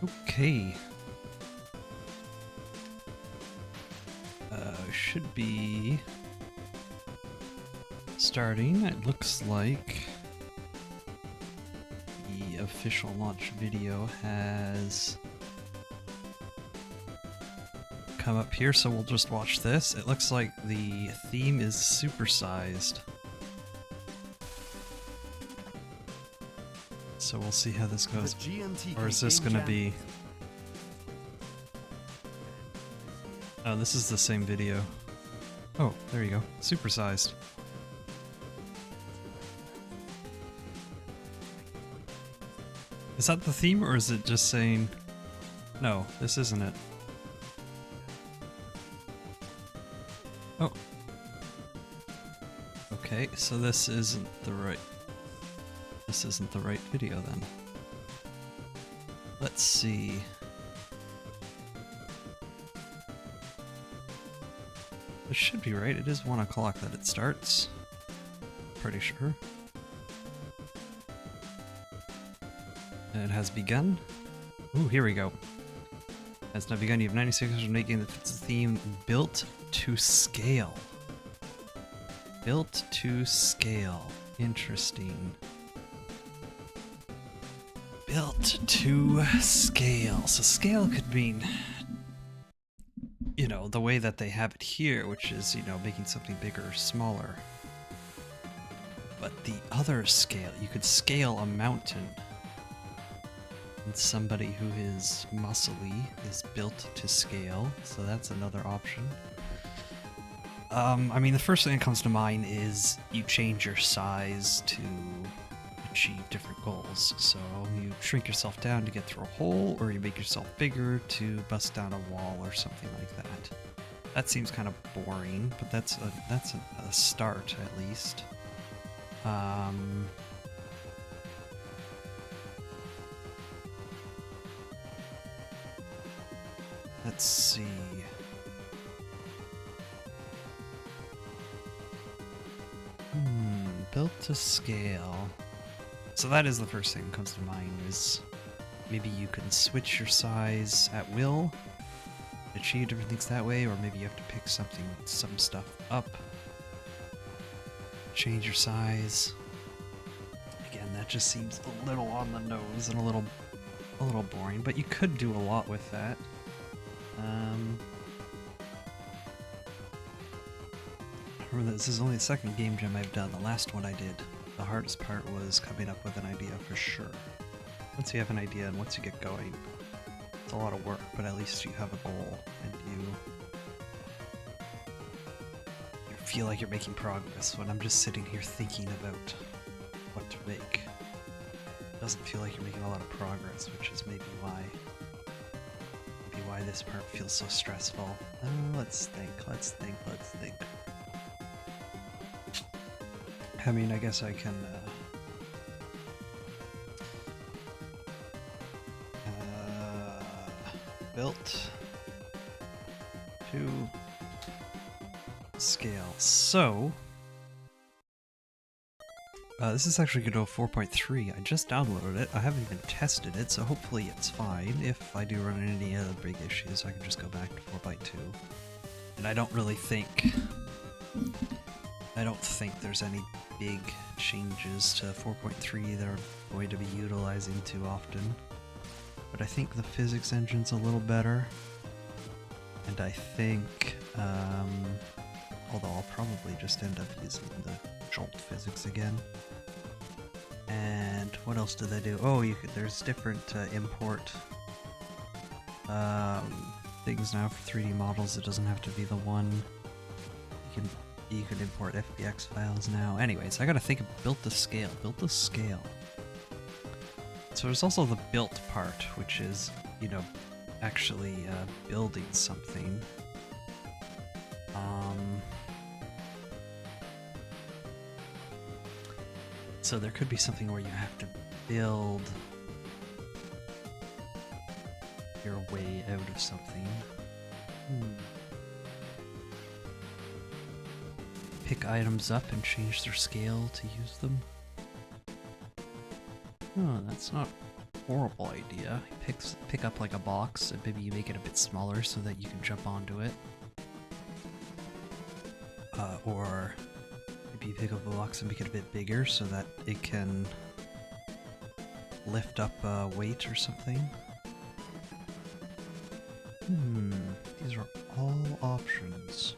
Okay. Should be starting. It looks like the official launch video has come up here, so we'll just watch this. It looks like the theme is supersized. So we'll see how this goes. GMTK Or is this Game gonna Jam. be... Oh, this is the same video. Oh, there you go. Supersized. Is that the theme, or is it just saying... No, this isn't it. Oh. Okay, so this isn't the right... This isn't the right video then. Let's see... This should be right. It is 1 o'clock that it starts. Pretty sure. And it has begun. Ooh, here we go. Has now begun. You have 96 seconds to make the theme built to scale. Built to scale. Interesting. Built to scale. So scale could mean, you know, the way that they have it here, which is, you know, making something bigger or smaller. But the other scale, you could scale a mountain. And somebody who is muscly is built to scale, so that's another option. I mean, the first thing that comes to mind is you change your size to achieve different goals. So you shrink yourself down to get through a hole, or you make yourself bigger to bust down a wall or something like that. That seems kind of boring, but that's a start at least. Let's see. Built to scale. So that is the first thing that comes to mind, is maybe you can switch your size at will, achieve different things that way, or maybe you have to pick some stuff up, change your size. Again, that just seems a little on the nose and a little boring, but you could do a lot with that. Remember, this is only the second game jam I've done. The last one I did, the hardest part was coming up with an idea for sure. Once you have an idea and once you get going, it's a lot of work, but at least you have a goal and you feel like you're making progress. When I'm just sitting here thinking about what to make, it doesn't feel like you're making a lot of progress, which is maybe why this part feels so stressful. Let's think. I mean, I guess I can built to scale. So this is actually going to 4.3. I just downloaded it. I haven't even tested it, so hopefully it's fine. If I do run into any other big issues, I can just go back to 4.2. And I don't think there's any big changes to 4.3 that are going to be utilizing too often. But I think the physics engine's a little better. And I think, although I'll probably just end up using the jolt physics again. And what else do they do? Oh, there's different import things now for 3D models. It doesn't have to be the one. You can import FBX files now. Anyways, I gotta think of built to scale. So there's also the built part, which is, you know, actually building something. So there could be something where you have to build your way out of something. Pick items up and change their scale to use them. Oh, that's not horrible idea. Pick up like a box and maybe you make it a bit smaller so that you can jump onto it. Or maybe you pick up a box and make it a bit bigger so that it can lift up weight or something. These are all options.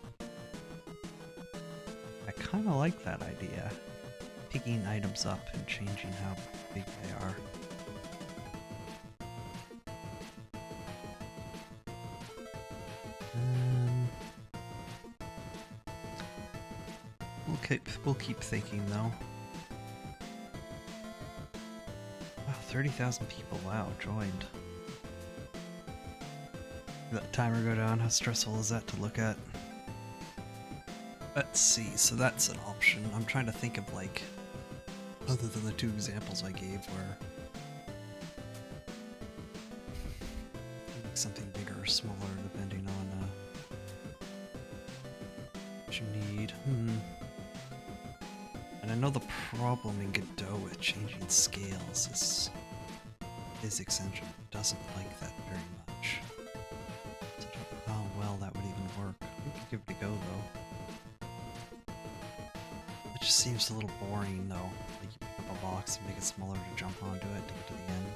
I kind of like that idea. Picking items up and changing how big they are. We'll keep thinking though. Wow, 30,000 people, wow, joined. Did that timer go down? How stressful is that to look at? Let's see, so that's an option. I'm trying to think of like, other than the two examples I gave where make something bigger or smaller depending on what you need. And I know the problem in Godot with changing scales is physics engine doesn't like that very much. So I don't know how well that would even work. We could give it a go though. It just seems a little boring though. Like you pick up a box and make it smaller to jump onto it to get to the end.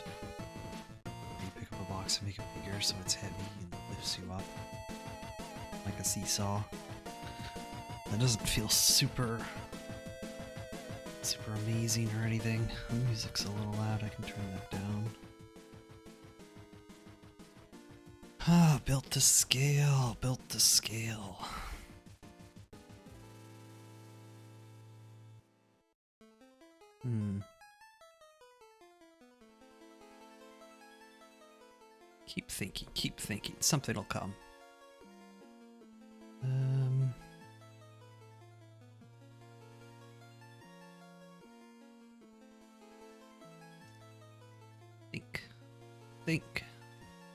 Or you pick up a box and make it bigger so it's heavy and lifts you up. Like a seesaw. That doesn't feel super amazing or anything. The music's a little loud, I can turn that down. Ah, built to scale, built to scale. Keep thinking, something'll come.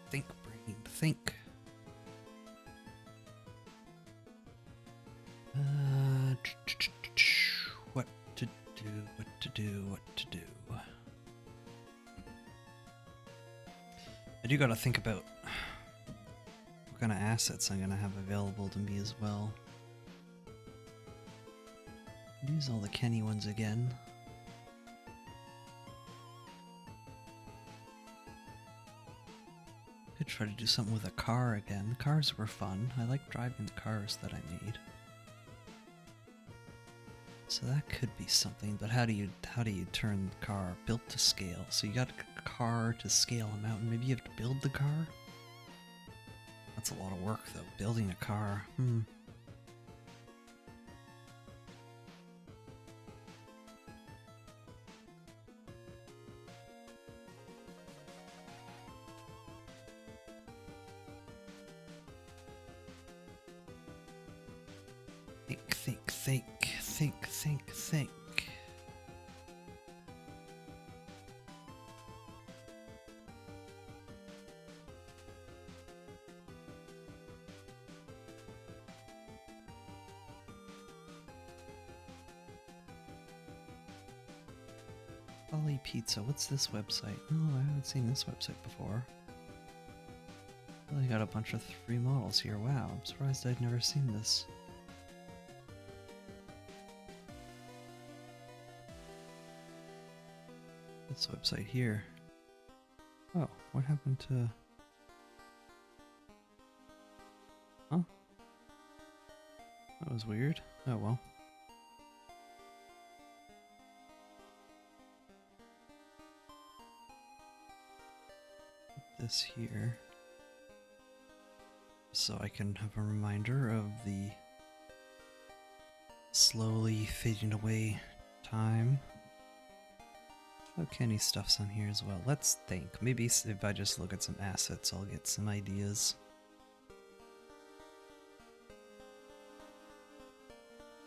Think, brain, think. What to do. I do gotta think about what kind of assets I'm gonna have available to me as well. Use all the Kenny ones again. Could try to do something with a car again. The cars were fun. I like driving the cars that I made. So that could be something, but how do you turn the car built to scale? So you got a car to scale a mountain. Maybe you have to build the car? That's a lot of work though, building a car. Think. Ollie Pizza, what's this website? Oh, I haven't seen this website before. Well, you got a bunch of free models here. Wow, I'm surprised I'd never seen this. This website here. Oh, what happened to... Huh? That was weird. Oh well. Put this here. So I can have a reminder of the slowly fading away time. Oh, Kenny stuff's on here as well. Let's think. Maybe if I just look at some assets, I'll get some ideas.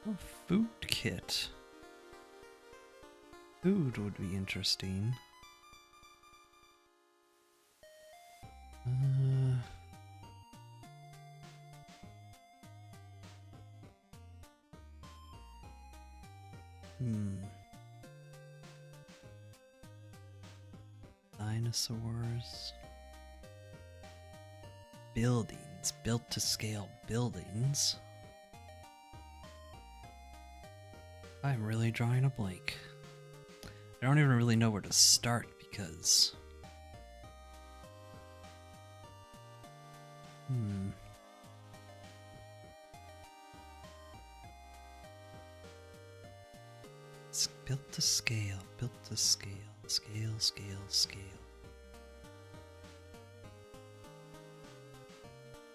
Oh, food kit. Food would be interesting. Dinosaurs. Buildings. Built to scale buildings. I'm really drawing a blank. I don't even really know where to start because... It's built to scale, scale, scale.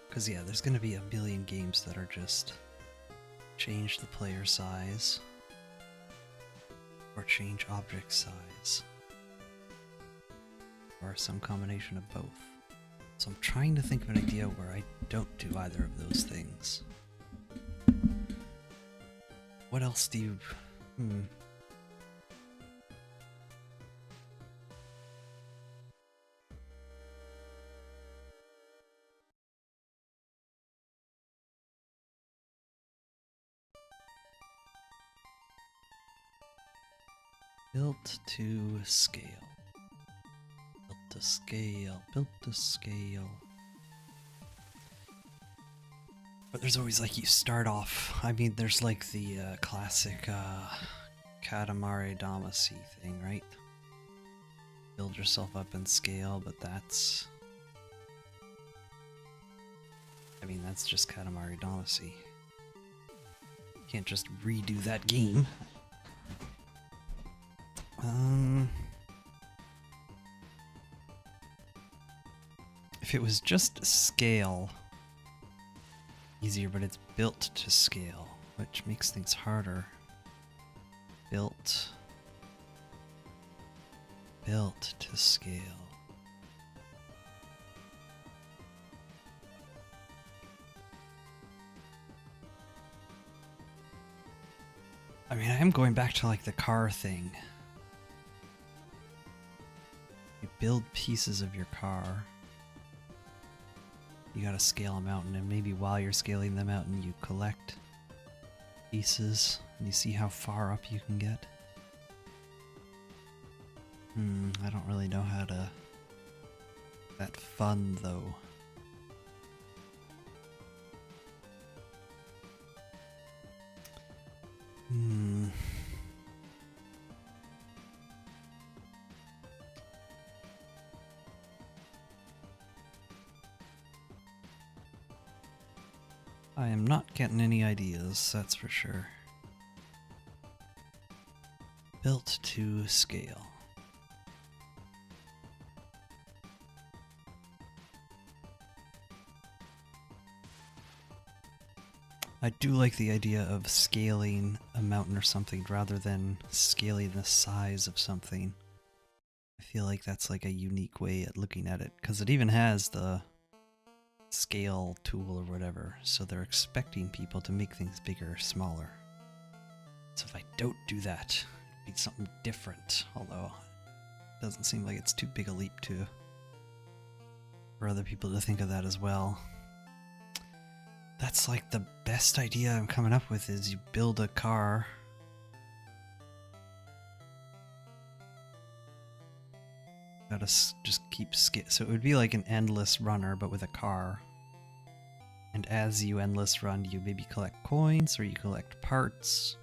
Because yeah, there's gonna be a million games that are just change the player size or change object size or some combination of both. So I'm trying to think of an idea where I don't do either of those things. What else do you... Built to scale. Built to scale. Built to scale. But there's always like you start off. I mean, there's like the classic Katamari Damacy thing, right? Build yourself up in scale, but that's... I mean, that's just Katamari Damacy. You can't just redo that game. If it was just scale, easier, but it's built to scale, which makes things harder. Built to scale. I mean, I am going back to like the car thing. You build pieces of your car. You gotta scale a mountain, and maybe while you're scaling the mountain, you collect pieces, and you see how far up you can get. I don't really know how to... That fun, though. I am not getting any ideas, that's for sure. Built to scale. I do like the idea of scaling a mountain or something rather than scaling the size of something. I feel like that's like a unique way at looking at it, because it even has the scale tool or whatever, so they're expecting people to make things bigger or smaller. So if I don't do that, it'd be something different, although it doesn't seem like it's too big a leap for other people to think of that as well. That's like the best idea I'm coming up with, is you build a car. Gotta just keep so it would be like an endless runner, but with a car. And as you endless run, you maybe collect coins, or you collect parts.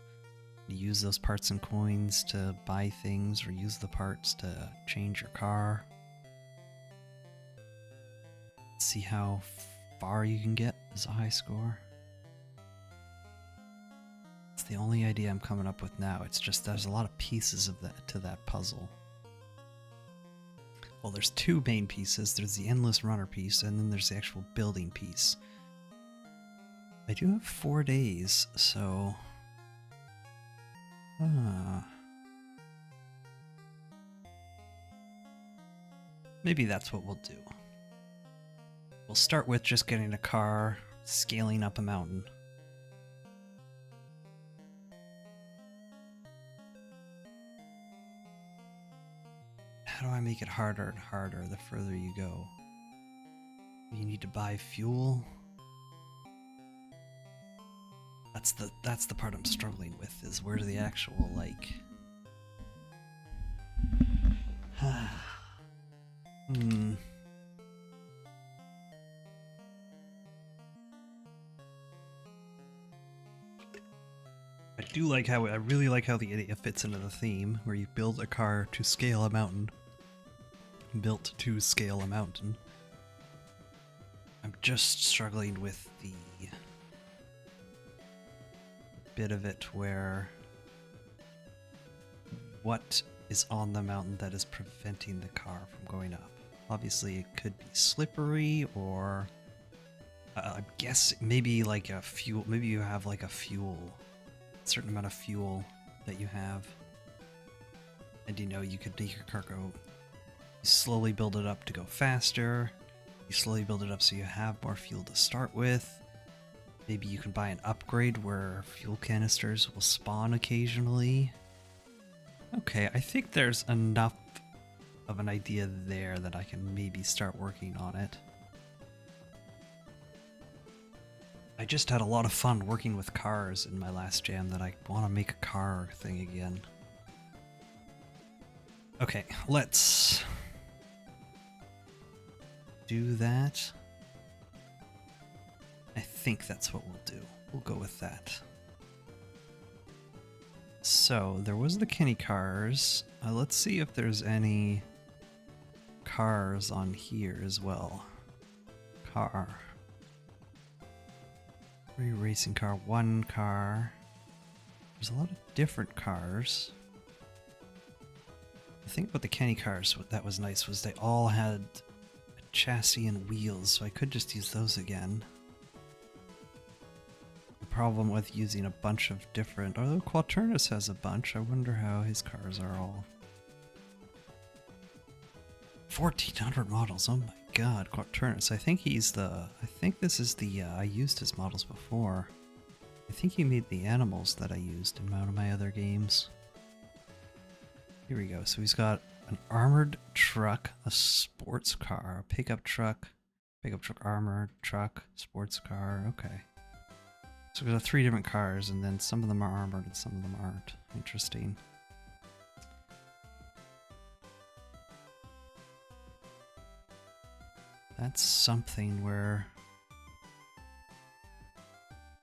You use those parts and coins to buy things, or use the parts to change your car. See how far you can get as a high score. It's the only idea I'm coming up with now. It's just there's a lot of pieces of that to that puzzle. Well, there's two main pieces. There's the endless runner piece, and then there's the actual building piece. I do have 4 days, so... Maybe that's what we'll do. We'll start with just getting a car, scaling up a mountain. How do I make it harder and harder the further you go? You need to buy fuel. That's the part I'm struggling with, is where the actual, like... Hmm. I really like how the idea fits into the theme, where you build a car to scale a mountain. Built to scale a mountain. I'm just struggling with the bit of it where what is on the mountain that is preventing the car from going up. Obviously it could be slippery, or I guess maybe like a fuel, maybe you have like a certain amount of fuel that you have, and you know you could make your car go, you slowly build it up to go faster, you slowly build it up so you have more fuel to start with. Maybe you can buy an upgrade where fuel canisters will spawn occasionally. Okay, I think there's enough of an idea there that I can maybe start working on it. I just had a lot of fun working with cars in my last jam that I want to make a car thing again. Okay, let's do that. I think that's what we'll do. We'll go with that. So, there was the Kenny cars. Let's see if there's any cars on here as well. Car. 3 racing car, 1 car. There's a lot of different cars. The thing about the Kenny cars that was nice was they all had a chassis and wheels, so I could just use those again. The problem with using a bunch of different... Although Quaternus has a bunch, I wonder how his cars are all... 1,400 models, oh my god, Quaternus. I think he's the... I think this is the... I used his models before. I think he made the animals that I used in one of my other games. Here we go. So he's got an armored truck, a sports car, a pickup truck, armored truck, sports car. Okay. So we've got 3 different cars, and then some of them are armored and some of them aren't. Interesting. That's something where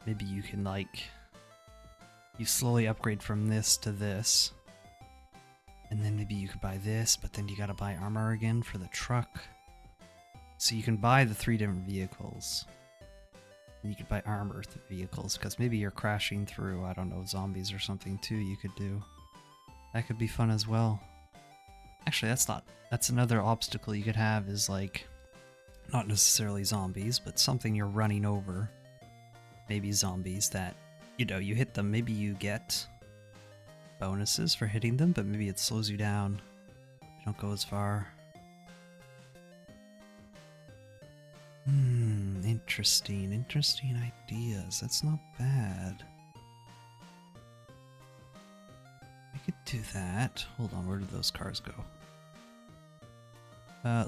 maybe you can, like, you slowly upgrade from this to this, and then maybe you could buy this, but then you gotta buy armor again for the truck. So you can buy the 3 different vehicles, and you could buy armor vehicles, because maybe you're crashing through, I don't know, zombies or something too you could do. That could be fun as well. Actually, that's another obstacle you could have, is like, not necessarily zombies, but something you're running over. Maybe zombies that, you know, you hit them, maybe you get bonuses for hitting them, but maybe it slows you down. You don't go as far. Interesting ideas. That's not bad. I could do that. Hold on, where did those cars go?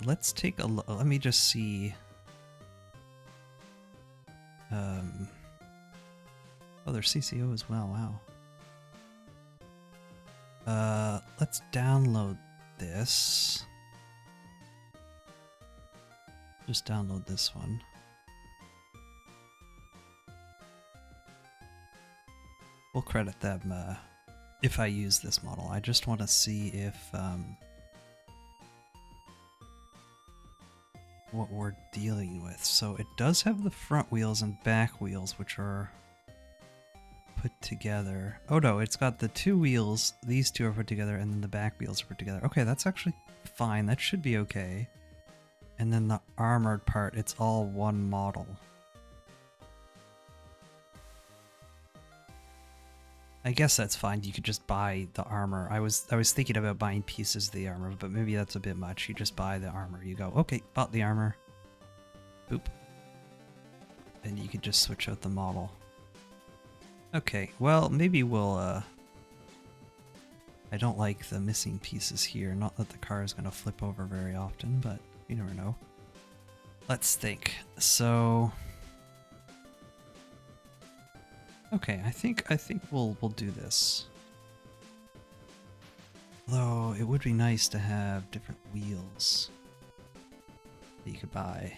Let's take a look. Let me just see. Oh, there's CCO as well. Wow. Let's download this. Just download this one. We'll credit them if I use this model. I just want to see if what we're dealing with. So it does have the front wheels and back wheels, which are put together. Oh no, it's got the 2 wheels, these 2 are put together, and then the back wheels are put together. Okay, that's actually fine, that should be okay. And then the armored part, it's all one model. I guess that's fine, you could just buy the armor. I was thinking about buying pieces of the armor, but maybe that's a bit much. You just buy the armor, you go, okay, bought the armor. Boop. And you could just switch out the model. Okay, well, maybe we'll, I don't like the missing pieces here. Not that the car is going to flip over very often, but you never know. Let's think. So... okay, I think we'll do this. Though it would be nice to have different wheels. that you could buy.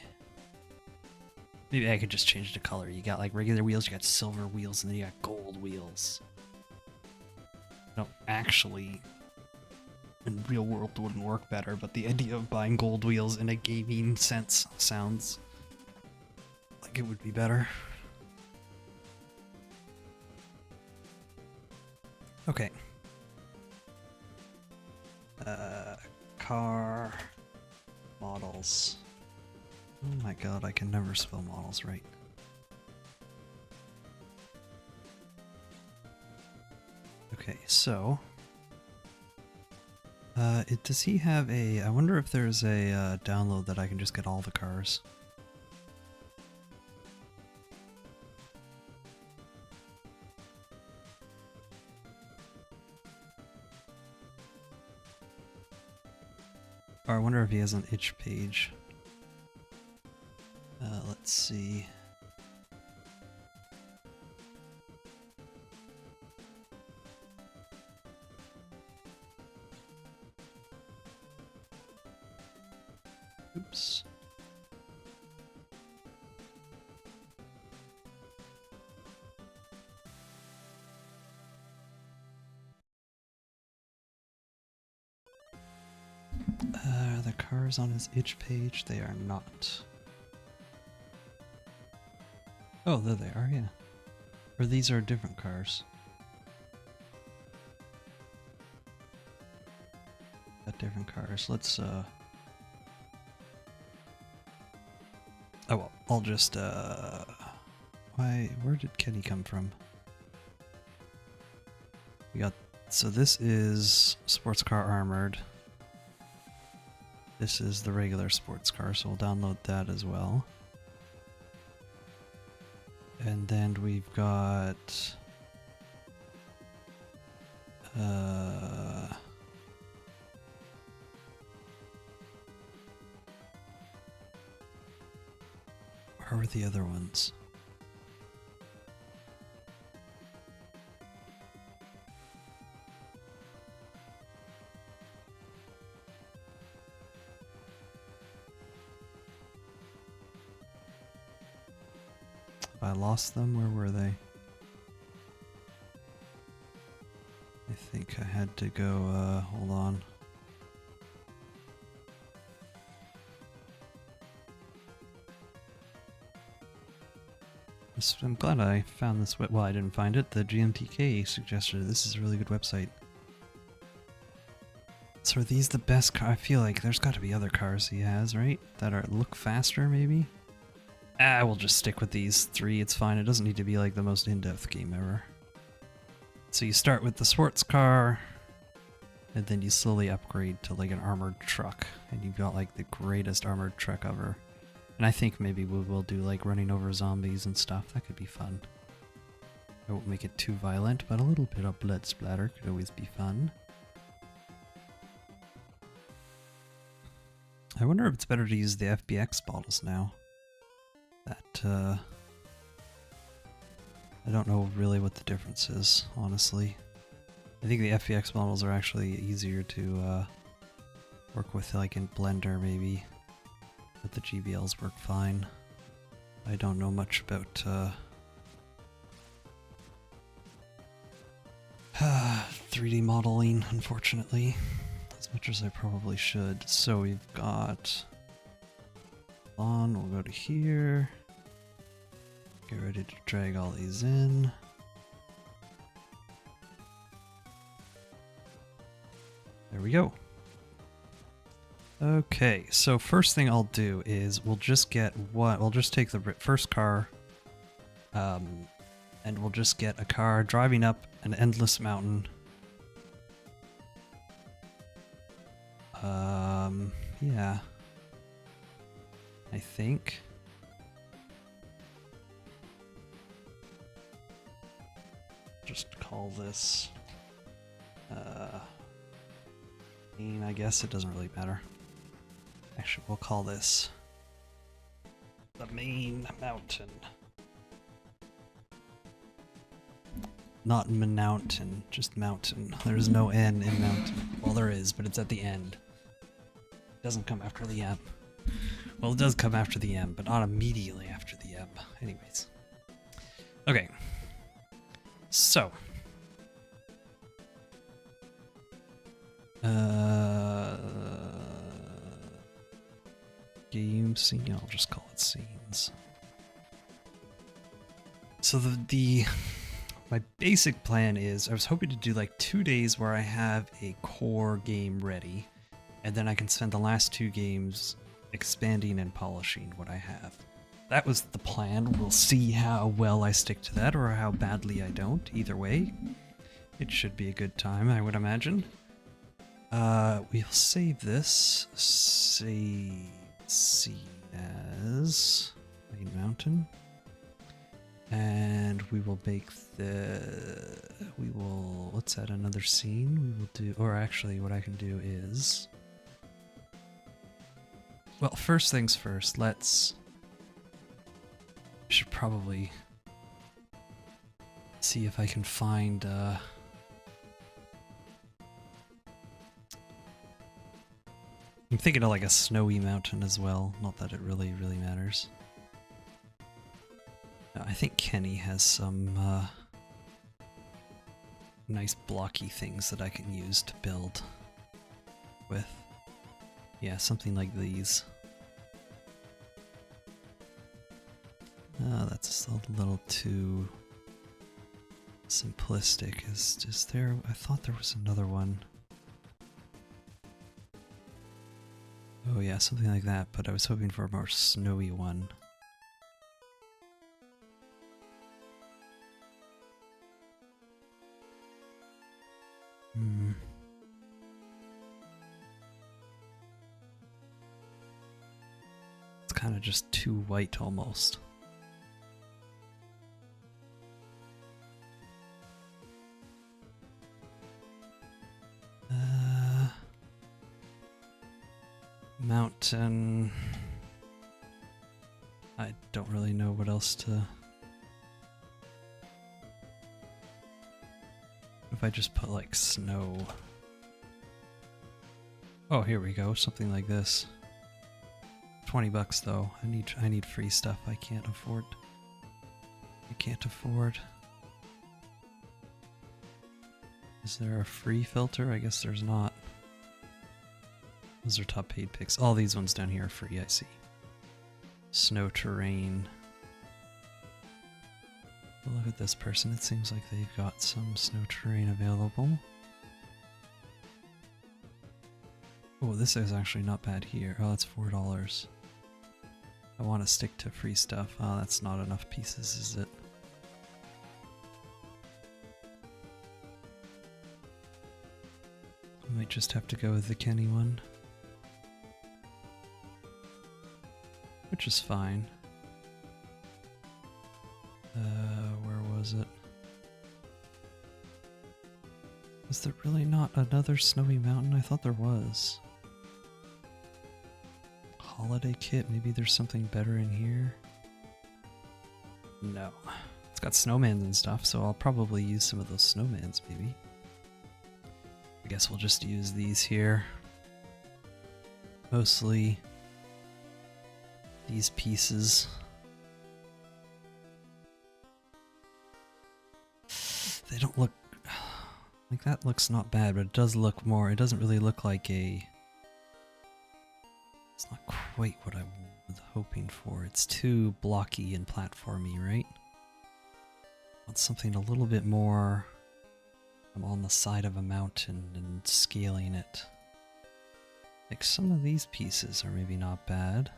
Maybe I could just change the color. You got like regular wheels, you got silver wheels, and then you got gold wheels. No, actually, in real world it wouldn't work better, but the idea of buying gold wheels in a gaming sense sounds like it would be better. Okay. Car models. Oh my god, I can never spell models right. Okay, so does he have a, I wonder if there's a download that I can just get all the cars. Or I wonder if he has an itch page. Let's see. Oops. The cars on his itch page, they are not. Oh, there they are, yeah. Or these are different cars. Got different cars. Let's, oh well, I'll just, where did Kenny come from? We got, so this is sports car armored. This is the regular sports car, so we'll download that as well. And then we've got where were the other ones? I lost them. Where were they? I think I had to go, hold on. I'm glad I found this. Well, I didn't find it. The GMTK suggested this is a really good website. So are these the best car? I feel like there's got to be other cars he has, right? That are look faster, maybe? Ah, we'll just stick with these three, it's fine. It doesn't need to be like the most in-depth game ever. So you start with the sports car, and then you slowly upgrade to like an armored truck, and you've got like the greatest armored truck ever. And I think maybe we will do like running over zombies and stuff. That could be fun. I won't make it too violent, but a little bit of blood splatter could always be fun. I wonder if it's better to use the FBX bottles now. That, I don't know really what the difference is, honestly. I think the FBX models are actually easier to work with, like in Blender maybe, but the GBLs work fine. I don't know much about 3D modeling, unfortunately, as much as I probably should. So we've got on, we'll go to here. Get ready to drag all these in. There we go. Okay, so first thing I'll do is we'll just get what we'll just take the first car, and we'll just get a car driving up an endless mountain. Yeah. I think. Just call this, I guess it doesn't really matter. Actually, we'll call this the main mountain. Not mountain, just mountain. There's no N in mountain. Well, there is, but it's at the end. It doesn't come after the M. Well, it does come after the M, but not immediately after the M. Anyways. Okay. So. Game scene, I'll just call it scenes. So my basic plan is I was hoping to do like 2 days where I have a core game ready, and then I can spend the last 2 games expanding and polishing what I have. That was the plan. We'll see how well I stick to that or how badly I don't. Either way, it should be a good time, I would imagine. We'll save this. Save scene as Main Mountain. And we will make let's add another scene. We will do, or actually what I can do is, well, first things first, should probably see if I can find, I'm thinking of like a snowy mountain as well, not that it really matters. I think Kenny has some nice blocky things that I can use to build with. Yeah, something like these. That's a little too simplistic. Is there? I thought there was another one. Oh yeah, something like that, but I was hoping for a more snowy one. It's kind of just too white almost. Mountain. I don't really know what else to. If I just put like snow. Oh, here we go. Something like this. $20 though. I need free stuff. I can't afford. Is there a free filter? I guess there's not. Those are top paid picks. All these ones down here are free, I see. Snow terrain. But look at this person. It seems like they've got some snow terrain available. Oh, this is actually not bad here. Oh, that's $4. I want to stick to free stuff. Oh, that's not enough pieces, is it? I might just have to go with the Kenny one. Which is fine. Where was it? Was there really not another snowy mountain? I thought there was. Holiday kit, maybe there's something better in here? No. It's got snowmans and stuff, so I'll probably use some of those snowmans, maybe. I guess we'll just use these here. Mostly these pieces. They don't look like that. Looks not bad, but it does look more. It doesn't really look like a. It's not quite what I was hoping for. It's too blocky and platformy, right? I want something a little bit more. I'm on the side of a mountain and scaling it. Like some of these pieces are maybe not bad.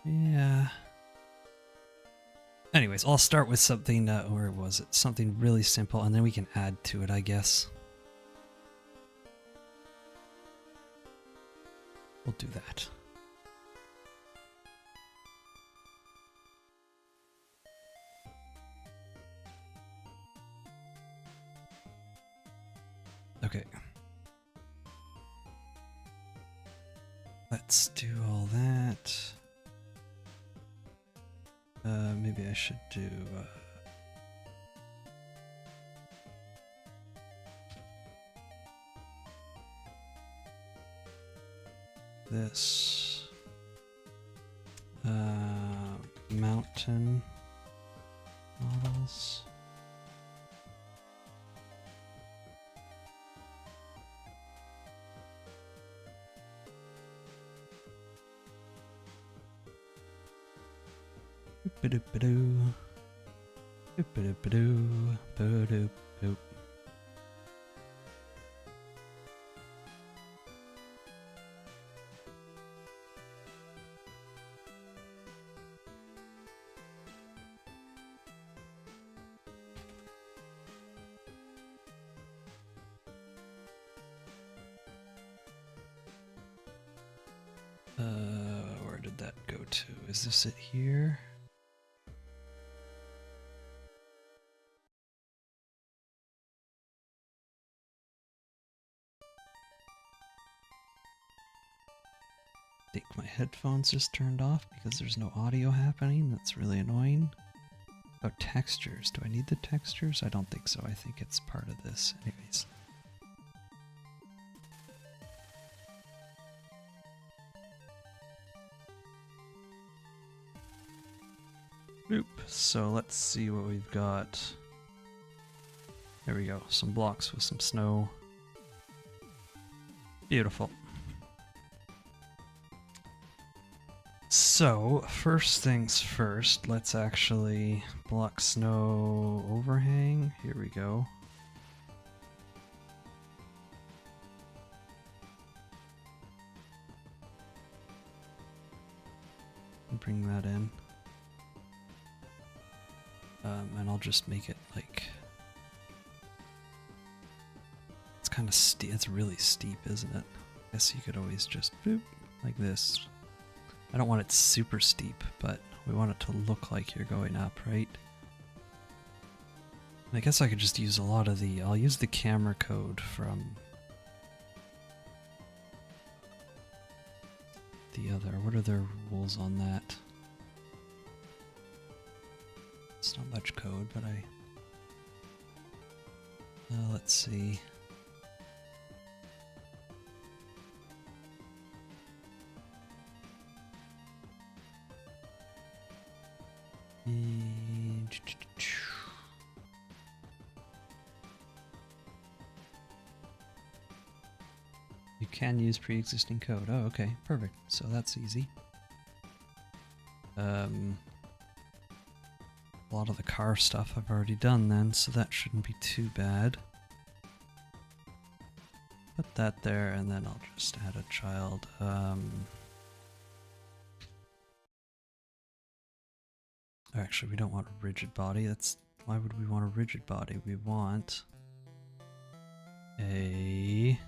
Yeah. Anyways, I'll start with something, where was it? Something really simple, and then we can add to it, I guess. We'll do that. Okay. Let's do all that. Maybe I should do, this. Mountain models. Boop-a-doop-a-doo. Boop-a-doop-a-doo. Boop-a-doop-boop. Where did that go to? Is this it here? I think my headphones just turned off because there's no audio happening. That's really annoying. Oh, textures. Do I need the textures? I don't think so. I think it's part of this. Anyways. Boop. So let's see what we've got. There we go. Some blocks with some snow. Beautiful. So, first things first, let's actually block snow overhang. Here we go. Bring that in. And I'll just make it like... It's kind of steep. It's really steep, isn't it? I guess you could always just boop, like this. I don't want it super steep, but we want it to look like you're going up, right? And I guess I could just use a lot of the... I'll use the camera code from the other... What are their rules on that? It's not much code, but I... let's see. You can use pre-existing code. Oh, okay, perfect. So that's easy. A lot of the car stuff I've already done then, so that shouldn't be too bad. Put that there, and then I'll just add a child. Actually, we don't want a rigid body. That's... Why would we want a rigid body? We want a...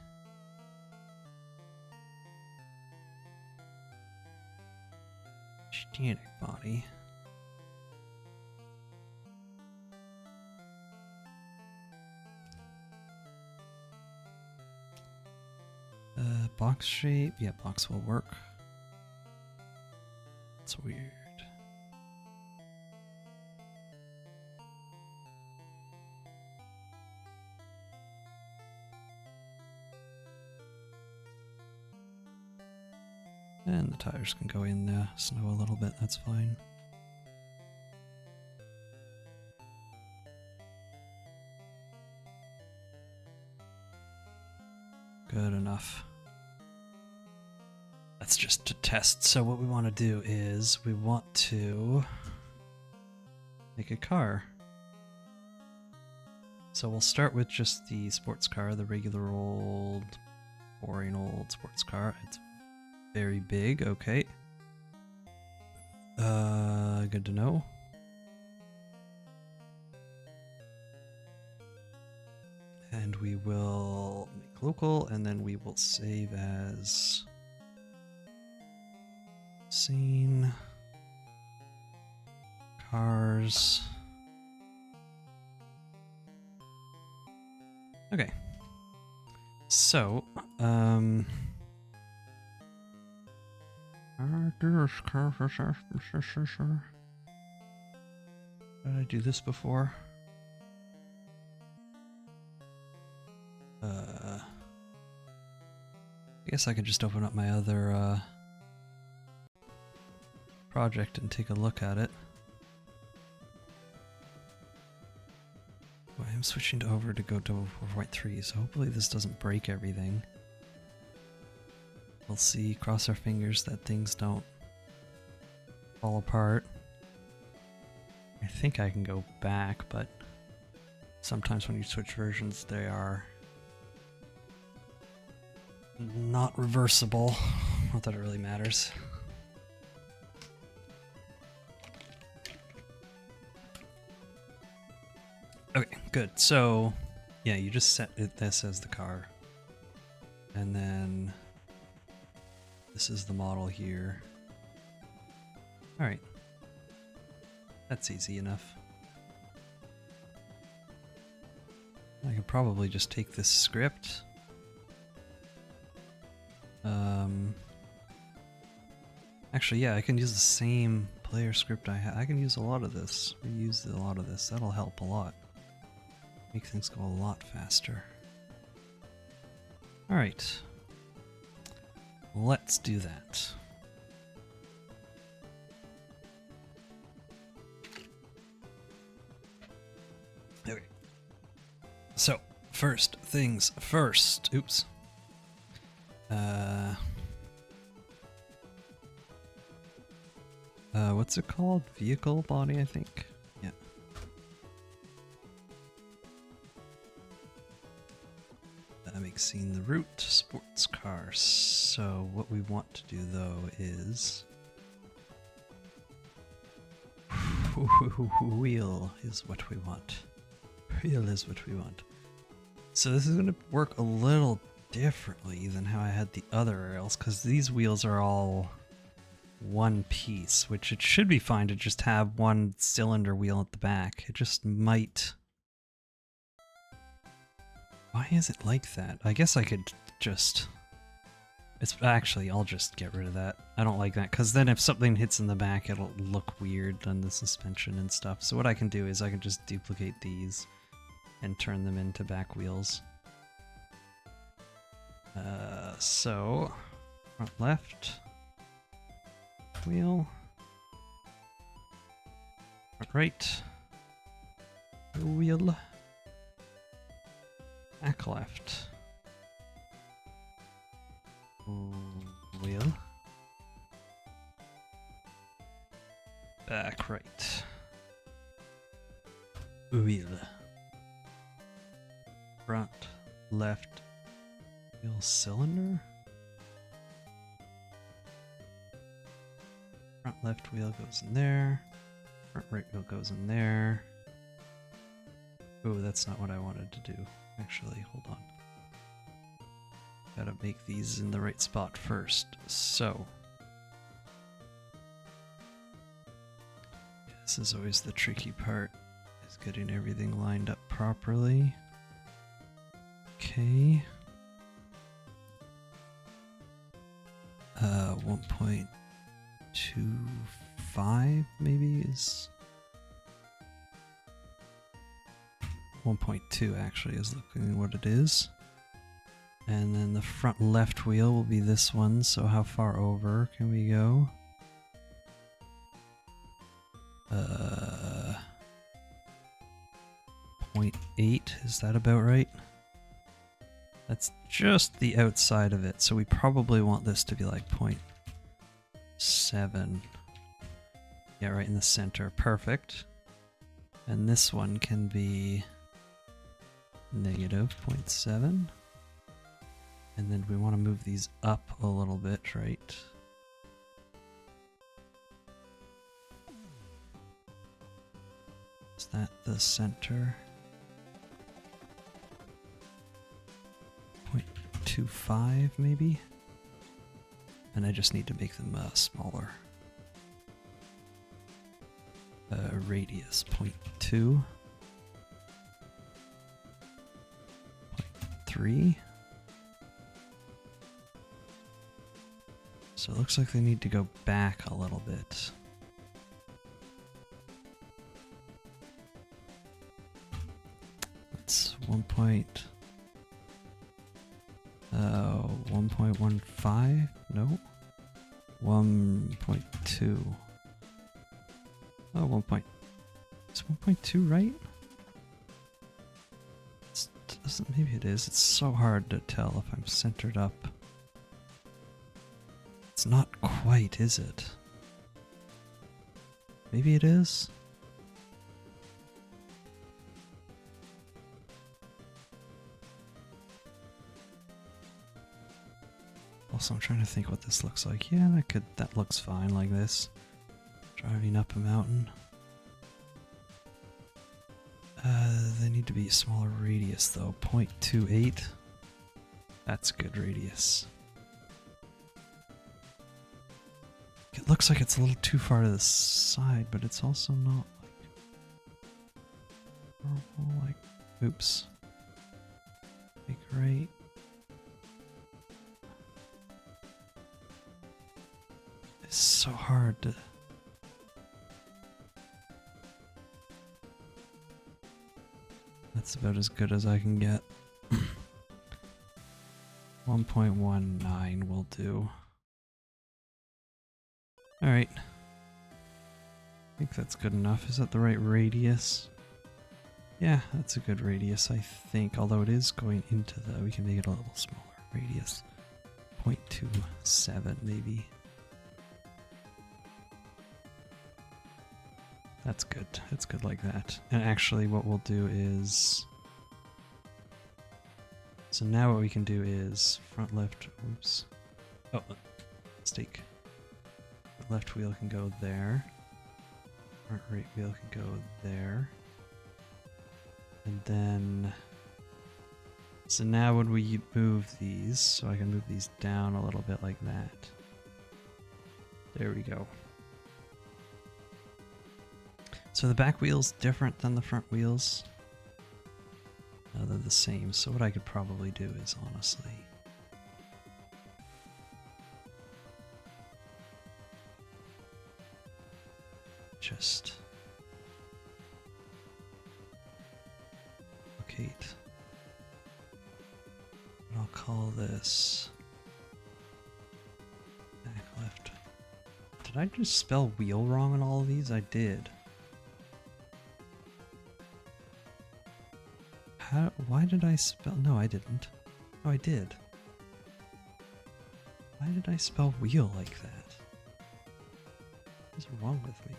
static body. Box shape. Yeah, box will work. It's weird. And the tires can go in the snow a little bit, that's fine. Good enough. That's just to test. So what we want to do is we want to make a car. So we'll start with just the sports car, the regular old, boring old sports car. It's very big, okay. Good to know. And we will make local, and then we will save as scene, cars. Okay. So, did I do this before? I guess I could just open up my other project and take a look at it. Well, I'm switching over to go to 4.3, so hopefully this doesn't break everything. We'll see, cross our fingers that things don't fall apart. I think I can go back, but sometimes when you switch versions, they are not reversible. Not that it really matters. Okay, good. So, yeah, you just set this as the car. And then this is the model here. Alright. That's easy enough. I could probably just take this script. Actually, yeah, I can use the same player script I have. I can use a lot of this. Reuse a lot of this. That'll help a lot. Make things go a lot faster. Alright. Let's do that. Okay. So, first things first. Oops. What's it called? Vehicle body, I think. Yeah. Mixing the route, sports car. So what we want to do though is wheel is what we want. Wheel is what we want. So this is going to work a little differently than how I had the other rails, because these wheels are all one piece, which it should be fine to just have one cylinder wheel at the back. It just might... Why is it like that? I guess I could just... It's actually, I'll just get rid of that. I don't like that, because then if something hits in the back, it'll look weird on the suspension and stuff. So what I can do is I can just duplicate these and turn them into back wheels. So, front left wheel, front right wheel, back left wheel, back right wheel, front left wheel cylinder, front left wheel goes in there, front right wheel goes in there. Oh, that's not what I wanted to do. Actually, hold on. Gotta make these in the right spot first. So, this is always the tricky part, is getting everything lined up properly. Okay. 1.25 maybe is 1.2 actually is looking what it is. And then the front left wheel will be this one, so how far over can we go? 0.8, is that about right? That's just the outside of it, so we probably want this to be like 0.7. Yeah, right in the center. Perfect. And this one can be negative 0.7. And then we want to move these up a little bit, right? Is that the center? 0.25 maybe? And I just need to make them smaller. Radius 0.2. 0.3. So it looks like they need to go back a little bit. That's 1. 1.15? No. 1.2. Oh, 1. Is 1.2 right? Maybe it is. It's so hard to tell if I'm centered up. It's not quite, is it? Maybe it is? Also, I'm trying to think what this looks like. Yeah, that looks fine like this. Driving up a mountain. They need to be a smaller radius though. 0.28. That's good radius. It looks like it's a little too far to the side, but it's also not like oops. Like right. It's so hard to. That's about as good as I can get. 1.19 will do. Alright. I think that's good enough. Is that the right radius? Yeah, that's a good radius, I think. Although it is going into the... We can make it a little smaller. Radius. 0.27 maybe. That's good. It's good like that. And actually what we'll do is... So now what we can do is front left... Oops. Oh, mistake. Left wheel can go there. Front right wheel can go there. And then... So now when we move these, so I can move these down a little bit like that. There we go. So the back wheel's different than the front wheels. No, they're the same. So what I could probably do is honestly... just... locate. And I'll call this... back left. Did I just spell wheel wrong on all of these? I did. Why did I spell... No, I didn't. Oh, I did. Why did I spell wheel like that? What is wrong with me?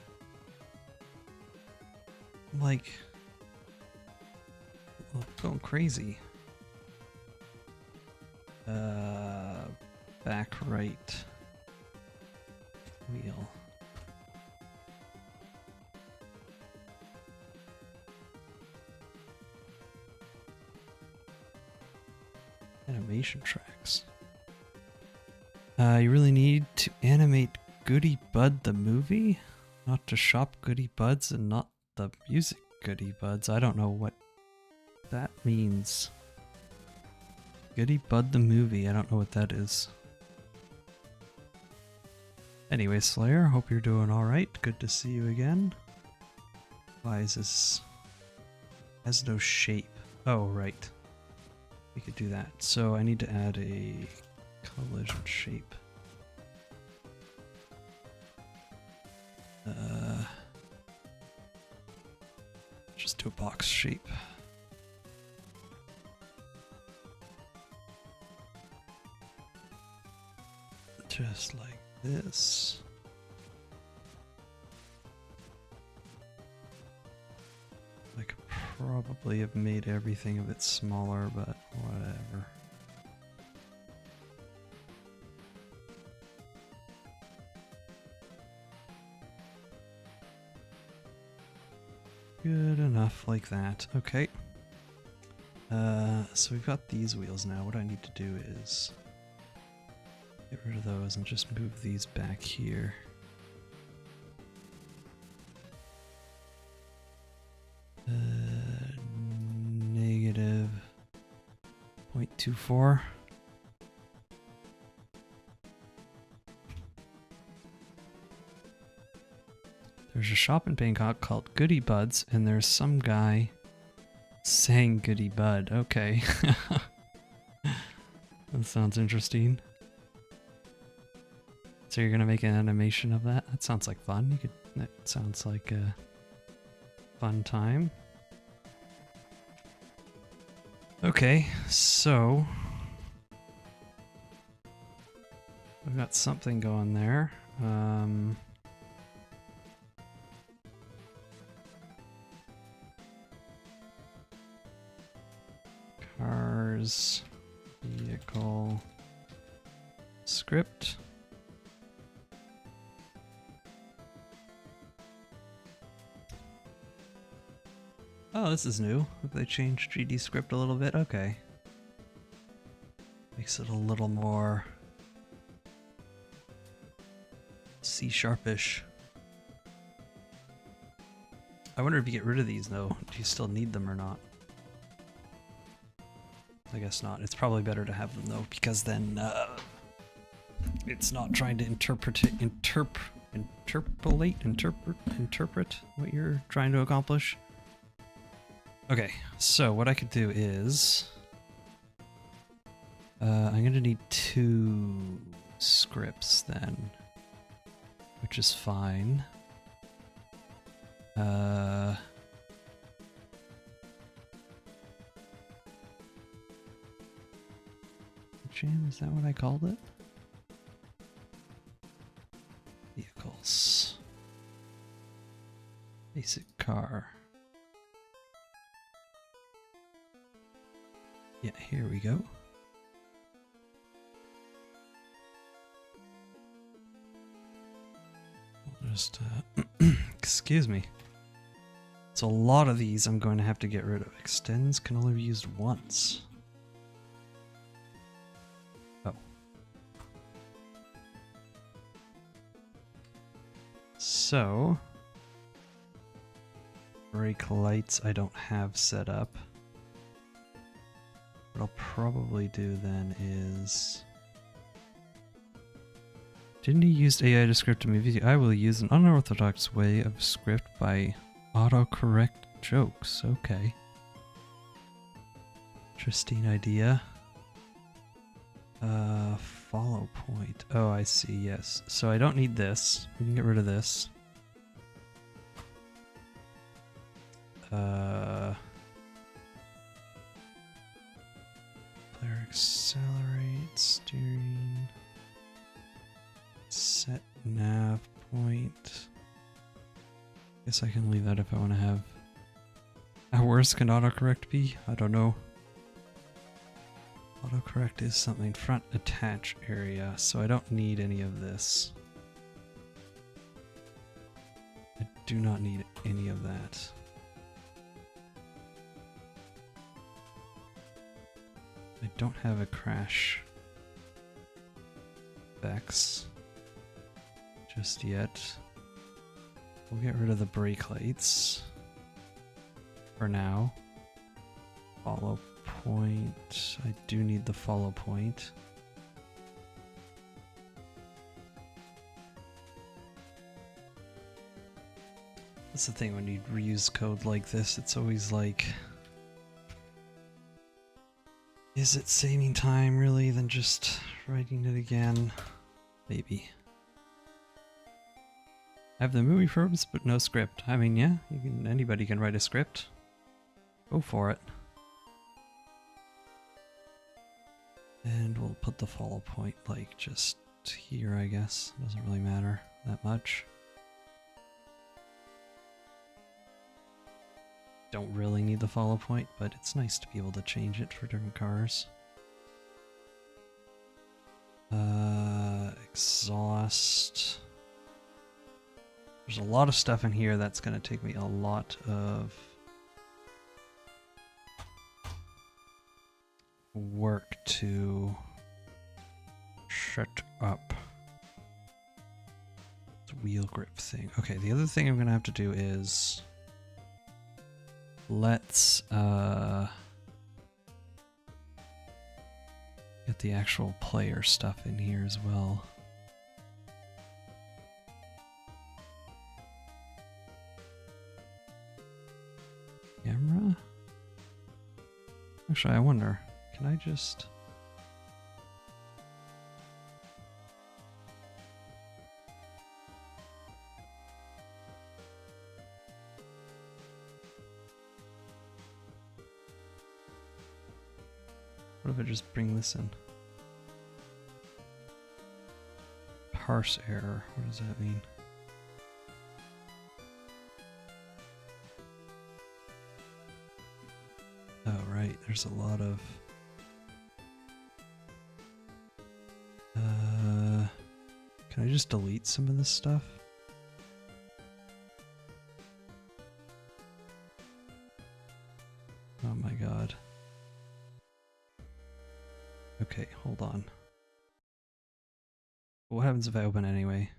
I'm like... I'm going crazy. Back right wheel. Animation tracks. You really need to animate Goody Bud the movie? Not to shop Goody Buds and not the music Goody Buds. I don't know what that means. Goody Bud the movie. I don't know what that is. Anyway, Slayer, hope you're doing alright. Good to see you again. Why is this... has no shape. Oh, right. We could do that. So I need to add a collision shape. Just do a box shape. Just like this. I could probably have made everything a bit smaller, but whatever. Good enough like that. Okay. So we've got these wheels now. What I need to do is get rid of those and just move these back here. Negative 0.24. There's a shop in Bangkok called Goody Buds, and there's some guy saying Goody Bud. Okay. sounds interesting. So you're gonna make an animation of that? That sounds like fun. That sounds like a fun time. Okay, so I've got something going there. Cars, vehicle, script. Oh, this is new. If they changed 3D script a little bit, okay. Makes it a little more C-sharpish. I wonder if you get rid of these though. Do you still need them or not? I guess not. It's probably better to have them though, because then it's not trying to interpret what you're trying to accomplish. Okay, so what I could do is I'm gonna need 2 scripts then, which is fine. Jam, is that what I called it? Vehicles. Basic car. Yeah, here we go. I'll just, excuse me. It's a lot of these I'm going to have to get rid of. Extends can only be used once. Oh. So, brake lights I don't have set up. What I'll probably do then is... Didn't he use AI to script a movie? I will use an unorthodox way of script by autocorrect jokes. Okay. Interesting idea. Follow point. Oh, I see, yes. So I don't need this. We can get rid of this. Player accelerate, steering, set nav point. Guess I can leave that if I want to have. How worse can autocorrect be? I don't know. Autocorrect is something front attach area, so I don't need any of this. I do not need any of that. I don't have a crash specs just yet. We'll get rid of the brake lights for now. Follow point. I do need the follow point. That's the thing when you reuse code like this, it's always like, is it saving time really than just writing it again? Maybe. I have the movie verbs, but no script. I mean, yeah, anybody can write a script. Go for it. And we'll put the follow point like just here, I guess. Doesn't really matter that much. Don't really need the follow point, but it's nice to be able to change it for different cars. Exhaust. There's a lot of stuff in here that's going to take me a lot of work to set up. It's a wheel grip thing. Okay, the other thing I'm going to have to do is let's get the actual player stuff in here as well. Camera? Actually, I wonder, can I just... What if I just bring this in? Parse error. What does that mean? Oh, right. There's a lot of... Can I just delete some of this stuff? Oh my god. Okay, hold on. What happens if I open anyway?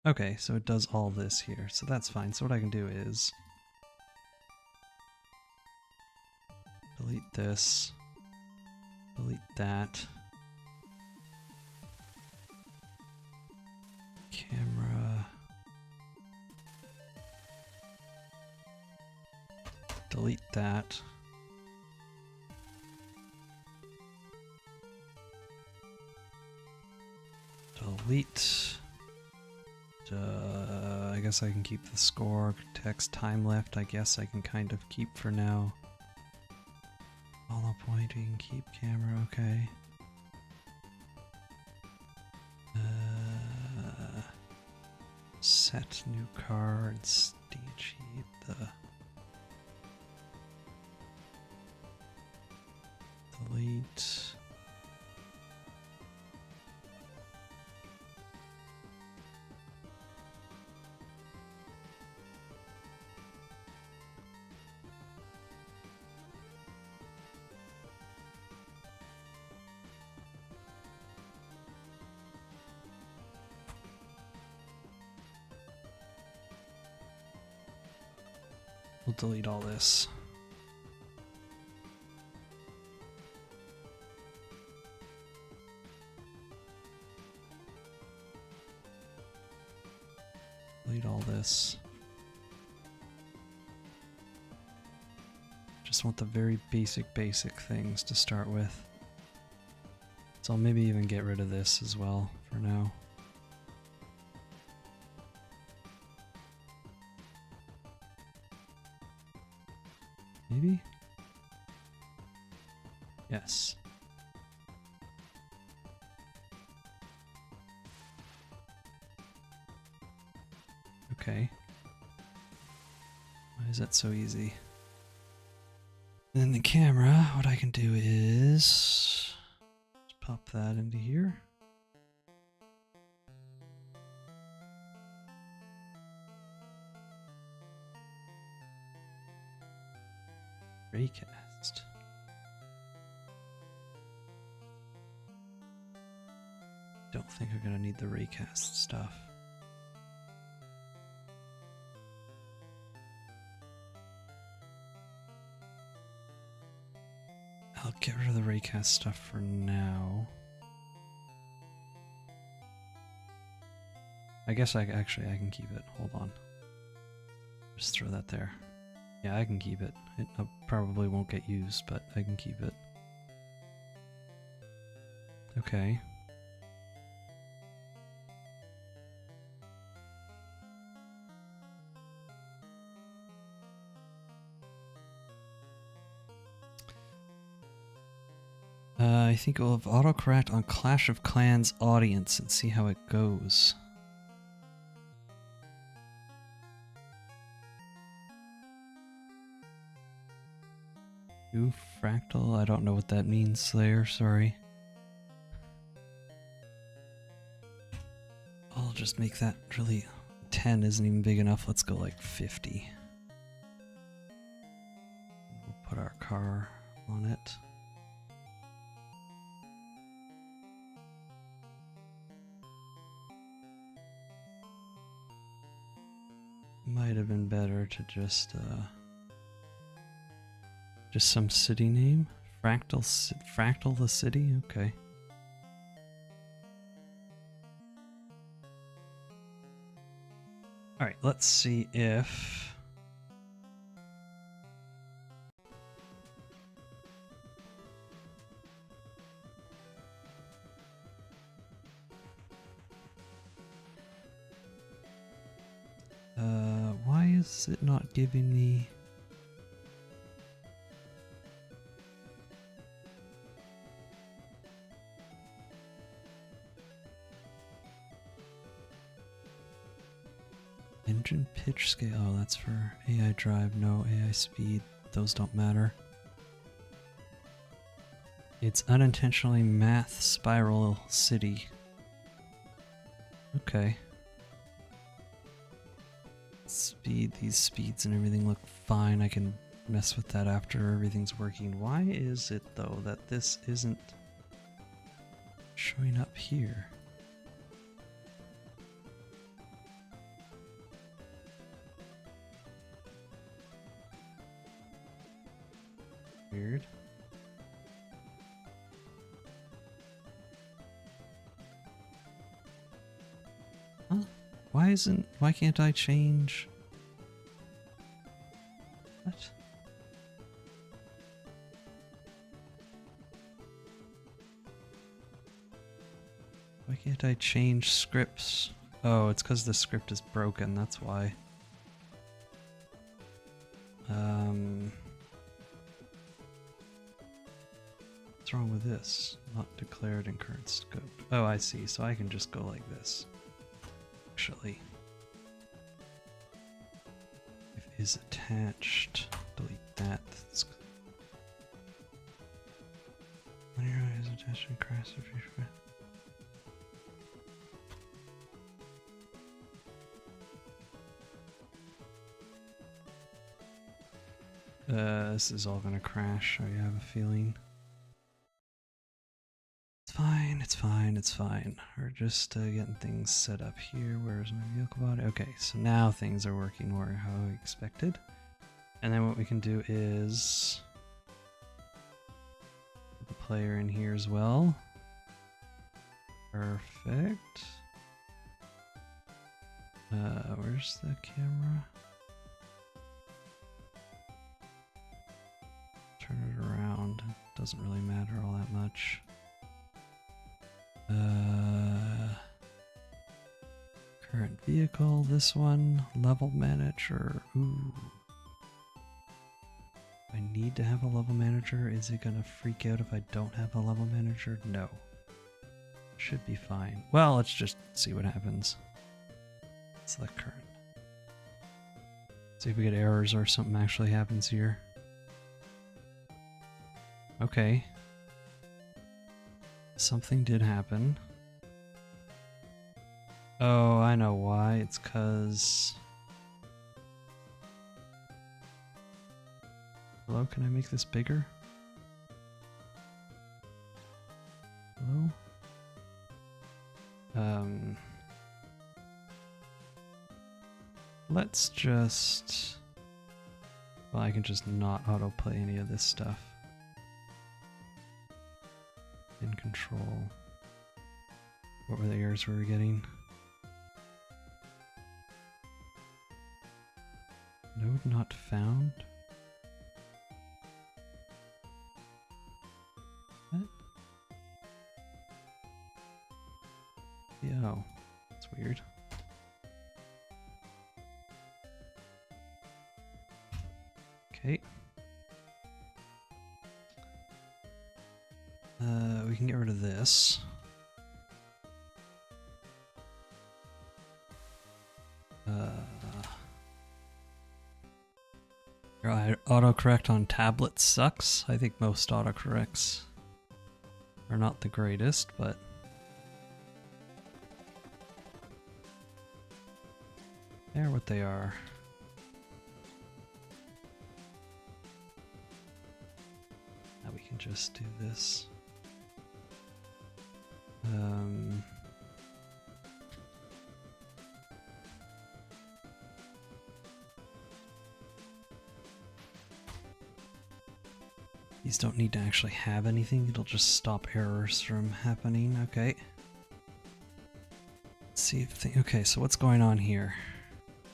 Okay, so it does all this here, so that's fine. So what I can do is... delete this. Delete that. Camera. Delete that. Delete. I guess I can keep the score. Text time left, I guess I can kind of keep for now. Follow pointing, keep camera, okay. Set new card, stage heat, delete. We'll delete all this. Delete all this. Just want the very basic things to start with. So I'll maybe even get rid of this as well for now. Maybe? Yes. Okay. Why is that so easy? Then the camera, what I can do is just pop that into here. Raycast. Don't think I'm gonna need the raycast stuff. I'll get rid of the raycast stuff for now. I guess I can keep it. Hold on. Just throw that there. Yeah, I can keep it. It probably won't get used, but I can keep it. Okay. I think we'll have autocorrect on Clash of Clans audience and see how it goes. New fractal? I don't know what that means, Slayer, sorry. I'll just make that really... 10 isn't even big enough, let's go like 50. We'll put our car on it. Might have been better to just some city name? Fractal the city? Okay. Alright, let's see if... why is it not giving me... Engine pitch scale, oh, that's for AI drive, no AI speed, those don't matter. It's unintentionally math spiral city. Okay. Speed, these speeds and everything look fine. I can mess with that after everything's working. Why is it though that this isn't showing up here? Weird. Huh? Why can't I change? What? Why can't I change scripts? Oh, it's because the script is broken, that's why. What's wrong with this? Not declared in current scope. Oh, I see. So I can just go like this. Actually. If is attached, delete that. Linear is attached and crash if you. This is all gonna crash, I have a feeling. It's fine, it's fine, it's fine. We're just getting things set up here. Where's my vehicle body? Okay, so now things are working more how I expected. And then what we can do is put the player in here as well. Perfect. Where's the camera? Turn it around. It doesn't really matter all that much. Current vehicle, this one, level manager. Ooh. I need to have a level manager. Is it gonna freak out if I don't have a level manager? No. Should be fine. Well, let's just see what happens. Select current. See if we get errors or something actually happens here. Okay. Something did happen. Oh, I know why. It's 'cause... Hello, can I make this bigger? Hello? Let's just... Well, I can just not autoplay any of this stuff. In control. What were the errors we were getting? Node not found? What? Yeah, oh, that's weird. Okay. We can get rid of this. Autocorrect on tablets sucks. I think most autocorrects are not the greatest, but they're what they are. Now we can just do this. These don't need to actually have anything, it'll just stop errors from happening. Okay. Let's see if okay, so what's going on here?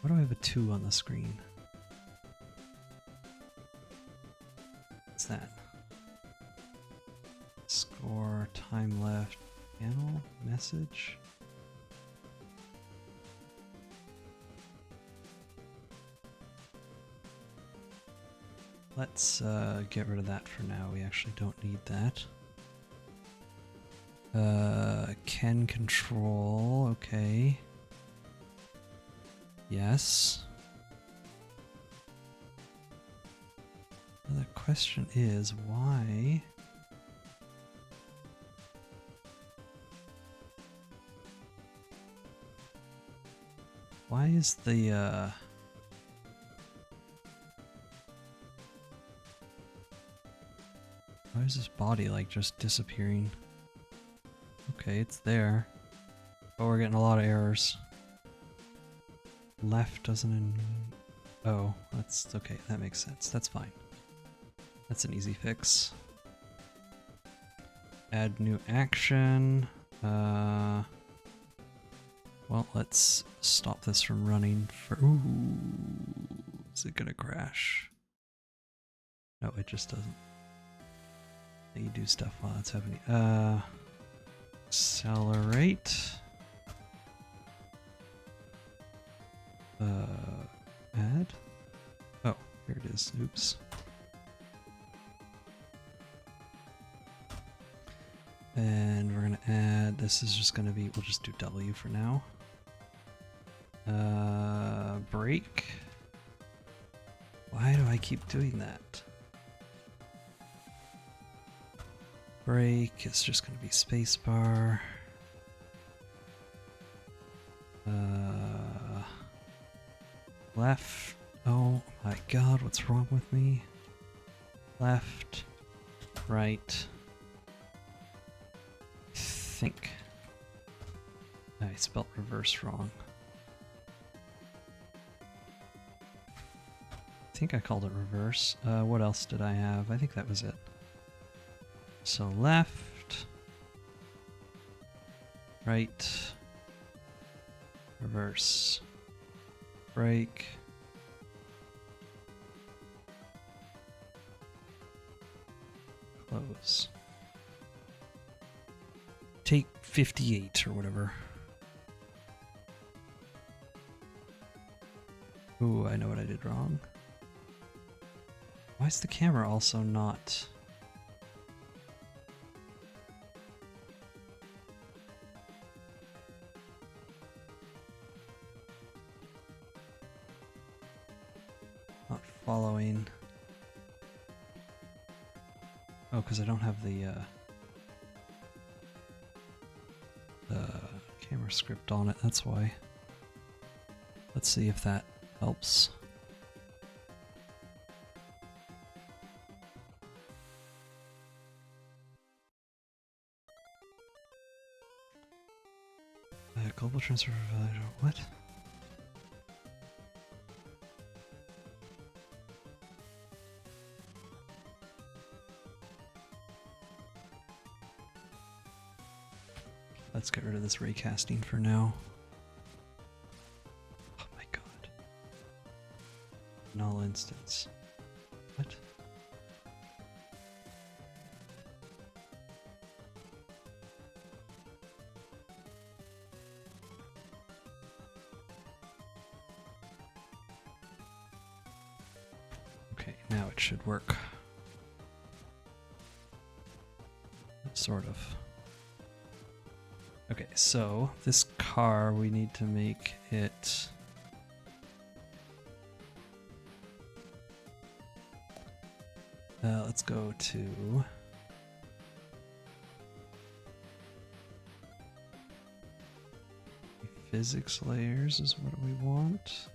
Why do I have a 2 on the screen? What's that? Score, time left, panel, message. Let's get rid of that for now. We actually don't need that. Can control, okay. Yes. The question is, why? Why is the, why is this body, like, just disappearing? Okay, it's there. But we're getting a lot of errors. Left doesn't... Oh, that's okay. That makes sense. That's fine. That's an easy fix. Add new action. Well, let's stop this from running for... Ooh, is it gonna crash? No, it just doesn't. You do stuff while it's happening. Accelerate. Add. Oh, here it is. Oops. And we're gonna add, this is just gonna be, we'll just do W for now. Break. Why do I keep doing that? Break is just gonna be spacebar. Left. Oh my god, what's wrong with me? Left. Right. Think. I spelled reverse wrong. I think I called it reverse. What else did I have? I think that was it. So left, right, reverse, break, close. Take 58 or whatever. Ooh, I know what I did wrong. Why is the camera also not... not following? Oh, because I don't have the camera script on it, that's why. Let's see if that helps. Global transfer value, what? Let's get rid of this raycasting for now. Oh my god. Null instance. What? Okay, now it should work. Sort of. Okay, so this car, we need to make it... let's go to... physics layers is what we want.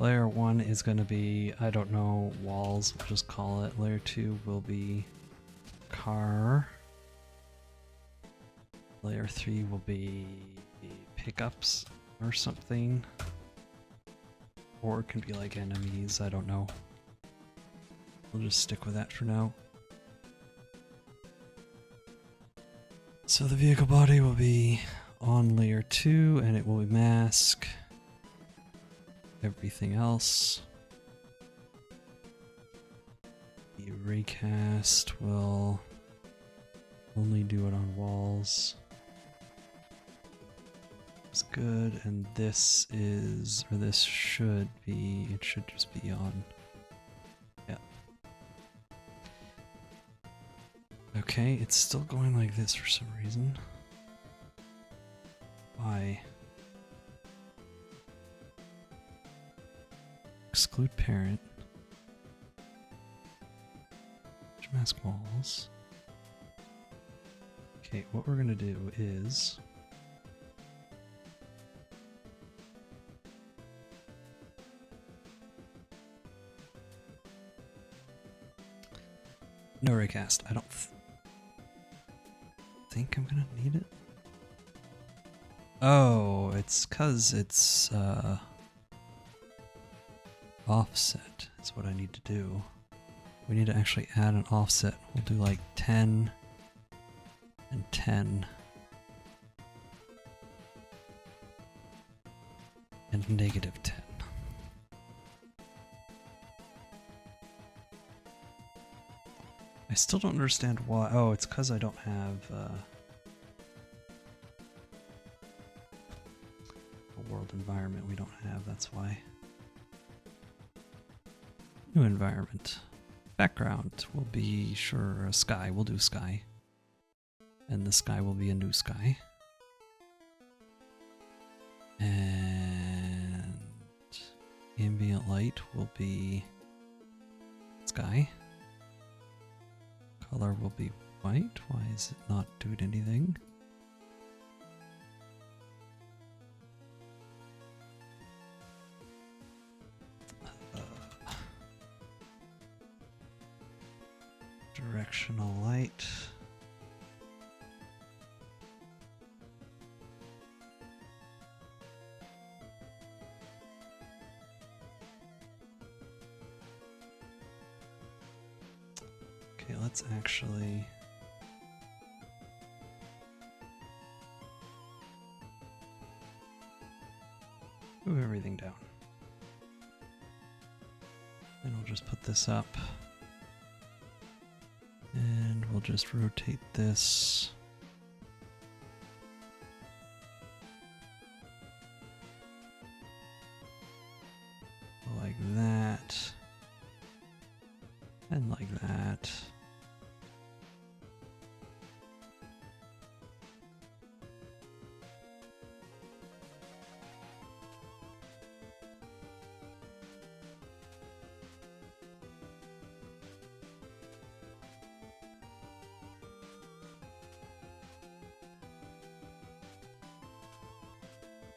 Layer 1 is going to be, I don't know, walls, we'll just call it. Layer 2 will be car. Layer 3 will be pickups or something. Or it can be like enemies, I don't know. We'll just stick with that for now. So the vehicle body will be on layer 2 and it will mask everything else. The raycast will only do it on walls. It's good, and this is, or this should be, it should just be on. Yeah. Okay, it's still going like this for some reason. Why? exclude parent. Mask walls. Okay, what we're gonna do is no raycast. I don't think I'm gonna need it. Oh, it's cause it's offset is what I need to do. We need to actually add an offset. We'll do like 10 and 10 and negative 10. I still don't understand why. Oh, it's because I don't have a world environment we don't have, that's why. New environment. Background will be, sure, a sky. We'll do sky. And the sky will be a new sky. And ambient light will be sky. Color will be white. Why is it not doing anything? Directional light. Okay, let's actually move everything down. And we'll just put this up. And we'll just rotate this. Like that. And like that.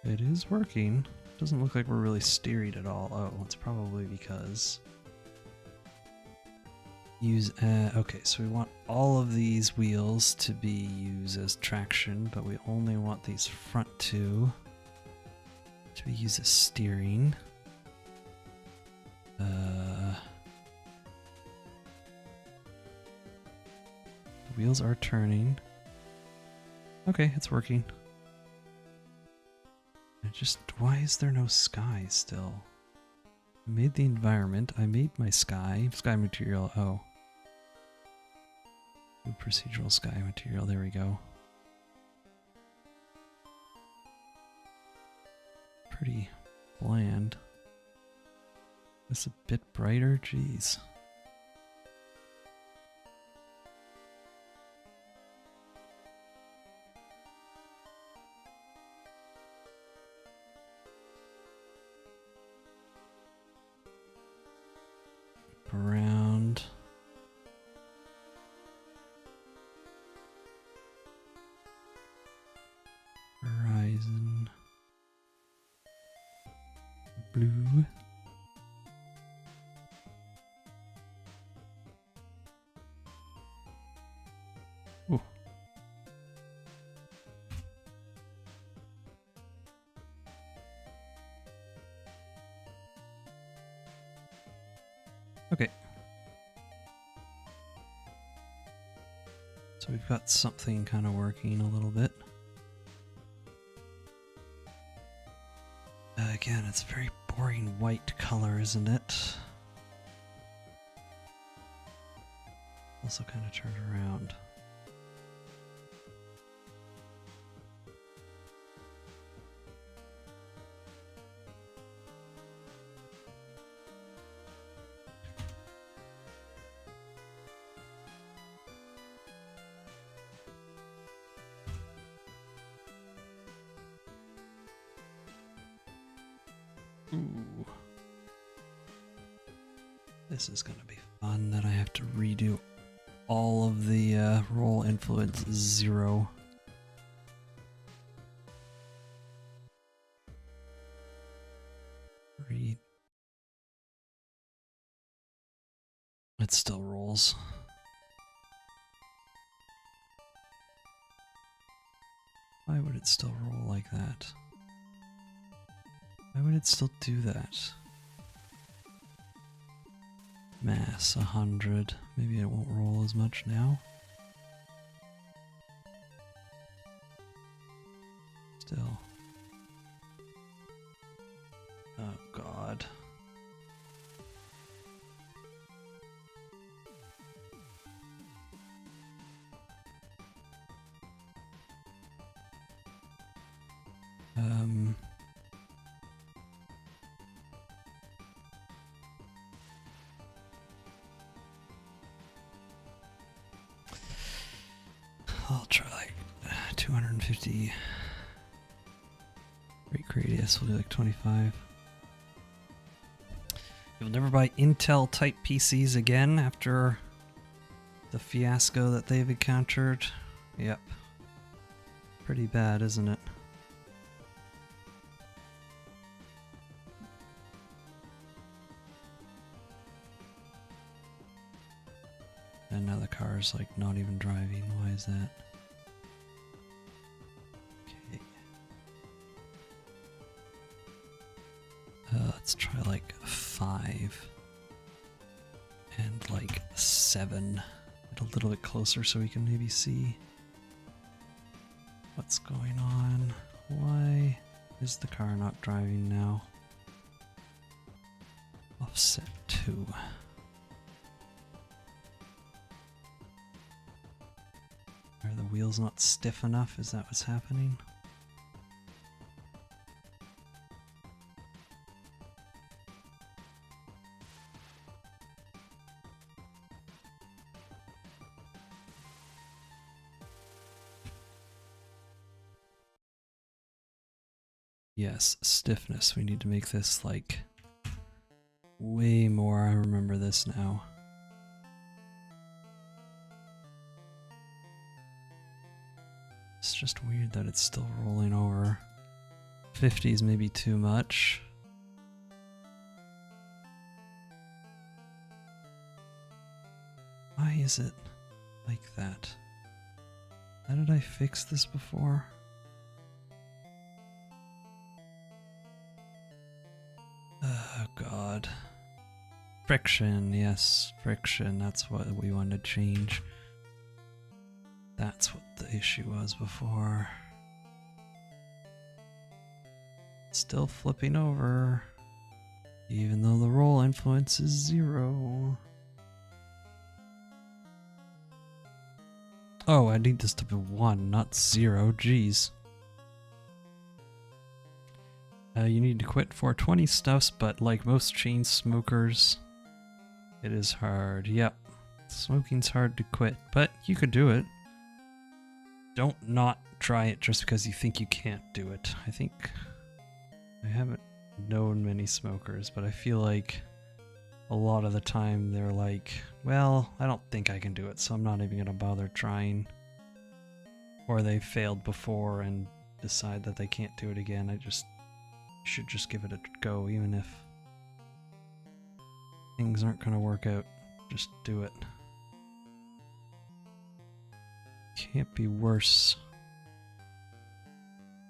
It is working. Doesn't look like we're really steered at all. Oh, it's probably because use okay, so we want all of these wheels to be used as traction, but we only want these front two to be used as steering. The wheels are turning. Okay, it's working. Why is there no sky still? I made the environment, I made my sky material, oh. New procedural sky material, there we go. Pretty bland. It's a bit brighter, jeez. Around. Horizon. Blue. Oh. Okay. So we've got something kind of working a little bit. Again, it's very boring white color, isn't it? Also kind of turn around. Ooh. This is gonna be fun that I have to redo all of the roll influence 0. Read. It still rolls. Why would it still roll like that? Why would it still do that? Mass 100. Maybe it won't roll as much now. Still. Oh god. I'll try like 250. Break radius will do like 25. You'll never buy Intel type PCs again after the fiasco that they've encountered. Yep. Pretty bad, isn't it? And now the car's like not even driving. Why is that? Okay. Let's try like 5 and like 7. Get a little bit closer so we can maybe see what's going on. Why is the car not driving now? Offset 2. Are the wheels not stiff enough? Is that what's happening? Yes, stiffness. We need to make this like way more. I remember this now. It's just weird that it's still rolling over. 50 is maybe too much. Why is it like that? How did I fix this before? Oh god. Friction, yes, friction. That's what we want to change. That's what the issue was before. Still flipping over, even though the roll influence is 0. Oh, I need this to be 1, not 0. Jeez. You need to quit 420 stuffs, but like most chain smokers, it is hard. Yep. Smoking's hard to quit, but you could do it. Don't not try it just because you think you can't do it. I think I haven't known many smokers, but I feel like a lot of the time they're like, well, I don't think I can do it, so I'm not even gonna bother trying. Or they failed before and decide that they can't do it again. Should just give it a go, even if things aren't gonna work out. Just do it. Can't be worse.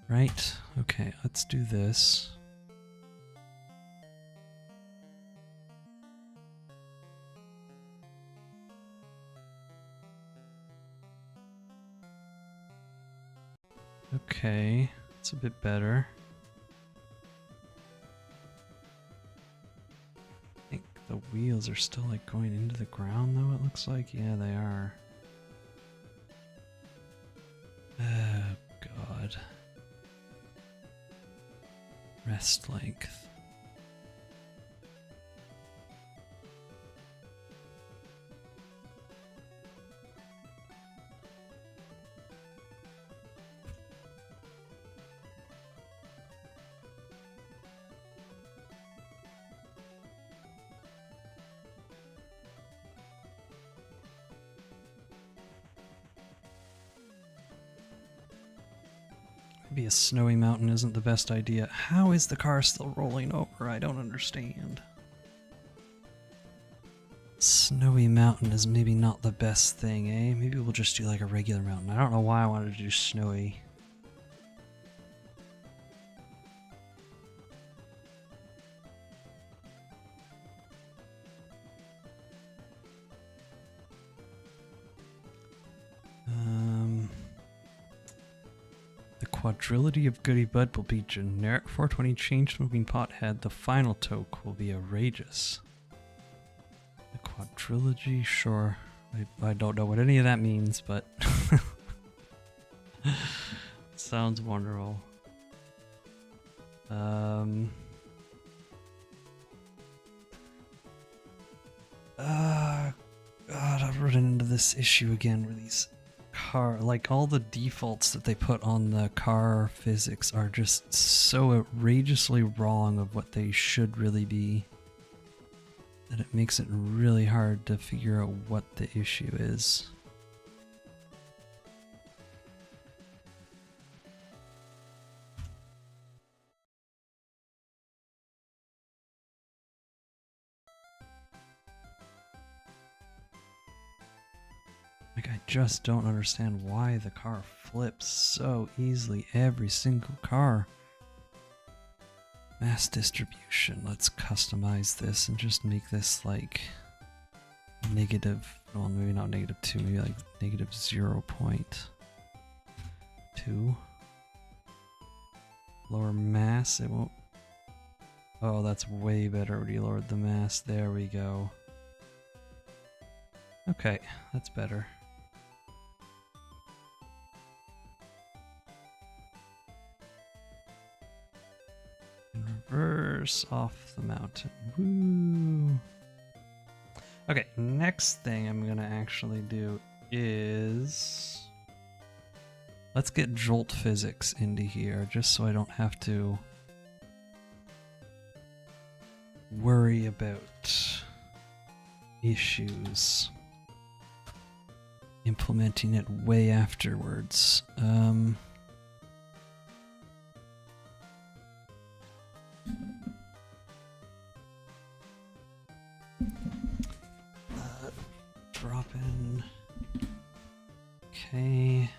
Right? Okay, let's do this. Okay, it's a bit better. I think the wheels are still like going into the ground though, it looks like. Yeah, they are. Oh god. Rest length. Maybe a snowy mountain isn't the best idea. How is the car still rolling over? I don't understand. Snowy mountain is maybe not the best thing, eh? Maybe we'll just do like a regular mountain. I don't know why I wanted to do snowy. The quadrility of Goody Bud will be generic. 420 chain smoking pothead. The final toke will be outrageous. The quadrilogy, sure. I don't know what any of that means, but sounds wonderful. God, I've run into this issue again where these like all the defaults that they put on the car physics are just so outrageously wrong of what they should really be that it makes it really hard to figure out what the issue is. Like, I just don't understand why the car flips so easily, every single car. Mass distribution, let's customize this and just make this like negative, well maybe not -2, maybe like -0.2. Lower mass, it won't, oh that's way better, we lowered the mass, there we go. Okay, that's better. Reverse off the mountain. Woo! Okay, next thing I'm gonna actually do is let's get jolt physics into here just so I don't have to worry about issues implementing it way afterwards. Drop in. Okay.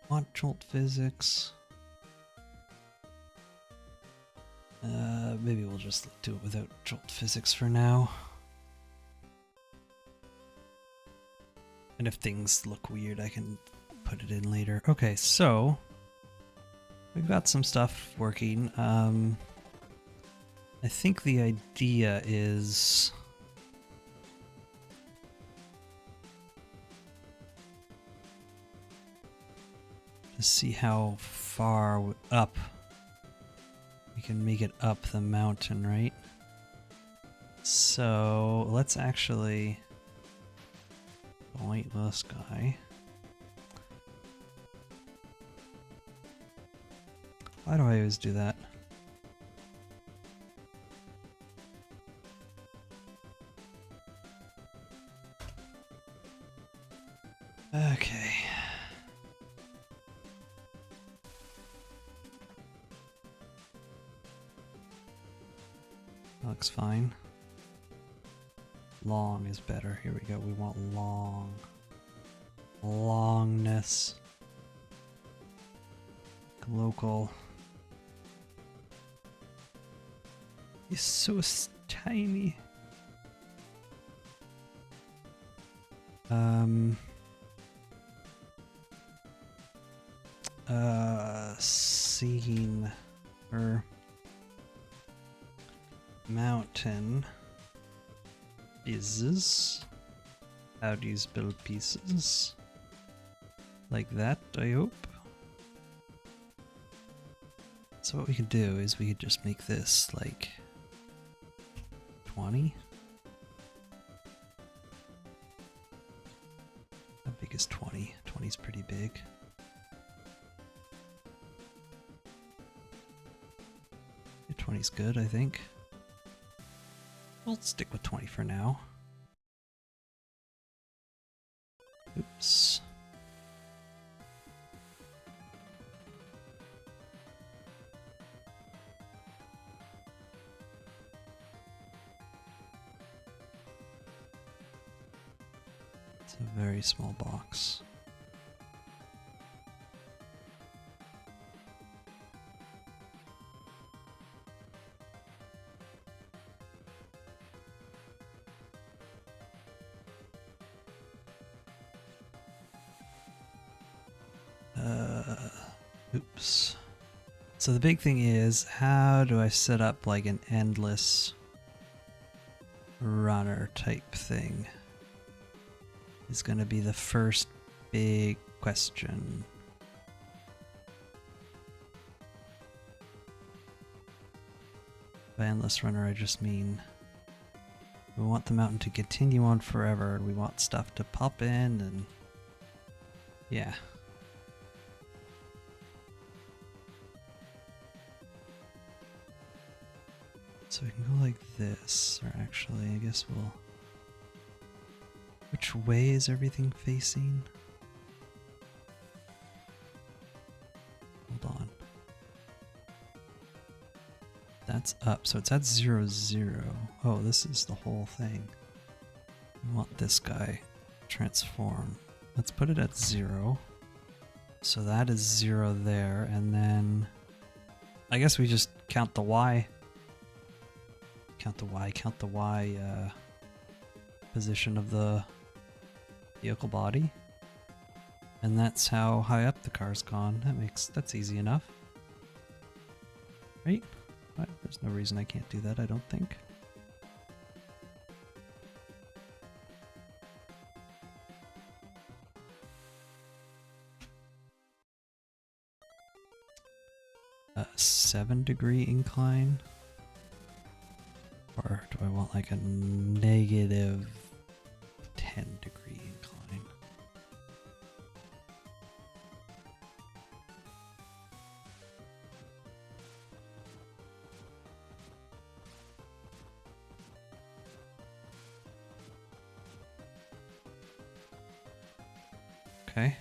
Want jolt physics. Maybe we'll just do it without jolt physics for now. And if things look weird, I can put it in later. Okay, so we've got some stuff working. I think the idea is to see how far up we can make it up the mountain, right? So let's actually point this guy. Why do I always do that? Okay. Looks fine. Long is better. Here we go. We want long. Longness. Local. He's so tiny. Scene or mountain pieces. How do you spell pieces? like that, I hope. So what we could do is we could just make this like 20. How big is 20? 20 is pretty big. Yeah, 20 is good, I think. We'll stick with 20 for now. Oops. It's a very small box. Oops. So the big thing is, how do I set up like an endless runner type thing? Is going to be the first big question. By endless runner, I just mean we want the mountain to continue on forever, and we want stuff to pop in, and yeah. So we can go like this, or actually, I guess we'll... Which way is everything facing? Hold on. That's up, so it's at 0, 0. Oh, this is the whole thing. We want this guy transform. Let's put it at 0. So that is 0 there, and then I guess we just count the Y. Count the Y position of the vehicle body. And that's how high up the car's gone. That's easy enough. Right? There's no reason I can't do that, I don't think. A 7-degree incline? Or do I want like a negative 10-degree incline? Okay.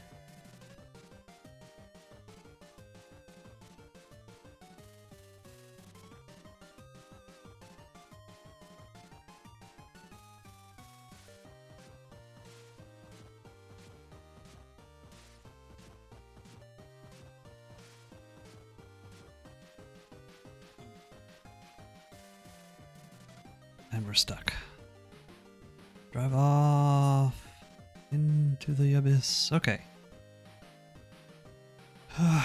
And we're stuck. Drive off into the abyss. Okay.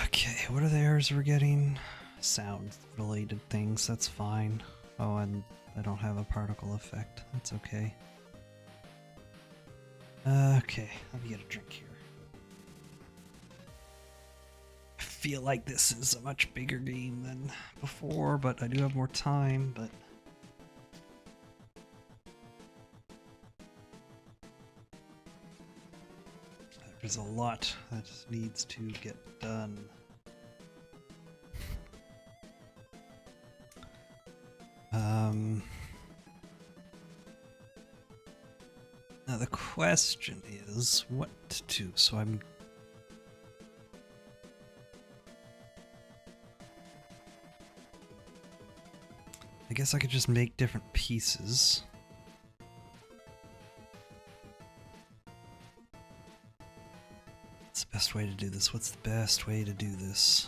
Okay, what are the errors we're getting? Sound related things, that's fine. Oh, and I don't have a particle effect. That's okay. Okay, let me get a drink here. I feel like this is a much bigger game than before, but I do have more time, but... There's a lot that needs to get done. Now the question is what to do. So I guess I could just make different pieces. What's the best way to do this? What's the best way to do this?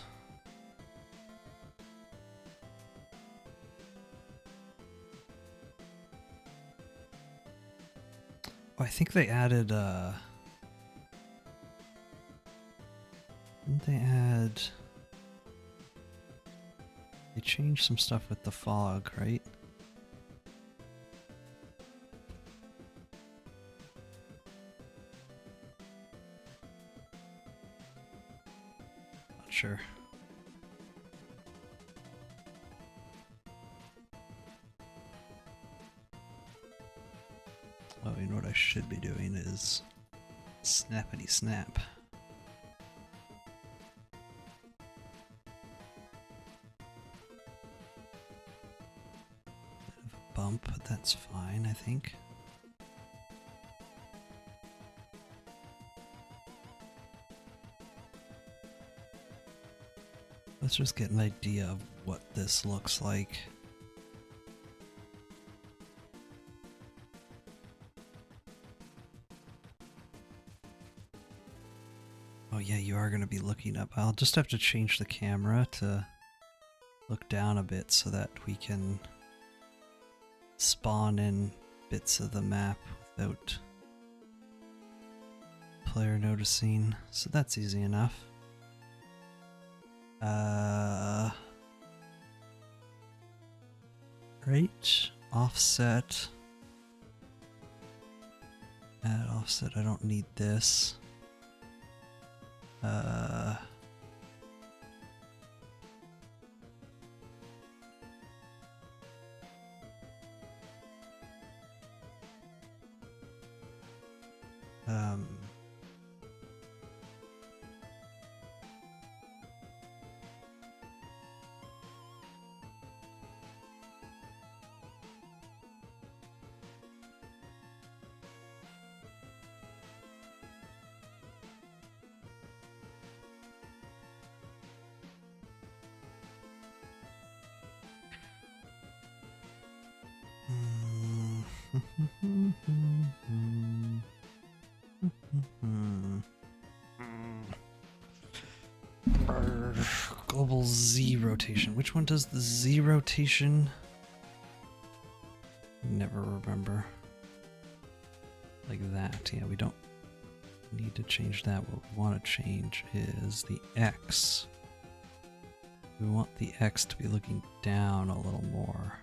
Oh, I think they added, didn't they add... They changed some stuff with the fog, right? Sure. Oh, you know what I should be doing is snappity snap. Bit of a bump, but that's fine, I think. Let's just get an idea of what this looks like. Oh yeah, you are going to be looking up. I'll just have to change the camera to look down a bit so that we can spawn in bits of the map without player noticing. So that's easy enough. Right, offset. Add offset, I don't need this. Global Z rotation. Which one does the Z rotation? Never remember. Like that. Yeah, we don't need to change that. What we want to change is the X. We want the X to be looking down a little more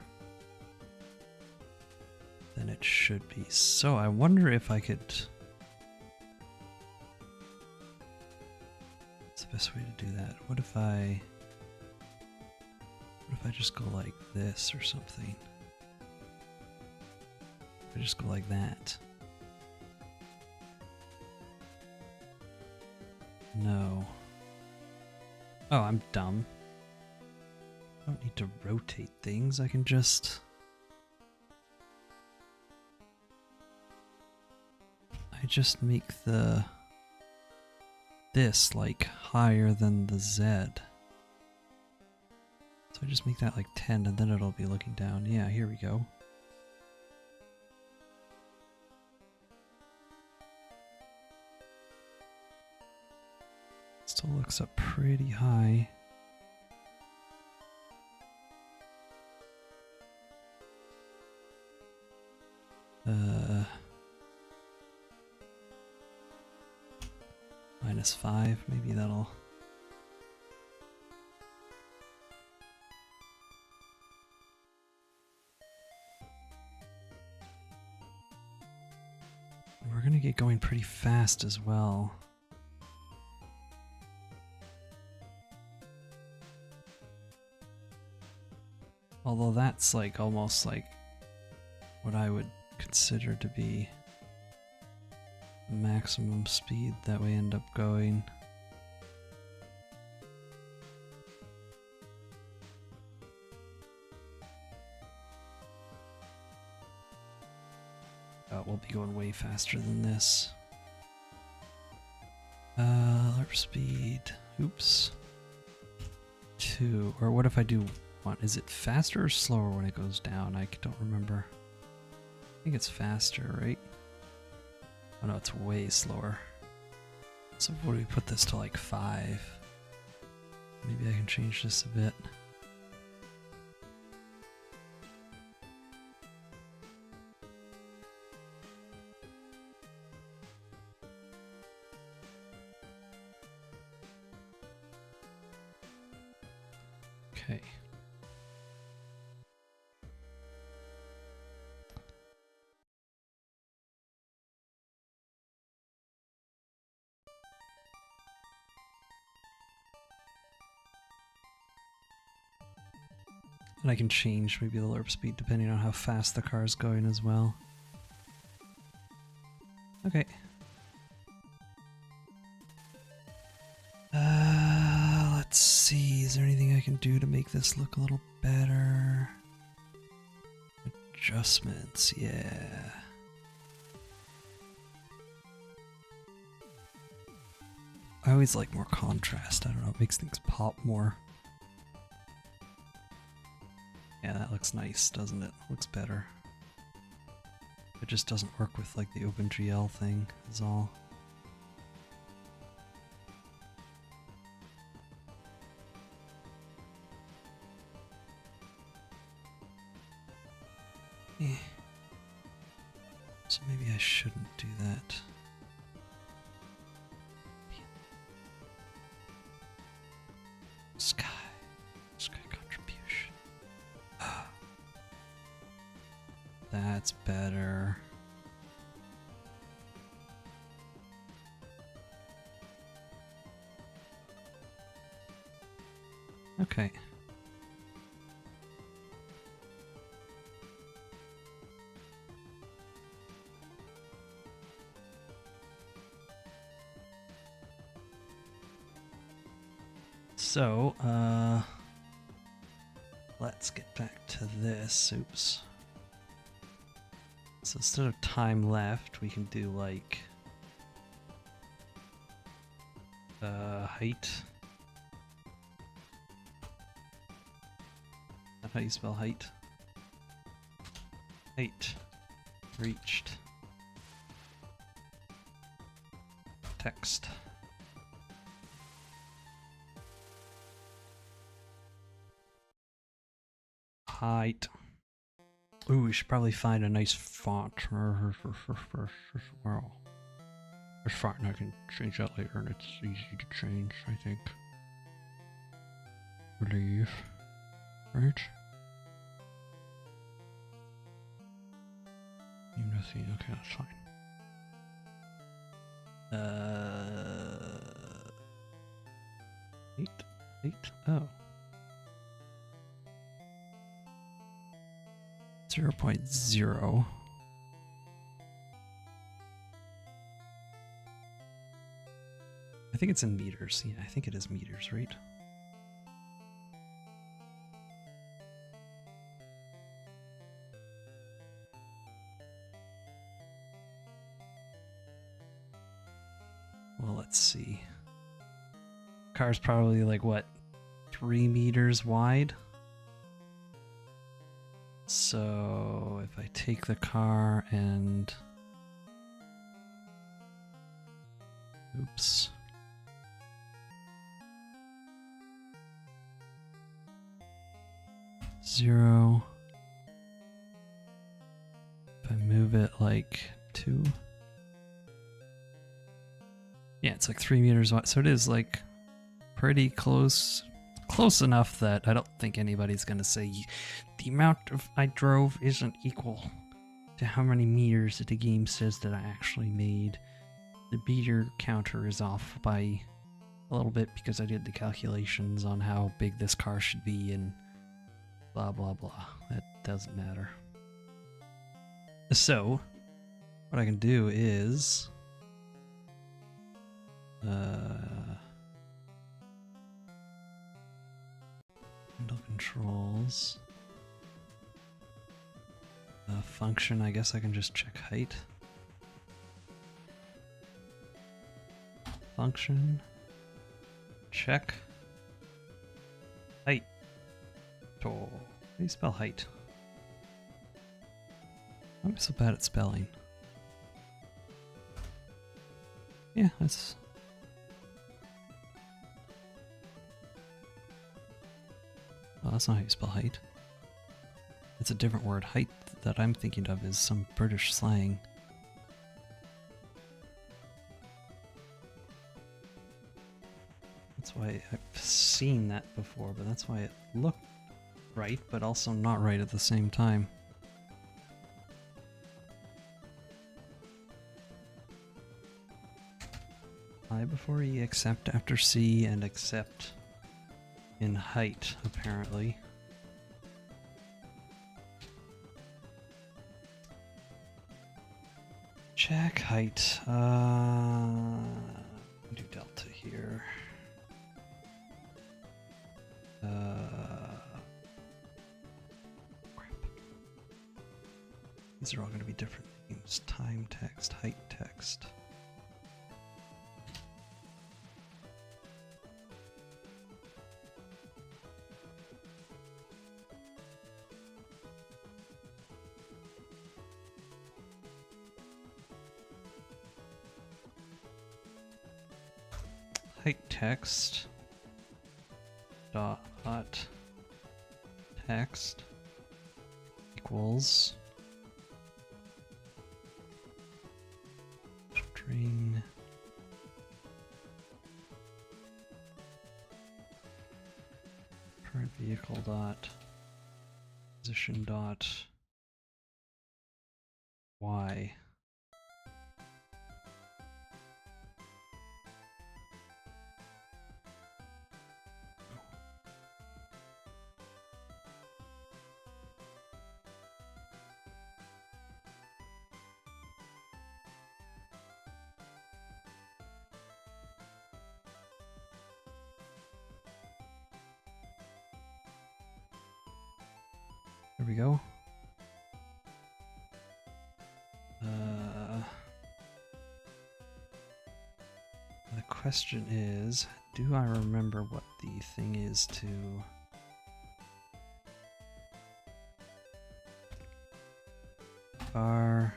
than it should be. So I wonder if I could... What's the best way to do that? What if I just go like this or something? If I just go like that. No. Oh, I'm dumb. I don't need to rotate things. I can just... I just make this like higher than the Z. So I just make that like 10 and then it'll be looking down. Yeah, here we go. Still looks up pretty high. -5, maybe that'll... We're gonna get going pretty fast as well. Although that's like almost like what I would consider to be maximum speed that we end up going. We'll be going way faster than this. LARP speed, oops. 2, or what if I do 1? Is it faster or slower when it goes down? I don't remember. I think it's faster, right? Oh no, it's way slower. So what do we put this to, like 5? Maybe I can change this a bit. Okay. And I can change maybe the lerp speed depending on how fast the car is going as well. Okay. Let's see, is there anything I can do to make this look a little better? Adjustments, yeah. I always like more contrast, I don't know, it makes things pop more. Yeah, that looks nice, doesn't it? Looks better. It just doesn't work with like the OpenGL thing, is all. Eh. So maybe I shouldn't do that. Sky contribution. That's better. Okay. So, let's get back to this. Oops. So instead of time left, we can do like height. Is that how you spell height? Height. Reached. Text. Height. Ooh, we should probably find a nice font. Well, it's fine, I can change that later and it's easy to change, I think. Believe. Right? Nothing, okay, that's fine. Eight? Oh. 0.0. I think it's in meters. Yeah, I think it is meters, right? Well, let's see. Car's probably like, what, 3 meters wide? So if I take the car and... Oops. Zero. If I move it like 2. Yeah, it's like 3 meters wide. So it is like pretty close. Close enough that I don't think anybody's going to say the amount of I drove isn't equal to how many meters that the game says that I actually made. The meter counter is off by a little bit because I did the calculations on how big this car should be and blah blah blah. That doesn't matter. So, what I can do is handle controls. Function, I guess I can just check height. Function. Check. Height. Oh, how do you spell height? I'm so bad at spelling. Yeah, that's... Well, that's not how you spell height. It's a different word. Height that I'm thinking of is some British slang. That's why I've seen that before, but that's why it looked right, but also not right at the same time. I before E, accept after C, and accept in height, apparently. check height. Do delta here. Crap. These are all going to be different names. Time text, height text. Height text dot text equals string current vehicle dot position dot y. There we go. The question is, do I remember what the thing is to our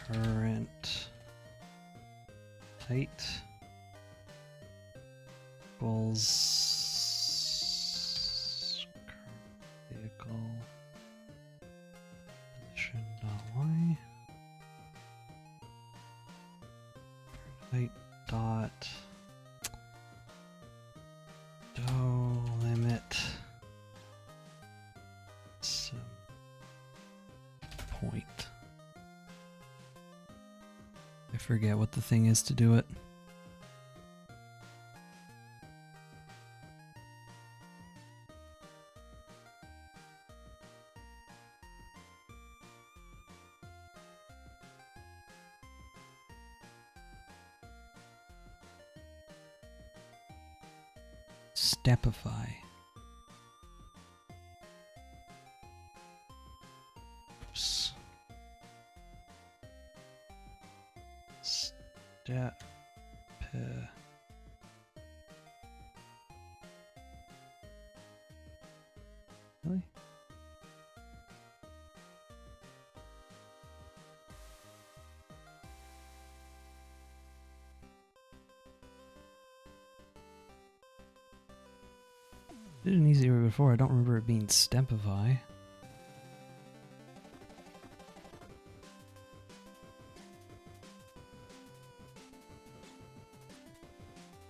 current height equals vehicle position dot y height dot do limit some point. I forget what the thing is to do it. Stepify. Oops. Step. Really? Did an easier way before. I don't remember it being Stepify.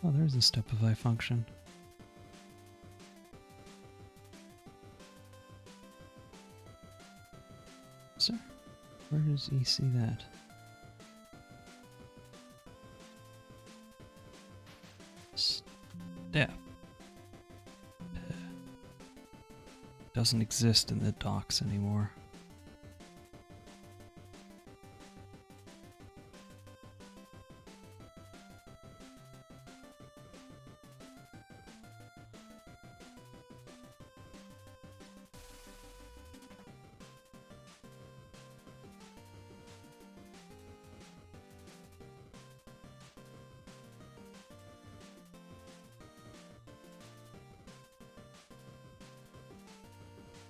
Oh, there's a Stepify function. Sir, where does he see that? Step. Doesn't exist in the docs anymore.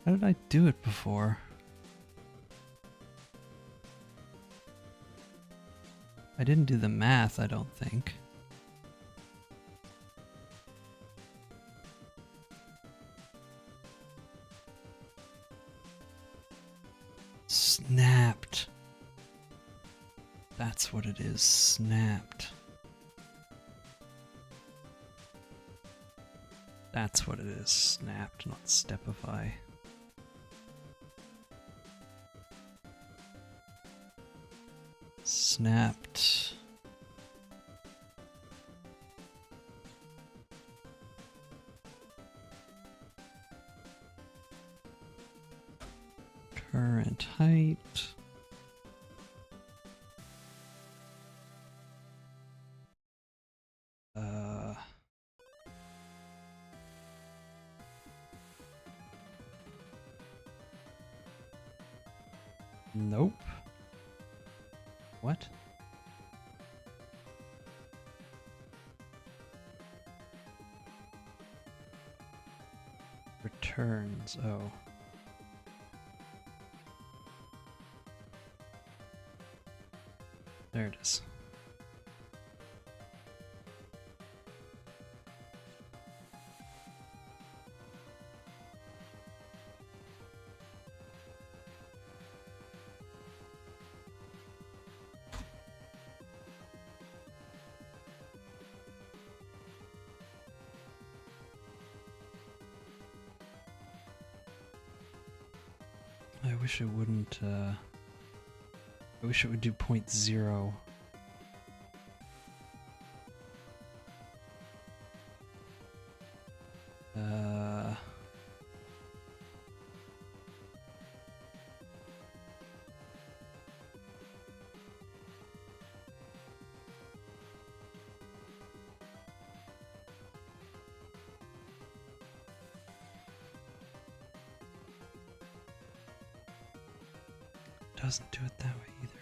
How did I do it before? I didn't do the math, I don't think. Snapped. That's what it is, snapped. That's what it is, snapped, not Stepify. Snapped. Current height. Nope. What? Returns, oh. There it is. I wish it wouldn't, I wish it would do 0.0. Doesn't do it that way either.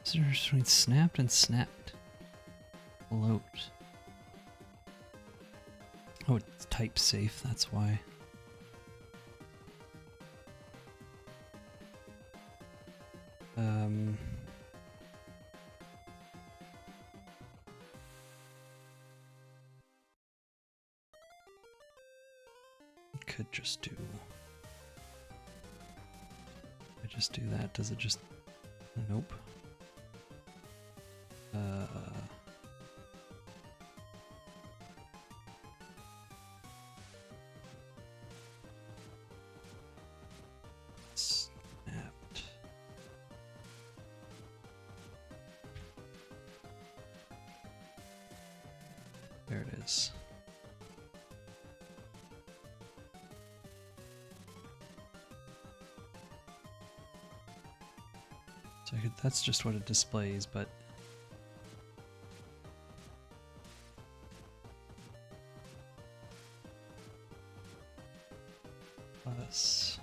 Is there a difference between snapped and snapped? Float. Oh, it's type safe, that's why. Could just do. I just do that. Does it just? Nope. Snapped. There it is. So that's just what it displays, but plus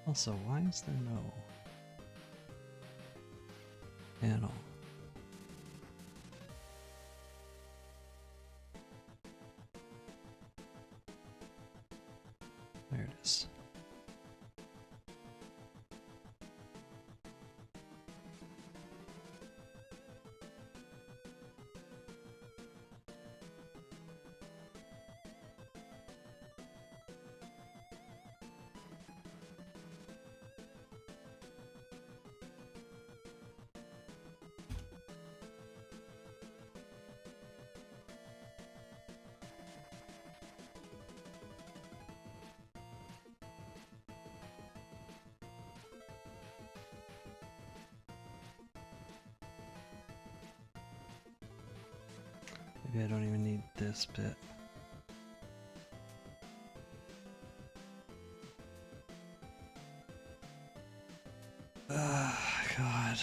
also, why is there no panel? There it is. Maybe I don't even need this bit. God.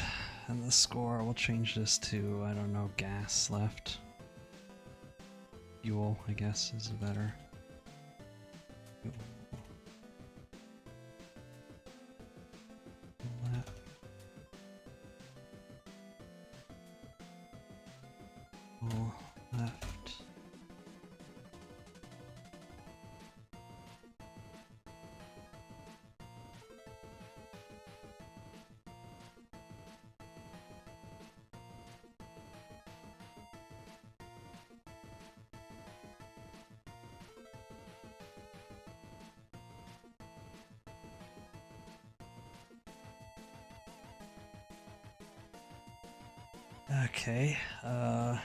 And the score, we'll change this to, I don't know, gas left. Fuel, I guess, is better. Fuel. Left. Fuel. Left. Okay, oh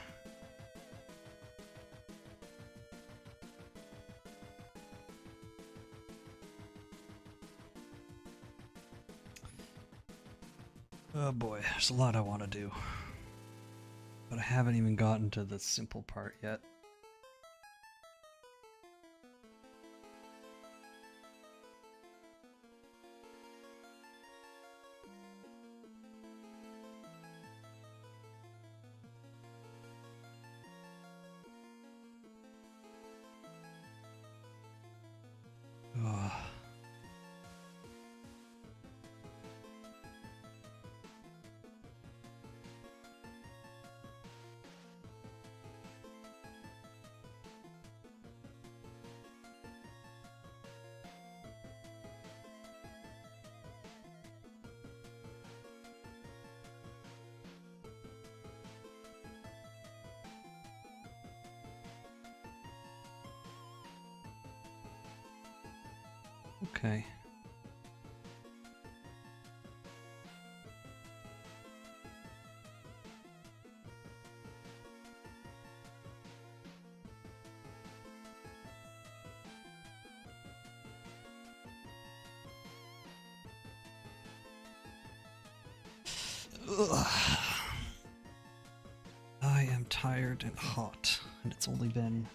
boy, there's a lot I want to do. But I haven't even gotten to the simple part yet. Ugh. Okay. Ugh. I am tired and hot, and it's only been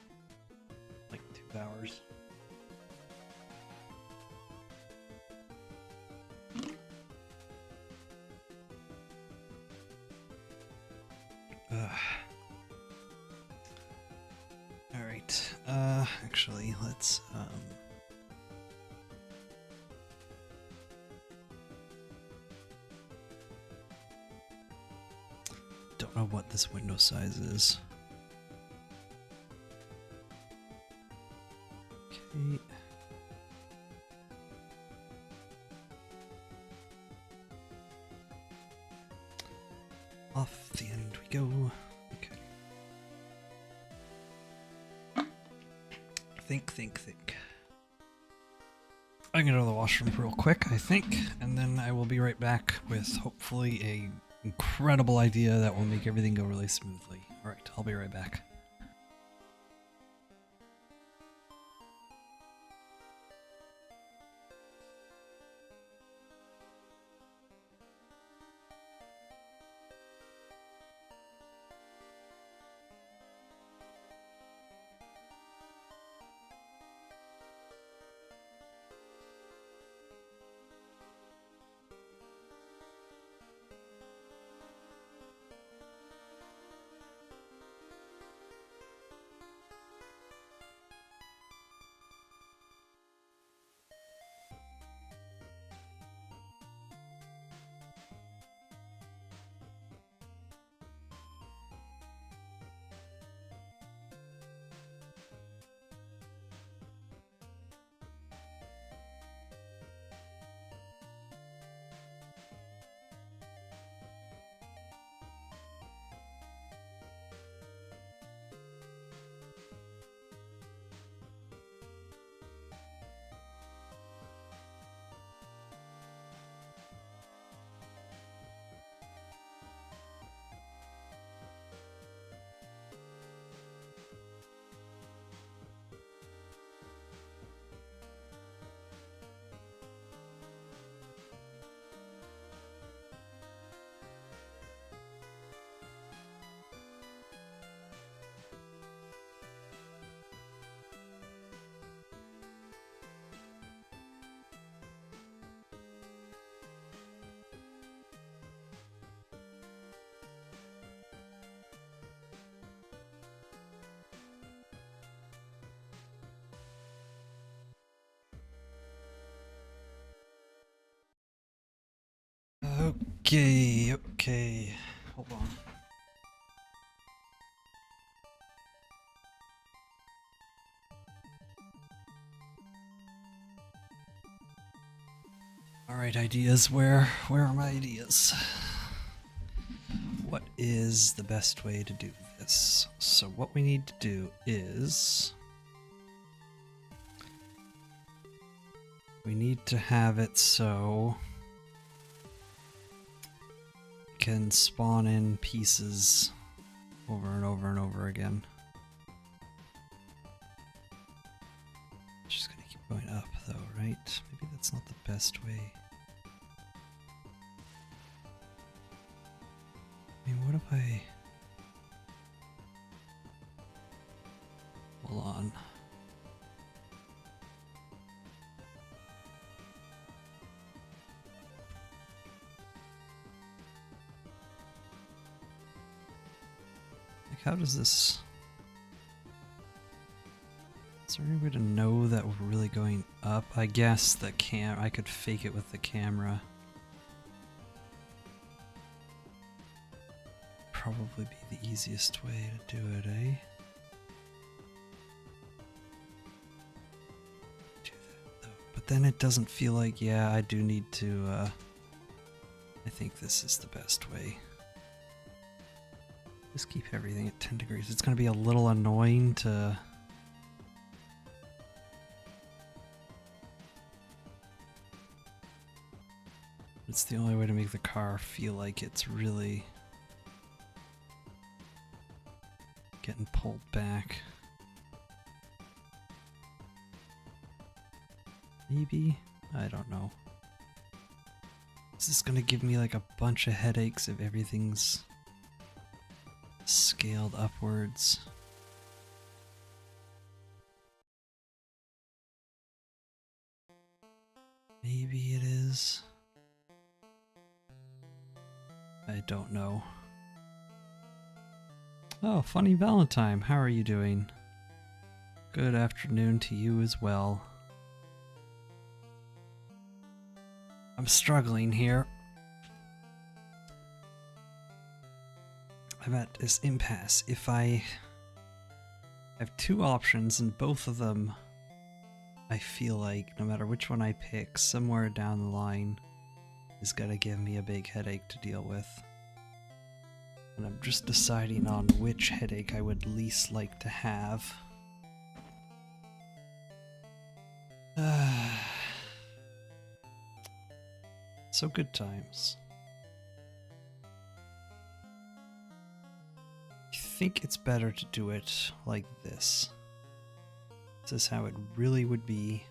like 2 hours. Alright, actually, let's, don't know what this window size is. Okay. Off the end we go. Okay. Think. I'm gonna go to the washroom real quick, I think, and then I will be right back with hopefully a incredible idea that will make everything go really smoothly. Alright, I'll be right back. Okay. Hold on. Alright, ideas. Where are my ideas? What is the best way to do this? So what we need to do is we need to have it so can spawn in pieces over and over and over again. Just gonna keep going up though, right? Maybe that's not the best way. I mean, what if I... Hold on. Like, how does this... Is there any way to know that we're really going up? I guess the I could fake it with the camera. Probably be the easiest way to do it, eh? Do that though. But then it doesn't feel like, yeah, I do need to, I think this is the best way. Just keep everything at 10 degrees. It's gonna be a little annoying to... It's the only way to make the car feel like it's really getting pulled back. Maybe? I don't know. Is this gonna give me like a bunch of headaches if everything's scaled upwards? Maybe it is. I don't know. Oh, Funny Valentine, how are you doing? Good afternoon to you as well. I'm struggling here. I'm at this impasse. If I have two options and both of them, I feel like no matter which one I pick, somewhere down the line is gonna give me a big headache to deal with. And I'm just deciding on which headache I would least like to have. So good times. I think it's better to do it like this. This is how it really would be.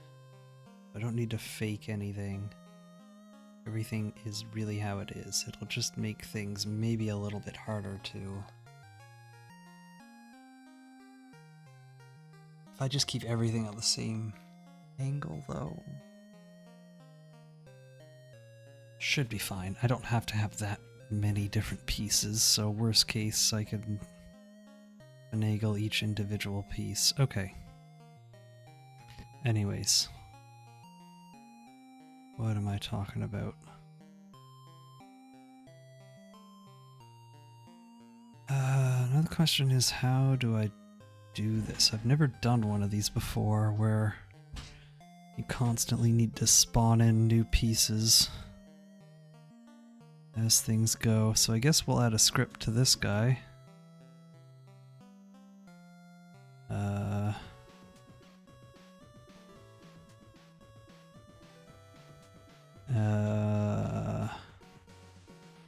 I don't need to fake anything. Everything is really how it is. It'll just make things maybe a little bit harder to... If I just keep everything at the same angle though... Should be fine. I don't have to have that many different pieces, so worst case I can finagle each individual piece. Okay. Anyways. What am I talking about? Another question is, how do I do this? I've never done one of these before where you constantly need to spawn in new pieces as things go. So I guess we'll add a script to this guy.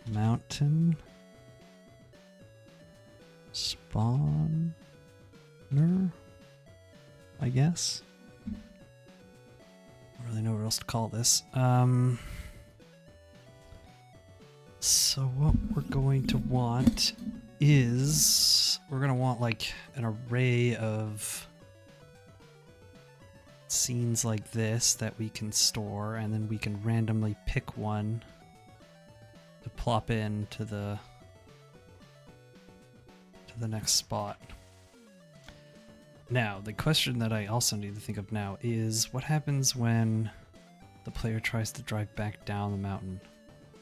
Mountain spawner, I guess. I don't really know what else to call this. So what we're going to want is we're going to want like an array of scenes like this that we can store, and then we can randomly pick one to plop in to the next spot. Now, the question that I also need to think of now is, what happens when the player tries to drive back down the mountain?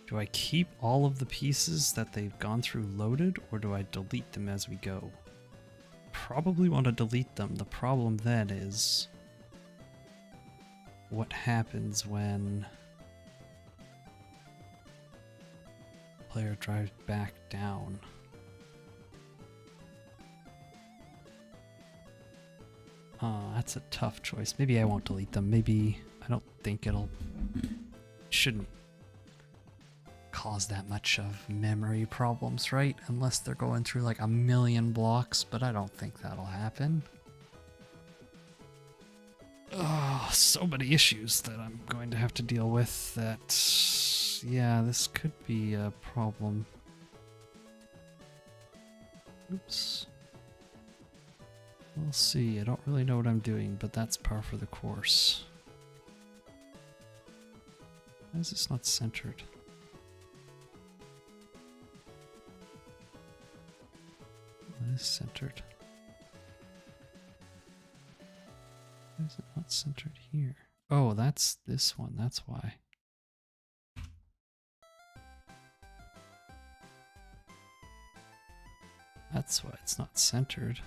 Do I keep all of the pieces that they've gone through loaded, or do I delete them as we go? Probably want to delete them. The problem then is, what happens when the player drives back down? That's a tough choice. Maybe I won't delete them. Maybe I don't think shouldn't cause that much of memory problems, right? Unless they're going through like a million blocks, but I don't think that'll happen. Oh, so many issues that I'm going to have to deal with that, yeah, this could be a problem. Oops. We'll see. I don't really know what I'm doing, but that's par for the course. Why is this not centered? Why is it centered? Why is it not centered here? Oh, that's this one. That's why. That's why it's not centered.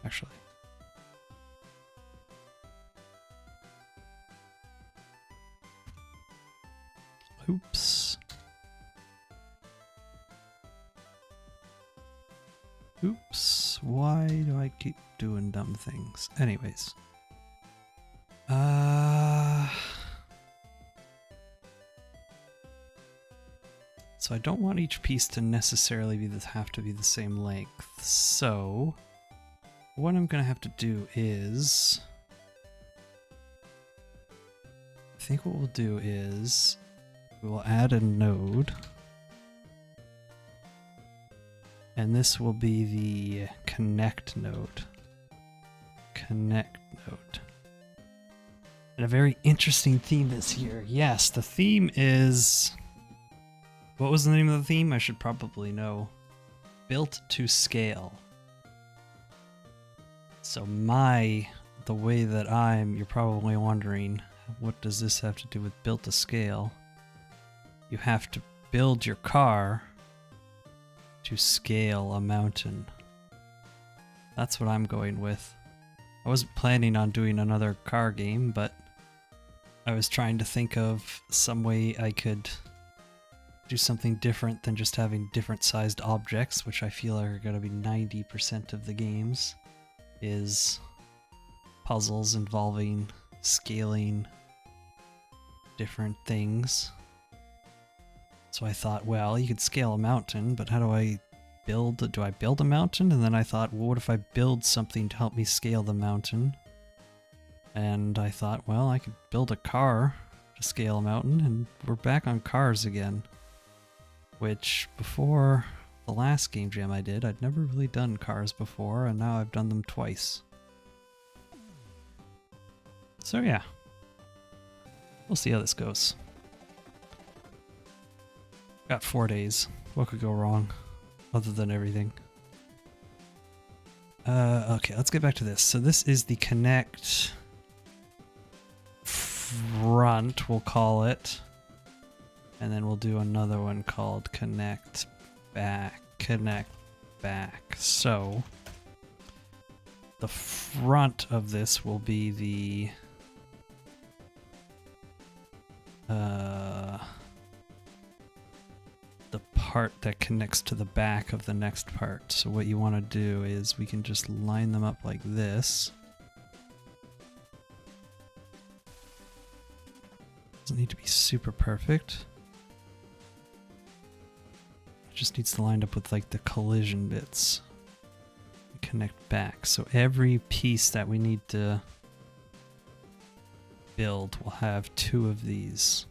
Actually. Oops. Oops. Why do I keep doing dumb things? Anyways. So I don't want each piece to necessarily have to be the same length. So what I'm gonna have to do is, I think what we'll do is we will add a node, and this will be the connect node. Connect node. And a very interesting theme this year. Yes, the theme is, what was the name of the theme? I should probably know. Built to scale. So the way that you're probably wondering, what does this have to do with built to scale? You have to build your car to scale a mountain. That's what I'm going with. I wasn't planning on doing another car game, but I was trying to think of some way I could do something different than just having different sized objects, which I feel are going to be 90% of the games, is puzzles involving scaling different things. So I thought, well, you could scale a mountain, but how do I build a mountain? And then I thought, well, what if I build something to help me scale the mountain? And I thought, well, I could build a car to scale a mountain, and we're back on cars again. Which, before the last game jam I did, I'd never really done cars before, and now I've done them twice. So yeah, we'll see how this goes. Got 4 days. What could go wrong, other than everything? Okay, let's get back to this. So this is the connect front, we'll call it. And then we'll do another one called connect back, connect back. So the front of this will be the part that connects to the back of the next part. So what you want to do is we can just line them up like this. Doesn't need to be super perfect. It just needs to line up with like the collision bits. Connect back. So every piece that we need to build will have 2 of these.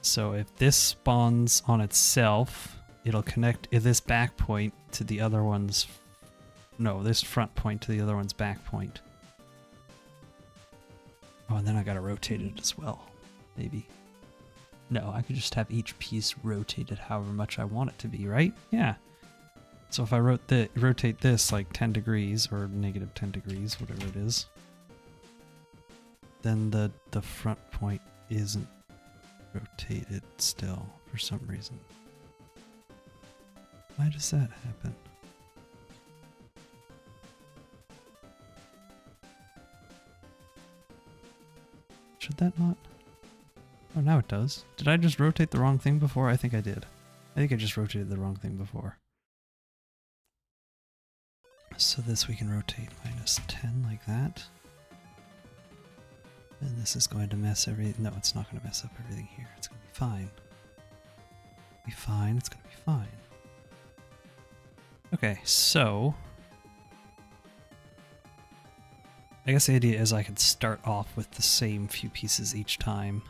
So if this spawns on itself, it'll connect this back point to the other one's... No, this front point to the other one's back point. Oh, and then I gotta rotate it as well. Maybe. No, I could just have each piece rotated however much I want it to be, right? Yeah. So if I rotate this like 10 degrees, or negative 10 degrees, whatever it is, then the front point isn't rotated still for some reason. Why does that happen? Should that not? Oh, now it does. Did I just rotate the wrong thing before? I think I did. I think I just rotated the wrong thing before. So this we can rotate -10 like that. And this is going to mess everything. No, it's not going to mess up everything here. It's going to be fine. Be fine. It's going to be fine. Okay, so I guess the idea is I could start off with the same few pieces each time.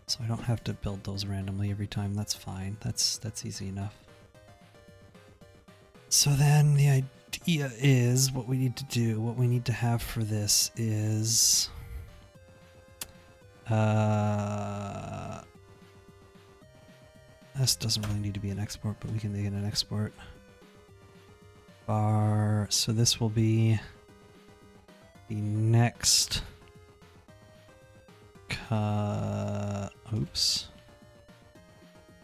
So I don't have to build those randomly every time. That's fine. That's easy enough. So then the idea is what we need to do, what we need to have for this is this doesn't really need to be an export, but we can make it an export. Bar, so this will be the next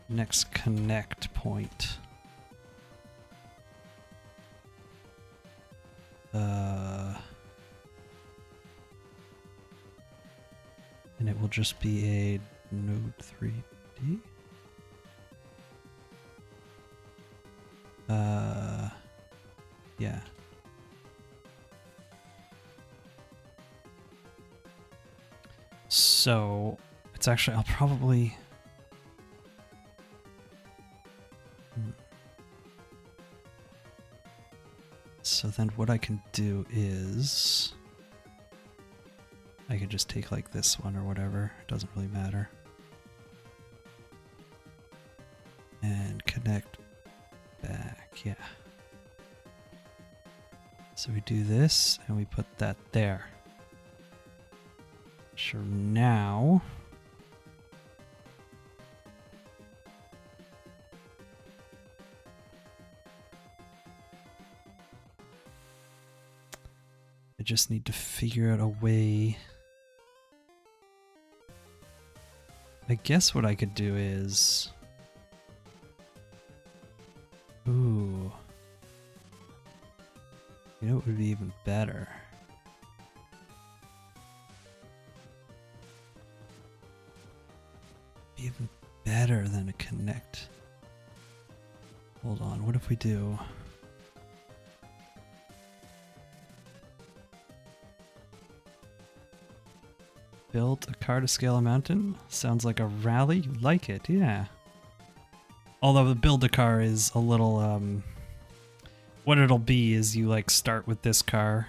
next connect point. And it will just be a node 3D. Yeah. So it's actually, I'll probably so then what I can do is I could just take like this one or whatever, it doesn't really matter, and connect back. Yeah, so we do this and we put that there. Sure, now I just need to figure out a way. I guess what I could do is, ooh, you know what would be even better? Even better than a connect. Hold on, what if we do? Build a car to scale a mountain? Sounds like a rally? You like it, yeah. Although the build a car is a little, what it'll be is you like start with this car,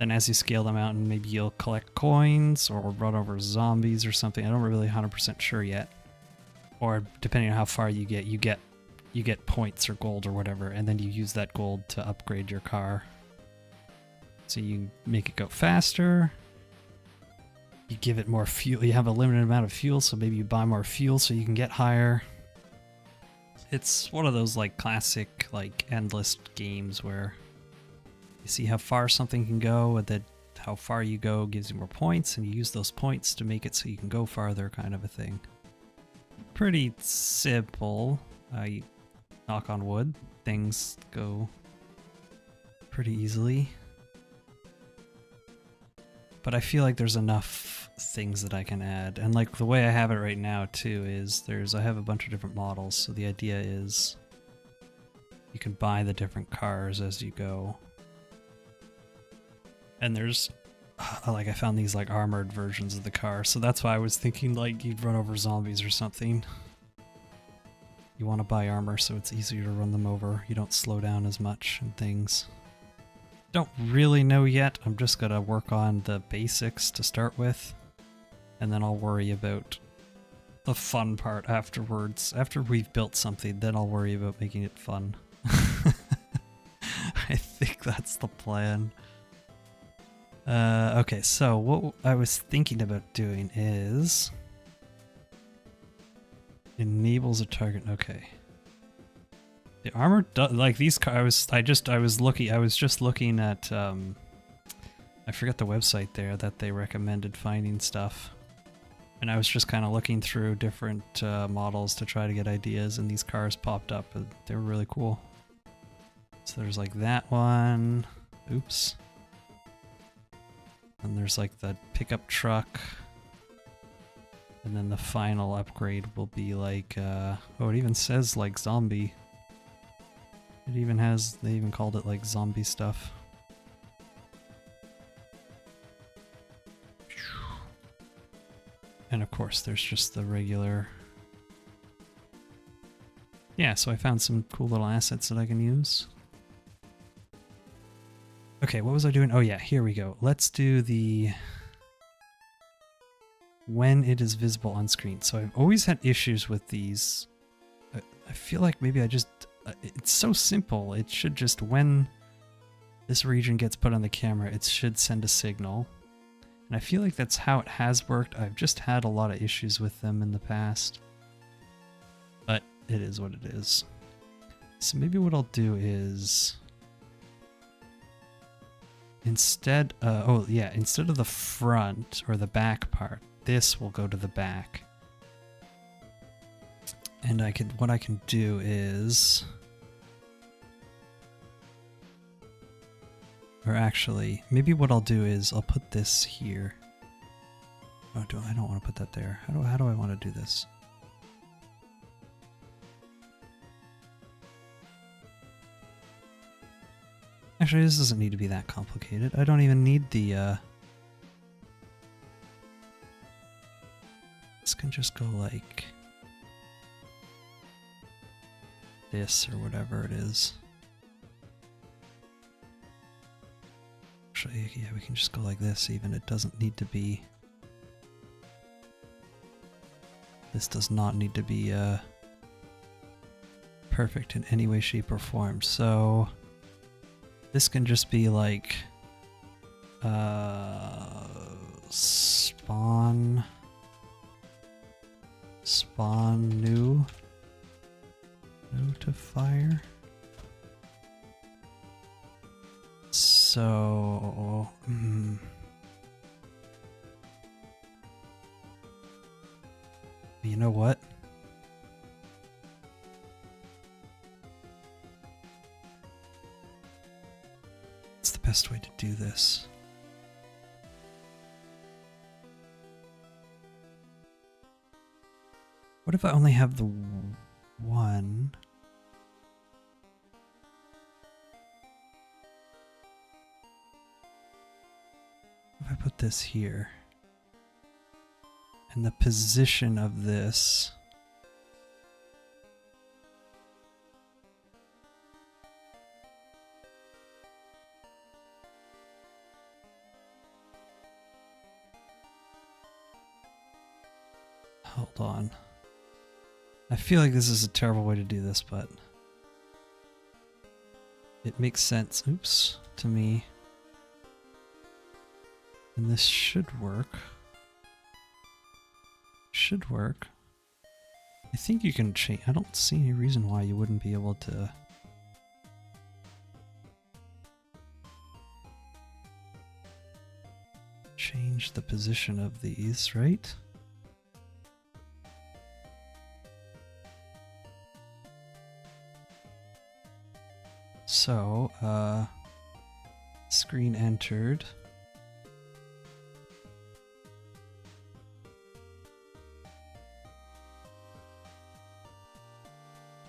then as you scale the mountain, maybe you'll collect coins or run over zombies or something. I don't really 100% sure yet. Or depending on how far you get points or gold or whatever, and then you use that gold to upgrade your car. So you make it go faster. You give it more fuel. You have a limited amount of fuel, so maybe you buy more fuel so you can get higher. It's one of those like classic like endless games where you see how far something can go, and then how far you go gives you more points, and you use those points to make it so you can go farther, kind of a thing. Pretty simple. You knock on wood, things go pretty easily. But I feel like there's enough things that I can add. And like the way I have it right now too is I have a bunch of different models, so the idea is you can buy the different cars as you go. And there's like I found these like armored versions of the car, so that's why I was thinking like you'd run over zombies or something. You want to buy armor so it's easier to run them over. You don't slow down as much and things. Don't really know yet. I'm just gonna work on the basics to start with, and then I'll worry about the fun part afterwards. After we've built something, then I'll worry about making it fun. I think that's the plan. Okay, so what I was thinking about doing is enables a target. Okay. The armor like these cars. I was just looking at I forget the website there that they recommended finding stuff, and I was just kind of looking through different models to try to get ideas, and these cars popped up and they were really cool. So there's like that one. Oops. And there's like the pickup truck. And then the final upgrade will be like oh, it even says like zombie. They even called it like zombie stuff. of course, there's just the regular... Yeah, so I found some cool little assets that I can use. Okay, what was I doing? Oh yeah, here we go. Let's do the... when it is visible on screen. So I've always had issues with these. I feel like maybe I just... it's so simple. It should just, when this region gets put on the camera, it should send a signal. And I feel like that's how it has worked. I've just had a lot of issues with them in the past. But it is what it is. So maybe what I'll do is... instead of the front or the back part, this will go to the back. And what I can do is... or actually, maybe what I'll do is I'll put this here. Oh, I don't want to put that there. How do I want to do this? Actually, this doesn't need to be that complicated. I don't even need the, this can just go like this or whatever it is. Actually, yeah, we can just go like this even. It doesn't need to be... this does not need to be, perfect in any way, shape, or form. So... this can just be like spawn new notifier. So you know what? Best way to do this. What if I only have the one? If I put this here and the position of this hold on. I feel like this is a terrible way to do this, but it makes sense, oops, to me. And this should work. Should work. I think you can change. I don't see any reason why you wouldn't be able to. Change the position of these, right? So, screen entered.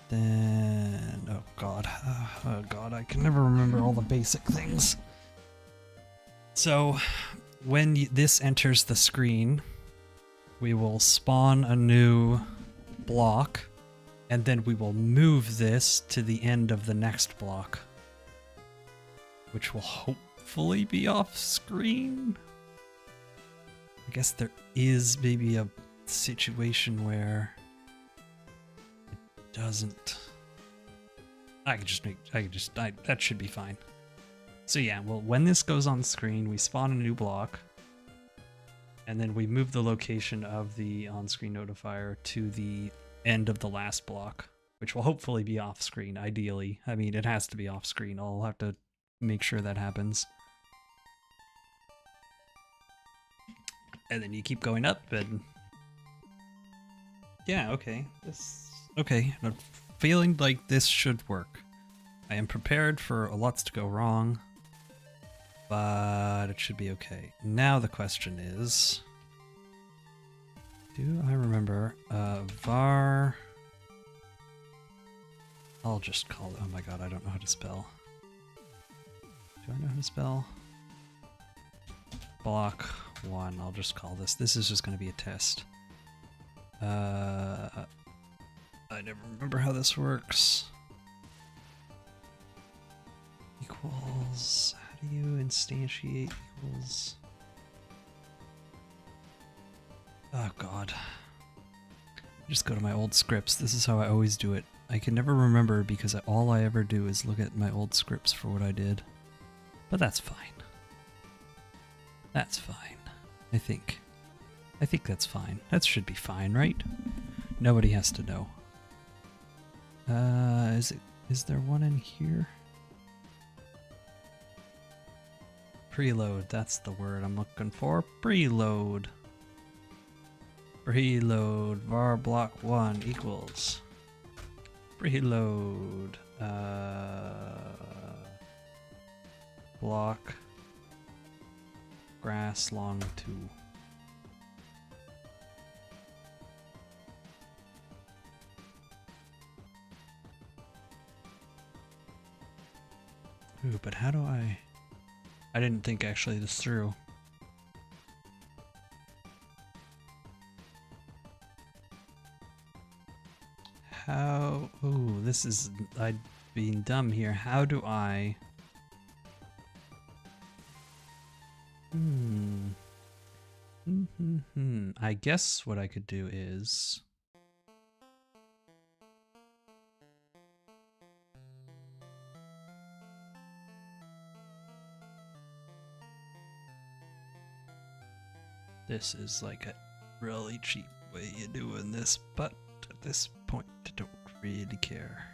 Then, oh god, I can never remember all the basic things. So, when this enters the screen, we will spawn a new block. And then we will move this to the end of the next block, which will hopefully be off screen. I guess there is maybe a situation where it doesn't. That should be fine. So yeah, well, when this goes on screen, we spawn a new block, and then we move the location of the on-screen notifier to the end of the last block, which will hopefully be off screen, ideally. I mean, it has to be off screen. I'll have to make sure that happens. And then you keep going up, and yeah, okay. I'm feeling like this should work. I am prepared for lots to go wrong, but it should be okay. Now the question is, do I remember var? I'll just call it. Oh my god, I don't know how to spell. Do I know how to spell? Block 1. I'll just call this. This is just going to be a test. I never remember how this works. Equals, how do you instantiate equals? Oh god. Just go to my old scripts. This is how I always do it. I can never remember because all I ever do is look at my old scripts for what I did. But that's fine. That's fine. I think that's fine. That should be fine, right? Nobody has to know. Is there one in here? Preload, that's the word I'm looking for. Preload. Preload var block 1 equals preload block grass long 2. Ooh, but how do I didn't think actually this through. How, ooh, this is, I'm being dumb here. How do I, I guess what I could do is, this is like a really cheap way of doing this, but at this point I don't really care.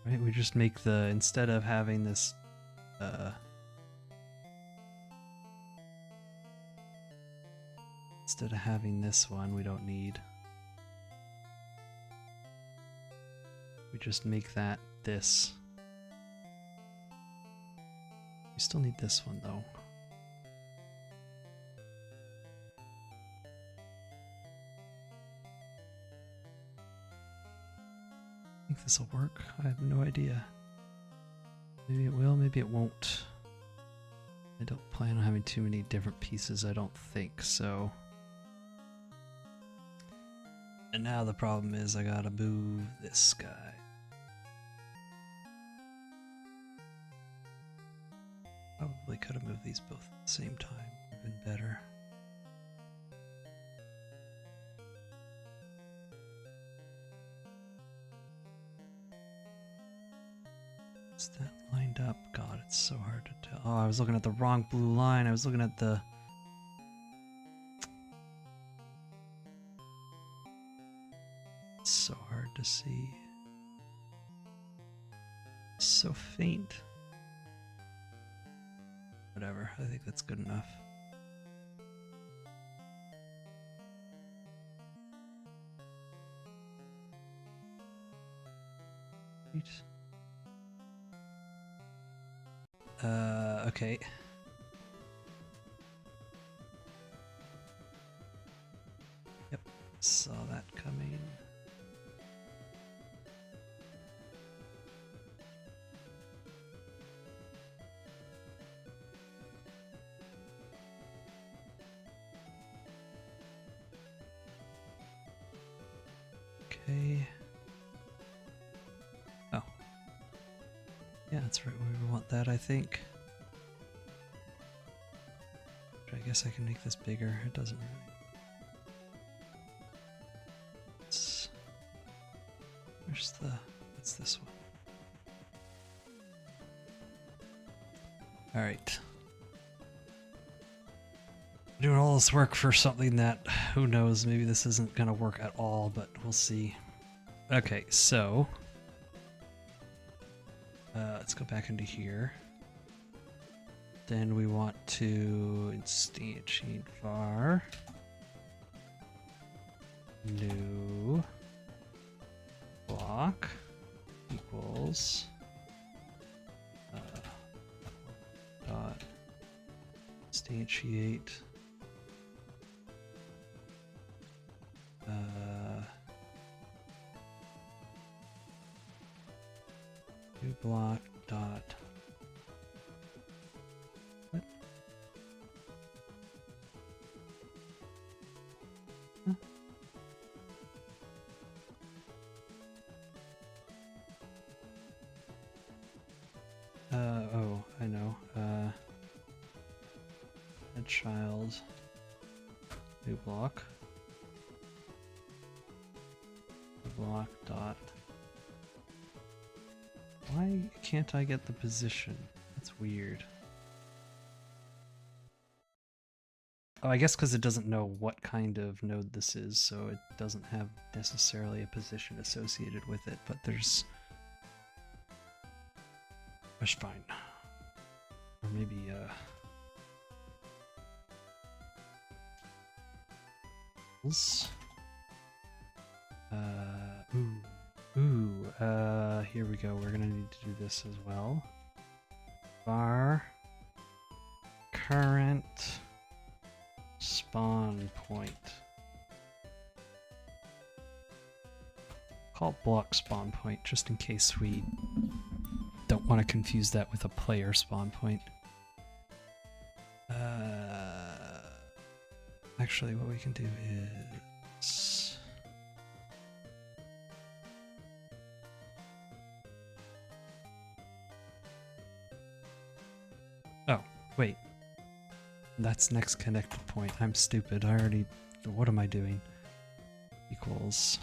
Right, we just make the, instead of having this, instead of having this one we don't need, we just make that this. We still need this one though. I think this will work. I have no idea. Maybe it will, maybe it won't. I don't plan on having too many different pieces, I don't think so. And now the problem is I gotta move this guy. Probably could have moved these both at the same time. Would have been better. Is that lined up? God, it's so hard to tell. Oh, I was looking at the wrong blue line. I was looking at the... It's so hard to see. It's so faint. Whatever, I think that's good enough. Okay. Yep, saw that coming. Okay. Oh. Yeah, that's right where we want that, I think. I guess I can make this bigger. It doesn't really. Where's the... What's this one? Alright. Doing all this work for something that, who knows, maybe this isn't gonna work at all, but we'll see. Okay, so... let's go back into here. Then we want to instantiate var new block equals dot instantiate new block dot child, new block, new block dot. Why can't I get the position? That's weird. Oh, I guess because it doesn't know what kind of node this is, so it doesn't have necessarily a position associated with it, but there's fine. Or maybe, here we go. We're gonna need to do this as well. Var current spawn point. Call it block spawn point, just in case we don't want to confuse that with a player spawn point. Actually, what we can do is... Oh, wait. That's next connected point. I'm stupid. I already... What am I doing? Equals...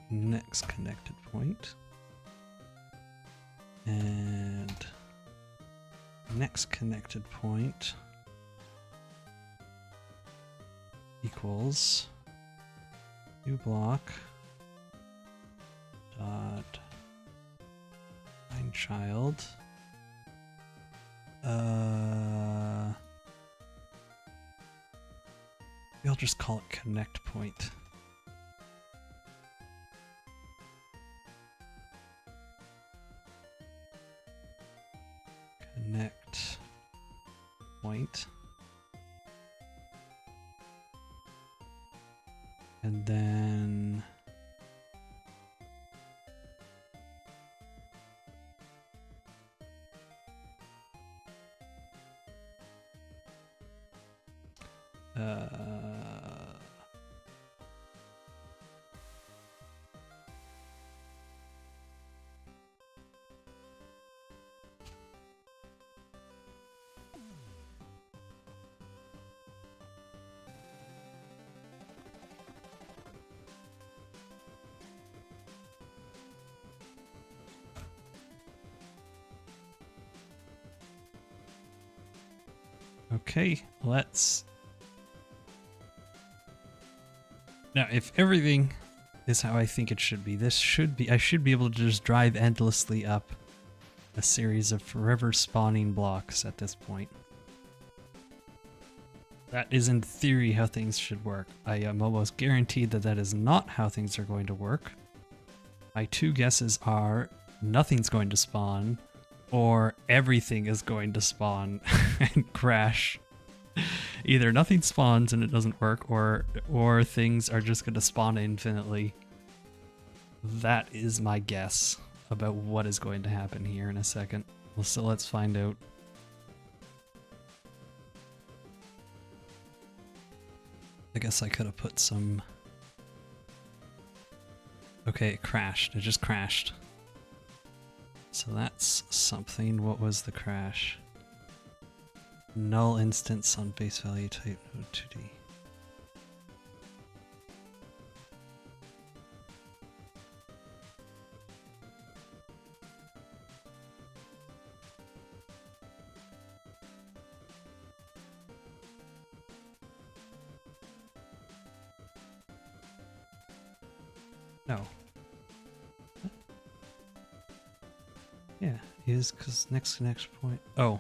next connected point. And... next connected point equals new block dot find child we'll just call it connect point. Connect point. And then okay, let's... Now, if everything is how I think it should be, this should be... I should be able to just drive endlessly up a series of forever spawning blocks at this point. That is in theory how things should work. I am almost guaranteed that that is not how things are going to work. My two guesses are nothing's going to spawn, or everything is going to spawn and crash. Either nothing spawns and it doesn't work, or things are just going to spawn infinitely. That is my guess about what is going to happen here in a second. Well, so let's find out. I guess I could have put some... Okay, it crashed. It just crashed. So that's something. What was the crash? Null instance on base value type node 2D. No. Yeah, is because next point. Oh.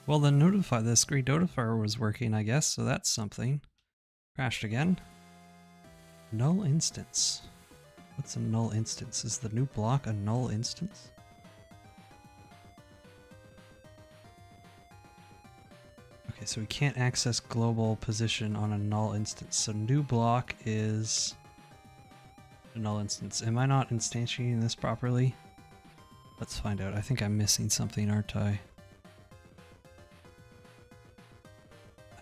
Well, the screen notifier was working, I guess, so that's something. Crashed again. Null instance. What's a null instance? Is the new block a null instance? Okay, so we can't access global position on a null instance. So new block is a null instance. Am I not instantiating this properly? Let's find out. I think I'm missing something, aren't I?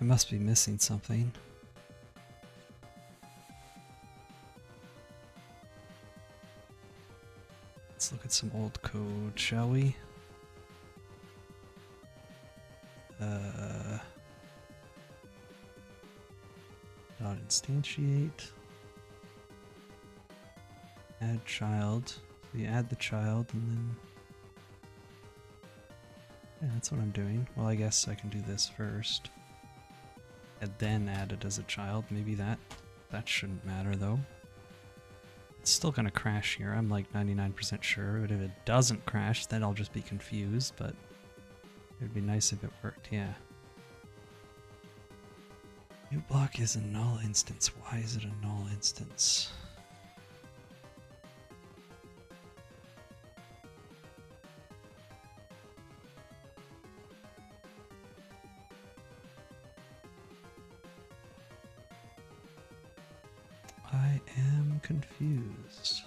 I must be missing something. Let's look at some old code, shall we? Dot instantiate. Add child. So you add the child and then... Yeah, that's what I'm doing. Well, I guess I can do this first. And then add it as a child. Maybe that shouldn't matter though. It's still gonna crash here, I'm like 99% sure, but if it doesn't crash, then I'll just be confused, but it would be nice if it worked, yeah. New block is a null instance. Why is it a null instance? I am confused.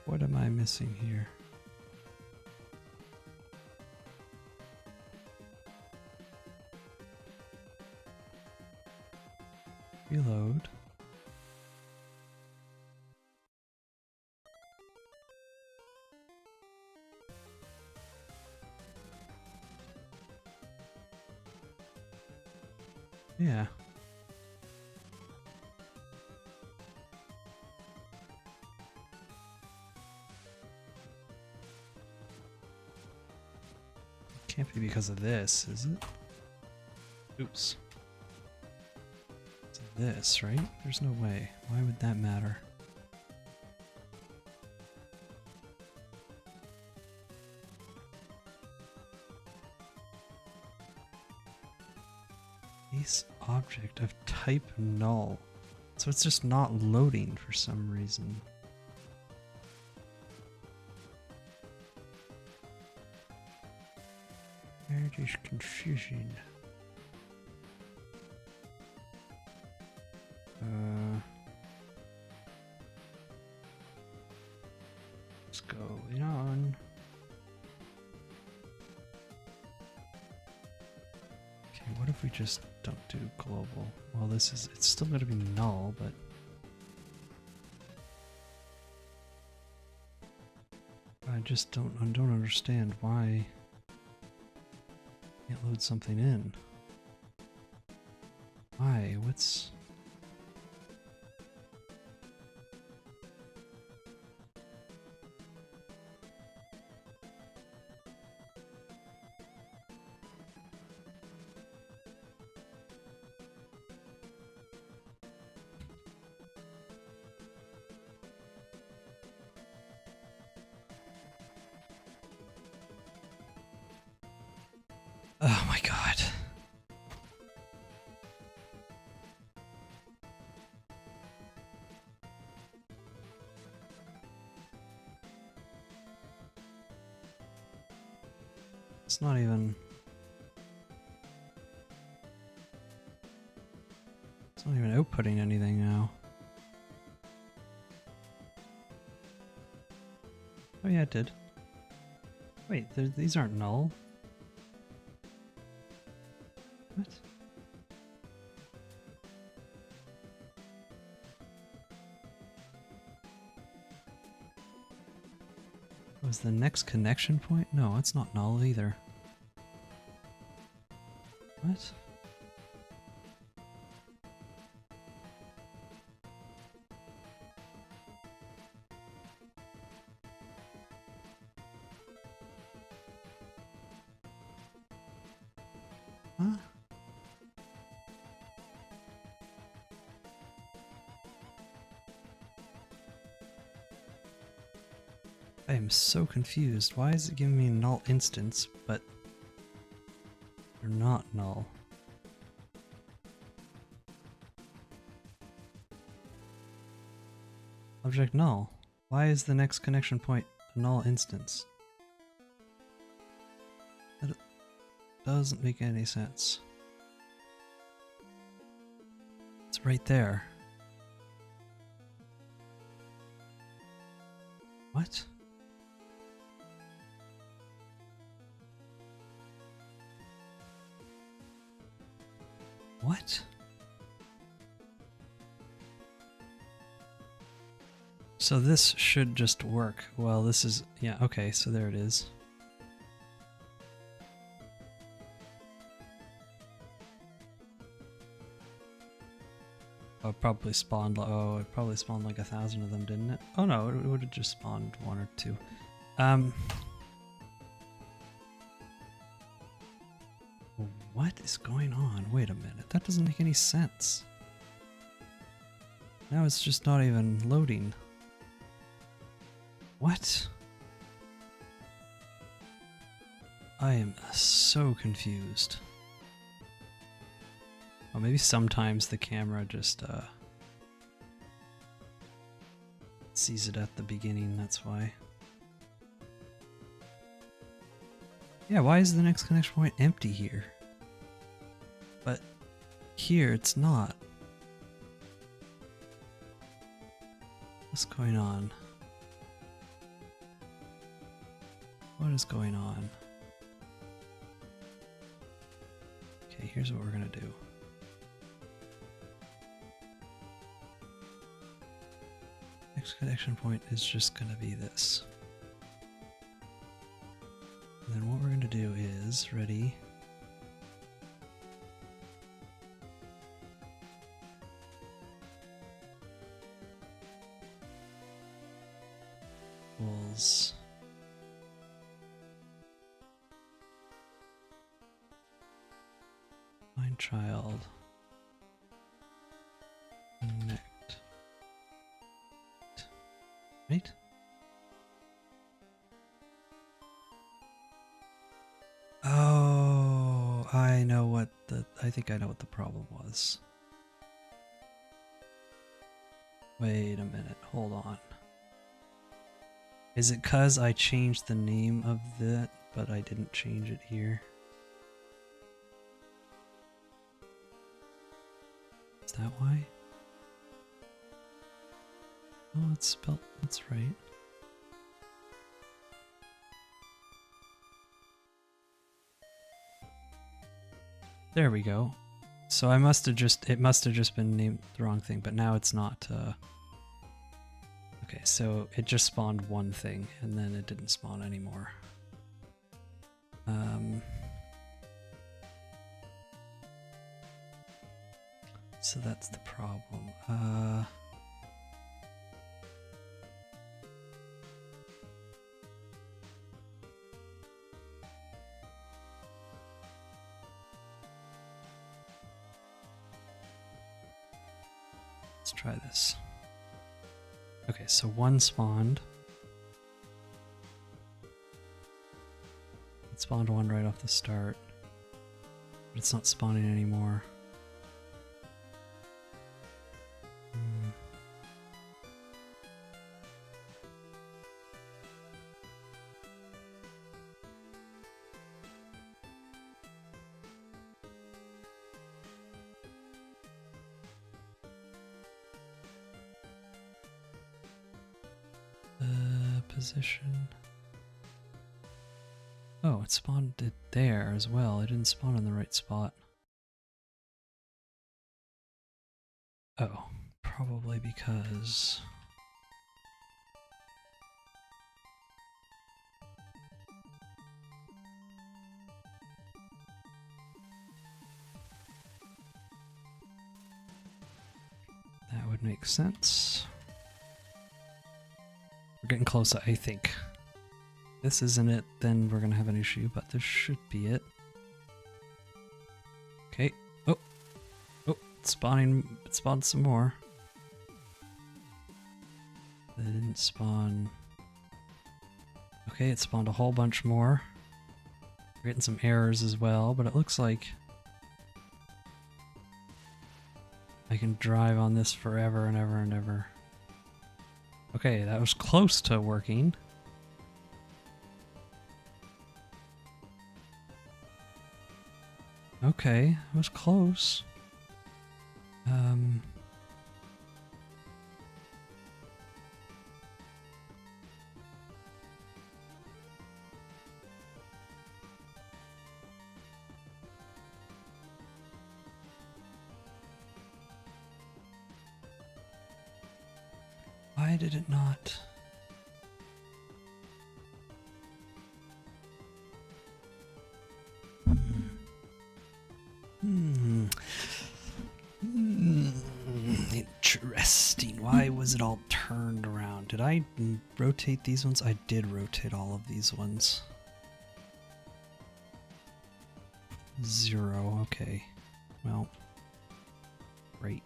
What am I missing here? Reload. Yeah. Can't be because of this, is it? Oops. It's this, right? There's no way. Why would that matter? Base object of type null. So it's just not loading for some reason. It is confusing. Let's go on. Okay, what if we just don't do global? Well, it's still going to be null, but I just don't understand why I can't load something in. Why? What's... Oh my god. It's not even... It's not even outputting anything now. Oh yeah, it did. Wait, these aren't null. What? Was the next connection point? No, it's not null either. What? Huh? I am so confused. Why is it giving me a null instance, but they're not null? Object null. Why is the next connection point a null instance? That doesn't make any sense. It's right there. What? What? So this should just work. Well, this is, yeah, okay, so there it is. Oh, it probably spawned, oh, it probably spawned like 1,000 of them, didn't it? Oh no, it would have just spawned 1 or 2. What is going on? Wait a minute, that doesn't make any sense. Now it's just not even loading. What? I am so confused. Oh, maybe sometimes the camera just sees it at the beginning, that's why. Yeah, why is the next connection point empty here? But here it's not. What's going on? What is going on? Okay, here's what we're gonna do. Next connection point is just gonna be this. And then what we're gonna do is, ready? Equals find child connect, right? Oh, I know what I think I know what the problem was. Wait a minute, hold on. Is it 'cause I changed the name of that, but I didn't change it here? Is that why? Oh, it's spelled, that's right. There we go. So I must have just, it must have just been named the wrong thing, but now it's not, okay, so it just spawned one thing, and then it didn't spawn anymore. So that's the problem. Let's try this. Okay, so one spawned. It spawned one right off the start. But it's not spawning anymore. Position. Oh, it spawned it there as well. It didn't spawn in the right spot. Oh, probably because... that would make sense. We're getting close, I think. If this isn't it, then we're gonna have an issue, but this should be it. Okay. Oh! Oh, it's spawning. It spawned some more. They didn't spawn... Okay, it spawned a whole bunch more. We're getting some errors as well, but it looks like I can drive on this forever and ever and ever. Okay, that was close to working. Okay, that was close. Why did it not? Interesting. Why was it all turned around? Did I rotate these ones? I did rotate all of these ones. 0. Okay. Well. Great.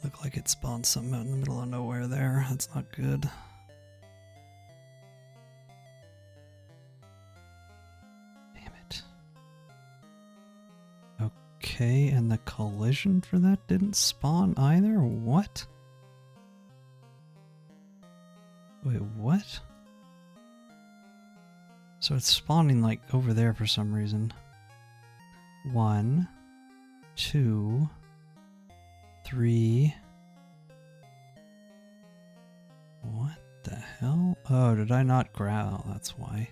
Looked like it spawned something out in the middle of nowhere there. That's not good. Damn it. Okay, and the collision for that didn't spawn either? What? Wait, what? So it's spawning like over there for some reason. 1, 2, 3. What the hell? Oh, did I not grab? Oh, that's why.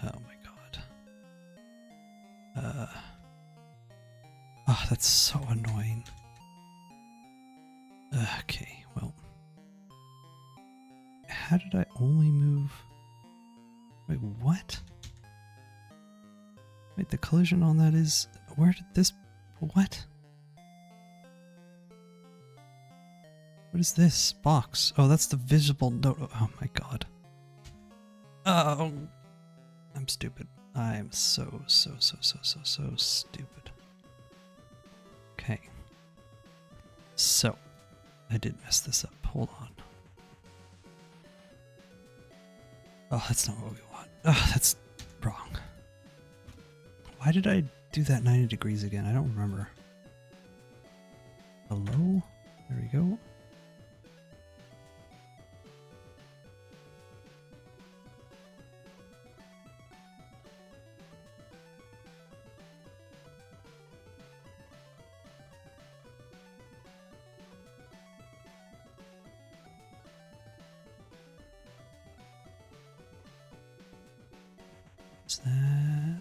Oh my god. Oh, that's so annoying. Okay, well. How did I only move? Wait, what? Wait, the collision on that is... Where did this... What? What is this box? Oh, that's the visible note. Oh my god. Oh, I'm stupid. I am so stupid. Okay. So, I did mess this up. Hold on. Oh, that's not what we want. Oh, that's wrong. Why did I do that 90 degrees again? I don't remember. Hello? There we go.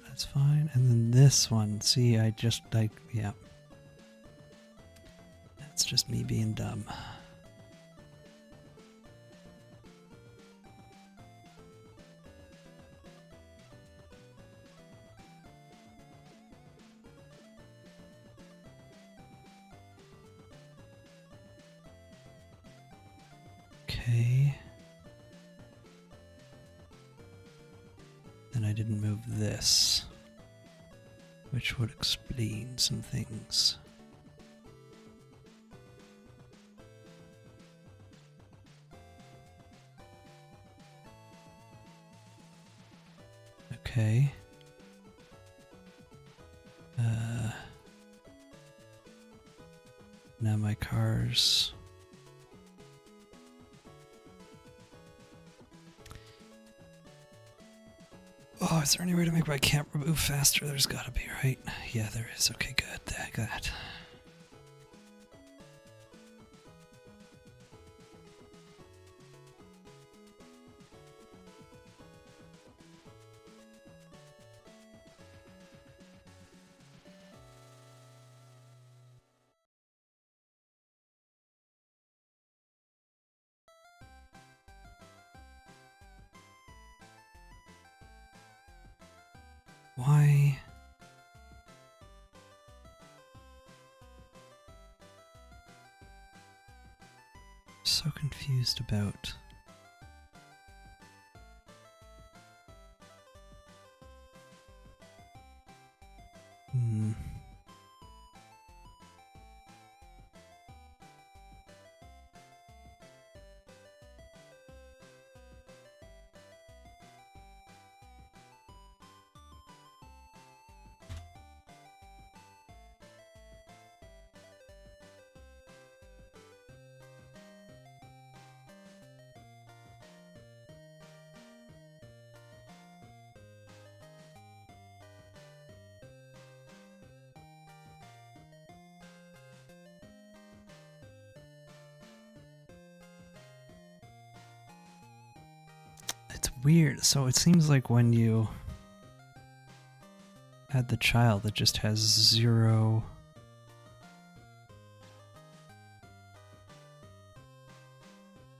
That's fine. And then this one, see, yeah. That's just me being dumb. Okay. Then I didn't move this, which would explain some things. Okay. Now my cars. Oh, is there any way to make my camera move faster? There's gotta be, right? Yeah, there is. Okay, good. I got that. Why? So confused about. It's weird. So it seems like when you add the child, it just has 0.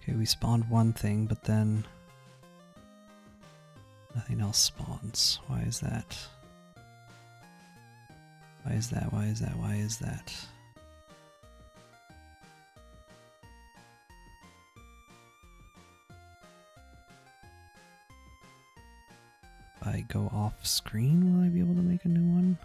Okay, we spawned one thing, but then nothing else spawns. Why is that? Why is that? Why is that? Why is that? If I go off screen, will I be able to make a new one?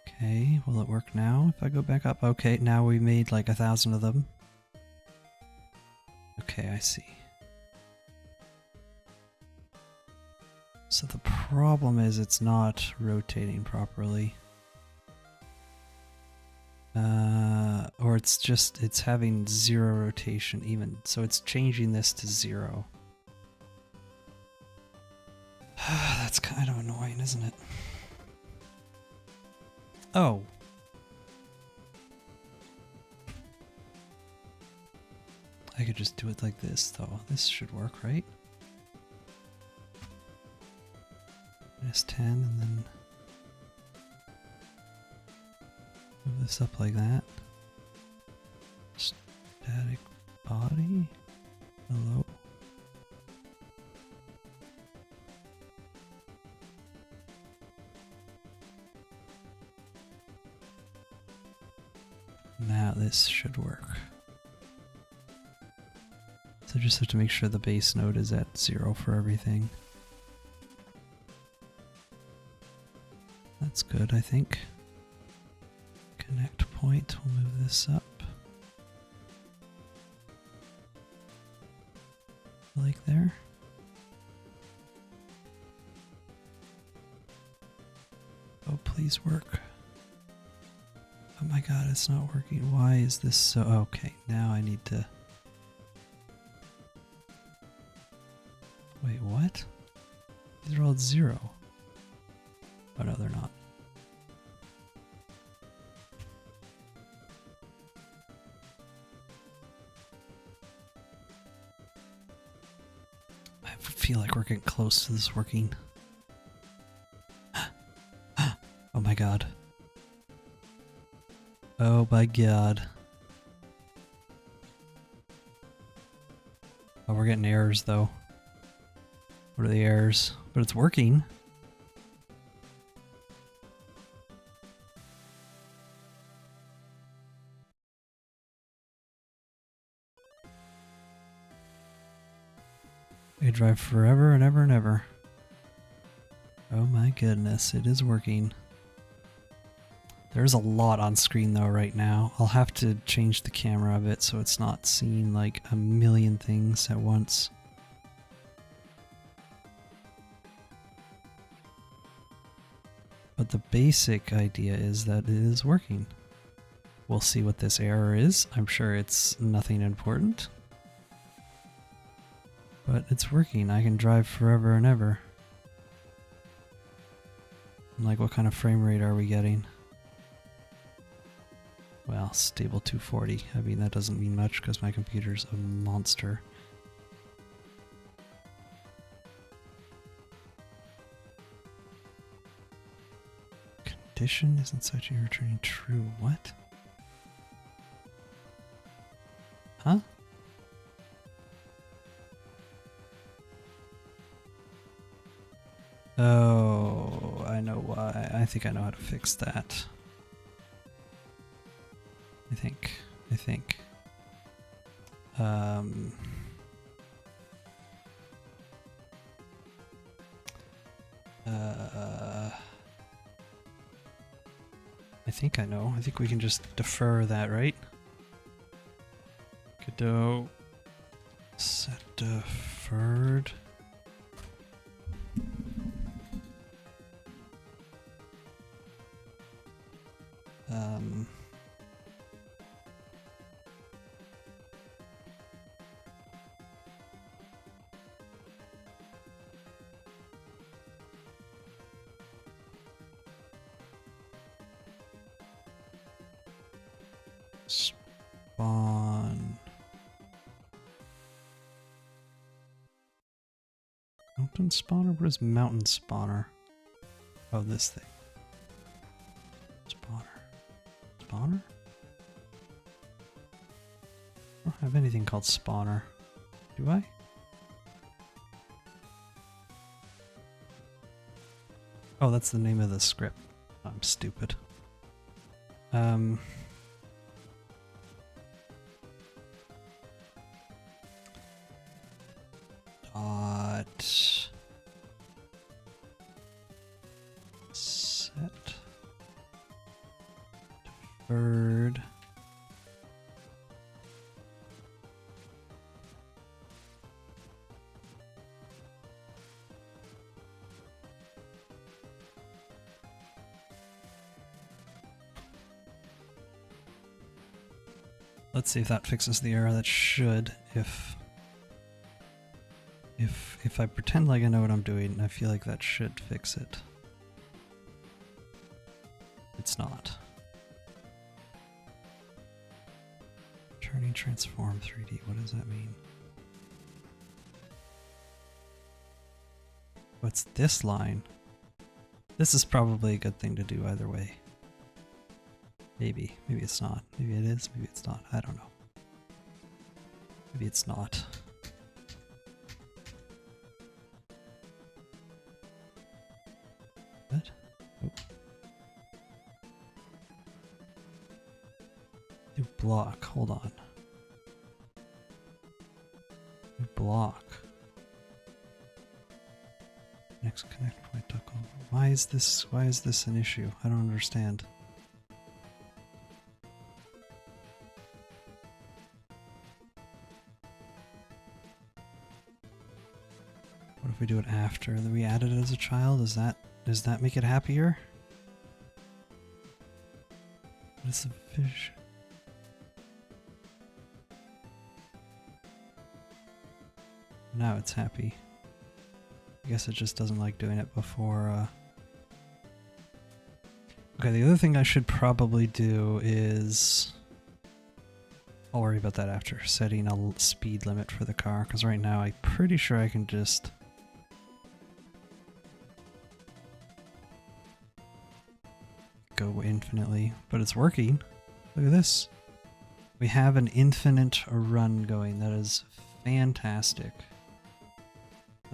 Okay, will it work now if I go back up? Okay, now we made like 1,000 of them. Okay, I see. So the problem is it's not rotating properly. Or it's having 0 rotation even, so it's changing this to 0. That's kind of annoying, isn't it? Oh. I could just do it like this, though. This should work, right? -10, and then move this up like that. Static body. Hello. Now this should work. So just have to make sure the base node is at 0 for everything. That's good, I think. Connect point, we'll move this up. Like there. Oh, please work. Oh my god, it's not working. Why is this so... Okay, now I need to... Wait, what? These are all at 0. Oh no, they're not. I feel like we're getting close to this working. Oh my god. Oh my god. Oh, we're getting errors though. What are the errors? But it's working. I drive forever and ever and ever. Oh my goodness, it is working. There's a lot on screen though right now. I'll have to change the camera a bit so it's not seeing like a million things at once. But the basic idea is that it is working. We'll see what this error is. I'm sure it's nothing important. But it's working. I can drive forever and ever. Like, what kind of frame rate are we getting? Well, stable 240. I mean, that doesn't mean much because my computer's a monster. Condition isn't such a returning true. What? Huh? Oh, I know why. I think I know how to fix that. I think. I think I know. I think we can just defer that, right? Godot set deferred. Spawn. Mountain spawner? What is mountain spawner? Oh, this thing. Spawner? I don't have anything called spawner. Do I? Oh, that's the name of the script. I'm stupid. Set deferred. Let's see if that fixes the error. That should, if I pretend like I know what I'm doing, I feel like that should fix it. It's not. Turning transform 3D, what does that mean? What's this line? This is probably a good thing to do either way. Maybe it's not. Maybe it is, maybe it's not. I don't know. Maybe it's not. What? Oh. New block, hold on. New block. Next connect point duck over. Why is this an issue? I don't understand. What if we do it after that we added it as a child? Does that make it happier? What is the fish? Now it's happy. I guess it just doesn't like doing it before. Okay, the other thing I should probably do is... I'll worry about that after, setting a speed limit for the car, because right now I'm pretty sure I can just... go infinitely, but it's working. Look at this. We have an infinite run going. That is fantastic.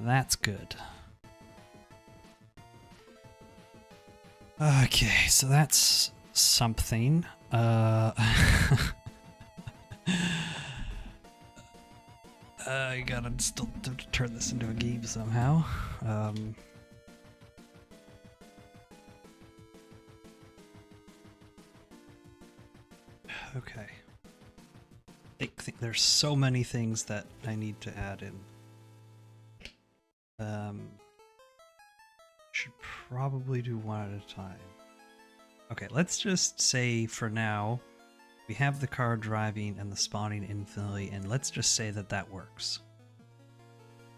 That's good. Okay, so that's something. I gotta still turn this into a game somehow. Okay. I think there's so many things that I need to add in. Should probably do one at a time. Okay, let's just say for now we have the car driving and the spawning infinitely, and let's just say that that works.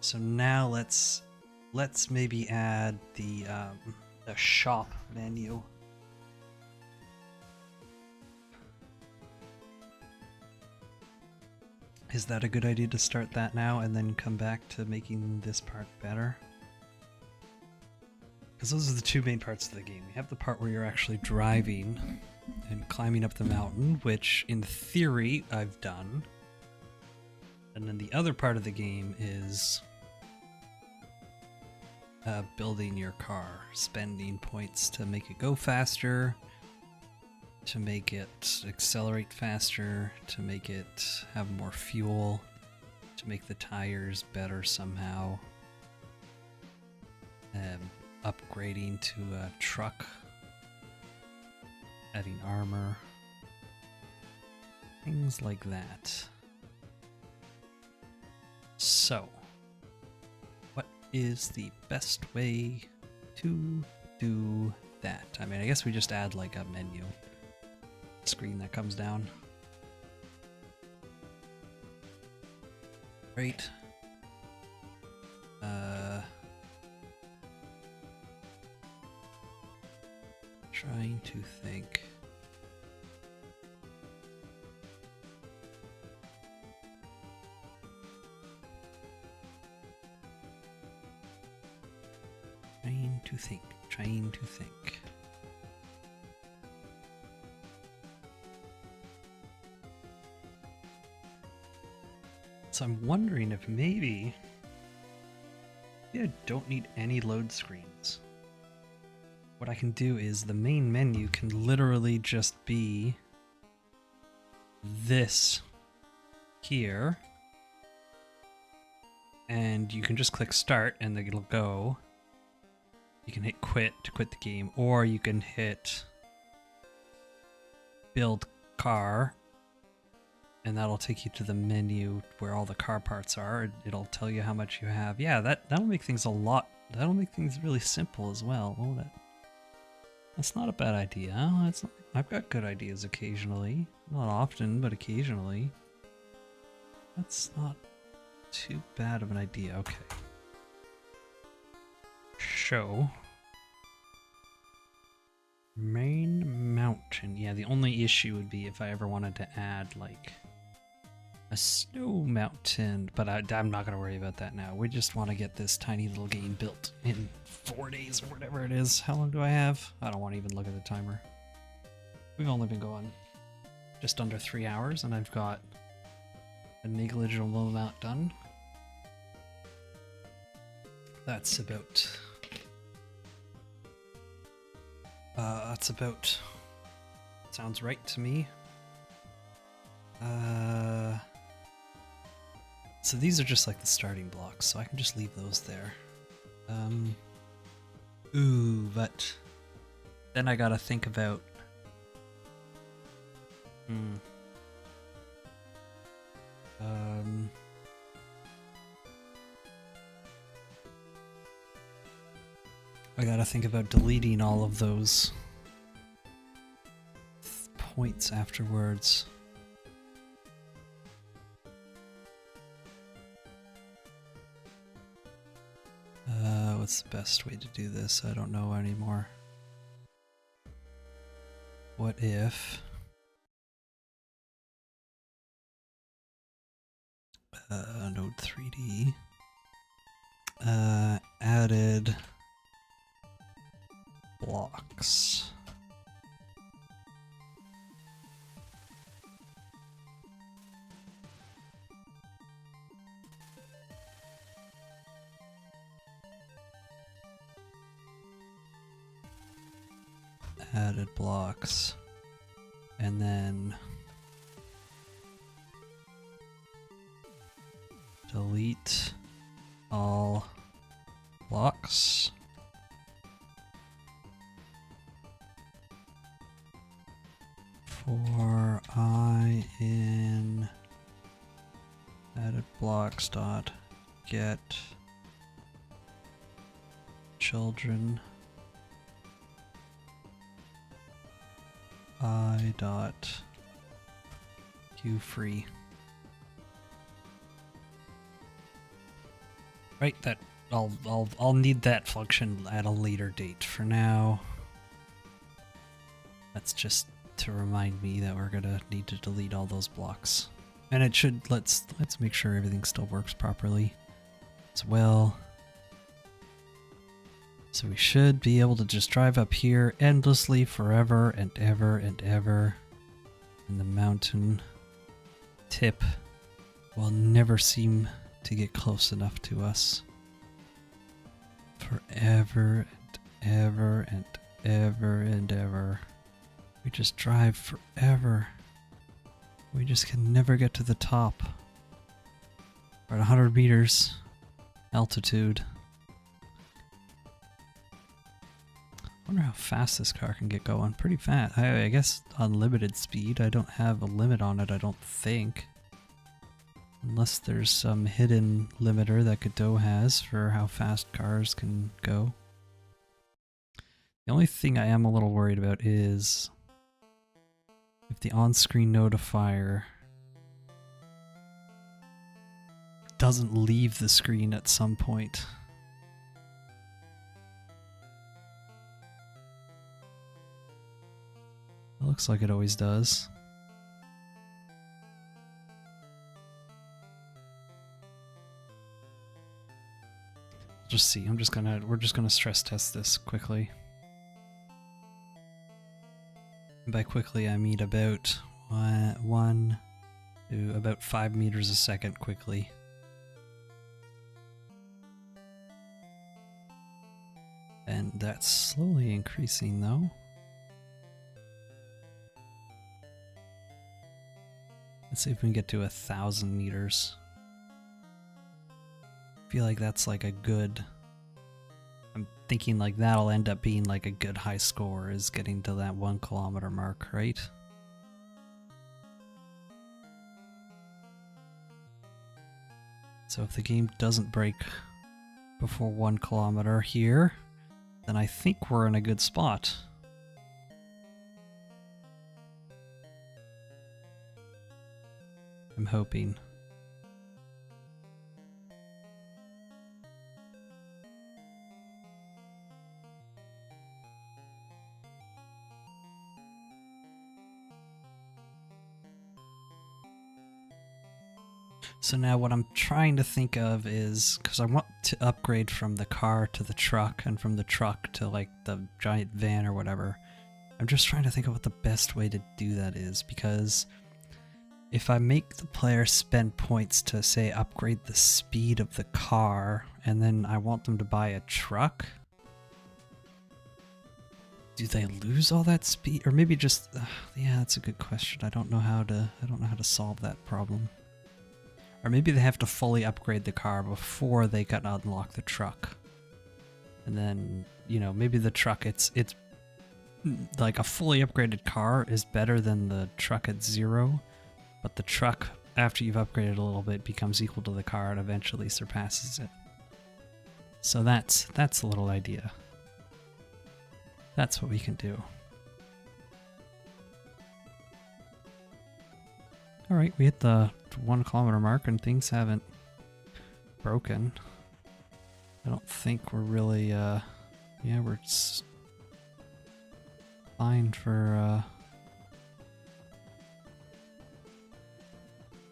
So now let's maybe add the shop menu. Is that a good idea to start that now and then come back to making this part better? Because those are the two main parts of the game. We have the part where you're actually driving and climbing up the mountain, which in theory I've done. And then the other part of the game is building your car, spending points to make it go faster, to make it accelerate faster, to make it have more fuel, to make the tires better somehow, upgrading to a truck, adding armor, things like that. So, what is the best way to do that? I mean, I guess we just add like a menu screen that comes down. Right. Trying to think. Trying to think. So I'm wondering if maybe I don't need any load screens. What I can do is the main menu can literally just be this here. And you can just click start and then it'll go. You can hit quit to quit the game, or you can hit build car, and that'll take you to the menu where all the car parts are. It'll tell you how much you have. Yeah, that'll make things that'll make things really simple as well, won't it? That's not a bad idea. I've got good ideas occasionally. Not often, but occasionally. That's not too bad of an idea. Okay. Show main mountain. Yeah, the only issue would be if I ever wanted to add like a snow mountain, but I'm not going to worry about that now. We just want to get this tiny little game built in 4 days or whatever it is. How long do I have? I don't want to even look at the timer. We've only been going just under 3 hours, and I've got a negligible amount done. That's about sounds right to me. So these are just like the starting blocks, so I can just leave those there. But then I gotta think about I gotta think about deleting all of those points afterwards. What's the best way to do this? I don't know anymore. What if node 3D added blocks. Added blocks, and then delete all blocks. For I in added blocks dot get children I dot queue free. Right, that I'll need that function at a later date. For now, that's just to remind me that we're gonna need to delete all those blocks. And it should let's make sure everything still works properly as well. So we should be able to just drive up here endlessly forever and ever and ever. And the mountain tip will never seem to get close enough to us. Forever and ever and ever and ever. We just drive forever. We just can never get to the top. We're at 100 meters altitude. I wonder how fast this car can get going. Pretty fast. I guess unlimited speed. I don't have a limit on it, I don't think. Unless there's some hidden limiter that Godot has for how fast cars can go. The only thing I am a little worried about is if the on-screen notifier doesn't leave the screen at some point. It looks like it always does. Just see. We're just gonna stress test this quickly. And by quickly I mean about 1 to about 5 meters a second quickly. And that's slowly increasing though. Let's see if we can get to 1,000 meters. I feel like that's like a good... I'm thinking like that'll end up being like a good high score, is getting to that 1 kilometer mark, right? So if the game doesn't break before 1 kilometer here, then I think we're in a good spot. I'm hoping. So now what I'm trying to think of is, because I want to upgrade from the car to the truck, and from the truck to like the giant van or whatever. I'm just trying to think of what the best way to do that is, because if I make the player spend points to, say, upgrade the speed of the car, and then I want them to buy a truck, do they lose all that speed? Or maybe just, yeah, that's a good question. I don't know how to solve that problem. Or maybe they have to fully upgrade the car before they can unlock the truck. And then, you know, maybe the truck, it's like a fully upgraded car is better than the truck at 0, but the truck, after you've upgraded a little bit, becomes equal to the car and eventually surpasses it. So that's a little idea. That's what we can do. Alright, we hit the 1 kilometer mark and things haven't broken. I don't think we're really, yeah, we're fine for,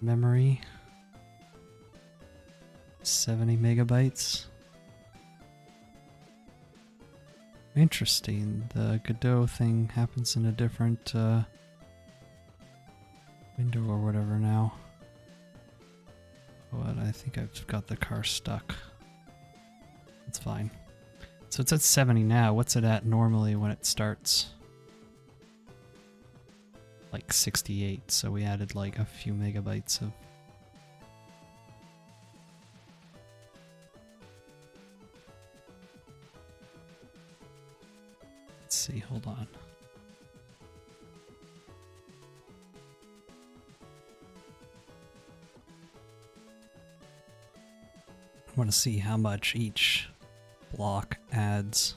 memory. 70 megabytes. Interesting, the Godot thing happens in a different, window or whatever now. But I think I've got the car stuck. It's fine. So it's at 70 now. What's it at normally when it starts? Like 68, so we added like a few megabytes of... Let's see, hold on. I want to see how much each block adds.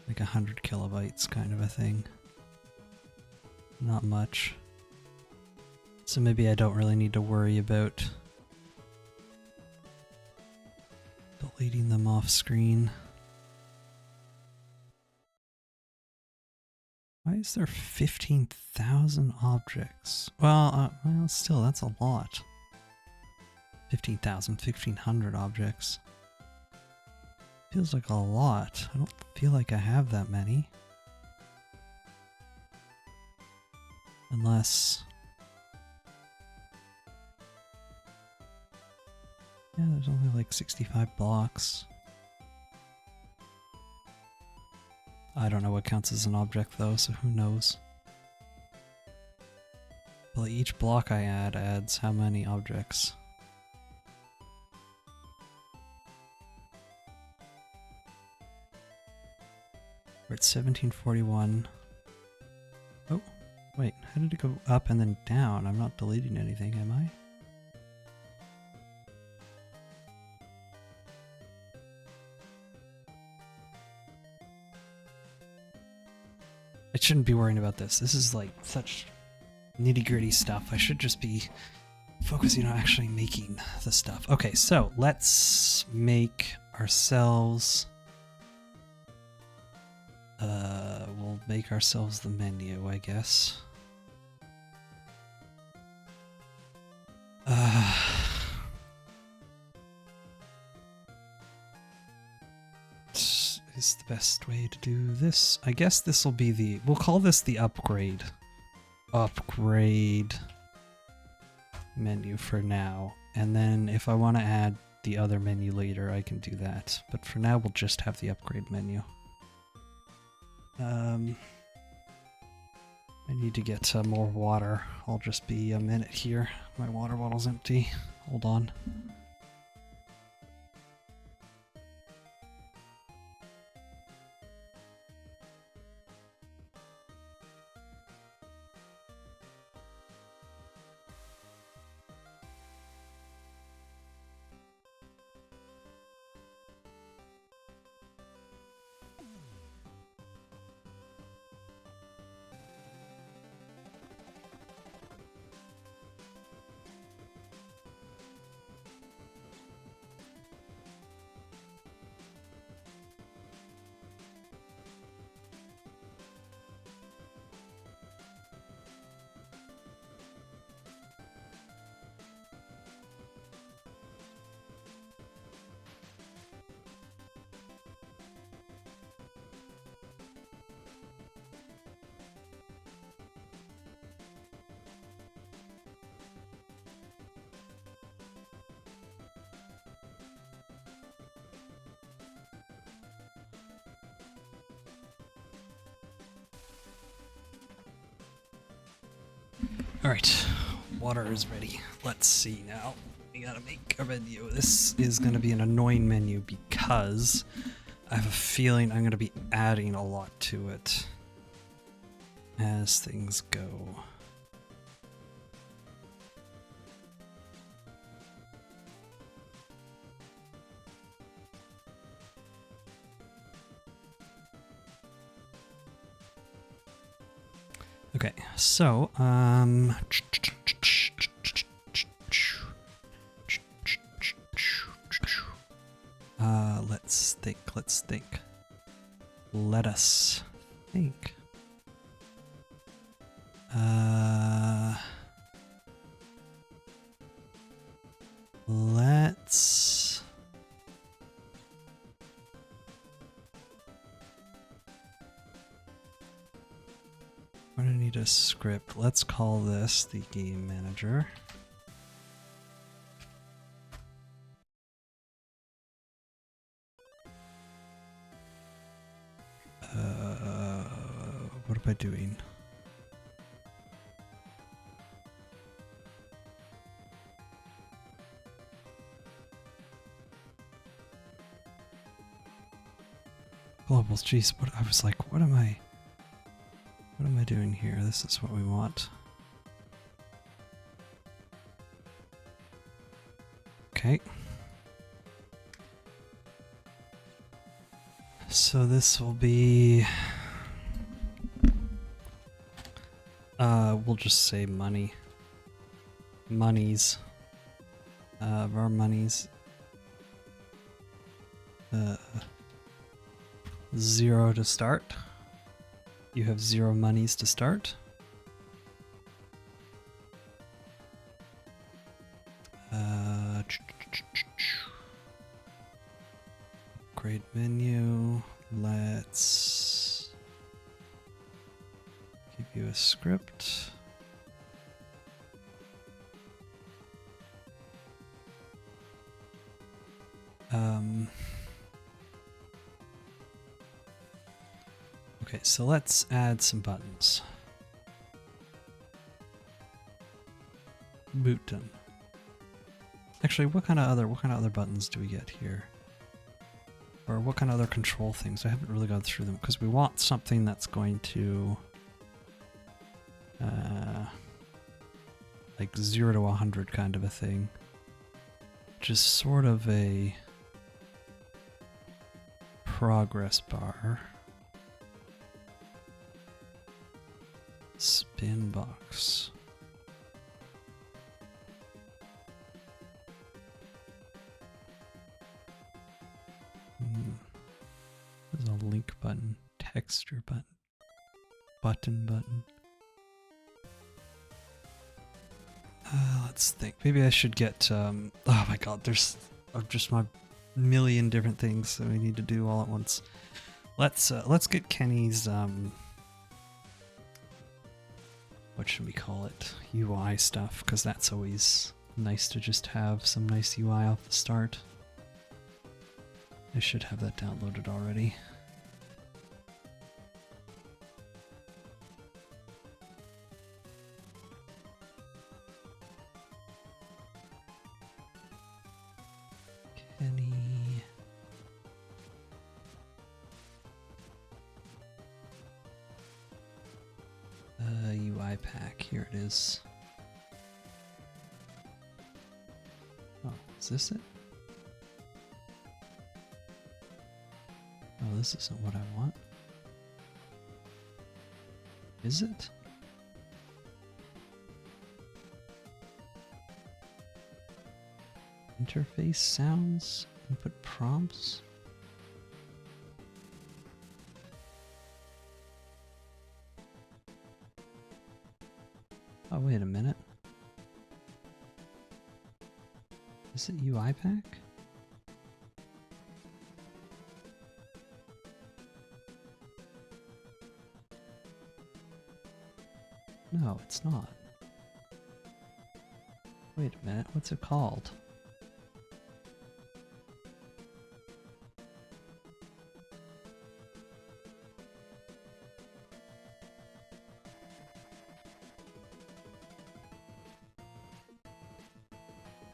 Like 100 kilobytes kind of a thing. Not much. So maybe I don't really need to worry about deleting them off screen. Why is there 15,000 objects? Well, still, that's a lot. 15,000, 1,500 objects. Feels like a lot. I don't feel like I have that many. Unless... Yeah, there's only like 65 blocks. I don't know what counts as an object though, so who knows. Well, each block I add adds how many objects? We're at 1741. Oh, wait, how did it go up and then down? I'm not deleting anything, am I? I shouldn't be worrying about this. This is like such nitty-gritty stuff. I should just be focusing on actually making the stuff. Okay, so let's make ourselves... we'll make ourselves the menu, I guess. Is the best way to do this. I guess this will be the... We'll call this the upgrade. Upgrade menu for now. And then if I want to add the other menu later, I can do that. But for now, we'll just have the upgrade menu. I need to get more water. I'll just be a minute here. My water bottle's empty. Hold on. Alright, water is ready. Let's see now. We gotta make a menu. This is gonna be an annoying menu because I have a feeling I'm gonna be adding a lot to it as things go. Okay, so, let's think. Let us think. Let's... We're gonna need a script. Let's call this the game manager. What am I doing? Globals, jeez, what I was like, what am I doing here? This is what we want. Okay. So this will be we'll just say money. Monies. Our monies. 0 to start. You have 0 monies to start. Upgrade menu. Let's give you a script. Okay, so let's add some buttons. Button. Actually, what kind of other buttons do we get here? Or what kind of other control things? I haven't really gone through them because we want something that's going to like 0 to 100 kind of a thing. Just sort of a progress bar. Spin box. There's a link button, texture button, button. Let's think. Maybe I should get, oh my god, there's just my million different things that we need to do all at once. Let's get Kenny's, what should we call it? UI stuff, because that's always nice to just have some nice UI off the start. I should have that downloaded already. Kenny. UI pack, here it is. Oh, is this it? Oh, this isn't what I want. Is it? Interface sounds, input prompts. Oh, wait a minute. Is it UI pack? No, it's not. Wait a minute, what's it called?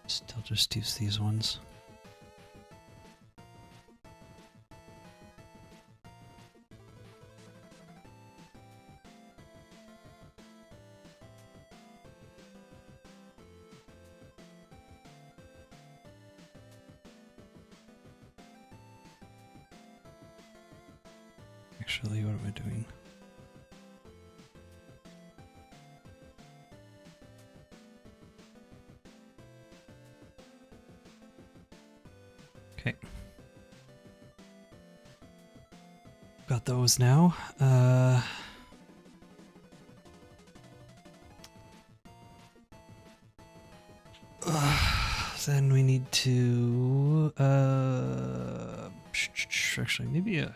Still just use these ones. Actually, what am I doing? Okay. Got those now. Then we need to actually maybe I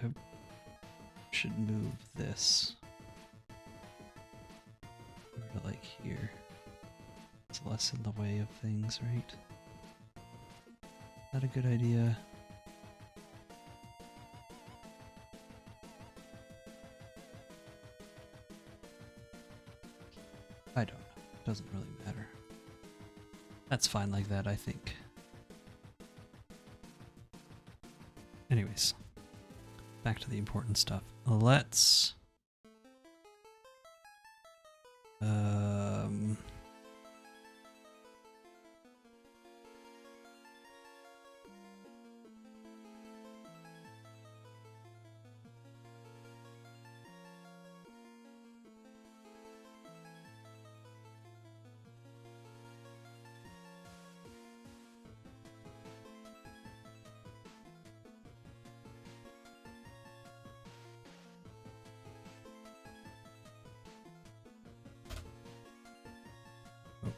should move this over to like here. It's less in the way of things, right? Is that a good idea? I don't know. It doesn't really matter. That's fine like that, I think. Anyways, back to the important stuff. Let's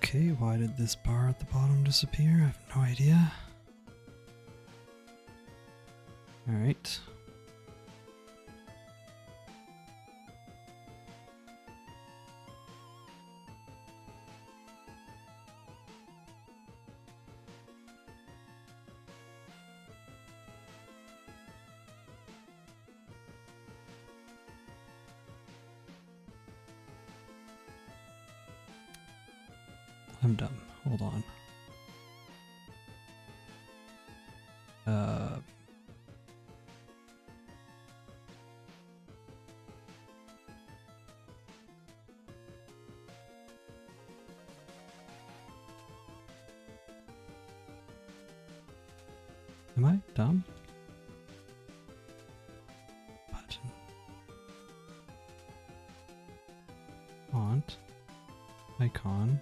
okay, why did this bar at the bottom disappear? I have no idea. Alright. I'm dumb. Hold on. Am I dumb? Button. Font. Icon.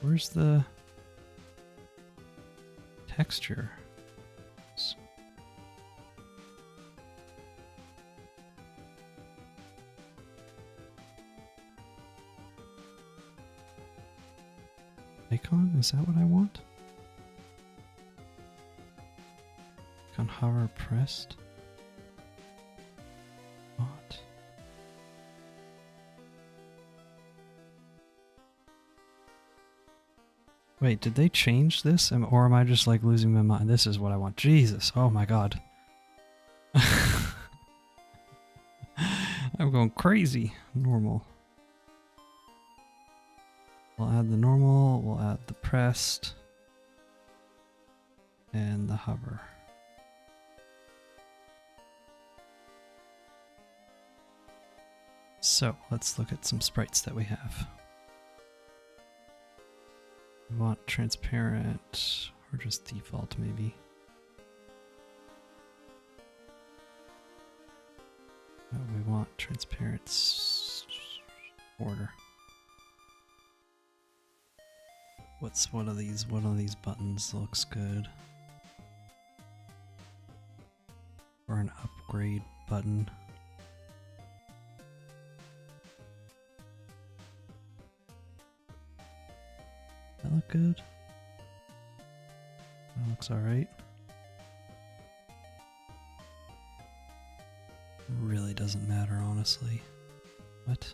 Where's the texture? Icon? Is that what I want? On hover pressed. What? Wait, did they change this? Or am I just like losing my mind? This is what I want. Jesus. Oh my god. I'm going crazy. Normal. We'll add the normal, we'll add the pressed, and the hover. So, let's look at some sprites that we have. We want transparent, or just default maybe. No, we want transparent border. What's one of these? One of these buttons looks good. Or an upgrade button. That look good? That looks alright. Really doesn't matter, honestly. What?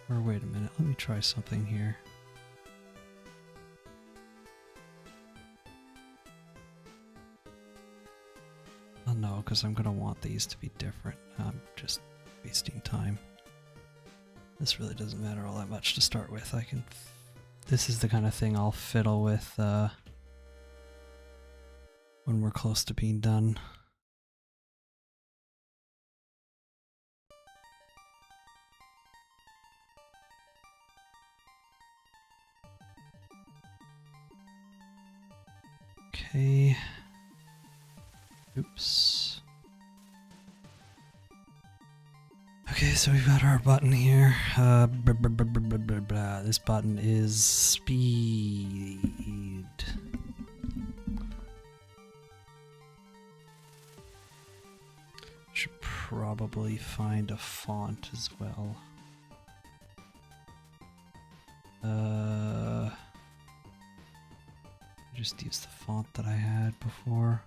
Or wait a minute, let me try something here. Oh no, because I'm gonna want these to be different. I'm just wasting time. This really doesn't matter all that much to start with. This is the kind of thing I'll fiddle with when we're close to being done. Okay. Oops. Okay, so we've got our button here. This button is speed. Should probably find a font as well. Just use the font that I had before.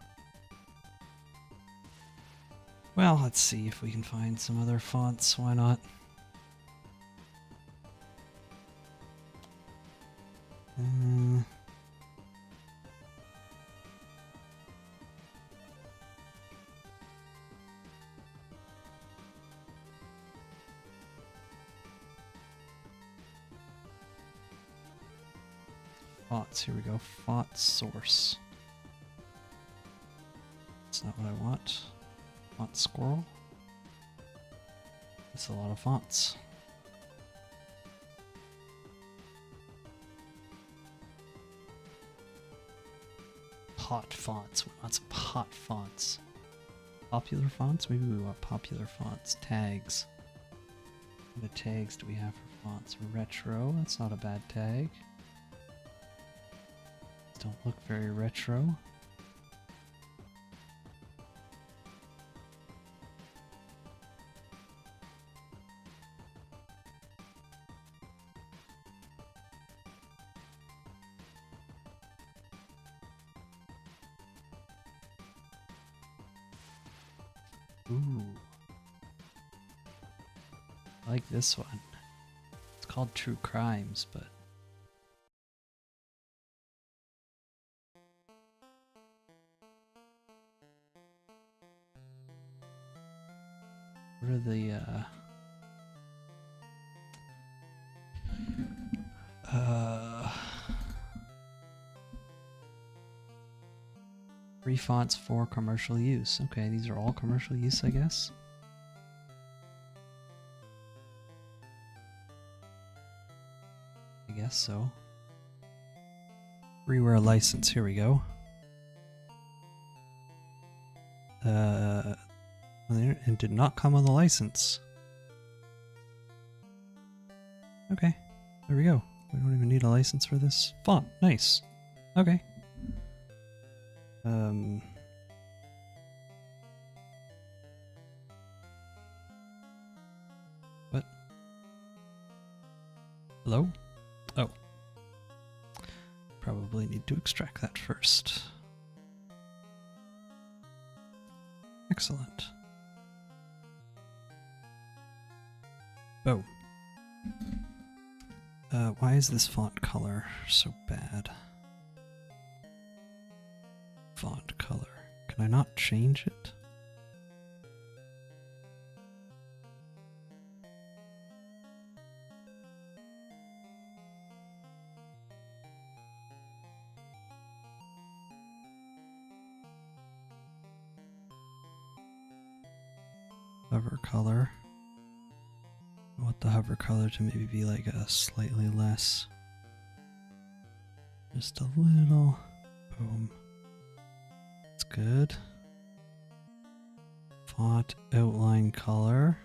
Well, let's see if we can find some other fonts. Why not? Fonts, here we go. Font source. That's not what I want. Font squirrel. That's a lot of fonts. Pot fonts. We want some pot fonts. Popular fonts? Maybe we want popular fonts. Tags. What tags do we have for fonts? Retro. That's not a bad tag. Don't look very retro. Ooh. I like this one. It's called True Crimes, but... What are the, free fonts for commercial use. Okay, these are all commercial use, I guess. I guess so. Freeware license, here we go. And did not come with a license. Okay, there we go. We don't even need a license for this font. Nice. Okay. What? Hello? Oh. Probably need to extract that first. Excellent. Oh. Why is this font color so bad? Font color. Can I not change it? Hover color. I want the hover color to maybe be like a slightly less. Just a little. Boom. That's good. Font outline color.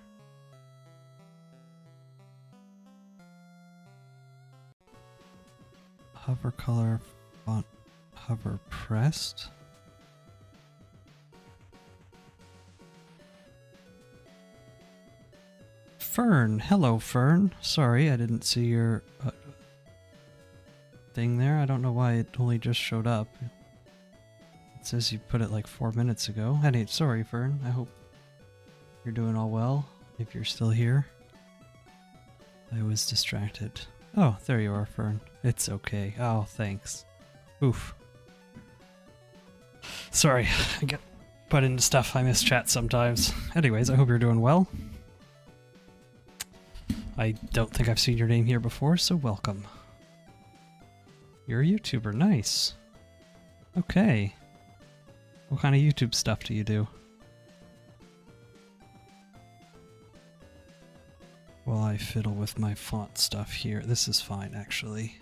Hover color, font hover pressed. Fern, hello Fern. Sorry, I didn't see your thing there. I don't know why it only just showed up. It says you put it like 4 minutes ago. Anyway, sorry Fern. I hope you're doing all well, if you're still here. I was distracted. Oh, there you are, Fern. It's okay. Oh, thanks. Oof. Sorry, I get put into stuff. I miss chat sometimes. Anyways, I hope you're doing well. I don't think I've seen your name here before, so welcome. You're a YouTuber, nice. Okay. What kind of YouTube stuff do you do? While I fiddle with my font stuff here. This is fine, actually.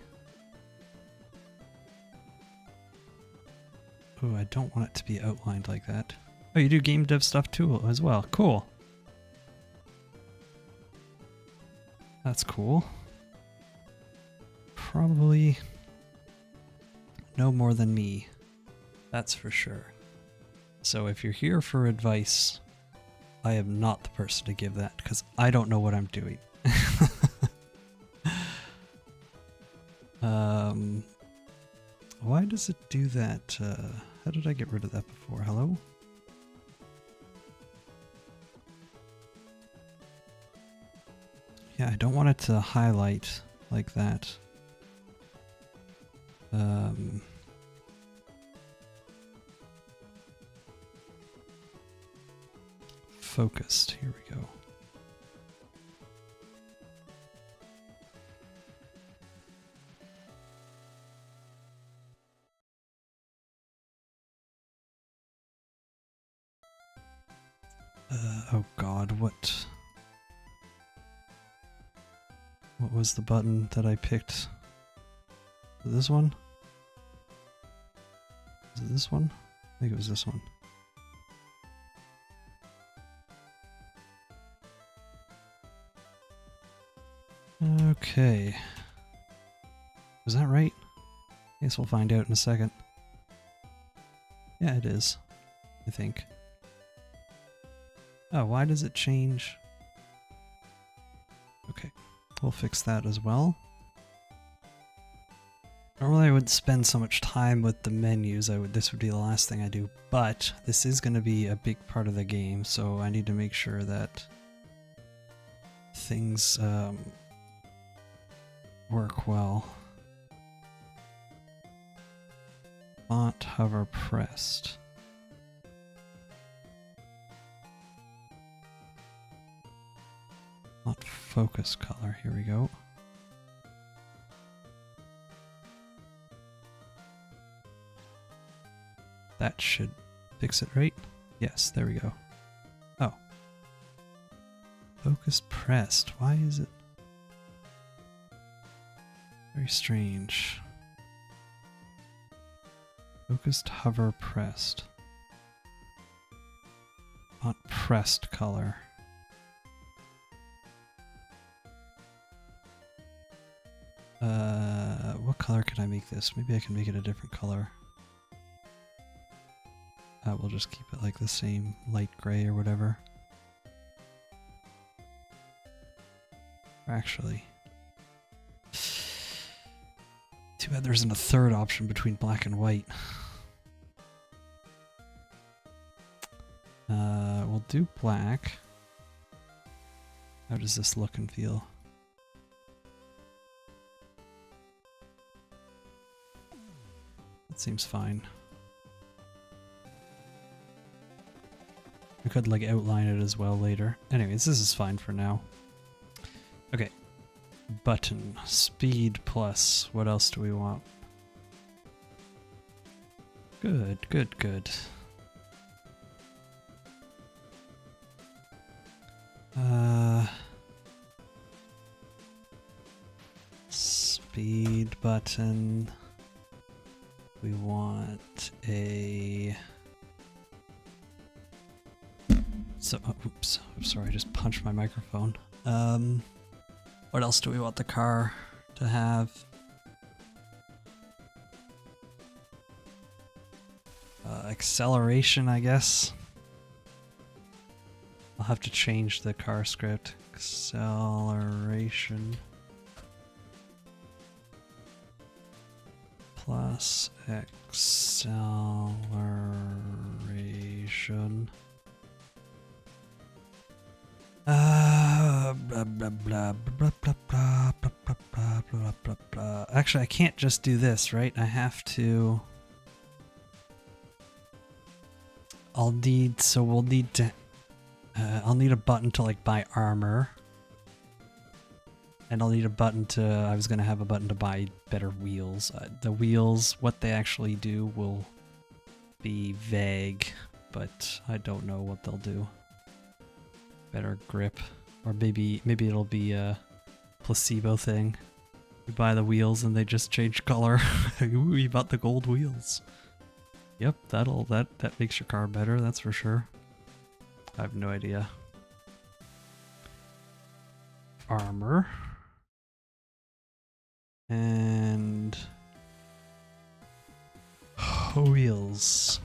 Oh, I don't want it to be outlined like that. Oh, you do game dev stuff too as well. Cool. That's cool. Probably no more than me. That's for sure. So if you're here for advice, I am not the person to give that because I don't know what I'm doing. Why does it do that? How did I get rid of that before? Hello? Yeah, I don't want it to highlight like that. Focused. Here we go. Oh god, what was the button that I picked? Is it this one? Is it this one? I think it was this one. Okay. Was that right? I guess we'll find out in a second. Yeah, it is. I think. Oh, why does it change? Okay, we'll fix that as well. Normally I wouldn't spend so much time with the menus. This would be the last thing I do, but this is going to be a big part of the game, so I need to make sure that things work well. Font hover pressed. Font focus color. Here we go. That should fix it, right? Yes, there we go. Oh. Focus pressed. Why is it? Very strange. Focused hover pressed. Not pressed color. What color can I make this? Maybe I can make it a different color. We'll just keep it like the same light gray or whatever. Actually, too bad there isn't a third option between black and white. We'll do black. How does this look and feel? That seems fine. We could like outline it as well later. Anyways, this is fine for now. Okay. Button. Speed plus. What else do we want? Good, good, good. Speed button. We want a... So, oops, I'm sorry, I just punched my microphone. What else do we want the car to have? Acceleration, I guess. I'll have to change the car script. Acceleration. Plus acceleration. Blah, blah, blah, blah, blah, blah, blah, blah, blah, blah, blah, blah. Actually, I can't just do this, right? I have to... we'll need to... I'll need a button to like buy armor. And I'll need a button to... I was going to have a button to buy better wheels. The wheels, what they actually do will be vague, but I don't know what they'll do. Better grip. Or maybe it'll be a placebo thing. You buy the wheels and they just change color. Ooh, you bought the gold wheels. Yep, that makes your car better, that's for sure. I have no idea. Armor. And wheels.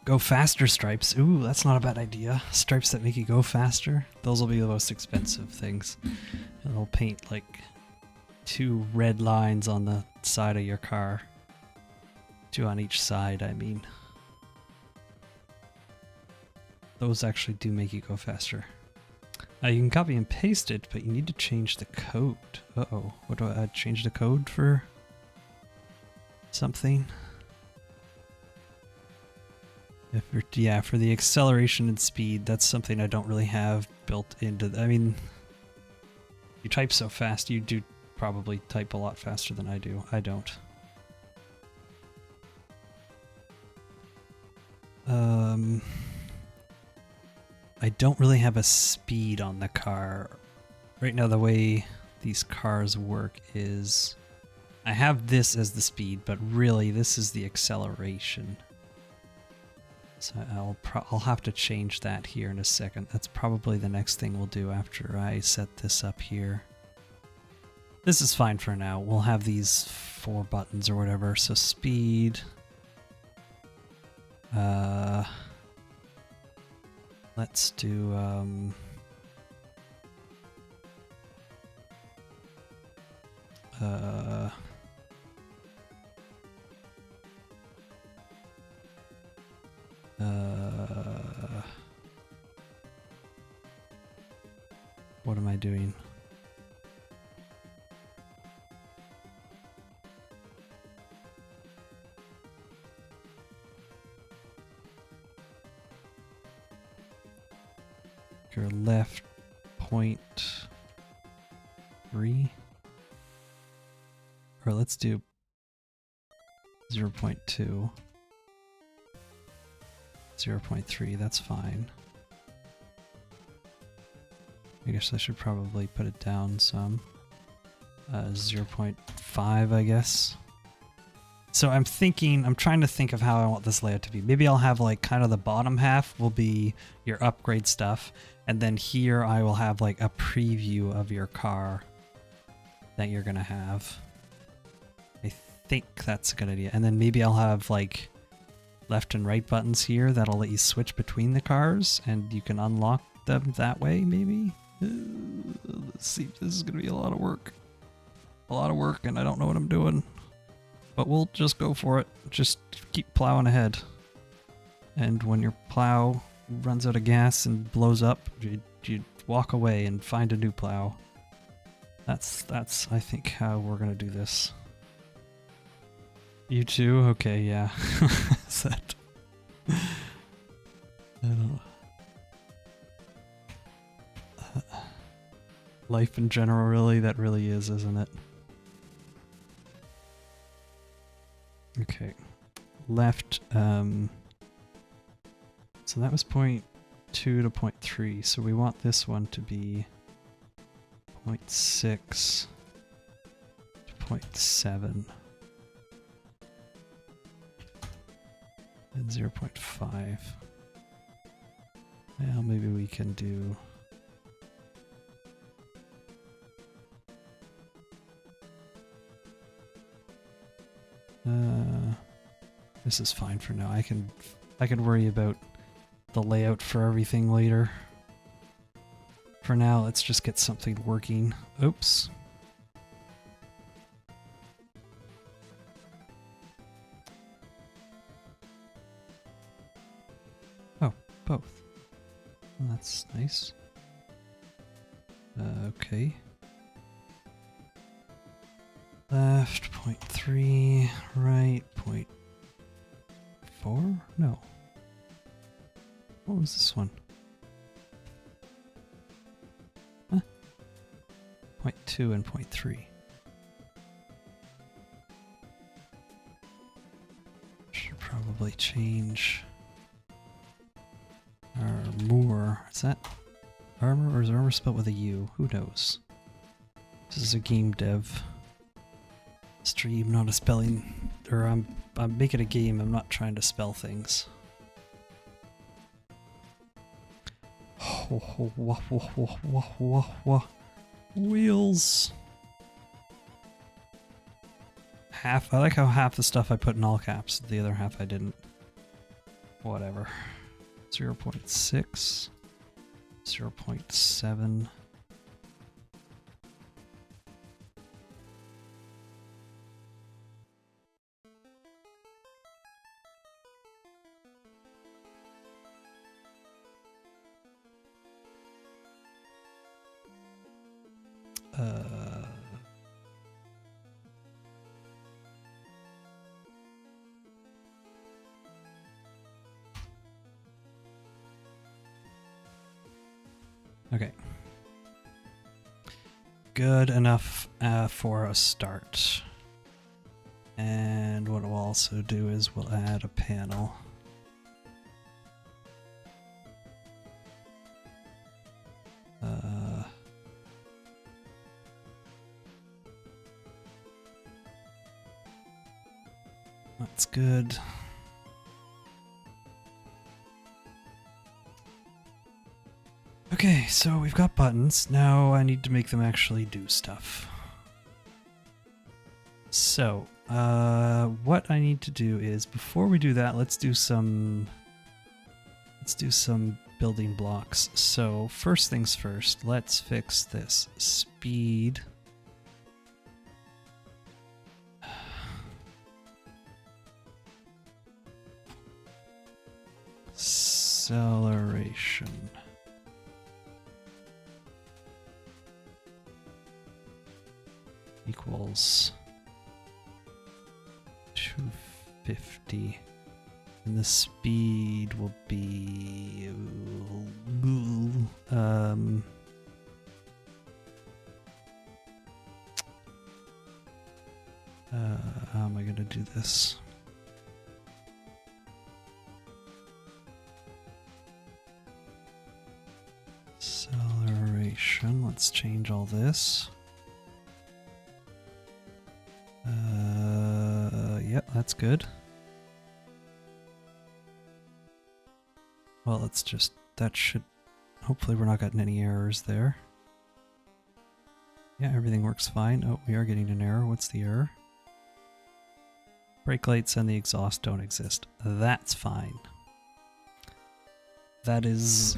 Go faster stripes. Ooh, that's not a bad idea. Stripes that make you go faster. Those will be the most expensive things. And it'll paint like 2 red lines on the side of your car. 2 on each side, I mean. Those actually do make you go faster. You can copy and paste it, but you need to change the code. Uh-oh. What do I change the code for? Something? Yeah, for the acceleration and speed, that's something I don't really have built into... I mean, you type so fast, you do probably type a lot faster than I do. I don't. I don't really have a speed on the car. Right now, the way these cars work is... I have this as the speed, but really this is the acceleration. So I'll have to change that here in a second. That's probably the next thing we'll do after I set this up here. This is fine for now. We'll have these 4 buttons or whatever. So speed. Let's do What am I doing? Your left 0.3, or let's do 0.2, 0.3, that's fine. I guess I should probably put it down some. 0.5, I guess. So I'm trying to think of how I want this layout to be. Maybe I'll have like kind of the bottom half will be your upgrade stuff. And then here I will have like a preview of your car that you're going to have. I think that's a good idea. And then maybe I'll have like left and right buttons here that'll let you switch between the cars and you can unlock them that way maybe. Let's see, this is going to be a lot of work. A lot of work and I don't know what I'm doing. But we'll just go for it. Just keep plowing ahead. And when your plow runs out of gas and blows up, you walk away and find a new plow. That's I think how we're gonna do this. You too? Okay, yeah. Is that? I don't know. Life in general, really, that really is, isn't it? Okay, left, so that was 0.2 to 0.3, so we want this one to be 0.6 to 0.7 and 0.5. Well, maybe we can do this is fine for now. I can worry about the layout for everything later. For now, let's just get something working. Oops. Oh, both. Well, that's nice. Okay. Left 0.3, right 0.4? No. What was this one? Huh? 0.2 and 0.3. Should probably change armor. Is that armor or is armor spelled with a U? Who knows? This is a game dev stream, not a spelling, or I'm making a game, I'm not trying to spell things. Wheels. Half, I like how half the stuff I put in all caps, the other half I didn't. Whatever. 0.6, 0.7. Okay. Good enough for a start. And what we'll also do is we'll add a panel. That's good. Okay, so we've got buttons. Now I need to make them actually do stuff. So, what I need to do is, before we do that, let's do some building blocks. So, first things first, let's fix this. Speed acceleration equals 250, and the speed will be how am I gonna do this? Acceleration, let's change all this. Yep, that's good. Well, let's just, that should, hopefully we're not getting any errors there. Yeah, everything works fine. Oh, we are getting an error. What's the error? Brake lights and the exhaust don't exist. That's fine. That is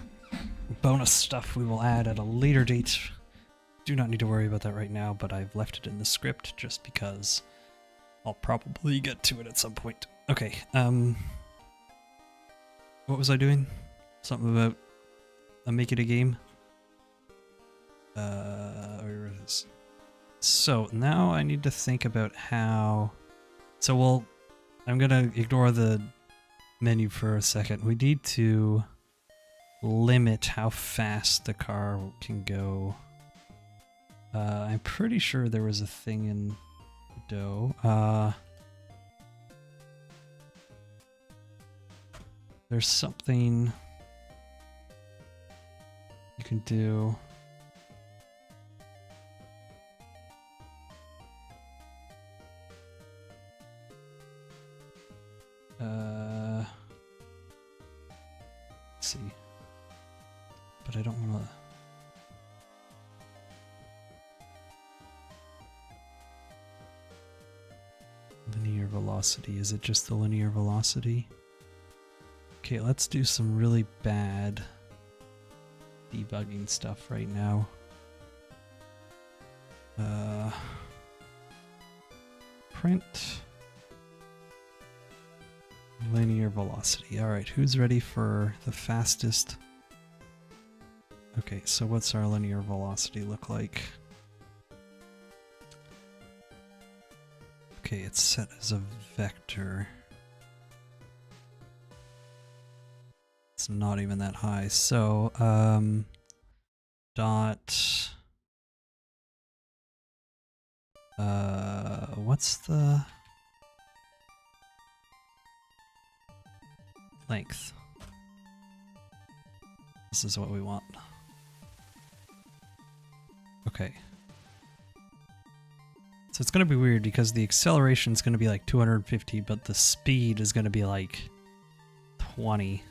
bonus stuff we will add at a later date. Do not need to worry about that right now, but I've left it in the script just because I'll probably get to it at some point. Okay, what was I doing? Something about make it a game? Where is this? So now I need to think about how... So I'm gonna ignore the menu for a second. We need to limit how fast the car can go. I'm pretty sure there was a thing in Godot. There's something you can do. Let's see. But I don't want to... Linear velocity. Is it just the linear velocity? Okay, let's do some really bad debugging stuff right now. Print linear velocity. All right, who's ready for the fastest? Okay, so what's our linear velocity look like? Okay, it's set as a vector. It's not even that high. So, dot, what's the length? This is what we want. Okay. So it's going to be weird because the acceleration is going to be like 250, but the speed is going to be like 20.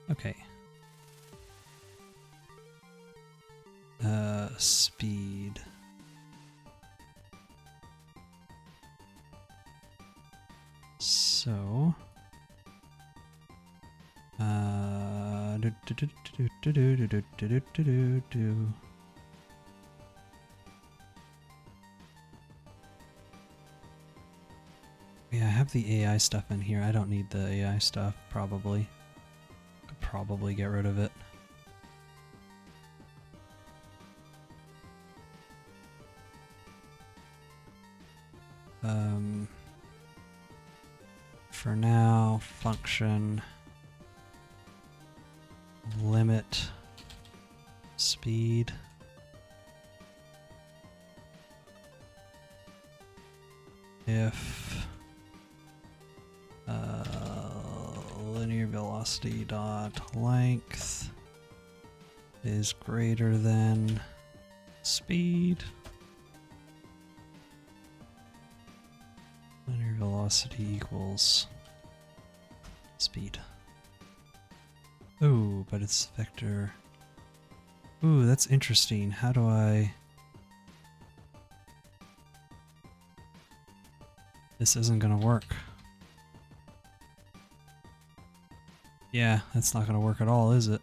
Okay. Speed. So. Yeah, I have the AI stuff in here. I don't need the AI stuff, probably. Could probably get rid of it. For now, function limit speed. If linear velocity dot length is greater than speed, linear velocity equals speed. Ooh, but it's vector. Ooh, that's interesting. How do I... This isn't gonna work. Yeah, that's not gonna work at all, is it?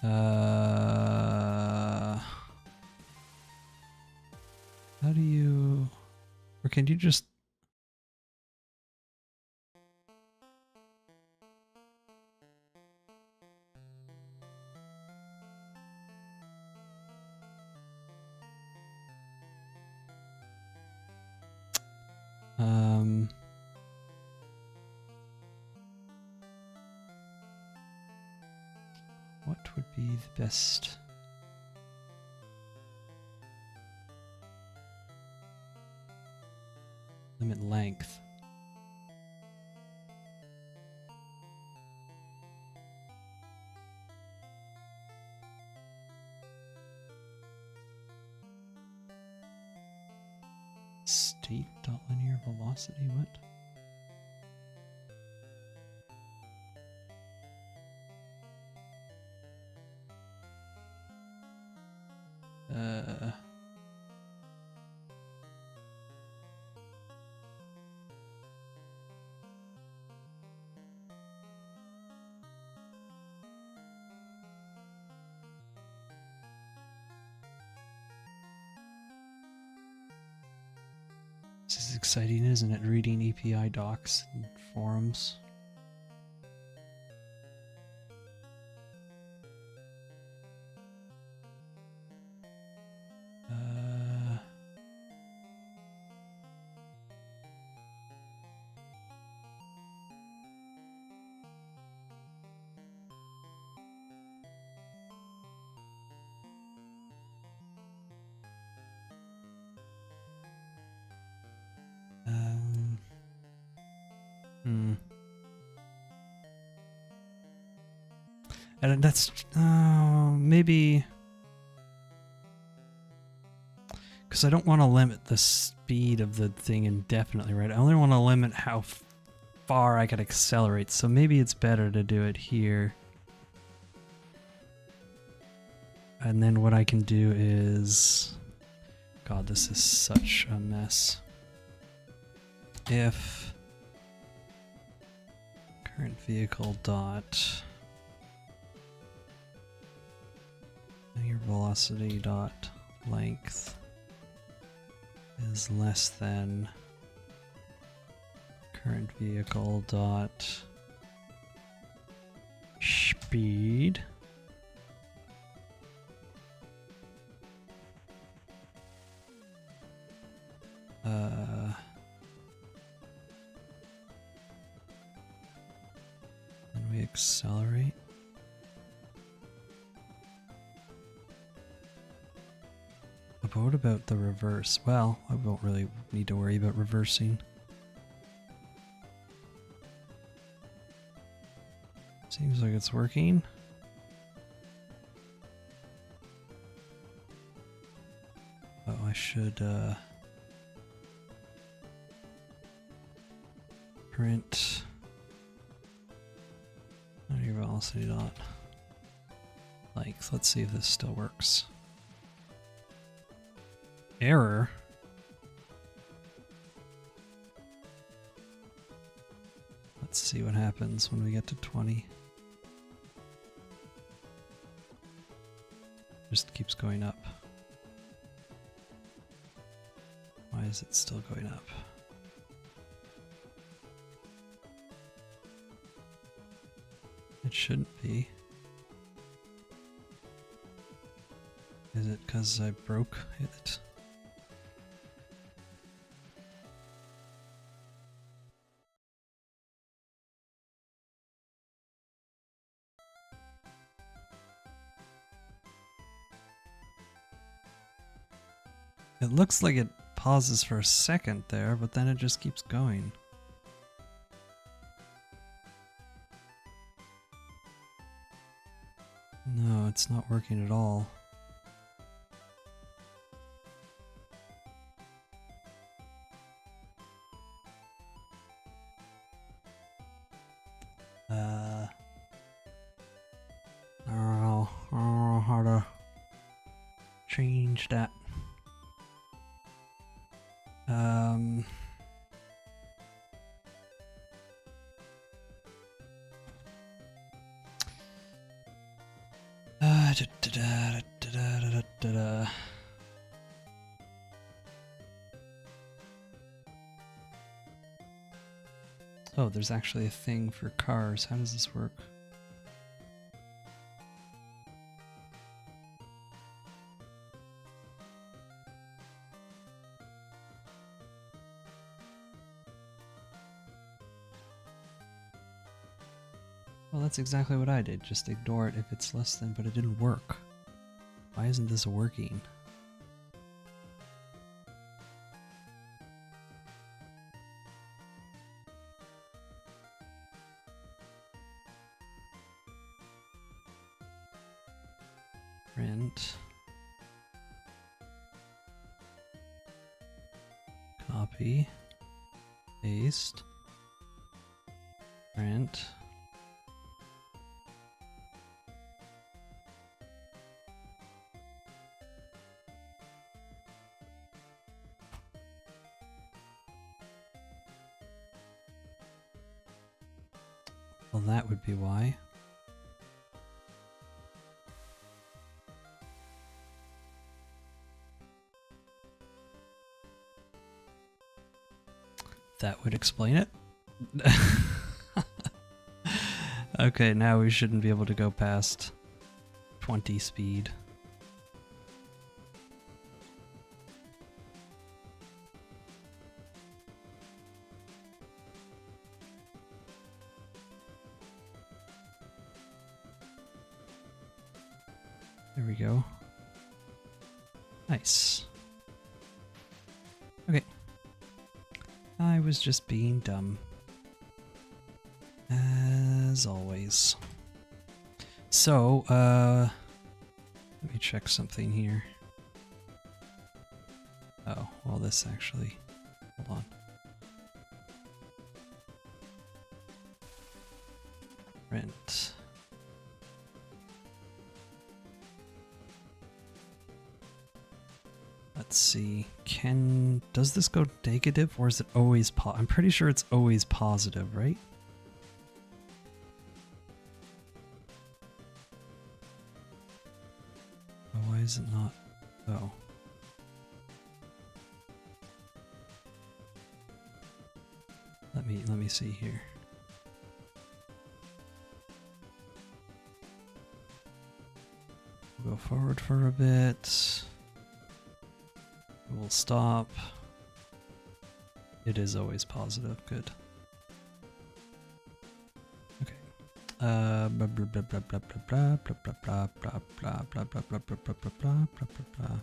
How do you... Or can you just... What would be the best? Limit length. State dot linear velocity, what? This is exciting, isn't it? Reading API docs and forums. And that's maybe because I don't want to limit the speed of the thing indefinitely, right? I only want to limit how far I can accelerate, so maybe it's better to do it here. And then what I can do is, God, this is such a mess. If current vehicle dot your velocity dot length is less than current vehicle dot speed, then we accelerate. What about the reverse? Well, I won't really need to worry about reversing. Seems like it's working. Oh, I should print your velocity dot length. Let's see if this still works. Error. Let's see what happens when we get to 20. Just keeps going up. Why is it still going up? It shouldn't be. Is it because I broke it? It looks like it pauses for a second there, but then it just keeps going. No, it's not working at all. I don't know how to change that. Oh, there's actually a thing for cars. How does this work? Well, that's exactly what I did. Just ignore it if it's less than, but it didn't work. Why isn't this working? Print. Copy. Paste. Print. Well, that would be why. That would explain it. Okay, now we shouldn't be able to go past 20 speed. There we go. Nice. Okay. I was just being dumb. As always. So, let me check something here. Oh, well this actually, hold on. Print. Let's see, does this go negative or is it always I'm pretty sure it's always positive, right? Oh, why is it not? Oh. Let me see here. We'll go forward for a bit. We'll stop. It is always positive. Good. Okay. Blah blah blah blah blah blah blah blah blah blah blah blah blah blah blah blah blah blah blah.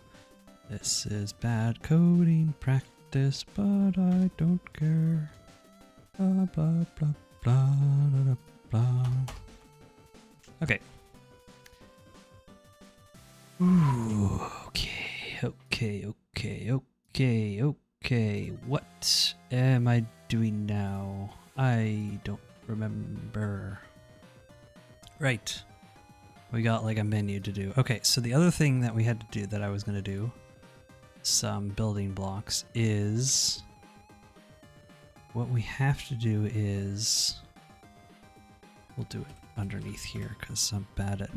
This is bad coding practice, but I don't care. Blah blah blah blah blah blah. Okay. Ooh. Okay. What am I doing now? I don't remember. Right. We got like a menu to do. Okay, so the other thing that we had to do that I was going to do, some building blocks, is what we have to do is, we'll do it underneath here because I'm bad at,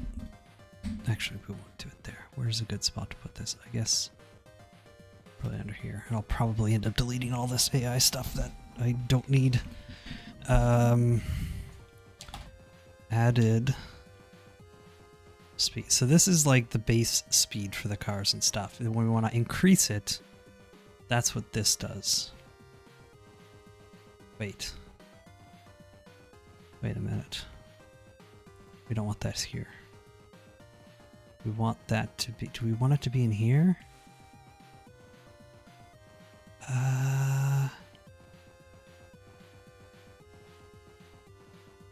actually we won't do it there. Where's a good spot to put this? I guess probably under here. And I'll probably end up deleting all this AI stuff that I don't need. Added speed. So this is like the base speed for the cars and stuff. And when we want to increase it, that's what this does. Wait a minute. We don't want that here. We want that to be, do we want it to be in here?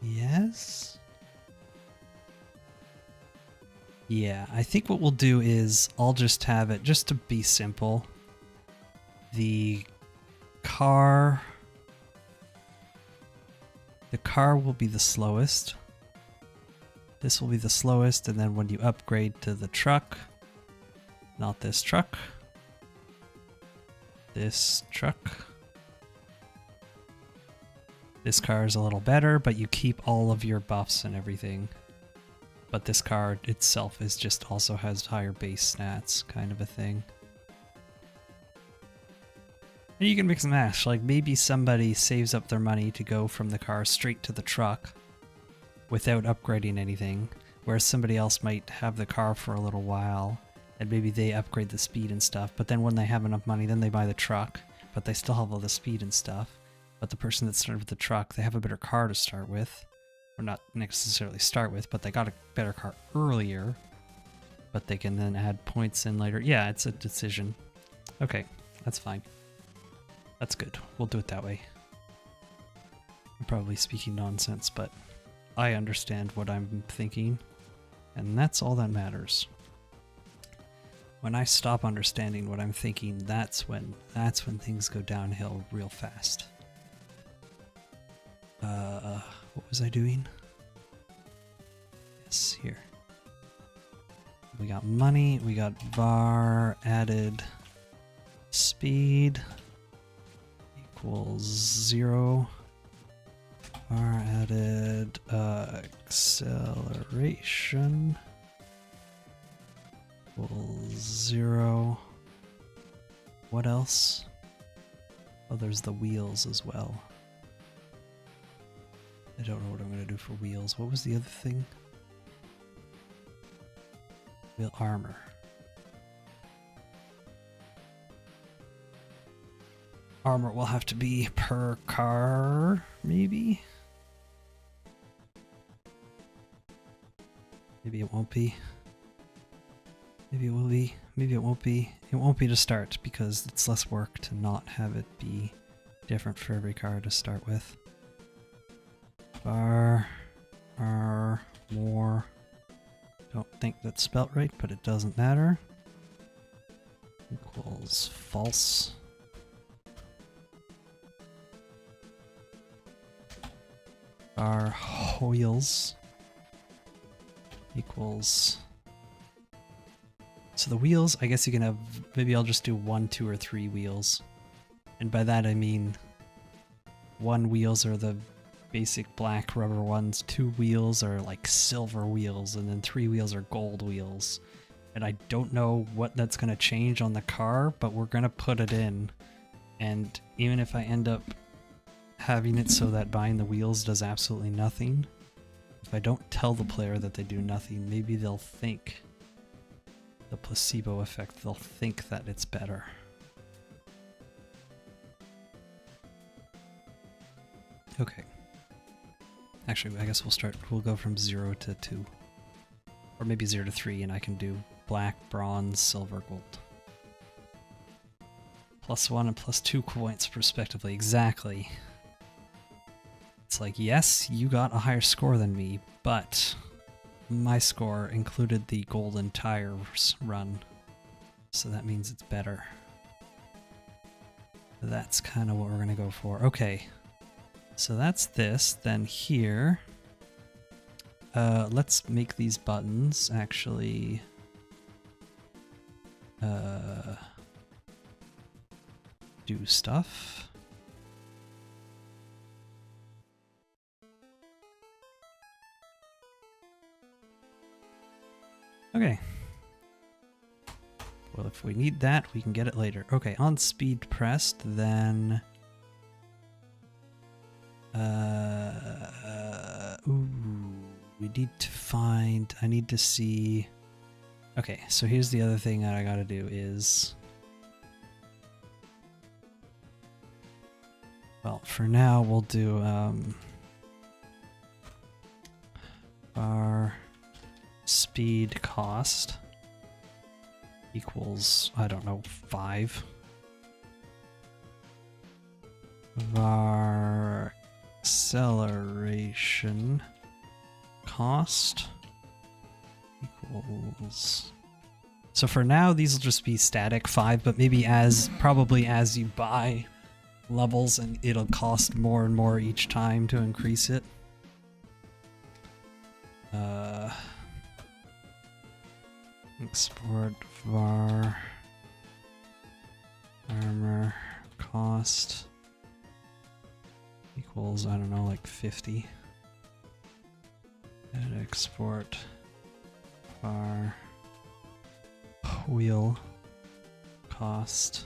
Yes? Yeah, I think what we'll do is I'll just have it, just to be simple, the car will be the slowest. This will be the slowest, and then when you upgrade to the truck, not this truck, this truck. This car is a little better, but you keep all of your buffs and everything. But this car itself is just also has higher base stats, kind of a thing. And you can mix and match, like maybe somebody saves up their money to go from the car straight to the truck without upgrading anything, whereas somebody else might have the car for a little while and maybe they upgrade the speed and stuff, but then when they have enough money, then they buy the truck, but they still have all the speed and stuff. But the person that started with the truck, they have a better car to start with, or not necessarily start with, but they got a better car earlier, but they can then add points in later. Yeah, it's a decision. Okay, that's fine. That's good. We'll do it that way. I'm probably speaking nonsense, but I understand what I'm thinking, and that's all that matters. When I stop understanding what I'm thinking, that's when things go downhill real fast. What was I doing? Yes, here. We got money, we got var added speed equals 0. Var added acceleration equals 0. What else? Oh, there's the wheels as well. I don't know what I'm going to do for wheels. What was the other thing? Wheel armor. Armor will have to be per car, maybe? Maybe it won't be. Maybe it will be. Maybe it won't be. It won't be to start because it's less work to not have it be different for every car to start with. Bar, R, more. Don't think that's spelt right, but it doesn't matter. Equals false. Bar wheels equals. So the wheels, I guess you can have, maybe I'll just do 1, 2, or 3 wheels. And by that I mean 1 wheels are the basic black rubber ones, 2 wheels are like silver wheels, and then 3 wheels are gold wheels. And I don't know what that's going to change on the car, but we're going to put it in. And even if I end up having it so that buying the wheels does absolutely nothing, if I don't tell the player that they do nothing, maybe they'll think the placebo effect, they'll think that it's better. Okay. Actually, I guess we'll go from 0 to 2. Or maybe 0 to 3, and I can do black, bronze, silver, gold. +1 and +2 points respectively, exactly. It's like, yes, you got a higher score than me, but my score included the golden tires run, so that means it's better. That's kind of what we're gonna go for. Okay. So that's this. Then here, let's make these buttons actually do stuff. Okay. Well, if we need that, we can get it later. Okay, on speed pressed, then ooh, we need to find, I need to see. Okay, so here's the other thing that I gotta do is, well, for now we'll do bar speed cost equals, I don't know, 5. Var acceleration cost equals. So for now, these will just be static 5, but maybe probably as you buy levels, and it'll cost more and more each time to increase it. Export var armor cost equals, I don't know, like 50. And export var wheel cost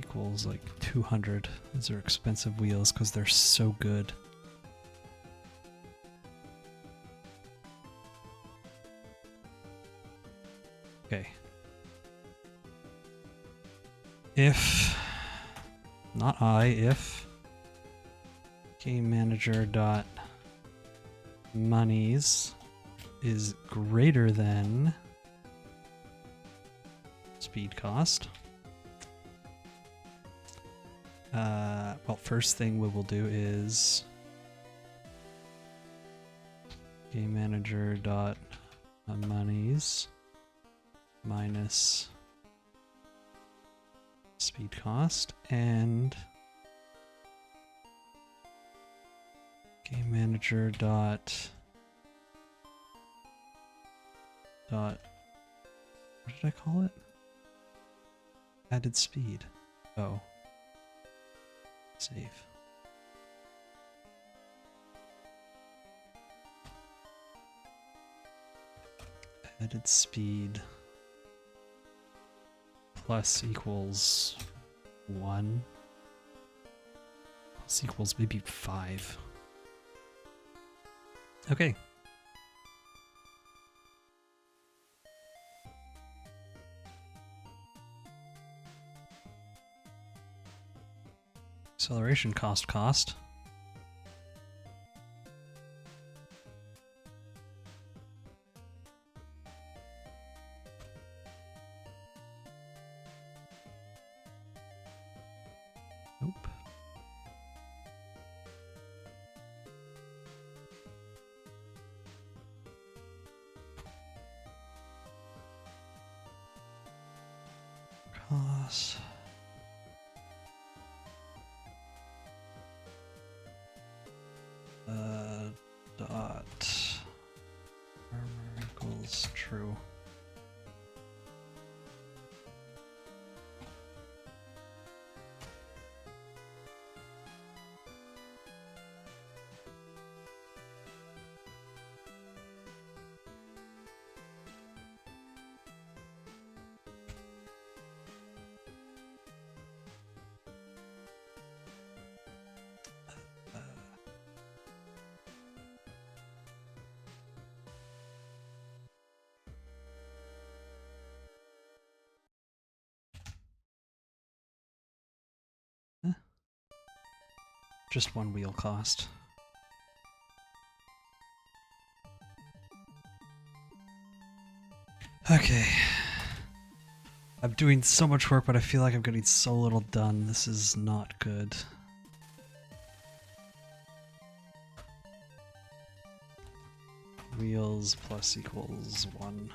equals like 200. These are expensive wheels because they're so good. Okay. If game manager dot monies is greater than speed cost. Well, first thing we will do is game manager dot monies minus speed cost, and game manager dot what did I call it? Added speed. Oh. Save. Added speed plus equals 1 plus equals maybe 5. Okay. Acceleration cost. Nope. Cost. Dot armor equals true. Just one wheel cost. Okay. I'm doing so much work, but I feel like I'm getting so little done. This is not good. Wheels plus equals 1.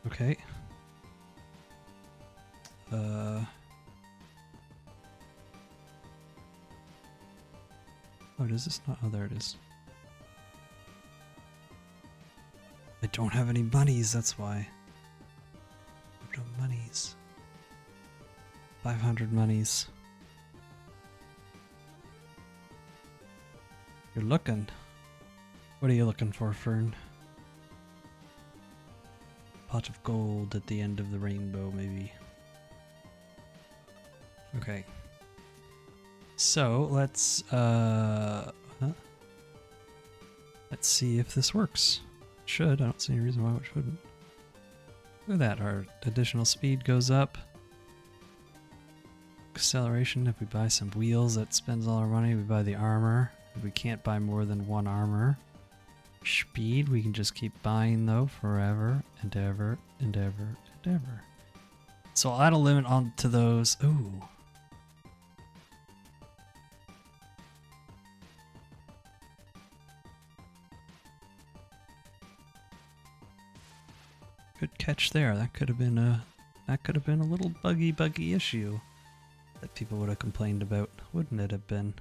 Okay. Oh, does this not? Oh, there it is. I don't have any monies, that's why. No monies. 500 monies. You're looking. What are you looking for, Fern? Pot of gold at the end of the rainbow, maybe. Okay. So let's see if this works. It should. I don't see any reason why it shouldn't. Look at that. Our additional speed goes up. Acceleration. If we buy some wheels, that spends all our money. We buy the armor. We can't buy more than one armor. Speed, we can just keep buying though forever and ever and ever and ever. So I'll add a limit on to those. Ooh. Good catch there. That could have been a little buggy issue that people would have complained about, wouldn't it have been?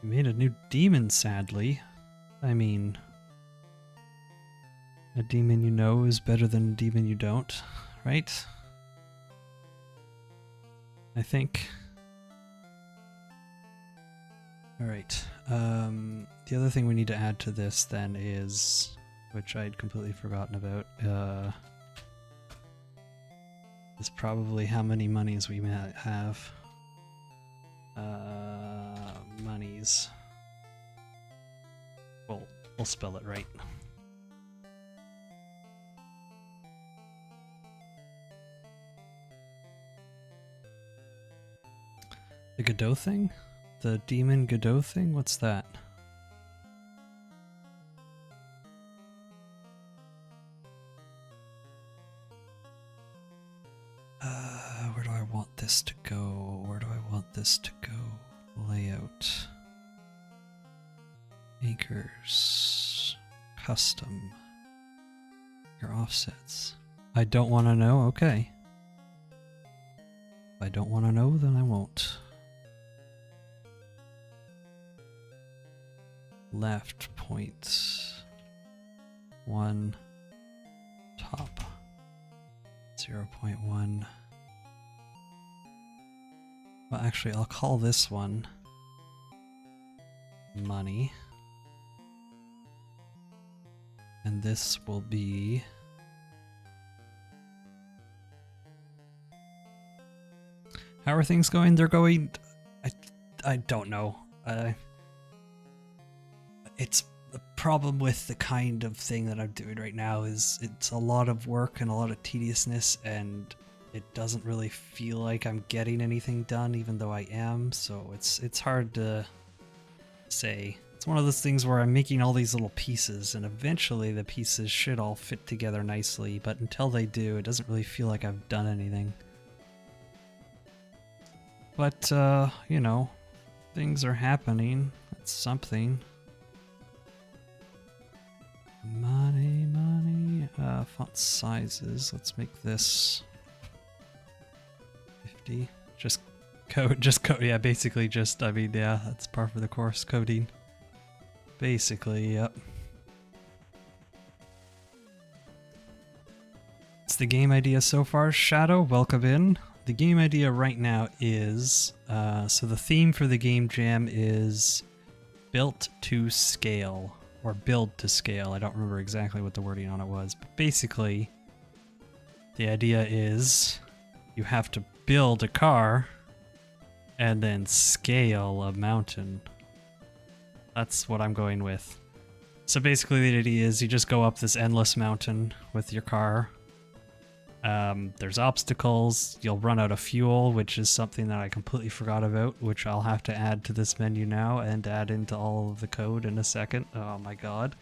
We made a new demon, sadly. I mean, a demon you know is better than a demon you don't, right? I think. Alright, the other thing we need to add to this then is, which I'd completely forgotten about, is probably how many monies we might have. Monies. We'll spell it right. The Godot thing? The Demon Godot thing? What's that? Where do I want this to go? Where do I want this to go? Layout. Anchors. Custom. Your offsets. I don't want to know? Okay. If I don't want to know, then I won't. Left point. 1. Top. 0.1. Well, actually, I'll call this one money. And this will be how are things going? They're going I don't know. It's the problem with the kind of thing that I'm doing right now is it's a lot of work and a lot of tediousness, and it doesn't really feel like I'm getting anything done, even though I am, so it's hard to say. It's one of those things where I'm making all these little pieces, and eventually the pieces should all fit together nicely, but until they do, it doesn't really feel like I've done anything. But, you know, things are happening. It's something. Money, money. Font sizes. Let's make this 50. Just code. Yeah, basically just, I mean, yeah, that's par for the course, coding. Basically, yep. It's the game idea so far. Shadow, welcome in. The game idea right now is, so the theme for the game jam is built to scale, or build to scale. I don't remember exactly what the wording on it was, but basically the idea is you have to build a car and then scale a mountain. That's what I'm going with. So basically the idea is you just go up this endless mountain with your car. There's obstacles, you'll run out of fuel, which is something that I completely forgot about, which I'll have to add to this menu now and add into all of the code in a second. Oh my god.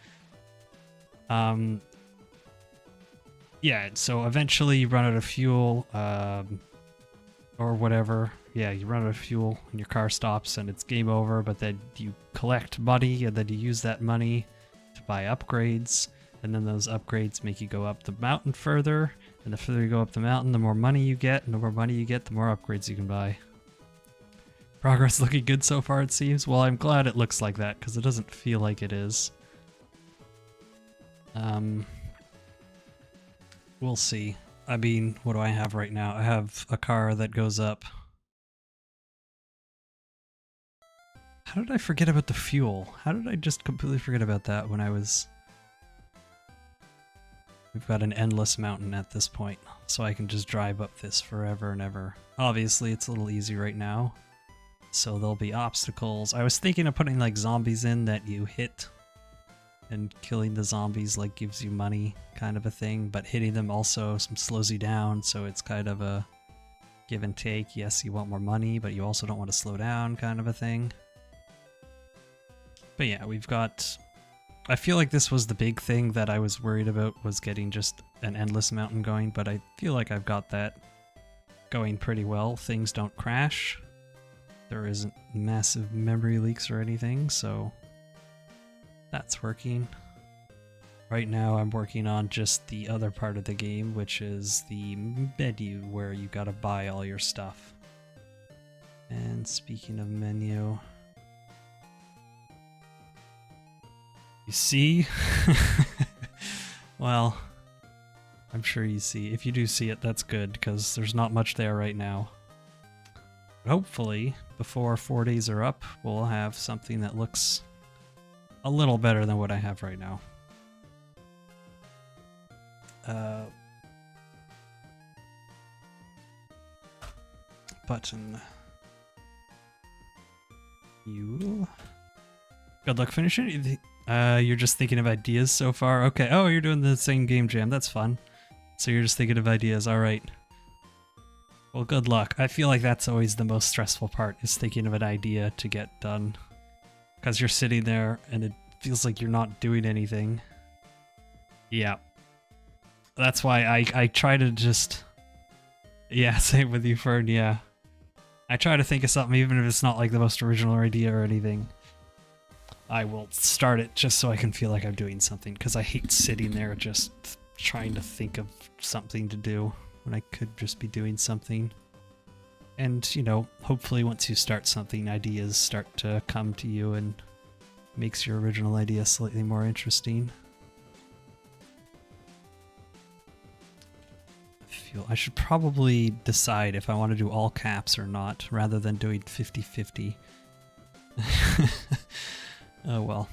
Yeah, so eventually you run out of fuel, or whatever. Yeah, you run out of fuel and your car stops and it's game over, but then you collect money and then you use that money to buy upgrades, and then those upgrades make you go up the mountain further. And the further you go up the mountain, the more money you get, and the more money you get, the more upgrades you can buy. Progress looking good so far, it seems. Well, I'm glad it looks like that, because it doesn't feel like it is. We'll see. I mean, what do I have right now? I have a car that goes up. How did I forget about the fuel? How did I just completely forget about that when I was... We've got an endless mountain at this point, so I can just drive up this forever and ever. Obviously, it's a little easy right now, so there'll be obstacles. I was thinking of putting like zombies in that you hit, and killing the zombies like gives you money kind of a thing, but hitting them also slows you down, so it's kind of a give and take. Yes, you want more money, but you also don't want to slow down kind of a thing. But yeah, we've got... I feel like this was the big thing that I was worried about, was getting just an endless mountain going, but I feel like I've got that going pretty well. Things don't crash. There isn't massive memory leaks or anything, so that's working. Right now I'm working on just the other part of the game, which is the menu where you gotta buy all your stuff. And speaking of menu... You see? Well, I'm sure you see. If you do see it, that's good, because there's not much there right now. But hopefully, before 4 days are up, we'll have something that looks a little better than what I have right now. button. You. Good luck finishing it. You're just thinking of ideas so far? Okay. Oh, you're doing the same game jam. That's fun. So you're just thinking of ideas. All right. Well, good luck. I feel like that's always the most stressful part, is thinking of an idea to get done. Because you're sitting there and it feels like you're not doing anything. Yeah. That's why I try to just... Yeah, same with you, Fern, yeah. I try to think of something even if it's not like the most original idea or anything. I will start it just so I can feel like I'm doing something, because I hate sitting there just trying to think of something to do when I could just be doing something. And, you know, hopefully once you start something, ideas start to come to you and makes your original idea slightly more interesting. I should probably decide if I want to do all caps or not, rather than doing 50-50. Oh well.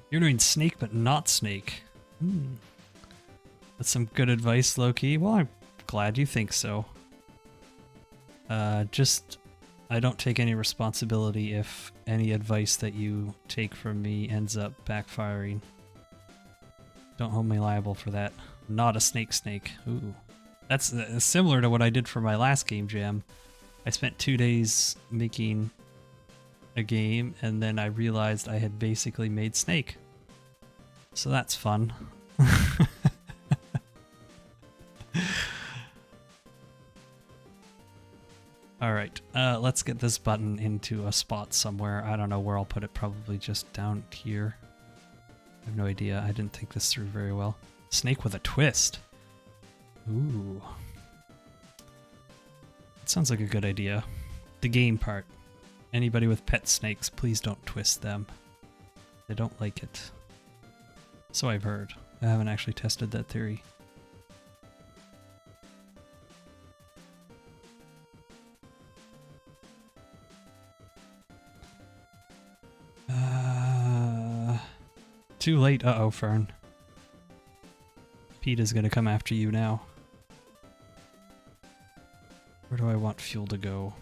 You're doing snake but not snake. That's some good advice, Loki. Well, I'm glad you think so. Just, I don't take any responsibility if any advice that you take from me ends up backfiring. Don't hold me liable for that. Not a snake. Ooh. That's similar to what I did for my last game jam. I spent 2 days making a game, and then I realized I had basically made snake. So that's fun. Alright, let's get this button into a spot somewhere. I don't know where I'll put it, probably just down here. I have no idea, I didn't think this through very well. Snake with a twist. Ooh. That sounds like a good idea. The game part. Anybody with pet snakes, please don't twist them. They don't like it. So I've heard. I haven't actually tested that theory. Too late. Uh-oh, Fern. Pete is gonna come after you now. Where do I want fuel to go?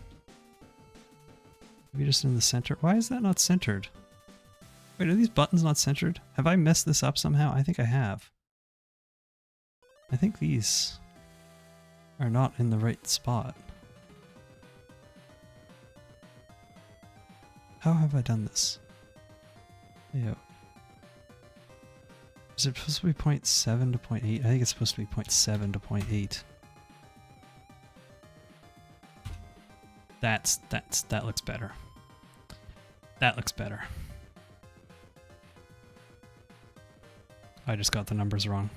Maybe just in the center? Why is that not centered? Wait, are these buttons not centered? Have I messed this up somehow? I think I have. I think these are not in the right spot. How have I done this? Yeah. Is it supposed to be 0.7 to 0.8? I think it's supposed to be 0.7 to 0.8. That looks better. That looks better. I just got the numbers wrong.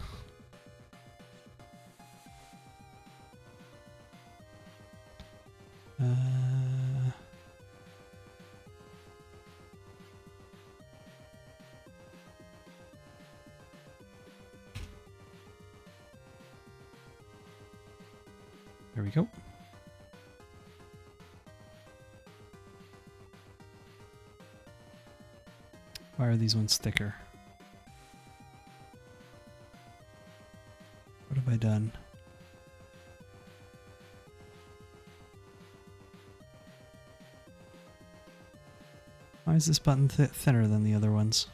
There we go. Why are these ones thicker? What have I done? Why is this button thinner than the other ones?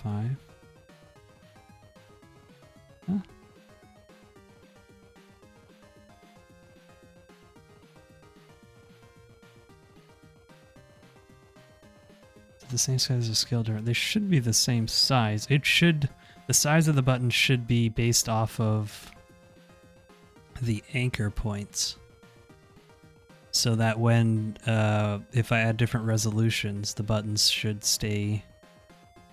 .5. Huh? The same size as a scale different. They should be the same size. The size of the button should be based off of the anchor points. So that when, if I add different resolutions, the buttons should stay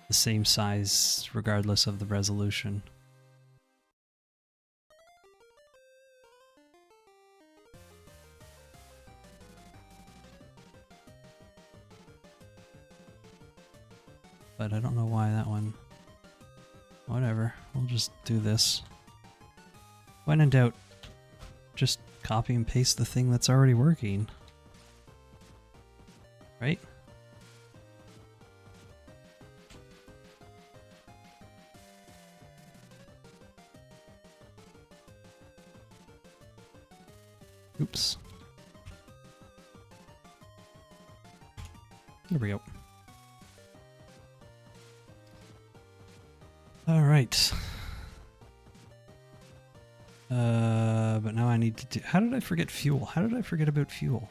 the same size regardless of the resolution. But I don't know why that one... Whatever, we'll just do this. When in doubt, just copy and paste the thing that's already working. Right? Oops. There we go. All right. But now I need to do... How did I forget fuel? How did I forget about fuel?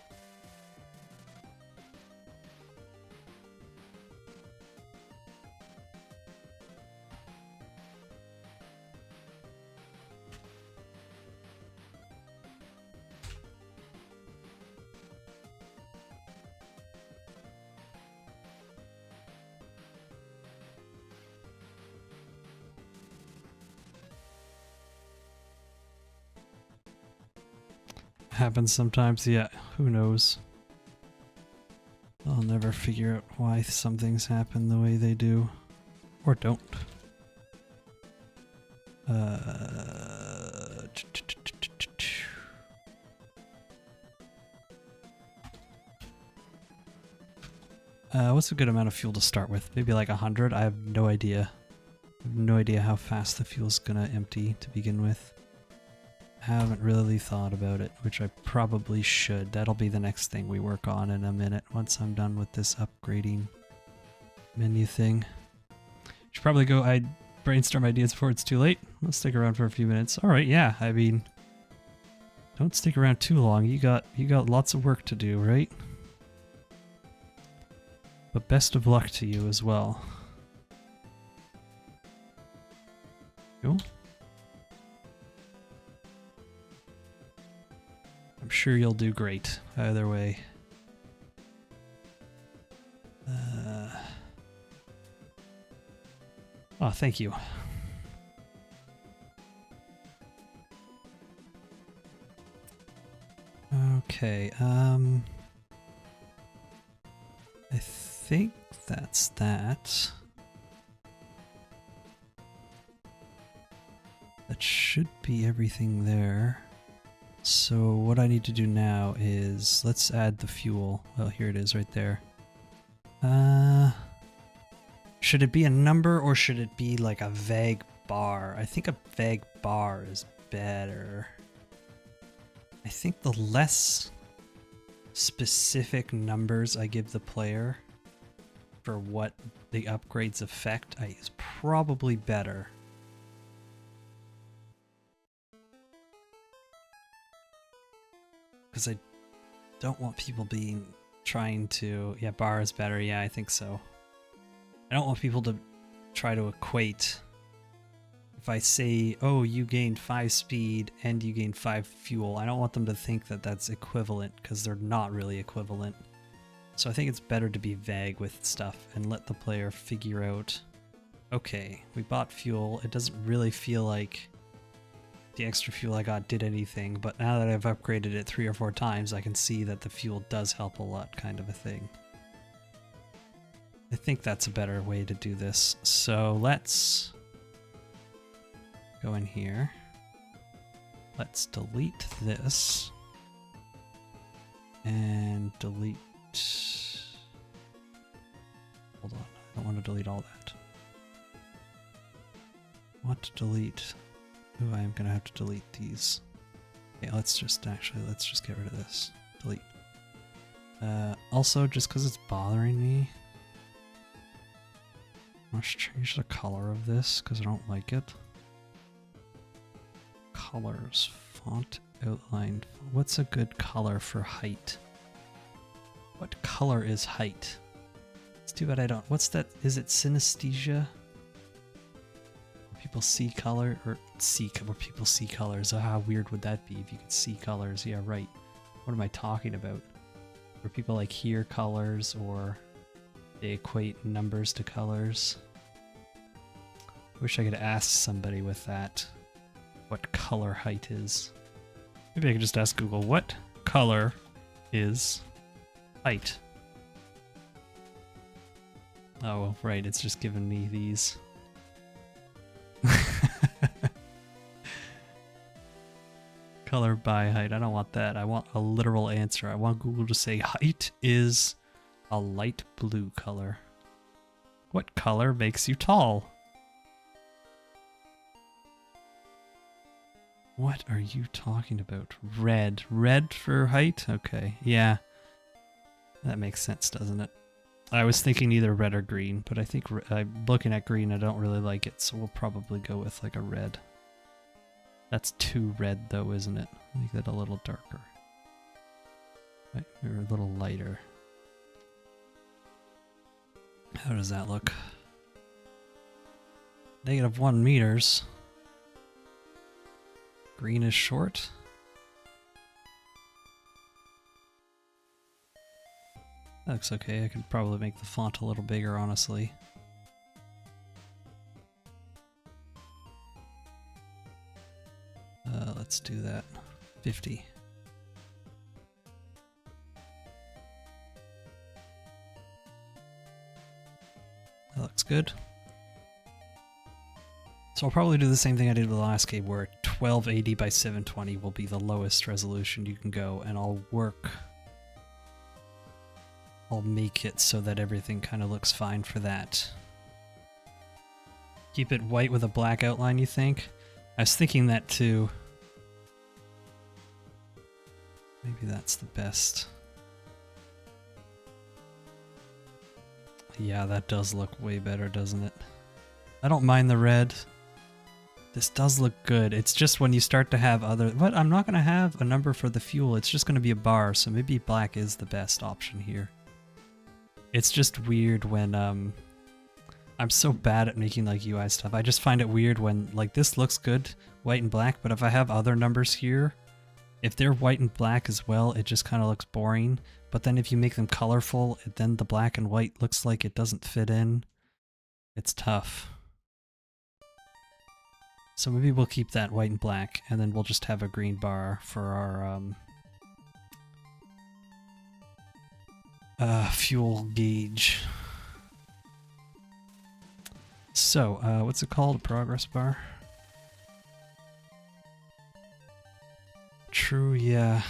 Happens sometimes, yeah, who knows. I'll never figure out why some things happen the way they do. Or don't. What's a good amount of fuel to start with? Maybe like 100? I have no idea. I have no idea how fast the fuel's gonna empty to begin with. Haven't really thought about it, which I probably should. That'll be the next thing we work on in a minute once I'm done with this upgrading menu thing. Should probably go. I brainstorm ideas before it's too late. Let's stick around for a few minutes. All right, yeah. I mean, don't stick around too long. You got lots of work to do, right? But best of luck to you as well. Cool. I'm sure you'll do great either way. Oh, thank you. Okay, I think that's that. That should be everything there. So what I need to do now is, let's add the fuel. Well, here it is right there. Should it be a number or should it be like a vague bar? I think a vague bar is better. I think the less specific numbers I give the player for what the upgrades affect is probably better. Because I don't want people trying to... Yeah, bar is better. Yeah, I think so. I don't want people to try to equate. If I say, oh, you gained 5 speed and you gained 5 fuel, I don't want them to think that that's equivalent, because they're not really equivalent. So I think it's better to be vague with stuff and let the player figure out, okay, we bought fuel. It doesn't really feel like the extra fuel I got did anything, but now that I've upgraded it 3 or 4 times, I can see that the fuel does help a lot, kind of a thing. I think that's a better way to do this. So let's go in here. Let's delete this and delete... Hold on, I don't want to delete all that. I want to delete... Ooh, I am going to have to delete these. Okay, let's just get rid of this. Delete. Also, just because it's bothering me, let's change the color of this because I don't like it. Colors, font, outline. What's a good color for height? What color is height? It's too bad I don't. What's that? Is it synesthesia? People see color, or where people see colors. Oh, how weird would that be if you could see colors? Yeah, right. What am I talking about? Where people like hear colors, or they equate numbers to colors. I wish I could ask somebody with that what color height is. Maybe I could just ask Google, what color is height? Oh, right, it's just giving me these. color by height. I don't want that. I want a literal answer. I want Google to say height is a light blue color. What color makes you tall? What are you talking about? Red. Red for height? Okay, yeah. That makes sense, doesn't it? I was thinking either red or green, but I think looking at green, I don't really like it, so we'll probably go with like a red. That's too red though, isn't it? Make that a little darker. Right, or a little lighter. How does that look? -1 meters. Green is short. That looks okay. I could probably make the font a little bigger, honestly. Let's do that. 50. That looks good. So I'll probably do the same thing I did with the last game, where 1280 by 720 will be the lowest resolution you can go, and I'll make it so that everything kind of looks fine for that. Keep it white with a black outline, you think? I was thinking that too. Maybe that's the best. Yeah, that does look way better, doesn't it? I don't mind the red. This does look good. It's just when you start to have other... But I'm not going to have a number for the fuel. It's just going to be a bar, so maybe black is the best option here. It's just weird when... I'm so bad at making like UI stuff. I just find it weird when like this looks good, white and black, but if I have other numbers here, if they're white and black as well, it just kind of looks boring. But then if you make them colorful, then the black and white looks like it doesn't fit in. It's tough. So maybe we'll keep that white and black, and then we'll just have a green bar for our fuel gauge. So, what's it called? A progress bar? True, yeah.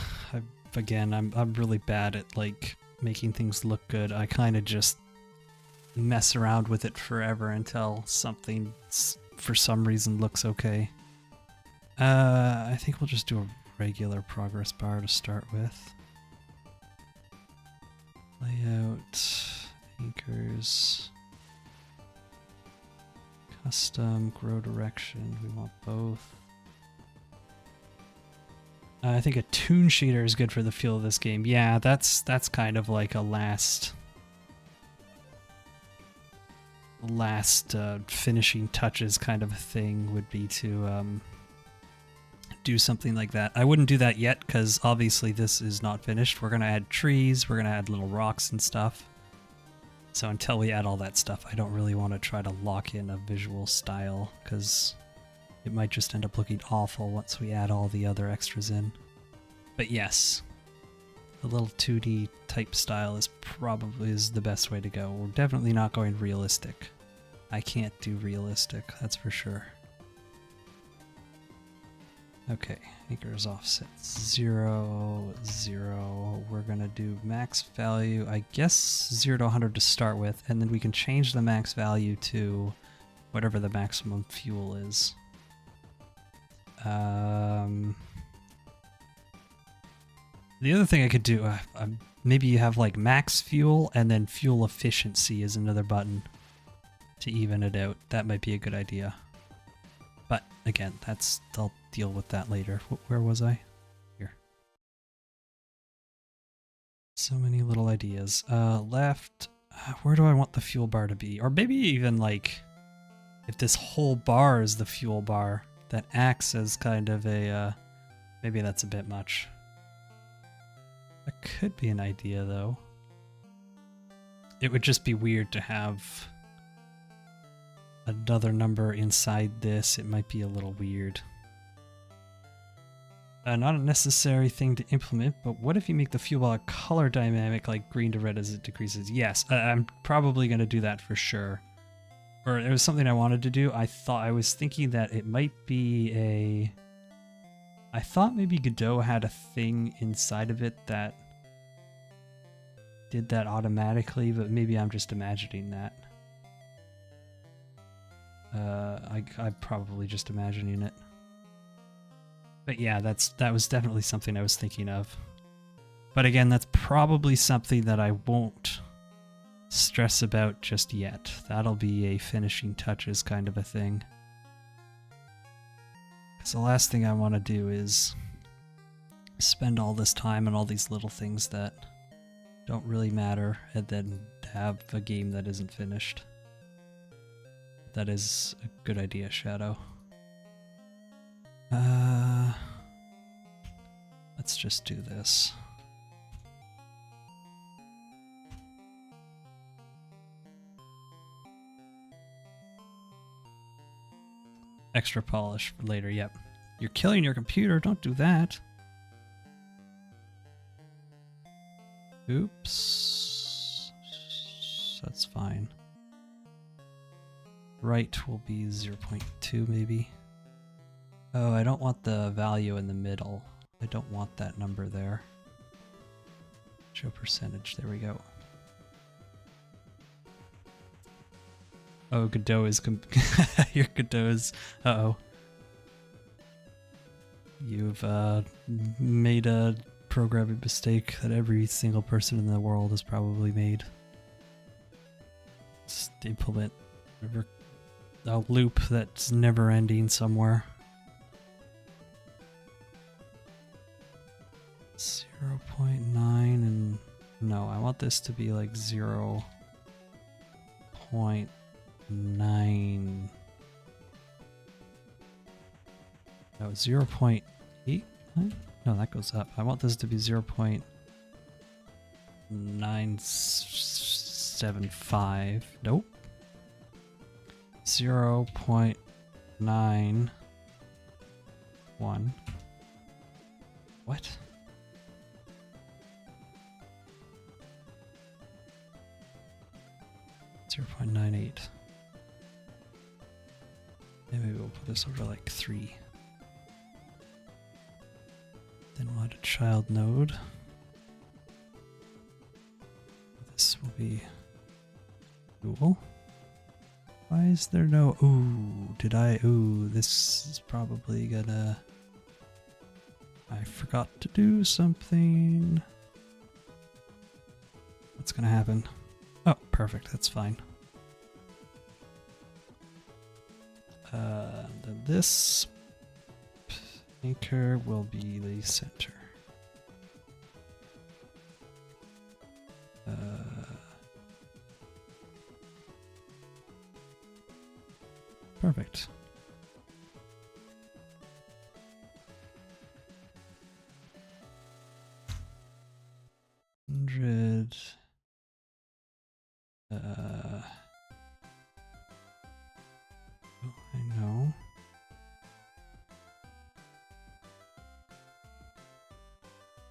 Again, I'm really bad at like making things look good. I kind of just mess around with it forever until something for some reason looks okay. I think we'll just do a regular progress bar to start with. Layout, anchors, custom, grow direction. We want both. I think a tune sheeter is good for the feel of this game. Yeah, that's kind of like a last finishing touches kind of a thing would be to do something like that. I wouldn't do that yet because obviously this is not finished. We're going to add trees, we're going to add little rocks and stuff. So until we add all that stuff, I don't really want to try to lock in a visual style because it might just end up looking awful once we add all the other extras in. But yes, a little 2D type style is probably the best way to go. We're definitely not going realistic. I can't do realistic, that's for sure. Okay, anchors offset 0, 0. We're gonna do max value, I guess 0 to 100 to start with, and then we can change the max value to whatever the maximum fuel is. The other thing I could do, maybe you have like max fuel and then fuel efficiency is another button to even it out. That might be a good idea. But again, I'll deal with that later. Where was I? Here. So many little ideas. Left, where do I want the fuel bar to be? Or maybe even like, if this whole bar is the fuel bar, that acts as kind of a, maybe that's a bit much. That could be an idea though. It would just be weird to have another number inside this. It might be a little weird. Not a necessary thing to implement, but what if you make the fuel bar color dynamic like green to red as it decreases? Yes, I'm probably going to do that for sure. Or it was something I wanted to do. I was thinking that it might be I thought maybe Godot had a thing inside of it that did that automatically, but maybe I'm just imagining that. I'm probably just imagining it. But yeah, that was definitely something I was thinking of. But again, that's probably something that I won't stress about just yet. That'll be a finishing touches kind of a thing. Because the last thing I want to do is spend all this time on all these little things that don't really matter and then have a game that isn't finished. That is a good idea, Shadow. Let's just do this. Extra polish for later, yep. You're killing your computer, don't do that. Oops. That's fine. Right will be 0.2 maybe. Oh, I don't want the value in the middle. I don't want that number there. Show percentage, there we go. Oh, Godot is your Godot is, uh-oh. You've made a programming mistake that every single person in the world has probably made. Just implement a loop that's never ending somewhere. 0.9 and no, I want this to be like 0.9. No, 0.8? No, that goes up. I want this to be 0.975. Nope. 0.91. What? .98. Maybe we'll put this over like 3. Then we'll add a child node. This will be Google. Why is there no... Ooh, this is probably gonna... I forgot to do something. What's gonna happen? Oh, perfect, that's fine. Then this anchor will be the center. Perfect. I know.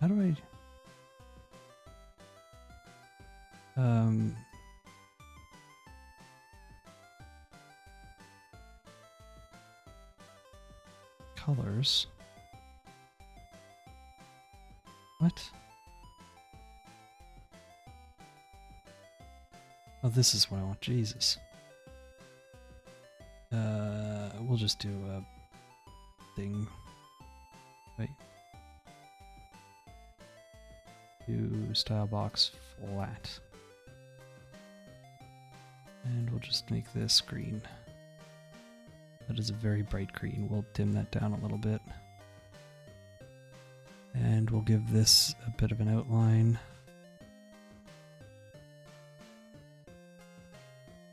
How do I... Colors. What? Oh, this is what I want. Jesus. We'll just do a thing. Wait. Do style box flat. And we'll just make this green. That is a very bright green. We'll dim that down a little bit. And we'll give this a bit of an outline.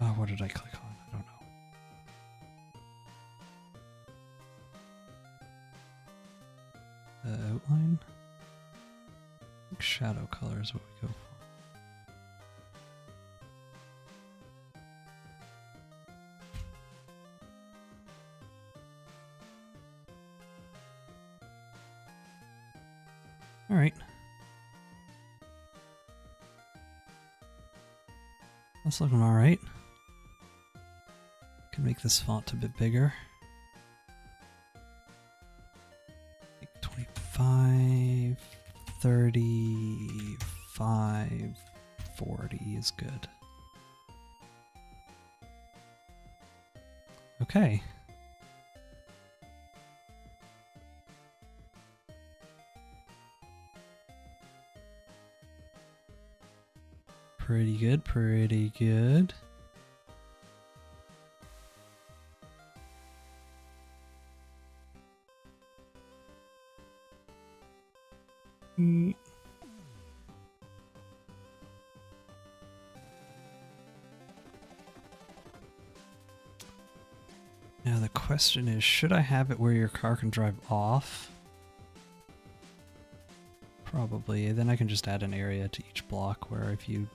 Oh, what did I click on? I don't know. Outline? I think shadow color is what we go for. All right. That's looking all right. Can make this font a bit bigger. Like 3540 is good. Okay. Pretty good, pretty good. Now the question is, should I have it where your car can drive off? Probably. Then I can just add an area to each block where if you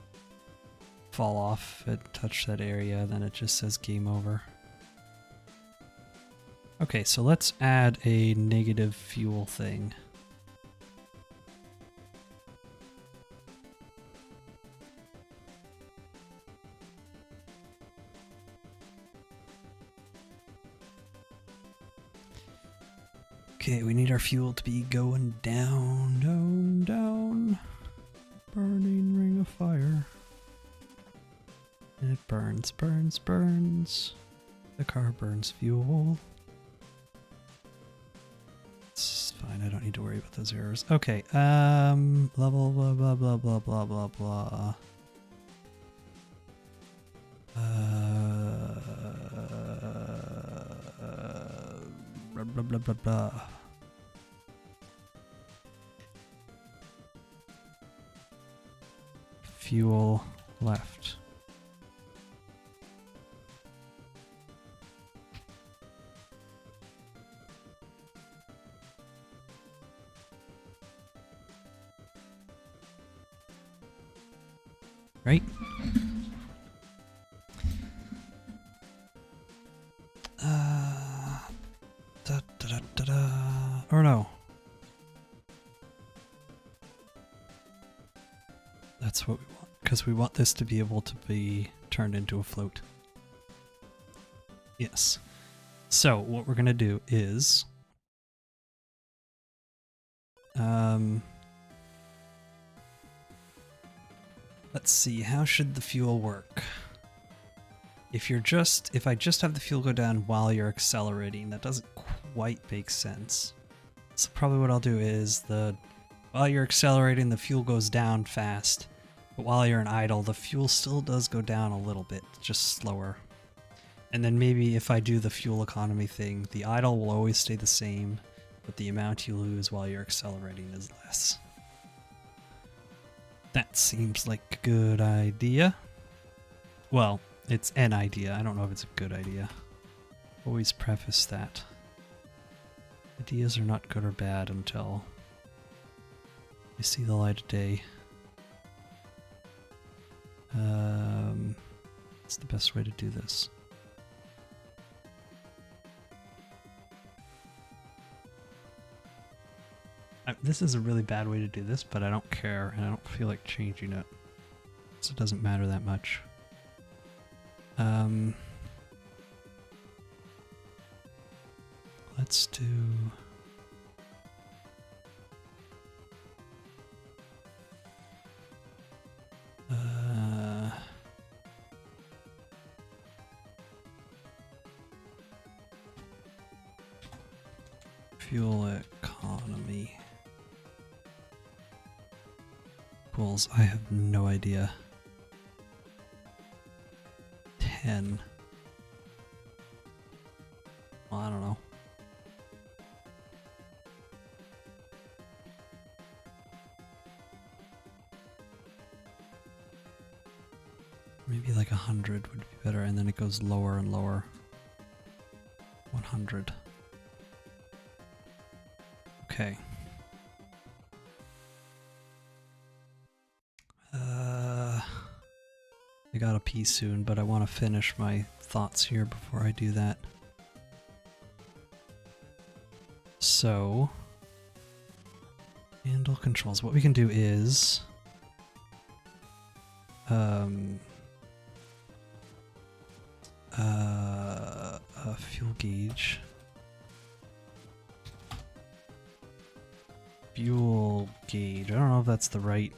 fall off and touch that area, then it just says game over. Okay, so let's add a negative fuel thing. Okay, we need our fuel to be going down, down, down. Burning ring of fire. And it burns, burns, burns. The car burns fuel. It's fine, I don't need to worry about those errors. Okay, blah, blah, blah, blah, blah, blah, blah, blah, blah. Blah, blah, blah, blah, blah. Fuel left. Right? Da, da, da, da, da. Or no. That's what we want, because we want this to be able to be turned into a float. Yes. So what we're gonna do is let's see, how should the fuel work? If I just have the fuel go down while you're accelerating, that doesn't quite make sense. So probably what I'll do is while you're accelerating, the fuel goes down fast, but while you're in idle, the fuel still does go down a little bit, just slower. And then maybe if I do the fuel economy thing, the idle will always stay the same, but the amount you lose while you're accelerating is less. That seems like a good idea. Well, it's an idea. I don't know if it's a good idea. Always preface that. Ideas are not good or bad until they see the light of day. It's the best way to do this. This is a really bad way to do this, but I don't care, and I don't feel like changing it, so it doesn't matter that much. Let's do... fuel economy. Equals, I have no idea. 10. Well, I don't know. Maybe like 100 would be better, and then it goes lower and lower. 100. Okay. I gotta pee soon, but I want to finish my thoughts here before I do that. So, handle controls. What we can do is a fuel gauge. fuel gauge. I don't know if that's the right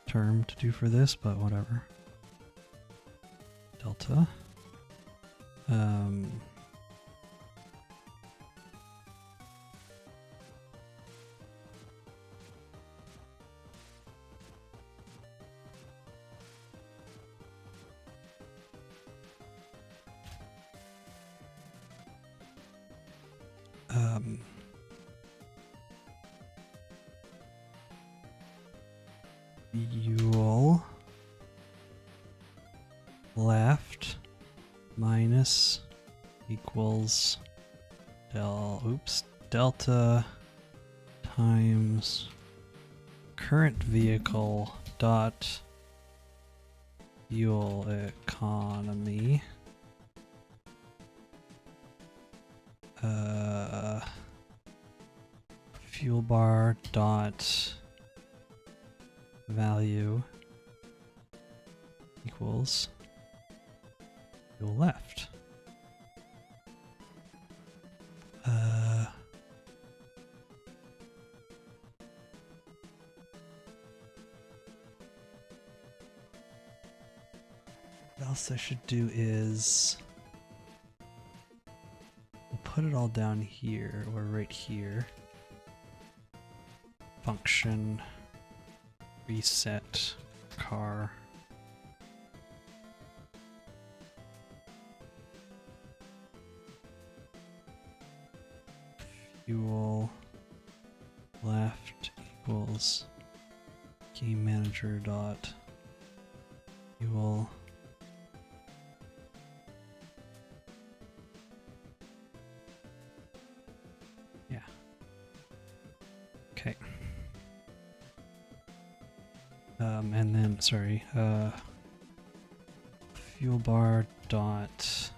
term to do for this, but whatever. Delta. Fuel left minus equals delta times current vehicle dot fuel economy fuel bar dot value equals fuel left. What else I should do is we'll put it all down here or right here. Function reset car. Fuel left equals game manager dot fuel okay. And then sorry, fuel bar dot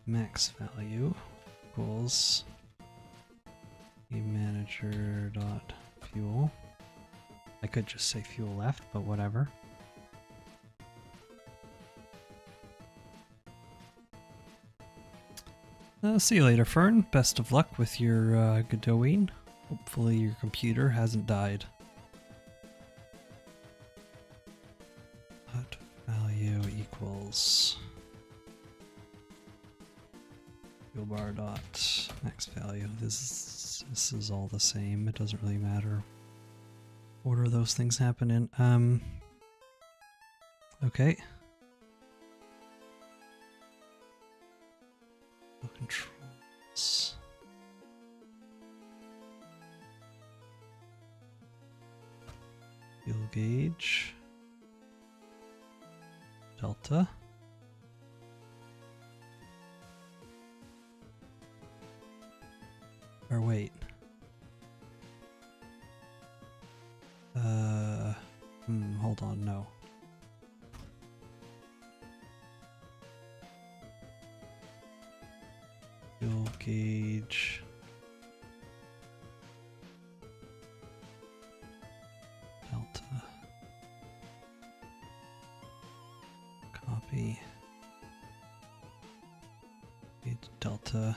max value equals game manager dot fuel. I could just say fuel left, but whatever. See you later, Fern. Best of luck with your Godowing. Hopefully your computer hasn't died. Dot value equals fuel bar dot max value. This is all the same. It doesn't really matter order those things happen in. Okay. Controls. Fuel gauge. Delta. Or wait. Hold on, no. Fuel gauge. Delta. Copy. Gauge delta.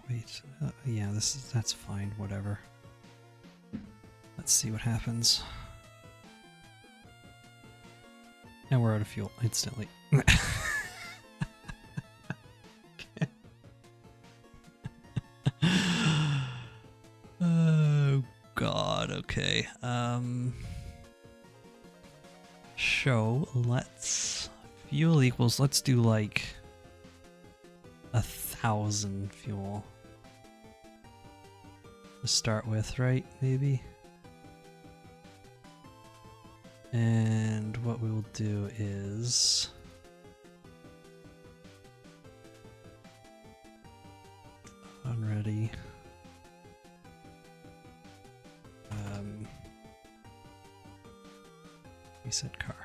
Wait, yeah, that's fine, whatever. Let's see what happens. And we're out of fuel instantly. Oh god, okay. Show, let's fuel equals, let's do like 1,000 fuel to start with, right? Maybe. And what we will do is unready. Reset car.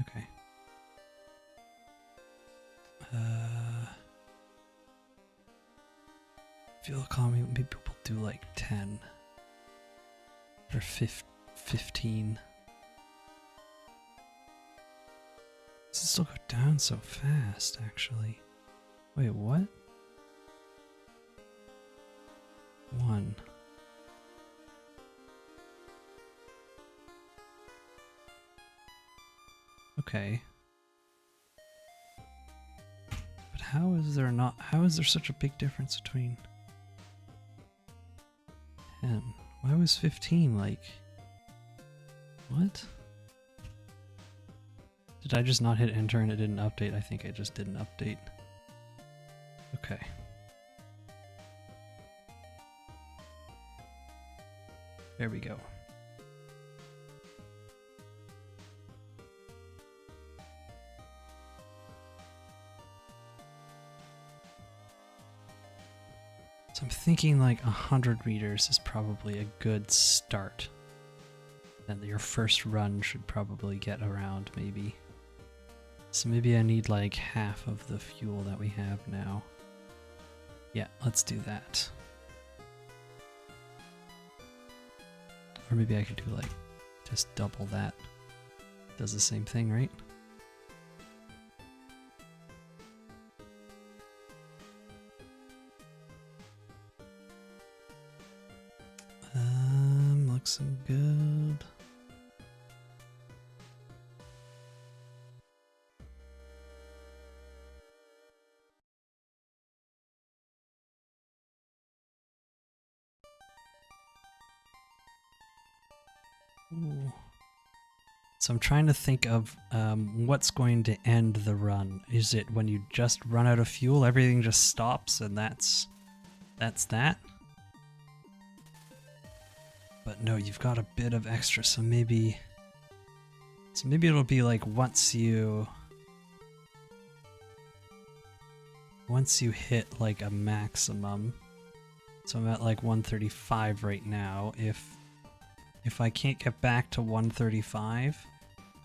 Okay. Fuel economy, maybe people do like 10 or 15. Does it still go down so fast, actually? Wait, what? 1. Okay. But how is there such a big difference between 10? Why was 15 like... What? Did I just not hit enter and it didn't update? I think I just didn't update. Okay. There we go. So I'm thinking like 100 meters is probably a good start. And your first run should probably get around maybe. So maybe I need like half of the fuel that we have now. Yeah, let's do that. Or maybe I could do like just double that. Does the same thing, right? Looks good. Ooh. So I'm trying to think of what's going to end the run. Is it when you just run out of fuel, everything just stops and that's that? But no, you've got a bit of extra, so maybe it'll be like once you hit like a maximum. So I'm at like 135 right now. If I can't get back to 135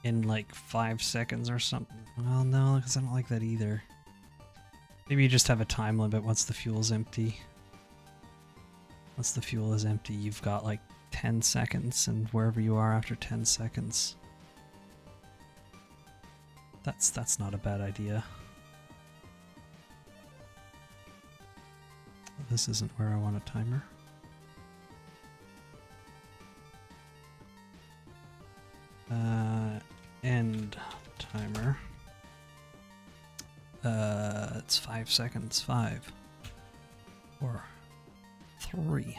in like 5 seconds or something, well, no, because I don't like that either. Maybe you just have a time limit once the fuel's empty. Once the fuel is empty, you've got like 10 seconds, and wherever you are after 10 seconds. That's not a bad idea. This isn't where I want a timer. End timer. It's 5 seconds. 5, 4, 3,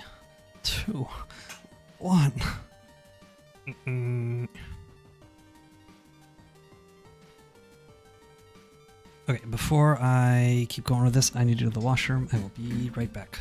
2, 1. Okay, before I keep going with this, I need to go to the washroom. I will be right back.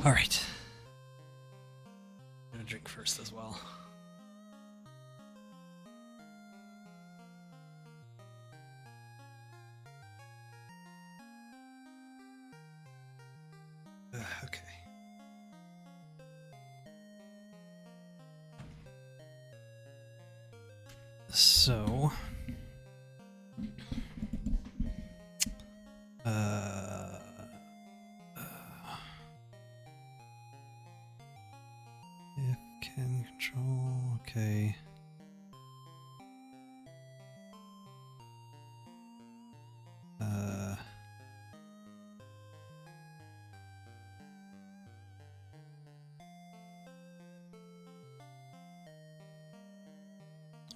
All right, cursed as well. Okay. So, if can control, okay.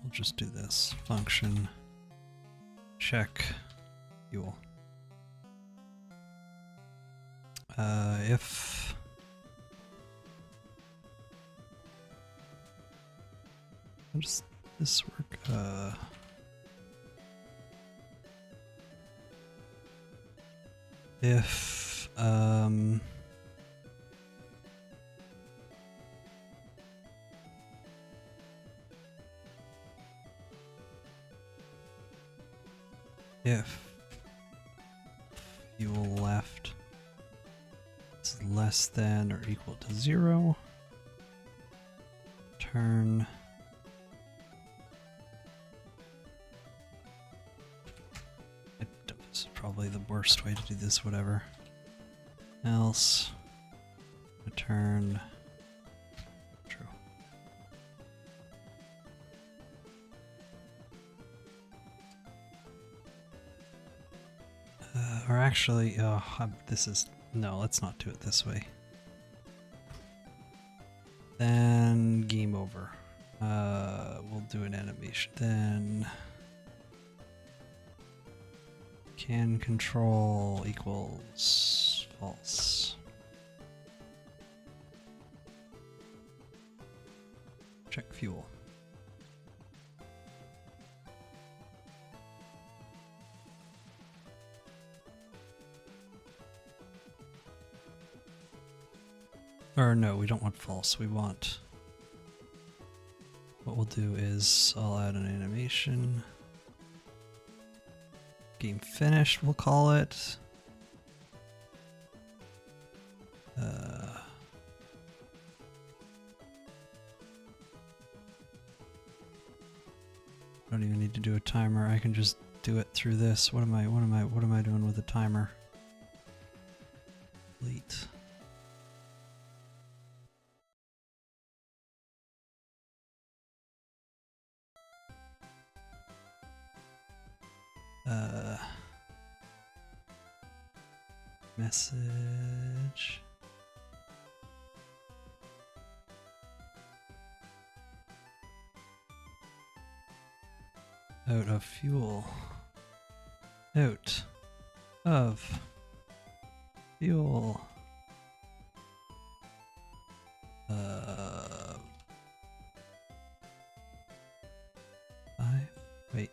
We'll just do this function check fuel. If how does this work? If fuel left is less than or equal to 0, turn this is probably the worst way to do this, whatever. Else return true. Or actually, this is, no, let's not do it this way. Then game over. We'll do an animation. Then can control equals false. Check fuel. Or no, we don't want false. We want, what we'll do is I'll add an animation. Game finished, we'll call it. Don't even need to do a timer. I can just do it through this. What am I doing with a timer? Delete. Message. Out of fuel. Out of fuel. Wait.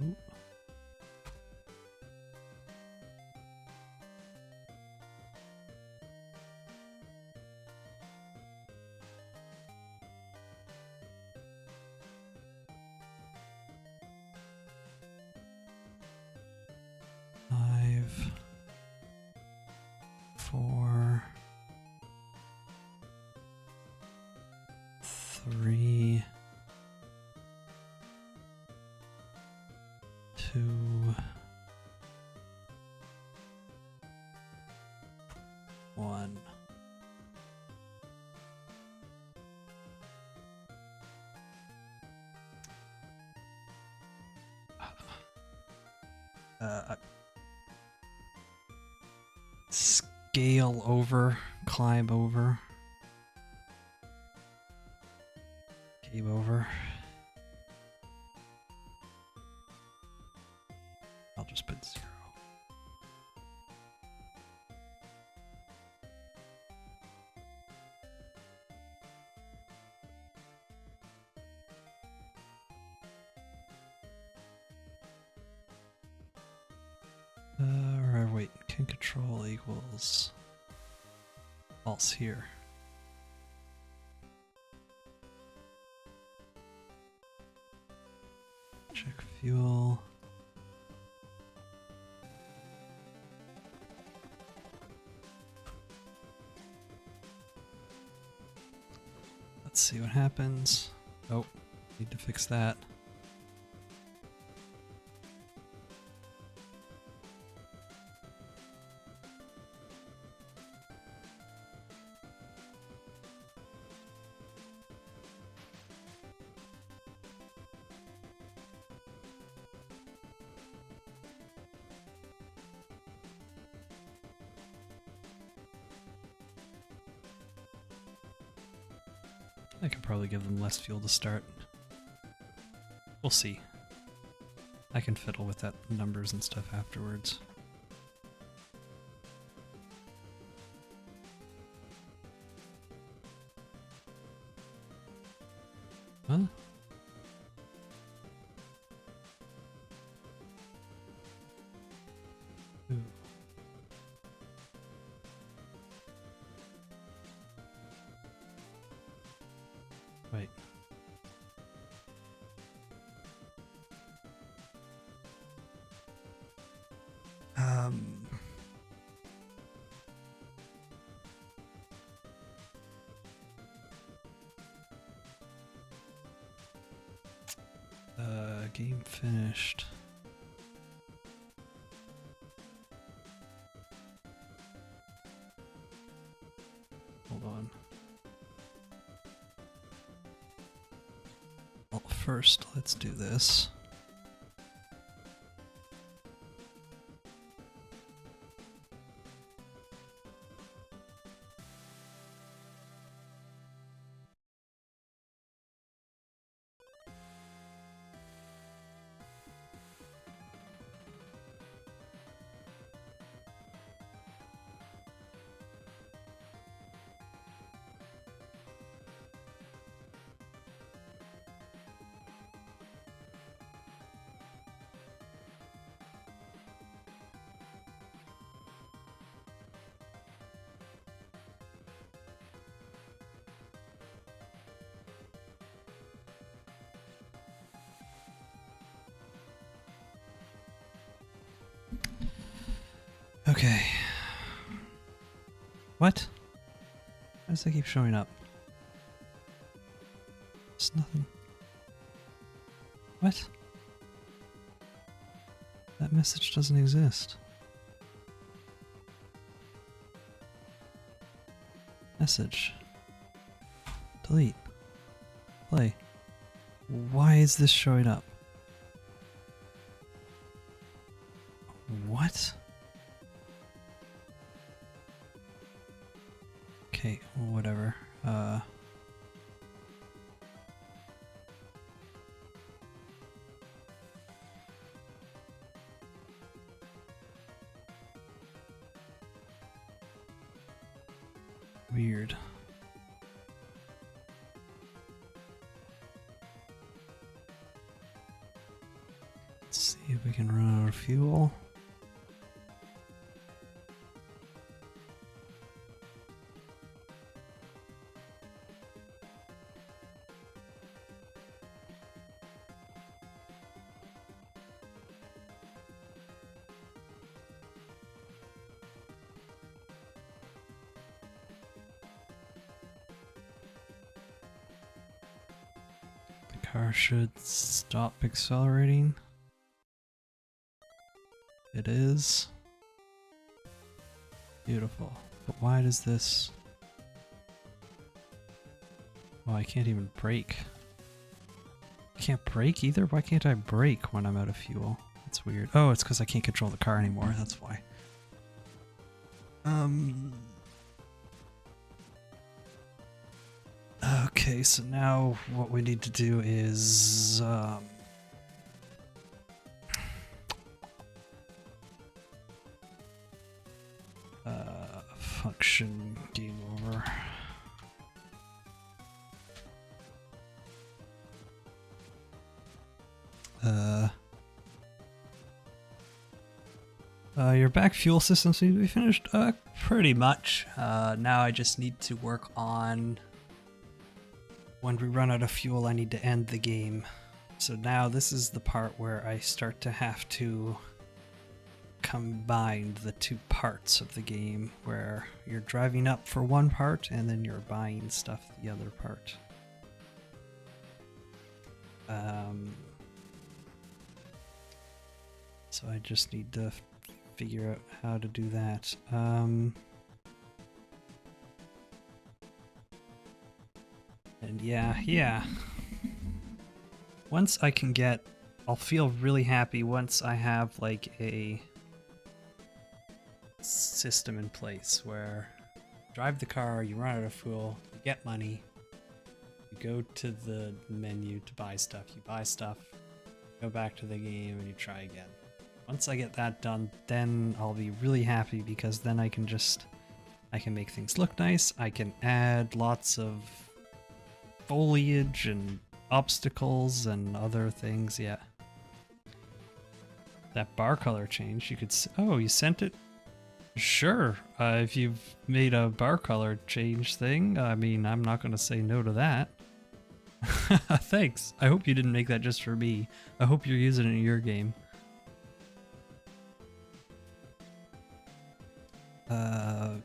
Ooh. Five, 4, 3, 2, 1. Scale over, climb over, game over. I'll just put 0. Or wait, can control equals false here. Check fuel. Let's see what happens. Oh, need to fix that. I could probably give them less fuel to start. We'll see. I can fiddle with that numbers and stuff afterwards. Huh? Ooh. Wait. Game finished. Hold on. Well, first, let's do this. Okay. What? Why does that keep showing up? It's nothing. What? That message doesn't exist. Message. Delete. Play. Why is this showing up? What? Okay, whatever. Weird. Let's see if we can run out of fuel. Car should stop accelerating. It is. Beautiful. But why does this... Oh, I can't even brake. I can't brake either? Why can't I brake when I'm out of fuel? That's weird. Oh, it's because I can't control the car anymore. That's why. Okay, so now what we need to do is function game over. Your back fuel system seems to be finished. Pretty much. Now I just need to work on... When we run out of fuel, I need to end the game. So now this is the part where I start to have to combine the two parts of the game, where you're driving up for one part and then you're buying stuff the other part. So I just need to figure out how to do that. And yeah. Once I can get, I'll feel really happy once I have like a system in place where you drive the car, you run out of fuel, you get money, you go to the menu to buy stuff, you buy stuff, go back to the game and you try again. Once I get that done, then I'll be really happy, because then I can make things look nice, I can add lots of foliage and obstacles and other things. Yeah, that bar color change, you could oh, you sent it? Sure, if you've made a bar color change thing, I mean, I'm not going to say no to that. Thanks. I hope you didn't make that just for me. I hope you're using it in your game.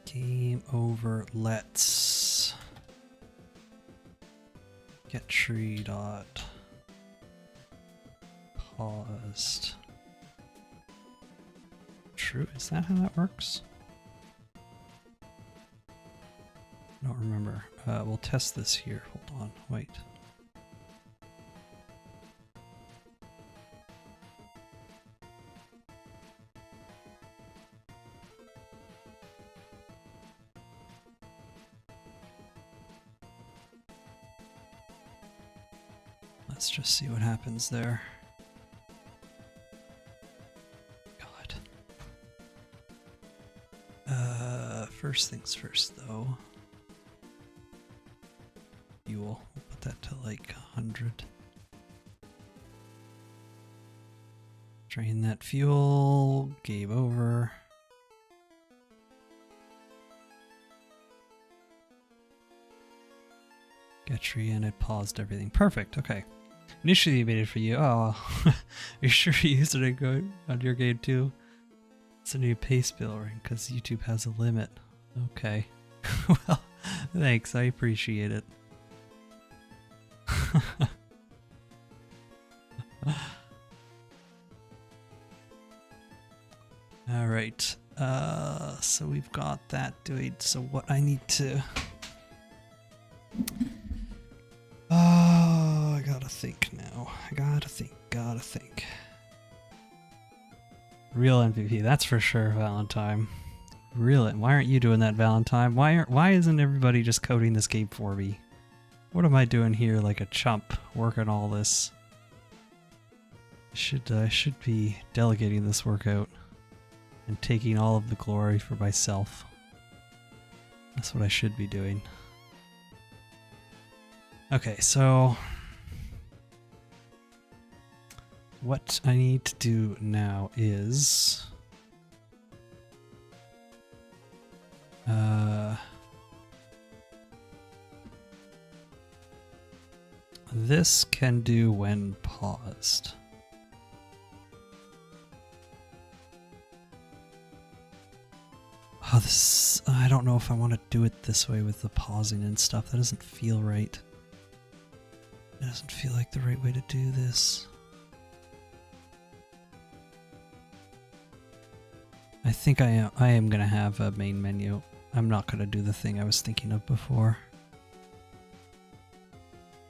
Game over. Let's get tree dot paused. True, is that how that works? I don't remember. We'll test this here. Hold on, wait. Let's just see what happens there. God. First things first, though. Fuel. We'll put that to like 100. Drain that fuel. Game over. Get tree, and it paused everything. Perfect. Okay. Initially made it for you. Oh, you're sure you used it on your game too? It's a new pace bill ring because YouTube has a limit. Okay. Well, thanks. I appreciate it. All right. So we've got that doing. So what I need to... Oh, I gotta think now. Gotta think. Real MVP, that's for sure, Valentine. Real. Why aren't you doing that, Valentine? Why isn't everybody just coding this game for me? What am I doing here like a chump, working all this? I should be delegating this workout and taking all of the glory for myself. That's what I should be doing. Okay, so what I need to do now is this can do when paused. Oh, this, I don't know if I want to do it this way with the pausing and stuff. That doesn't feel right. It doesn't feel like the right way to do this. I think I am gonna have a main menu. I'm not gonna do the thing I was thinking of before.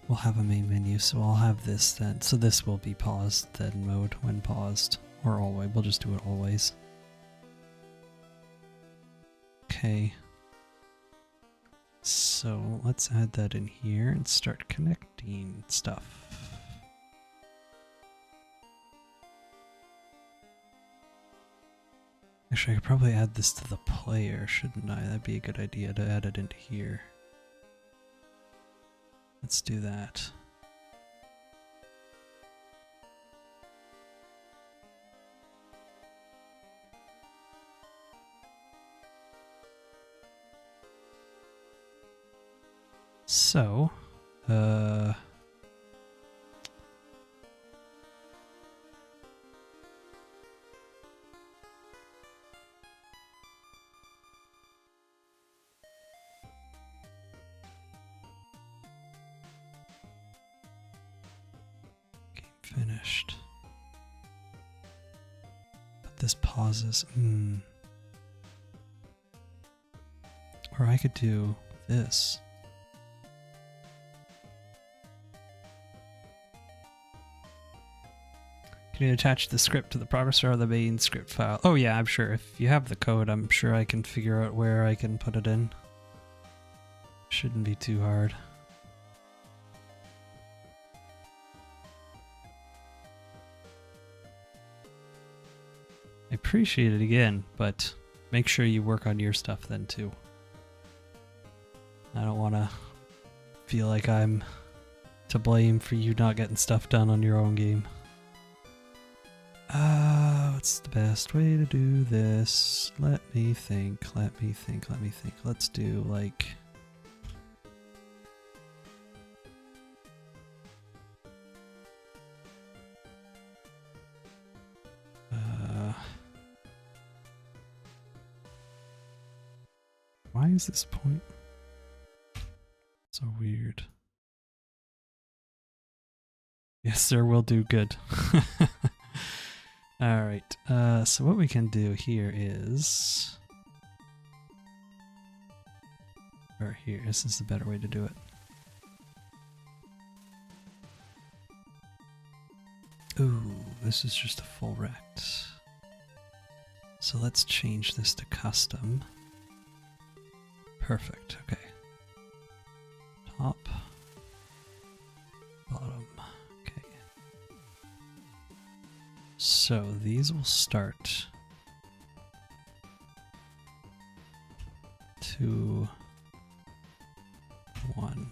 We'll have a main menu, so I'll have this then. So this will be paused then mode when paused. Or always. We'll just do it always. Okay. So let's add that in here and start connecting stuff. Actually, I could probably add this to the player, shouldn't I? That'd be a good idea to add it into here. Let's do that. So, game finished. But this pauses. Or I could do this. Can you attach the script to the progress bar or the main script file? Oh yeah, I'm sure. If you have the code, I'm sure I can figure out where I can put it in. Shouldn't be too hard. I appreciate it again, but make sure you work on your stuff then too. I don't want to feel like I'm to blame for you not getting stuff done on your own game. What's the best way to do this? Let me think. Let's do like... why is this point so weird? Yes, sir, will do good. Alright, so what we can do here is... Or here, this is the better way to do it. Ooh, this is just a full rect. So let's change this to custom. Perfect, okay. Top, bottom, okay. So these will start 2, 1.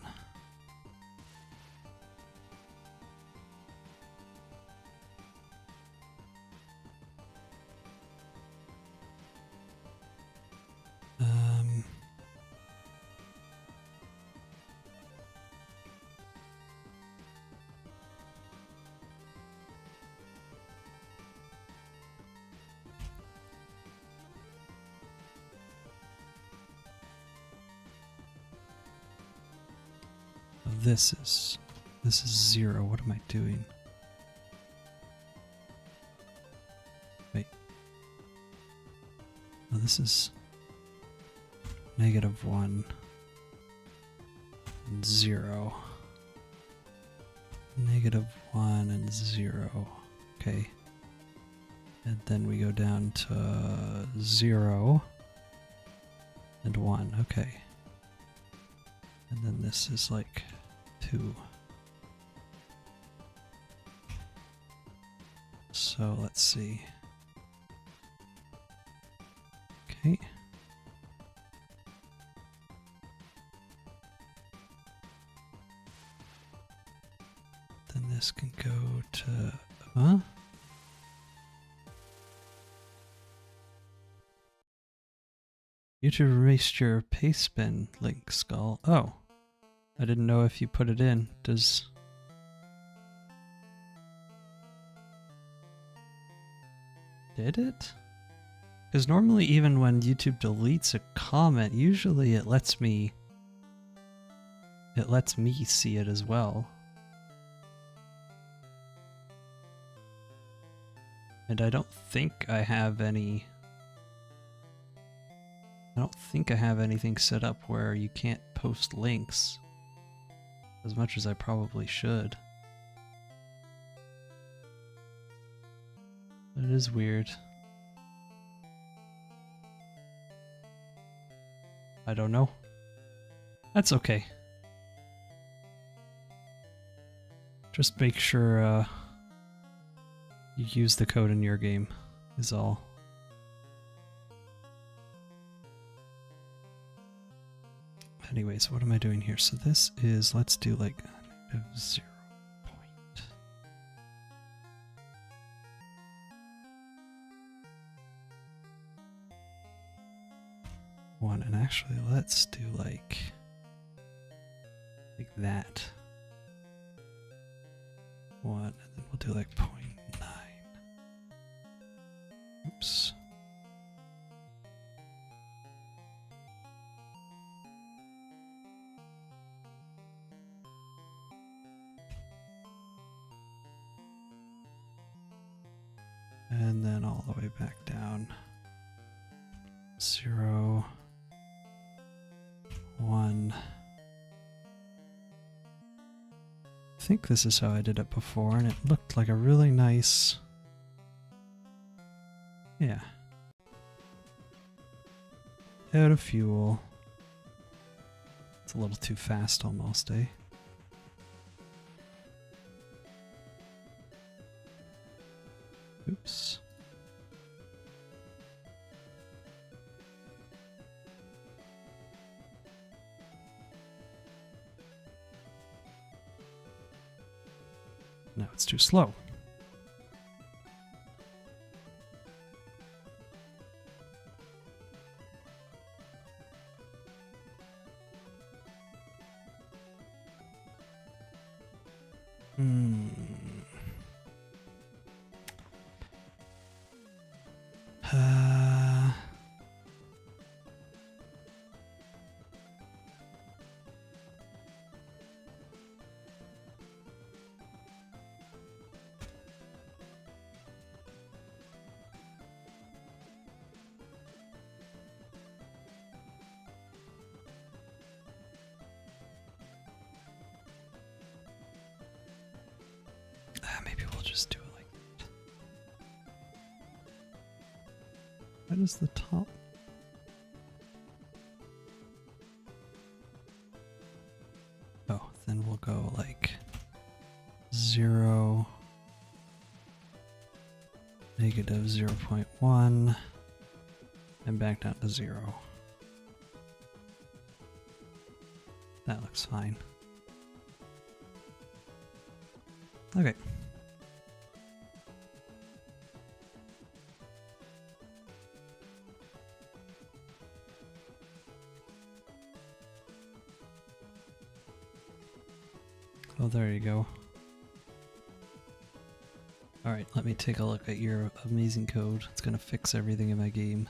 This is 0. What am I doing? Wait. Oh, this is -1 and 0. -1 and 0. Okay. And then we go down to 0 and 1. Okay. And then this is like 2. So let's see. Okay. Then this can go to, huh? You to erase your paste bin link, Skull. Oh. I didn't know if you put it in. Does... Did it? Because normally even when YouTube deletes a comment, usually it lets me see it as well. And I don't think I have any... I don't think I have anything set up where you can't post links. As much as I probably should. It is weird. I don't know. That's okay. Just make sure you use the code in your game, is all. Anyways, what am I doing here? So this is, let's do like -0.1. And actually let's do like like that. One, and then we'll do like 0.9. Oops. And then all the way back down. 0, 1. I think this is how I did it before, and it looked like a really nice... Yeah. Out of fuel. It's a little too fast almost, eh? Oops. No, it's too slow. Maybe we'll just do it like that. What is the top? Oh, then we'll go like 0, negative 0.1, and back down to 0. That looks fine. Okay. Oh, there you go. Alright, let me take a look at your amazing code. It's gonna fix everything in my game.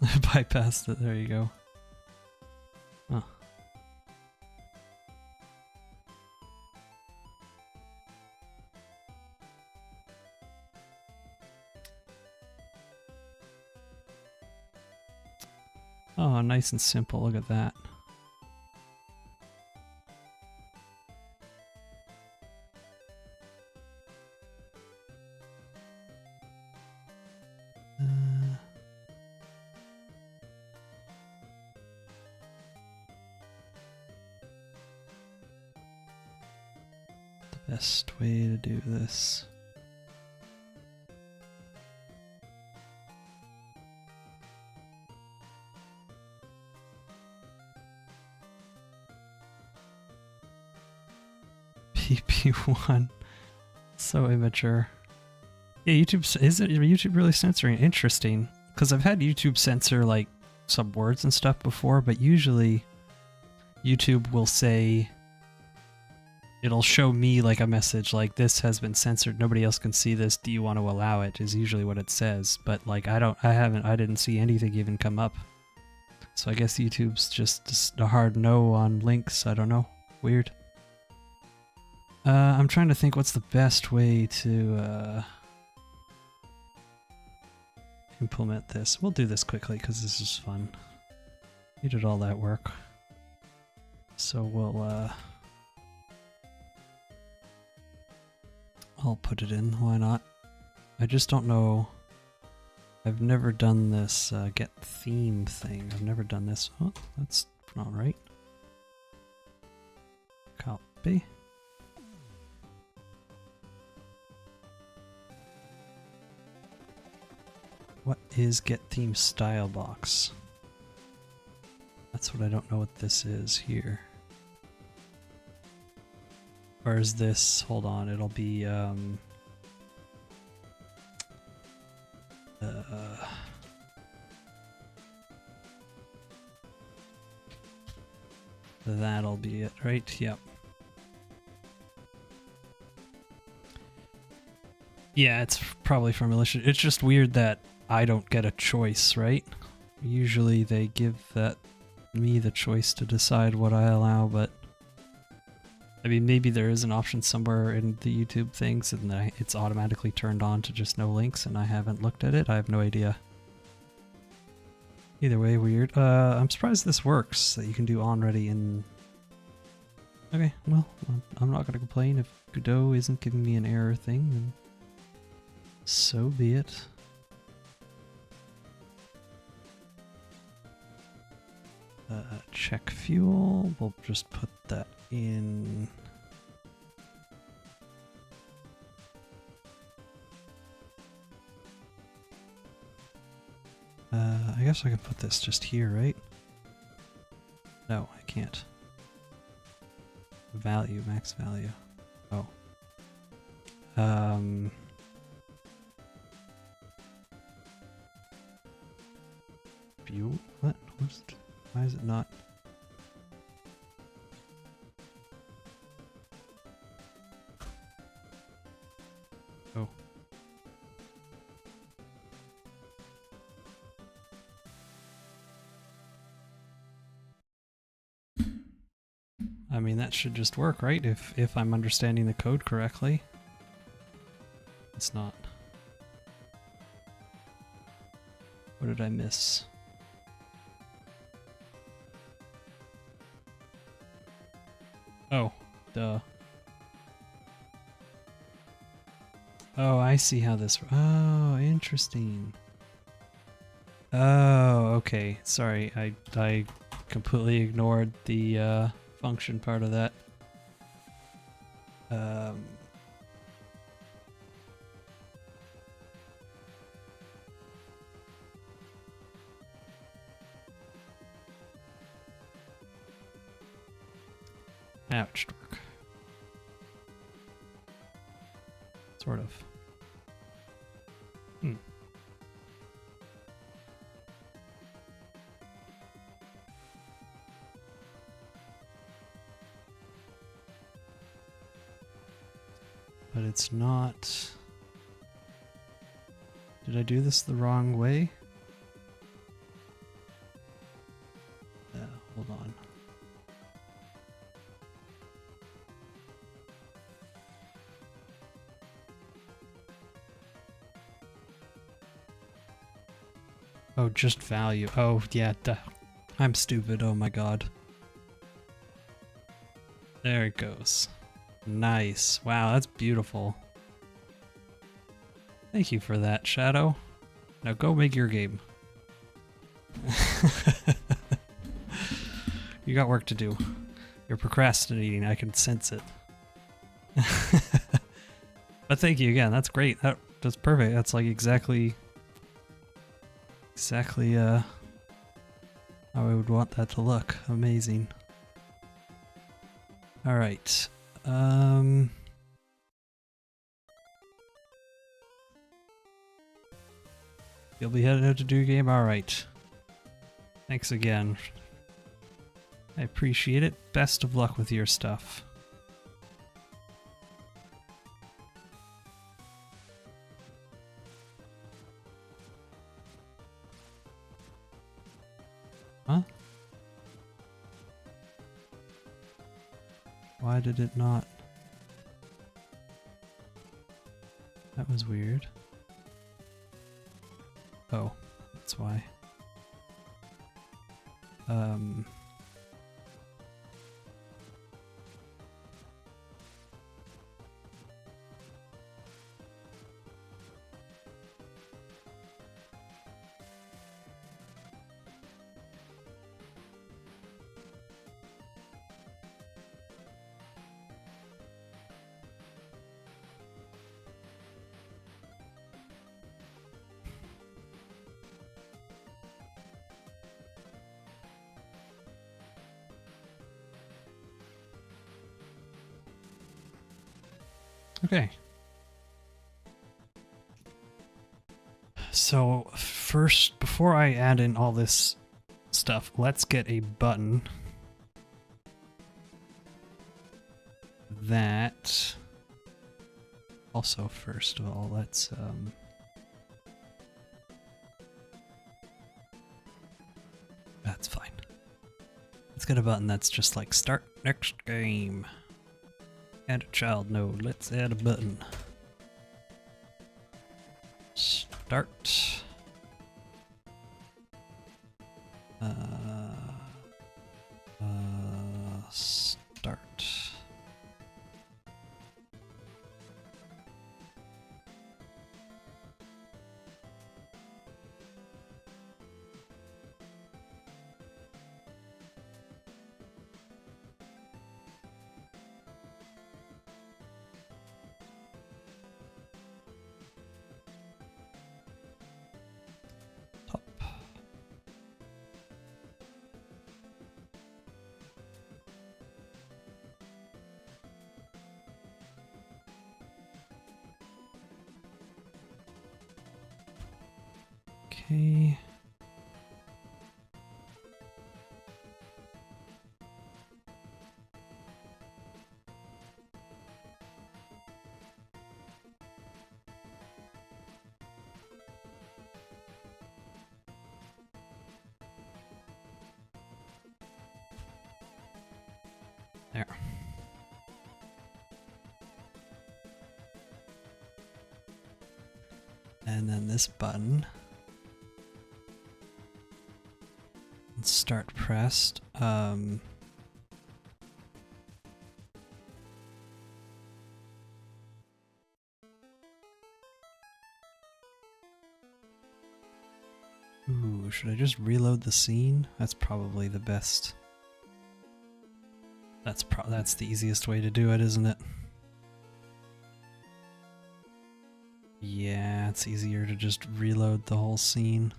Bypassed it, there you go. Oh. Oh, nice and simple, look at that. Best way to do this. PP1. So immature. Yeah, is YouTube really censoring? Interesting. Because I've had YouTube censor like some words and stuff before, but usually YouTube will say, it'll show me like a message like, this has been censored, nobody else can see this, do you want to allow it, is usually what it says. But like I didn't see anything even come up. So I guess YouTube's just a hard no on links, I don't know. Weird. I'm trying to think what's the best way to implement this. We'll do this quickly because this is fun. You did all that work. So we'll I'll put it in, why not? I just don't know. I've never done this get theme thing. I've never done this. Oh, that's not right. Copy. What is get theme style box? That's what I don't know what this is here. Or is this, hold on, it'll be that'll be it, right? Yep. Yeah, it's probably from Militia. It's just weird that I don't get a choice, right? Usually they give me the choice to decide what I allow, but I mean, maybe there is an option somewhere in the YouTube things and it's automatically turned on to just no links and I haven't looked at it. I have no idea. Either way, weird. I'm surprised this works, that you can do on ready in... Okay, well, I'm not gonna complain if Godot isn't giving me an error thing, then so be it. Check fuel, we'll just put that in... I guess I can put this just here, right? No, I can't. Value, max value. Oh. Fuel? What? Why is it not? Oh. I mean, that should just work, right? If I'm understanding the code correctly. It's not. What did I miss? Oh, duh. Oh, I see how this... Oh, interesting. Oh, okay. Sorry, I completely ignored the function part of that. Ouch. Sort of. But it's not... Did I do this the wrong way? Hold on. Oh, just value. Oh, yeah, duh. I'm stupid, oh my god. There it goes. Nice. Wow, that's beautiful. Thank you for that, Shadow. Now go make your game. You got work to do. You're procrastinating, I can sense it. But thank you again, that's great. That's perfect. That's like exactly how I would want that to look. Amazing. Alright. You'll be headed out to do game? Alright. Thanks again. I appreciate it. Best of luck with your stuff. Huh? Why did it not? That was weird. Oh, that's why. Okay. So first, before I add in all this stuff, let's get a button that also, first of all, let's that's fine. Let's get a button that's just like start next game. Add a child node. Let's add a button. Start. Start. Top. Okay. There. And then this button. Start pressed. Ooh, should I just reload the scene? That's probably the best. That's the easiest way to do it, isn't it? Yeah, it's easier to just reload the whole scene.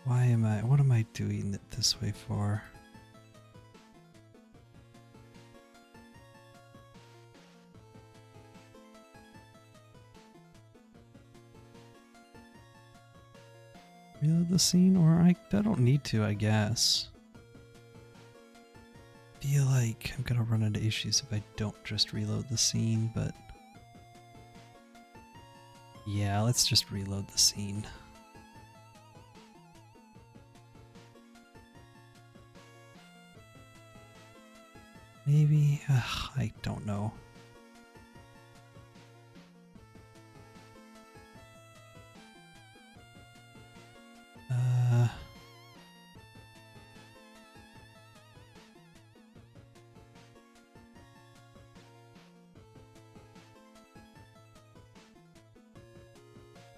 What am I doing it this way for? Reload the scene, or I don't need to, I guess. Feel like I'm gonna run into issues if I don't just reload the scene, but yeah, let's just reload the scene. Maybe, I don't know.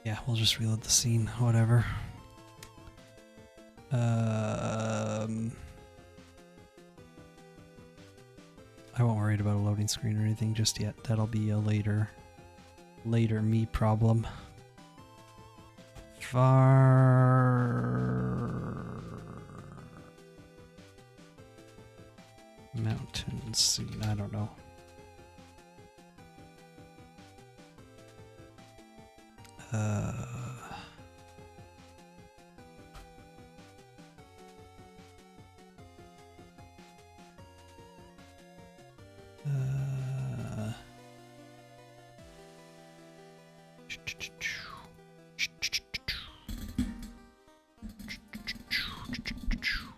Yeah, we'll just reload the scene, whatever. I won't worry about a loading screen or anything just yet. That'll be a later me problem. Mountain scene, I don't know.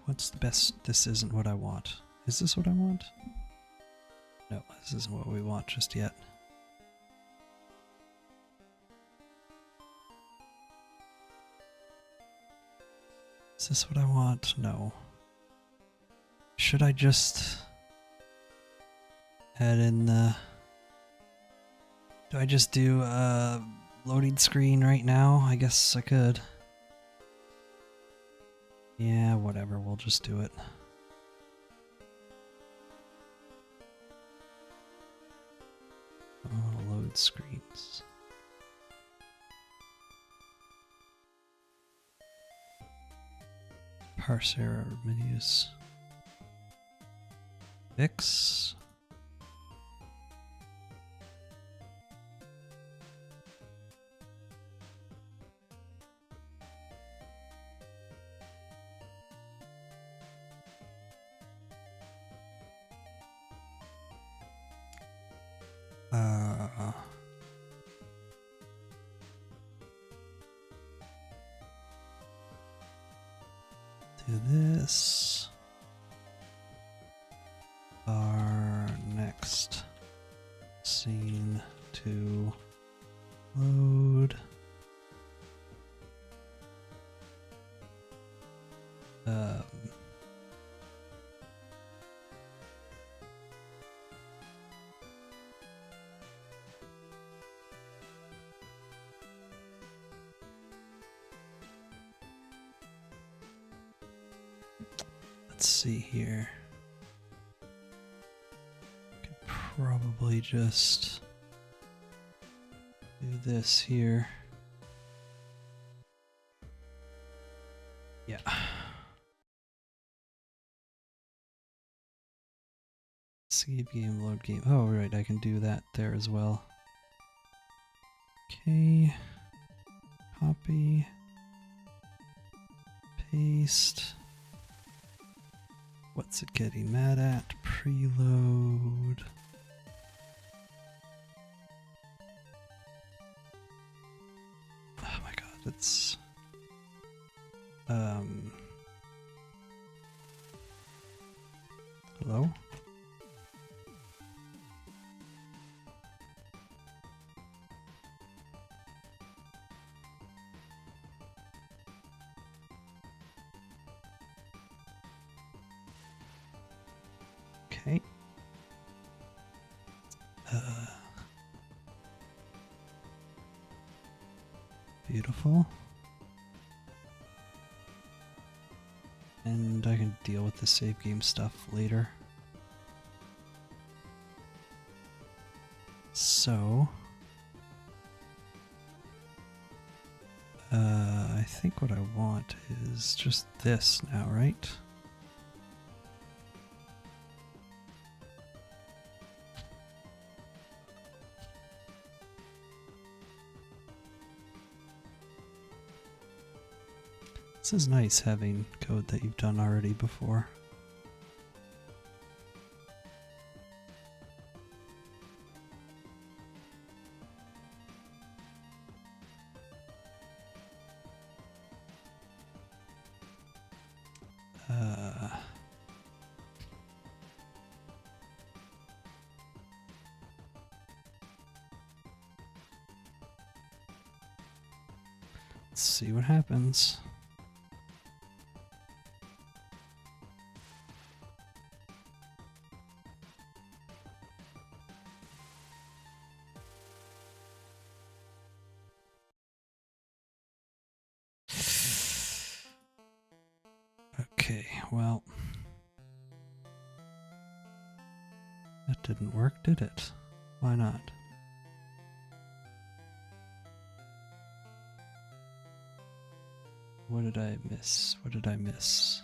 What's the best? This isn't what I want. Is this what I want? No, this isn't what we want just yet. Is this what I want? No. Should I just add in the... Do I just do a loading screen right now? I guess I could. Yeah, whatever, we'll just do it. I want to load screens. Parse error menus. Fix. Do this. Our next scene to load. Let's see here. Could probably just do this here. Yeah. Save game, load game. Oh, right, I can do that there as well. Okay. Copy. Paste. What's it getting mad at? Preload. Oh my god, it's... Hello? Okay. Beautiful. And I can deal with the save game stuff later. So... I think what I want is just this now, right? This is nice having code that you've done already before. Let's see what happens. Okay, well, that didn't work, did it? Why not? What did I miss? What did I miss?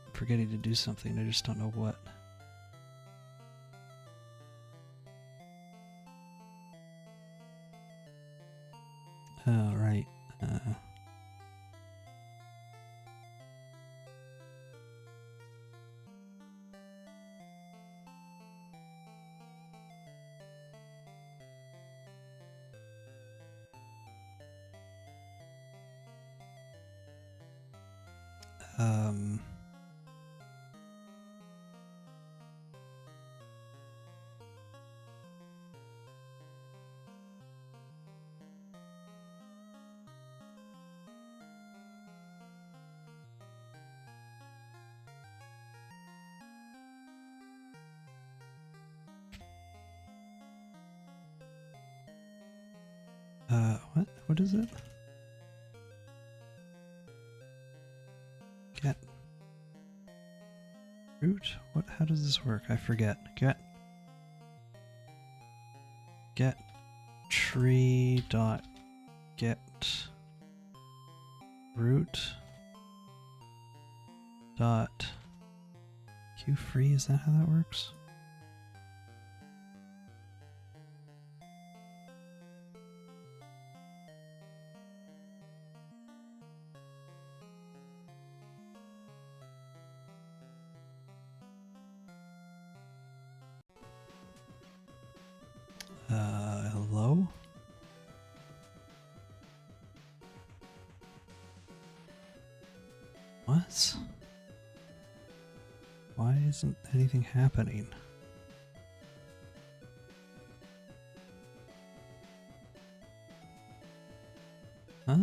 I'm forgetting to do something, I just don't know what. Oh, right. What is it? Get root? What? How does this work? I forget. Get tree dot get root dot q free. Is that how that works? What? Why isn't anything happening? Huh?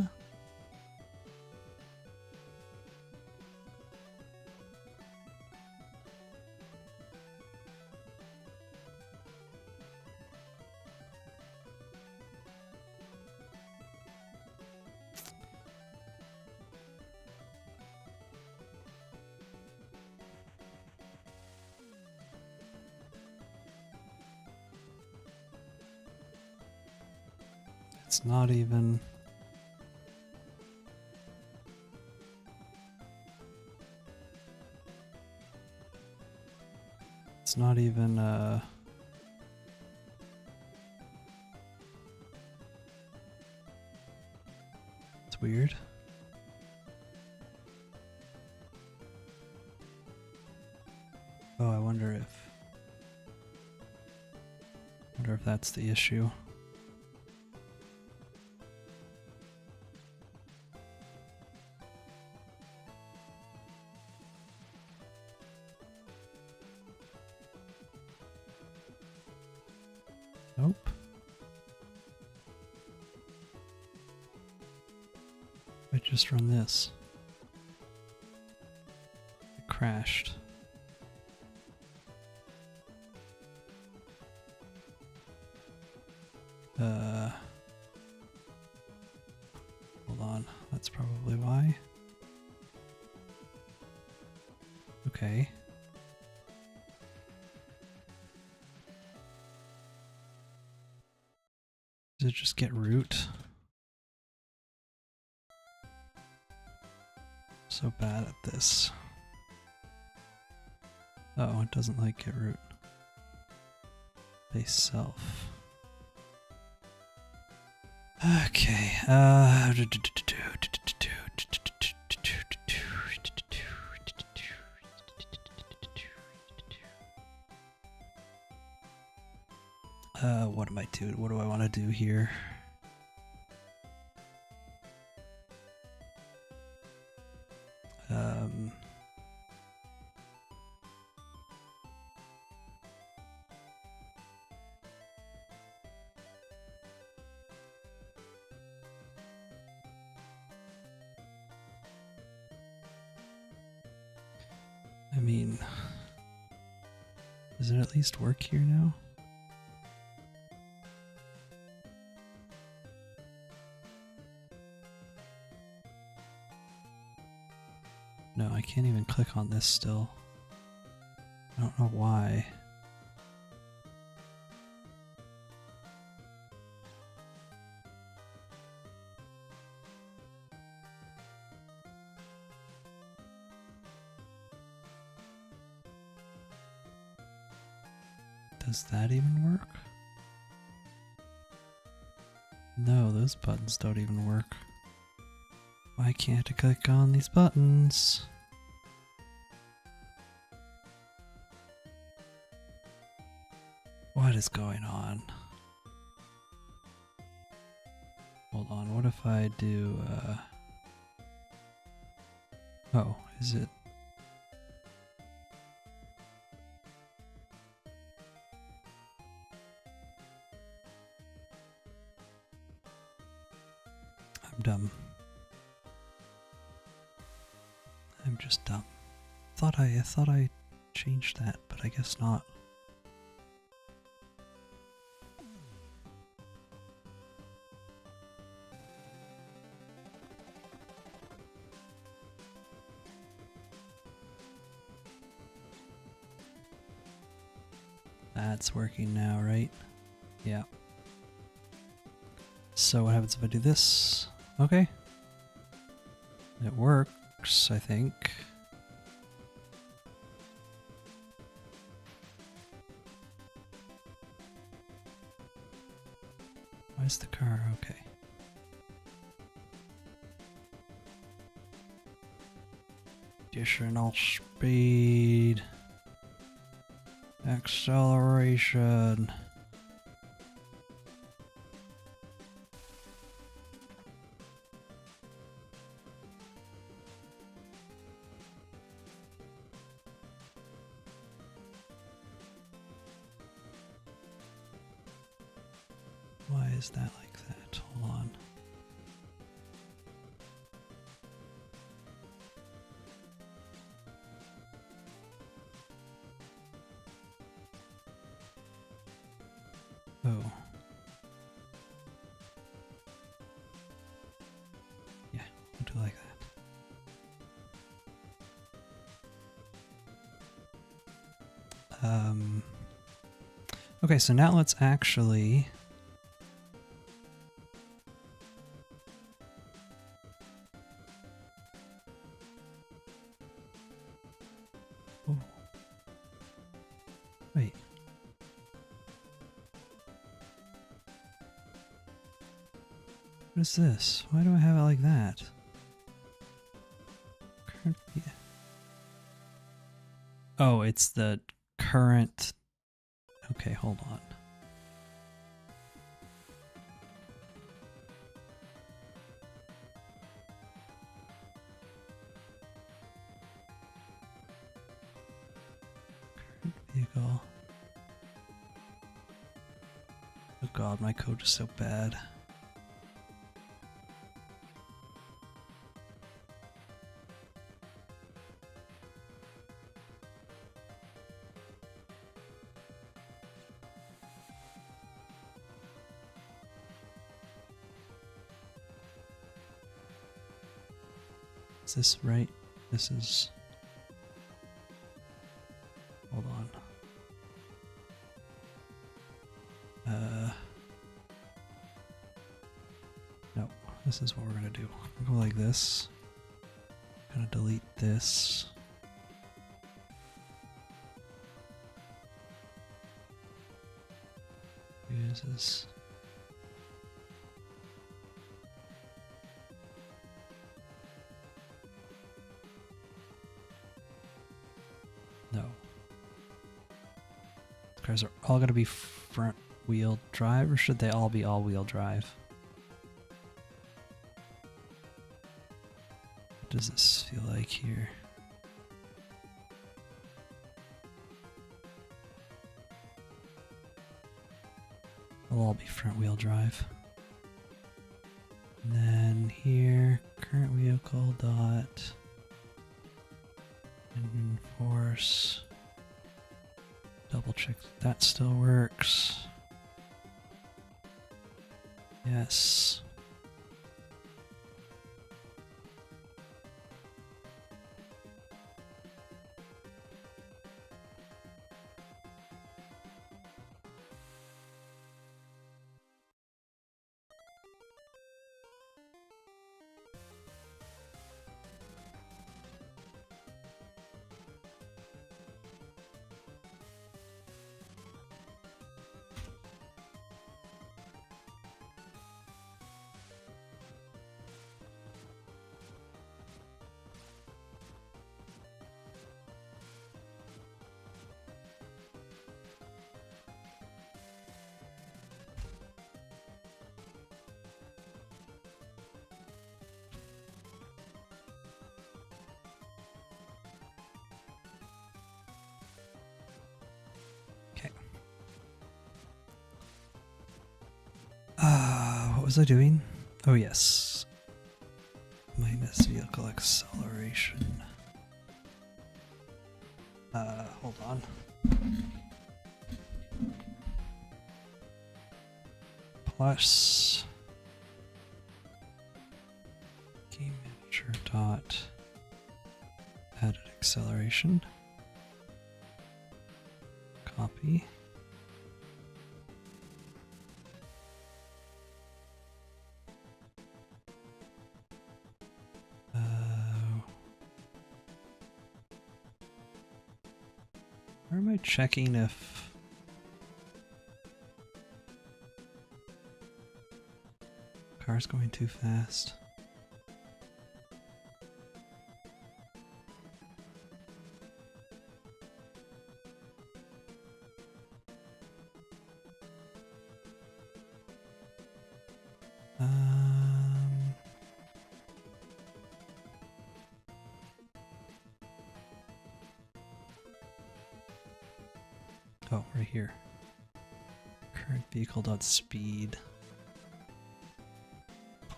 It's not even... It's not even, It's weird. Oh, I wonder if that's the issue. Nope. I just run this. It crashed. Hold on. That's probably why. Okay. Does it just get root? So bad at this. Oh, it doesn't like get root. Base self. Okay. What am I doing? What do I want to do here? I mean, does it at least work here now? No, I can't even click on this still. I don't know why. Does that even work? No, those buttons don't even work. Why can't I click on these buttons? What is going on? Hold on, what if I do, oh, is it? I'm dumb. I'm just dumb. Thought I changed that, but I guess not. That's working now, right? Yeah. So what happens if I do this? Okay. It works, I think. Where's the car? Okay. Additional speed. Acceleration. Why is that like that? Hold on. Oh. Yeah, we'll do like that. Okay, so now let's actually oh. Wait. What is this? Why do I have it like that? Current, yeah. Oh, it's the current. Okay, hold on. Current vehicle. Oh god, my code is so bad. Is this right? This is... Hold on. No, this is what we're gonna do. We'll go like this. Gonna delete this. Uses. No. The cars are all gonna be front wheel drive, or should they all be all wheel drive? What does this feel like here? They'll all be front wheel drive. And then here, current vehicle dot enforce. Double check that still works. Yes. What was I doing? Oh yes. Minus vehicle acceleration. Hold on. Plus game manager dot added acceleration. Copy. Where am I checking if car's going too fast? Oh, right here. Current vehicle dot speed.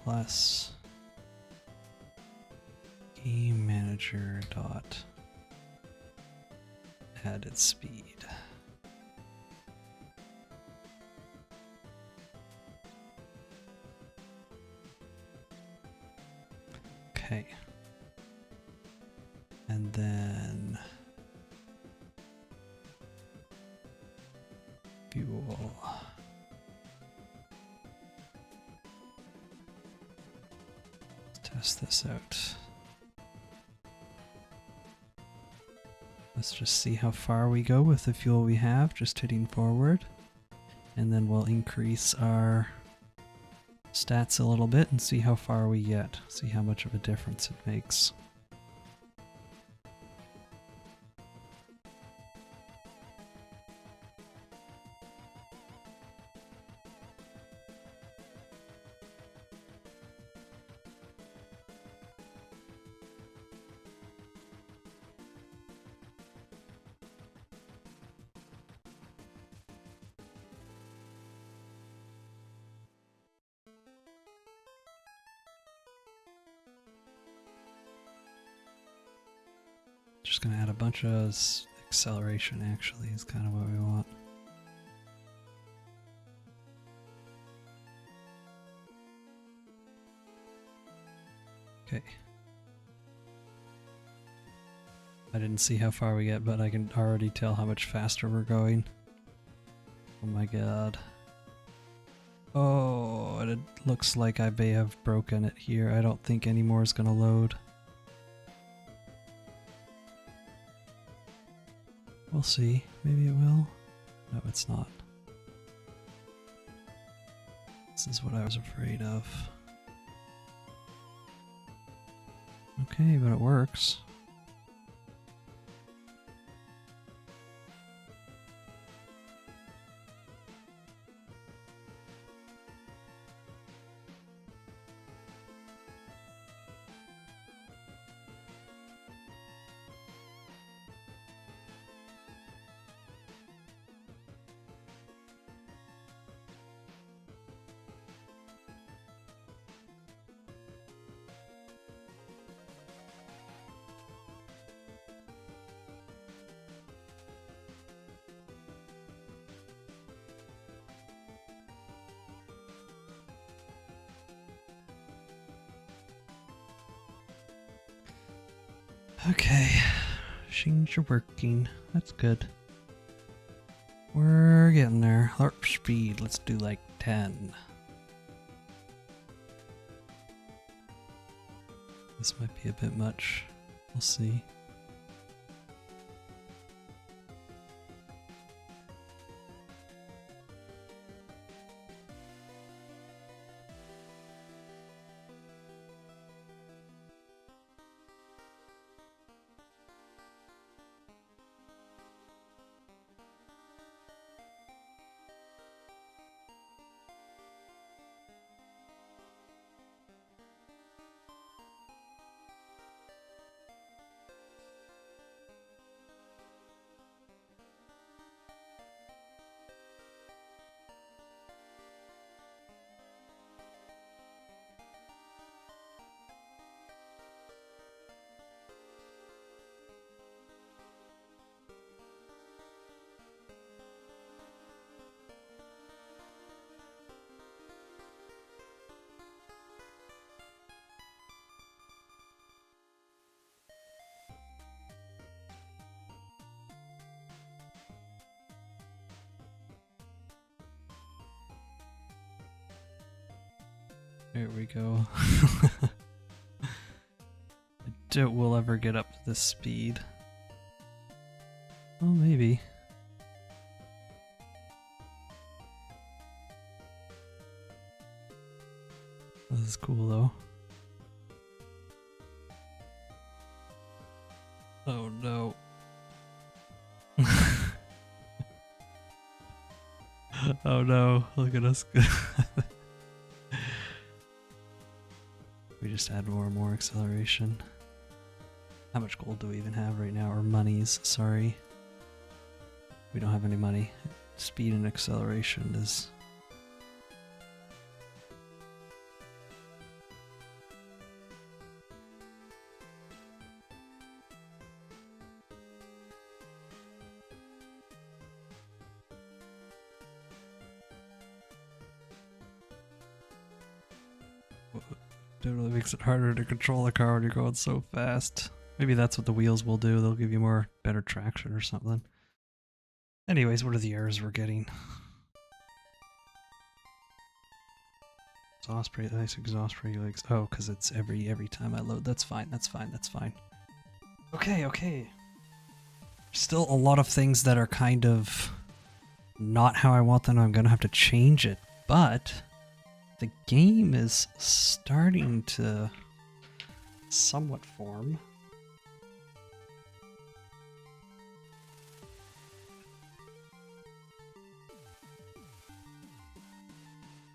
plus game manager dot added speed. Okay. And then fuel. Let's test this out. Let's just see how far we go with the fuel we have, just hitting forward. And then we'll increase our stats a little bit and see how far we get. See how much of a difference it makes. Just gonna add a bunch of acceleration, actually, is kind of what we want. Okay. I didn't see how far we get, but I can already tell how much faster we're going. Oh my god. Oh, and it looks like I may have broken it here. I don't think any more is gonna load. We'll see. Maybe it will. No, it's not. This is what I was afraid of. Okay, but it works. Okay, things are working. That's good. We're getting there. Warp speed, let's do like 10. This might be a bit much. We'll see. There we go. I doubt we'll ever get up to this speed. Well, maybe. This is cool though. Oh no. Oh no, look at us. We just add more and more acceleration. How much gold do we even have right now? Or monies, sorry. We don't have any money. Speed and acceleration is Definitely makes it harder to control the car when you're going so fast. Maybe that's what the wheels will do. They'll give you better traction or something. Anyways, what are the errors we're getting? Exhaust brake, nice exhaust brake legs. Oh, because it's every time I load. That's fine. That's fine. That's fine. Okay, okay. Still a lot of things that are kind of not how I want them. I'm gonna have to change it, but the game is starting to somewhat form.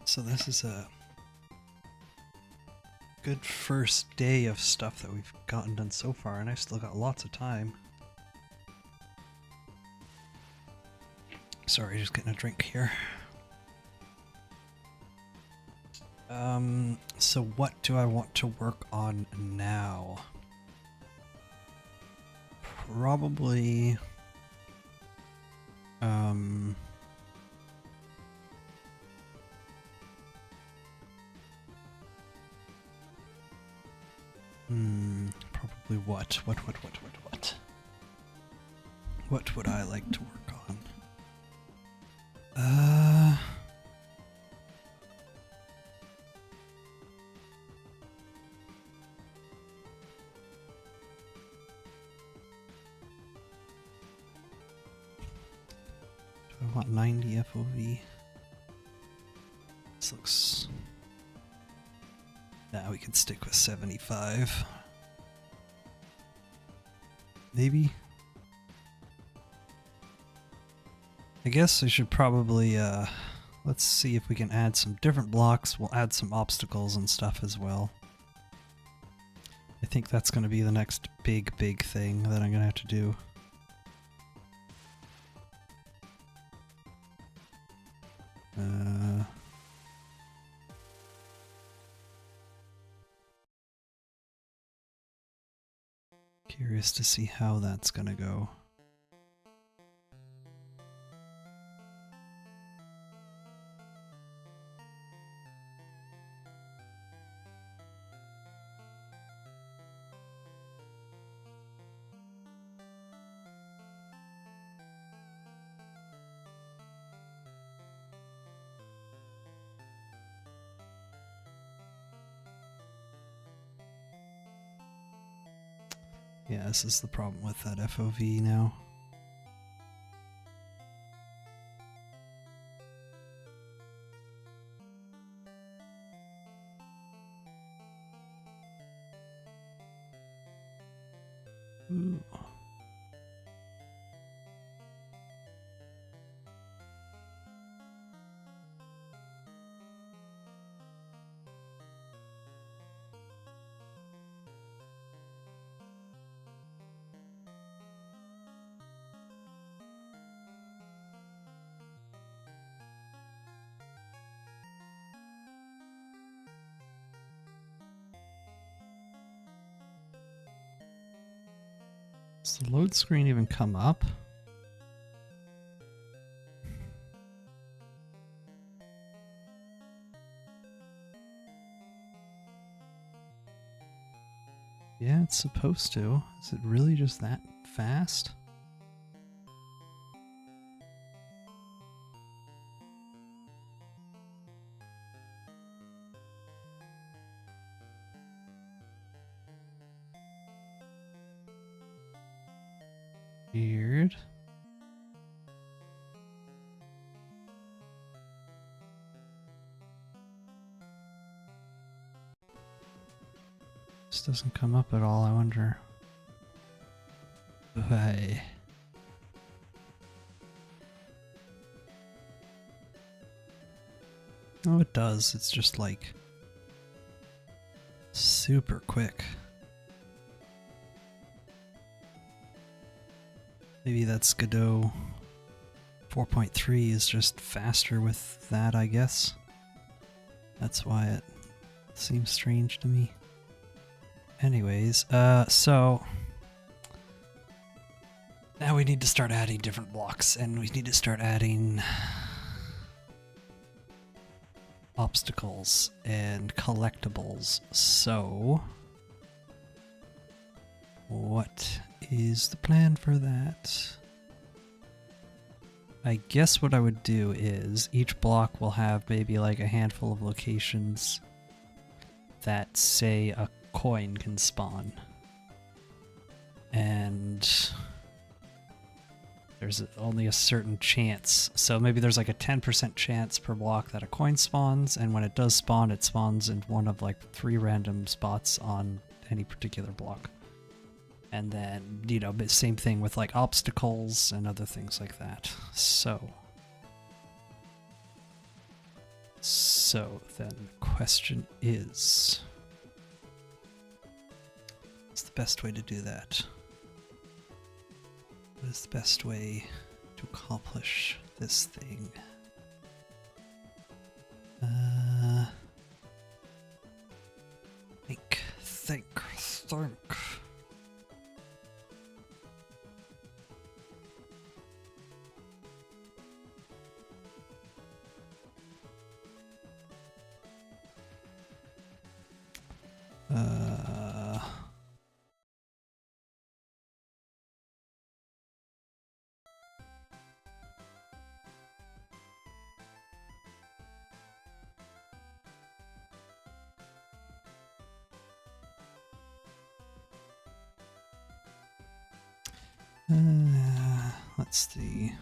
So this is a good first day of stuff that we've gotten done so far, and I've still got lots of time. Sorry, just getting a drink here. So what do I want to work on now? Probably, probably what? What would I like to work on? Do I want 90 FOV? This looks... Nah, we can stick with 75. Maybe? I guess I should probably, let's see if we can add some different blocks. We'll add some obstacles and stuff as well. I think that's going to be the next big thing that I'm going to have to do. Curious to see how that's going to go. Yeah, this is the problem with that FOV now. Ooh. Does the load screen even come up? Yeah, it's supposed to. Is it really just that fast? Weird. This doesn't come up at all, I wonder why. Oh, it does. It's just like super quick. Maybe that's Godot 4.3 is just faster with that, I guess. That's why it seems strange to me. Anyways, so now we need to start adding different blocks, and we need to start adding obstacles and collectibles. So, what is the plan for that? I guess what I would do is each block will have maybe like a handful of locations that say a coin can spawn. And there's only a certain chance. So maybe there's like a 10% chance per block that a coin spawns, and when it does spawn, it spawns in one of like 3 random spots on any particular block. And then, you know, same thing with like obstacles and other things like that. So then the question is, what's the best way to do that? What is the best way to accomplish this thing? Think. Let's see.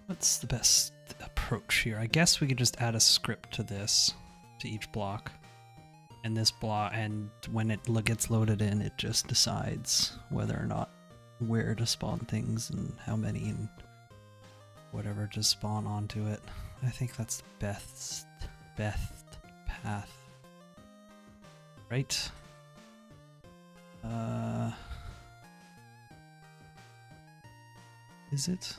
What's the best approach here? I guess we could just add a script to this, to each block. And this block, and when it gets loaded in, it just decides whether or not where to spawn things and how many and whatever to spawn onto it. I think that's the best path. Right? Is it?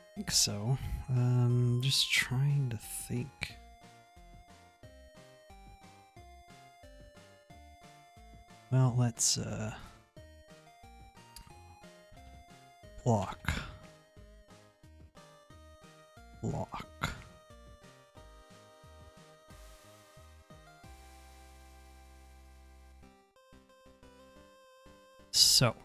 I think so. Just trying to think. Well, let's block. So,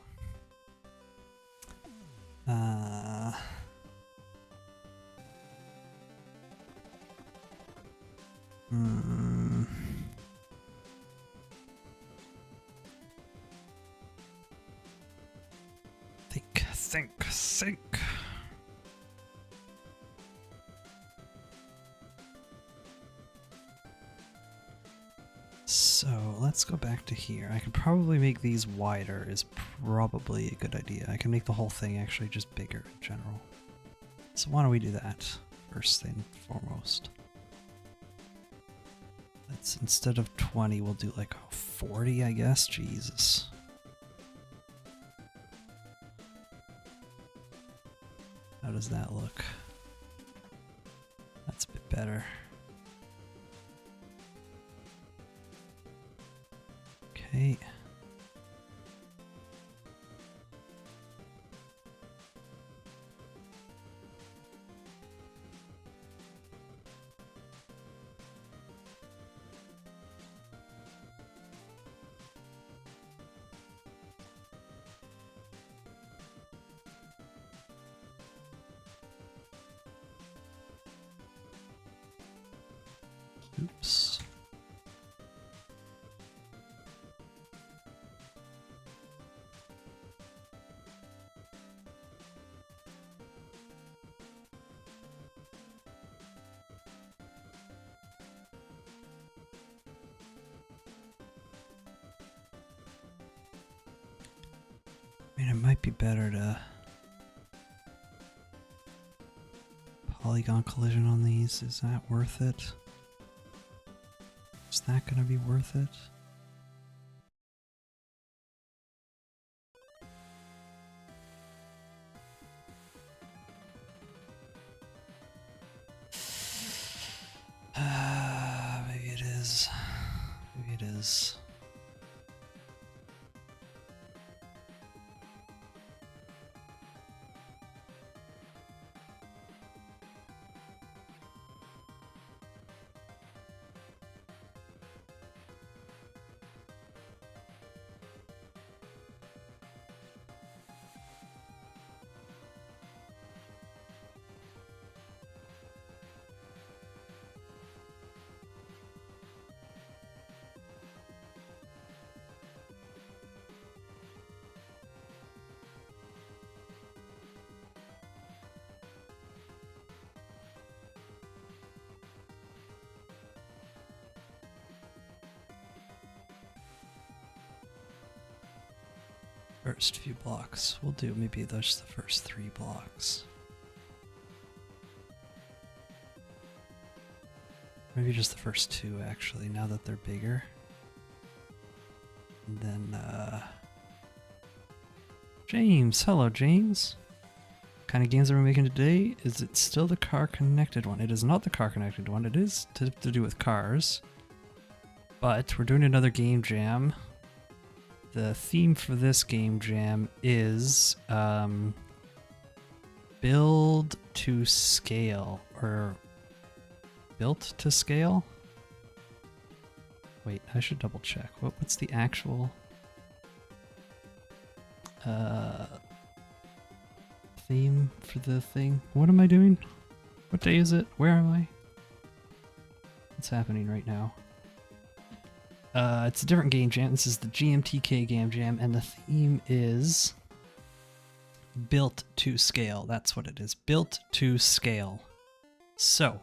think. So let's go back to here. I could probably make these wider is probably a good idea. I can make the whole thing actually just bigger in general. So why don't we do that first thing foremost. Let's, instead of 20, we'll do like 40, I guess. Jesus. How does that look? That's a bit better. Okay. Oops. I mean, it might be better to polygon collision on these. Is that worth it? Is that gonna be worth it? Maybe it is. Maybe it is. First few blocks. We'll do maybe just the first 3 blocks. Maybe just the first 2 actually, now that they're bigger. And then, James! Hello, James! What kind of games are we making today? Is it still the car connected one? It is not the car connected one. It is to do with cars. But we're doing another game jam. The theme for this game jam is build to scale, or built to scale? Wait, I should double check. What's the actual theme for the thing? What am I doing? What day is it? Where am I? What's happening right now? It's a different game jam. This is the GMTK Jam, and the theme is built to scale. That's what it is. Built to scale. So,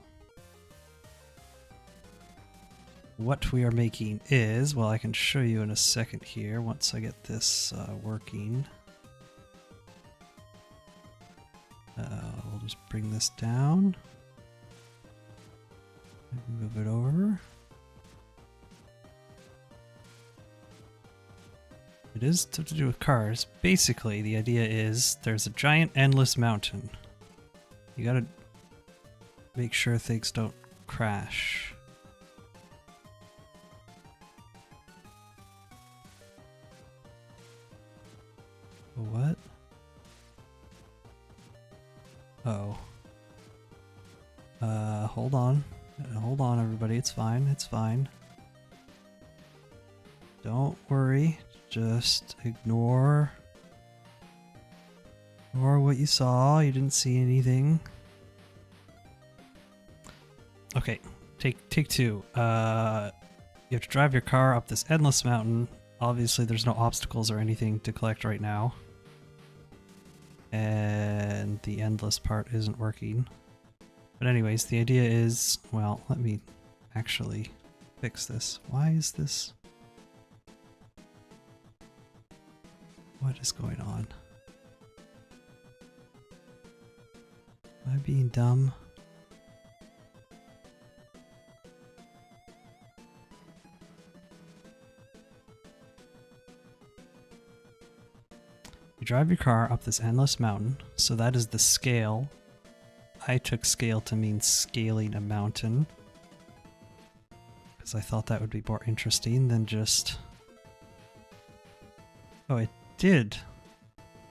what we are making is, well, I can show you in a second here once I get this working. We'll just bring this down. Move it over. It is to do with cars. Basically, the idea is there's a giant endless mountain. You gotta make sure things don't crash. What? Oh. Hold on. Hold on, everybody. It's fine. It's fine. Don't worry. Just ignore what you saw. You didn't see anything. Okay, take 2. You have to drive your car up this endless mountain. Obviously, there's no obstacles or anything to collect right now. And the endless part isn't working. But anyways, the idea is, well, let me actually fix this. Why is this? What is going on? Am I being dumb? You drive your car up this endless mountain, so that is the scale. I took scale to mean scaling a mountain, because I thought that would be more interesting than just... Oh, it did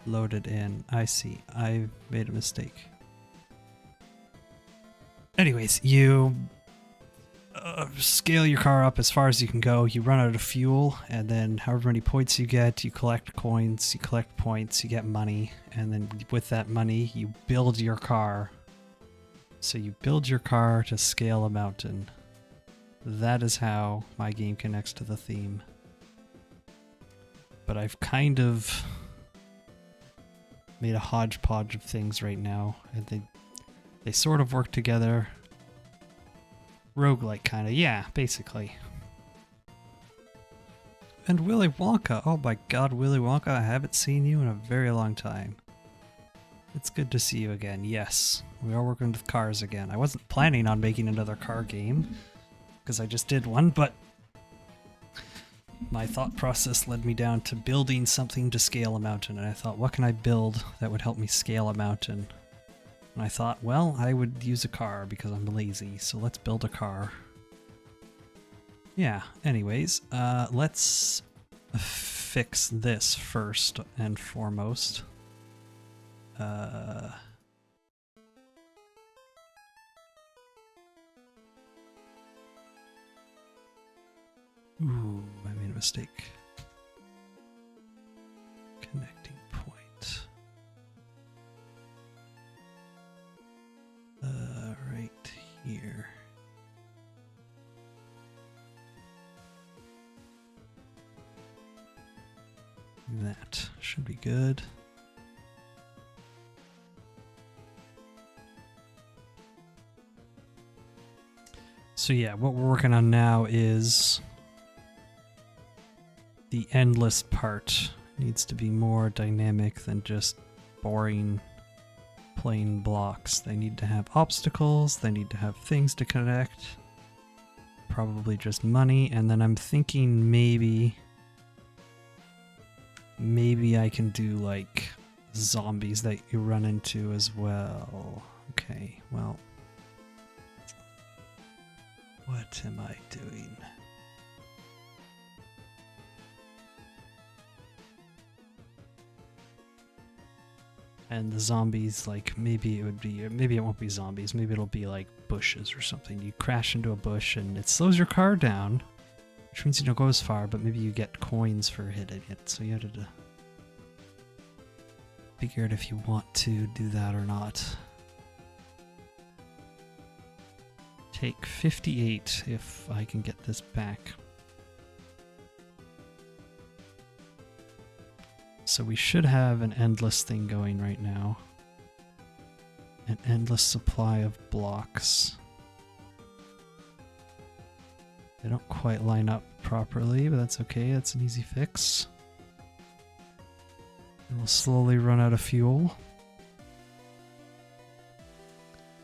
load it in. I see. I made a mistake. Anyways, you scale your car up as far as you can go. You run out of fuel, and then however many points you get, you collect coins, you collect points, you get money, and then with that money, you build your car. So you build your car to scale a mountain. That is how my game connects to the theme. But I've kind of made a hodgepodge of things right now, and they sort of work together. Roguelike kind of, yeah, basically. And Willy Wonka! Oh my god, Willy Wonka, I haven't seen you in a very long time. It's good to see you again. Yes, we are working with cars again. I wasn't planning on making another car game, because I just did one, but my thought process led me down to building something to scale a mountain, and I thought, what can I build that would help me scale a mountain? And I thought, well, I would use a car because I'm lazy, so let's build a car. Yeah, anyways, let's fix this first and foremost. Ooh, I made a mistake. Connecting point. Right here. That should be good. So yeah, what we're working on now is the endless part. Needs to be more dynamic than just boring plain blocks. They need to have obstacles, they need to have things to connect, probably just money, and then I'm thinking maybe I can do like zombies that you run into as well. Okay, well, what am I doing? And the zombies, like, maybe it won't be zombies, maybe it'll be like bushes or something. You crash into a bush and it slows your car down, which means you don't go as far, but maybe you get coins for hitting it, so you have to figure out if you want to do that or not. Take 58 if I can get this back. So we should have an endless thing going right now. An endless supply of blocks. They don't quite line up properly, but that's okay, that's an easy fix. And we'll slowly run out of fuel.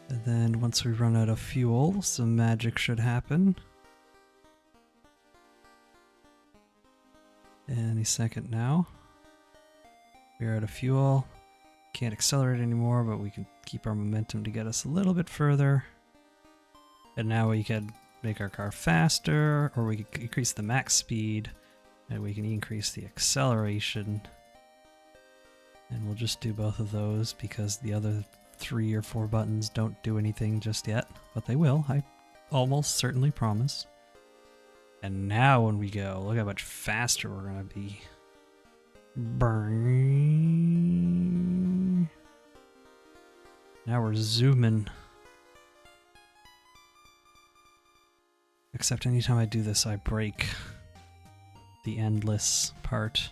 And then once we run out of fuel, some magic should happen. Any second now. We're out of fuel. Can't accelerate anymore, but we can keep our momentum to get us a little bit further. And now we can make our car faster, or we can increase the max speed, and we can increase the acceleration. And we'll just do both of those because the other 3 or 4 buttons don't do anything just yet, but they will, I almost certainly promise. And now when we go, look how much faster we're gonna be. Burn. Now we're zooming. Except anytime I do this, I break the endless part.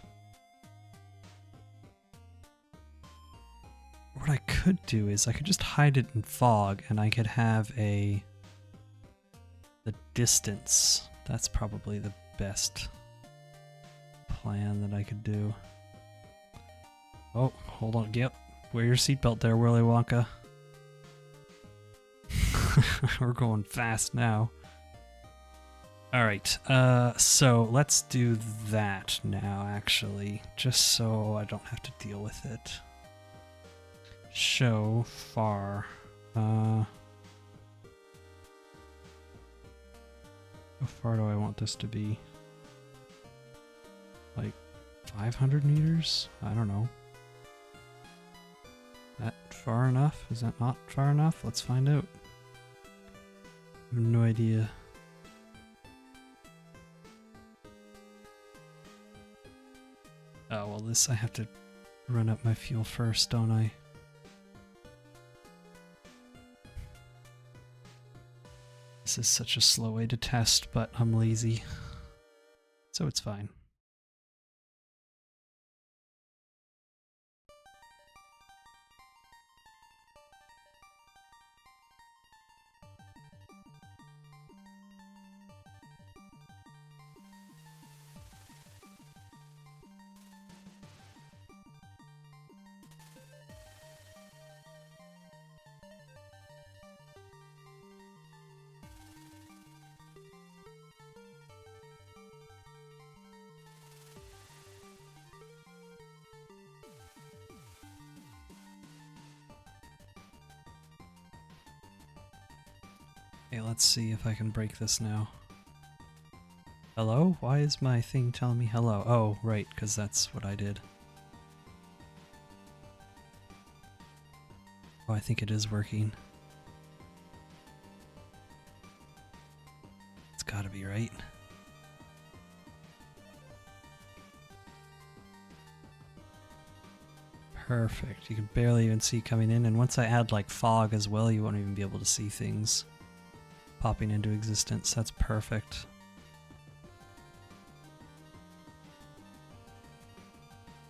What I could do is I could just hide it in fog and I could have the distance. That's probably the best plan that I could do. Oh, hold on. Yep. Wear your seatbelt there, Willy Wonka. We're going fast now. Alright, so let's do that now, actually, just so I don't have to deal with it. Show far. How far do I want this to be? Like 500 meters? I don't know. That far enough? Is that not far enough? Let's find out. I have no idea. Oh, well, this I have to run up my fuel first, don't I? This is such a slow way to test, but I'm lazy, so it's fine. Okay, let's see if I can break this now. Hello? Why is my thing telling me hello? Oh, right, because that's what I did. Oh, I think it is working. It's gotta be right. Perfect. You can barely even see coming in, and once I add like fog as well, you won't even be able to see things popping into existence. That's perfect.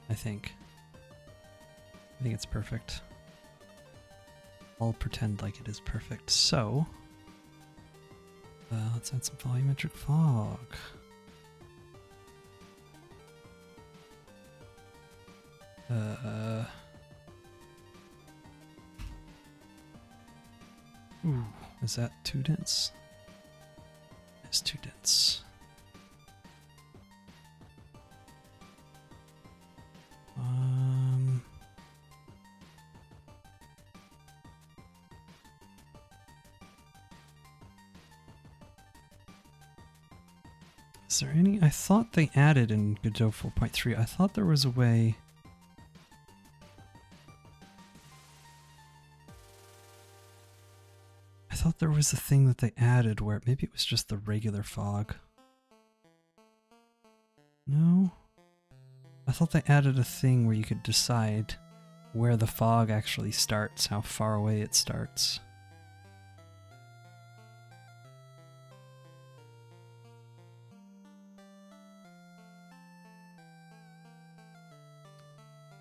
I think it's perfect. I'll pretend like it is perfect. So, let's add some volumetric fog. Ooh, is that too dense? It's too dense. Is there any? I thought they added in Godot 4.3. I thought there was a way. I thought there was a thing that they added where maybe it was just the regular fog. No? I thought they added a thing where you could decide where the fog actually starts, how far away it starts.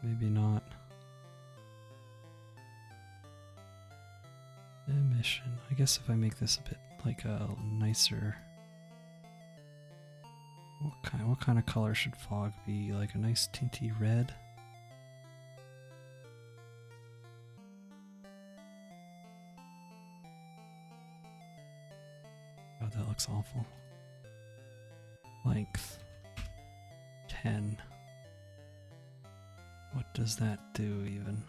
Maybe not. Emission. I guess if I make this a bit like a nicer... What kind of color should fog be? Like a nice tinty red? Oh, that looks awful. Length 10. What does that do even?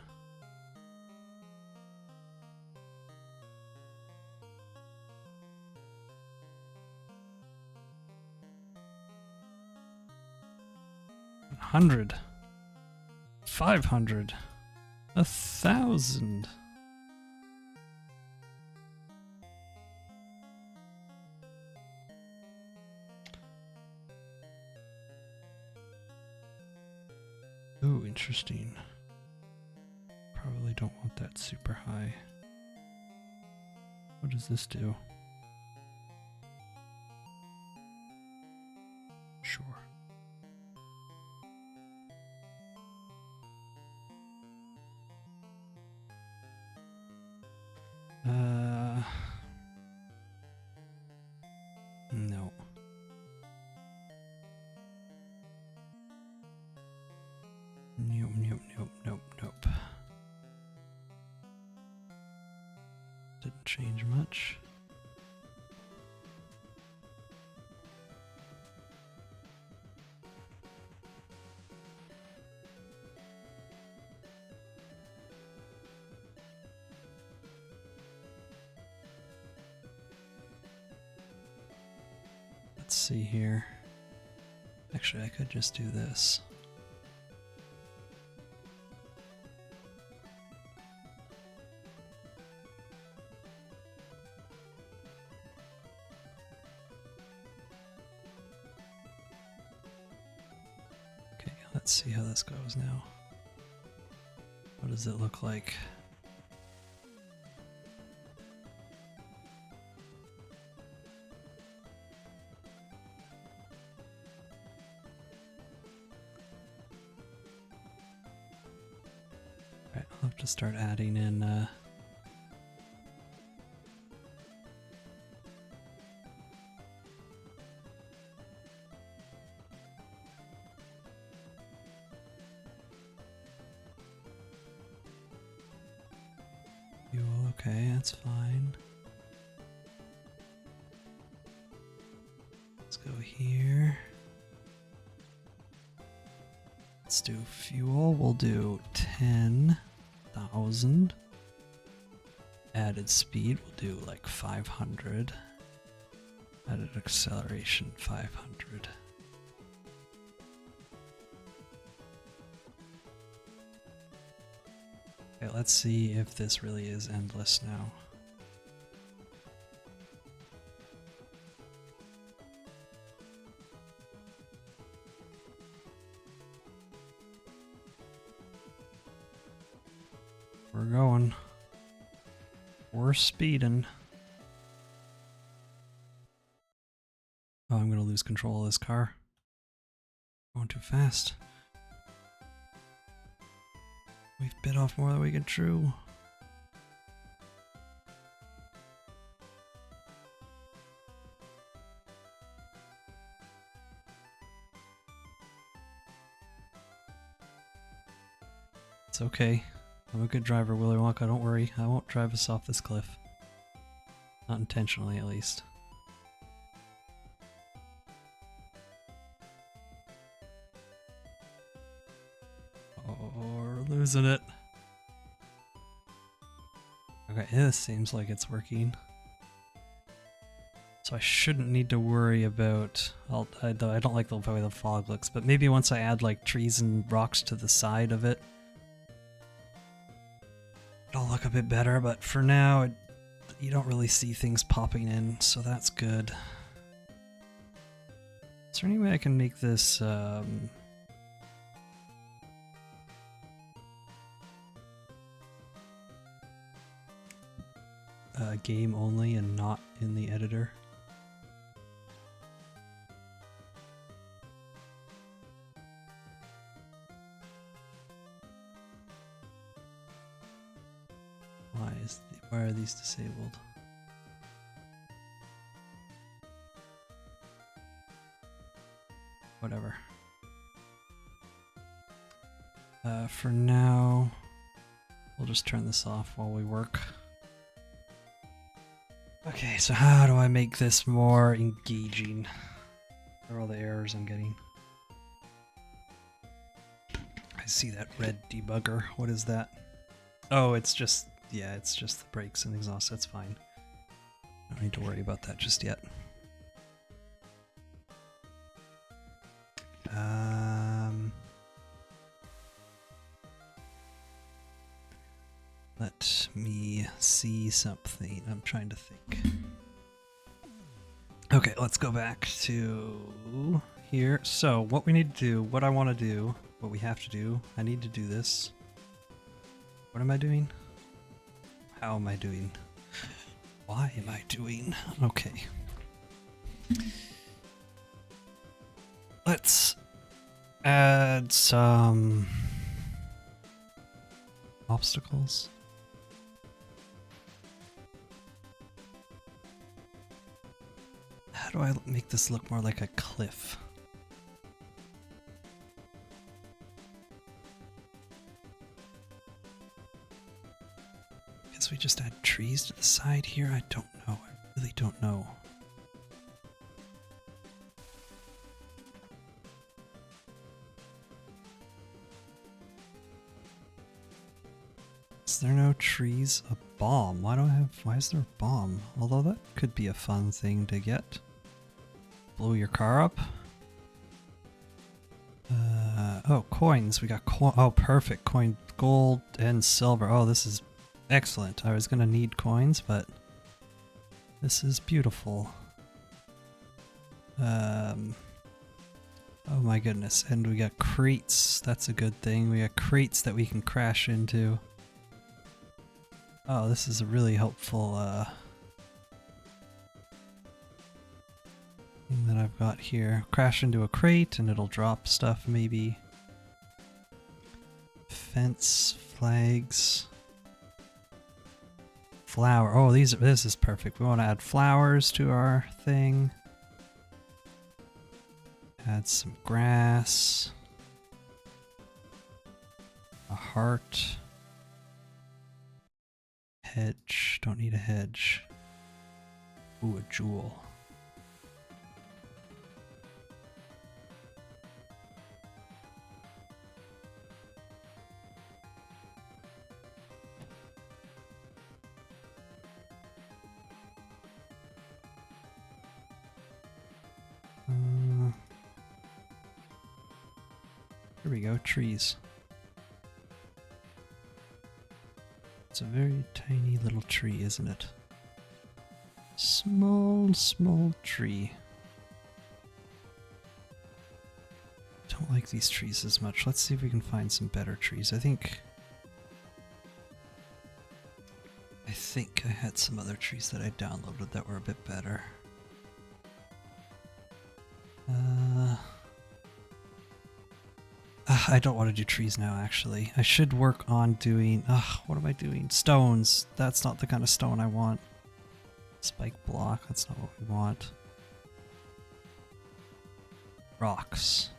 $100, $500, $1,000. Ooh, interesting. Probably don't want that super high. What does this do? Sure. No. Nope, nope, nope, nope, nope. Didn't change much. Let's see here. Actually, I could just do this. Okay, let's see how this goes now. What does it look like? I'll have to start adding in fuel. Okay, that's fine. Let's go here. Let's do fuel. We'll do 10,000. Added speed, we'll do like 500. Added acceleration, 500. Okay, let's see if this really is endless now. We're going. We're speeding. Oh, I'm gonna lose control of this car. Going too fast. We've bit off more than we can chew. It's okay. I'm a good driver, Willy Wonka, don't worry. I won't drive us off this cliff. Not intentionally, at least. Oh, we're losing it. Okay, this seems like it's working. So I shouldn't need to worry about... I don't like the way the fog looks, but maybe once I add like trees and rocks to the side of it, it'll look a bit better, but for now, you don't really see things popping in, so that's good. Is there any way I can make this... game only and not in the editor? Why are these disabled? Whatever. For now, we'll just turn this off while we work. Okay, so how do I make this more engaging? What are all the errors I'm getting? I see that red debugger. What is that? Oh, it's just... yeah, it's just the brakes and exhaust. That's fine. I don't need to worry about that just yet. Let me see something. I'm trying to think. Okay, let's go back to here. So what we need to do, what I want to do, what we have to do, I need to do this. What am I doing? How am I doing? Why am I doing? Okay. Let's add some obstacles. How do I make this look more like a cliff? Guess we just add trees to the side here? I don't know. I really don't know. Is there no trees? A bomb. Why is there a bomb? Although that could be a fun thing to get. Blow your car up. Oh, coins. We got oh, perfect. Coin, gold and silver. Oh, this is excellent. I was gonna need coins, but this is beautiful. Oh my goodness. And we got crates. That's a good thing. We got crates that we can crash into. Oh, this is a really helpful thing that I've got here. Crash into a crate and it'll drop stuff maybe. Fence, flags. Flower. Oh, this is perfect. We want to add flowers to our thing. Add some grass. A heart. Hedge. Don't need a hedge. Ooh, a jewel. Here we go, trees. It's a very tiny little tree, isn't it? Small, small tree. Don't like these trees as much. Let's see if we can find some better trees. I think I had some other trees that I downloaded that were a bit better. I don't want to do trees now, actually. I should work on doing... what am I doing? Stones. That's not the kind of stone I want. Spike block. That's not what we want. Rocks.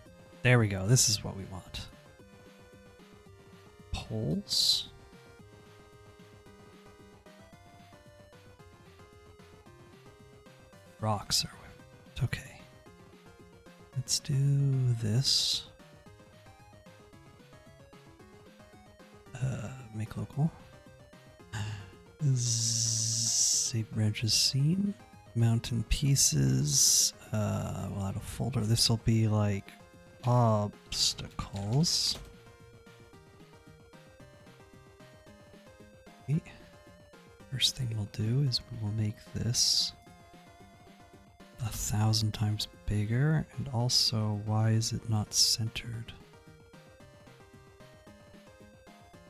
There we go. This is what we want. Poles. Rocks are... Okay. Let's do this. Make local. Save branches seen. Mountain pieces. We'll add a folder. This will be like obstacles. Okay. First thing we'll do is we will make this 1,000 times bigger, and also, why is it not centered?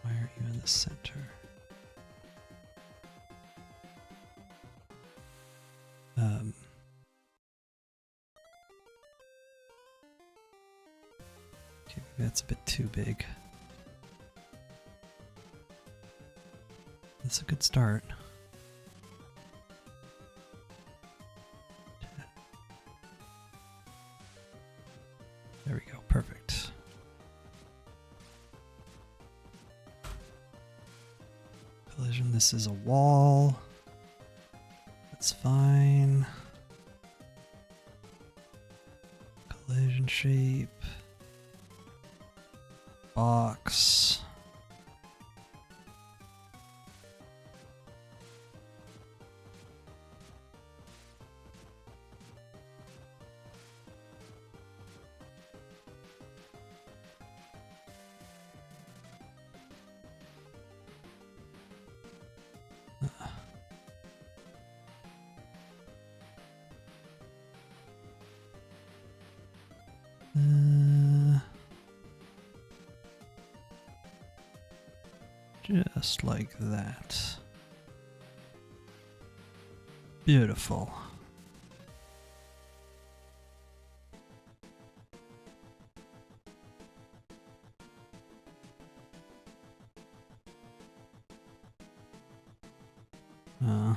Why aren't you in the center? Okay, maybe that's a bit too big. That's a good start. There we go, perfect. Collision, this is a wall. That's fine. Collision shape. Box. Just like that. Beautiful.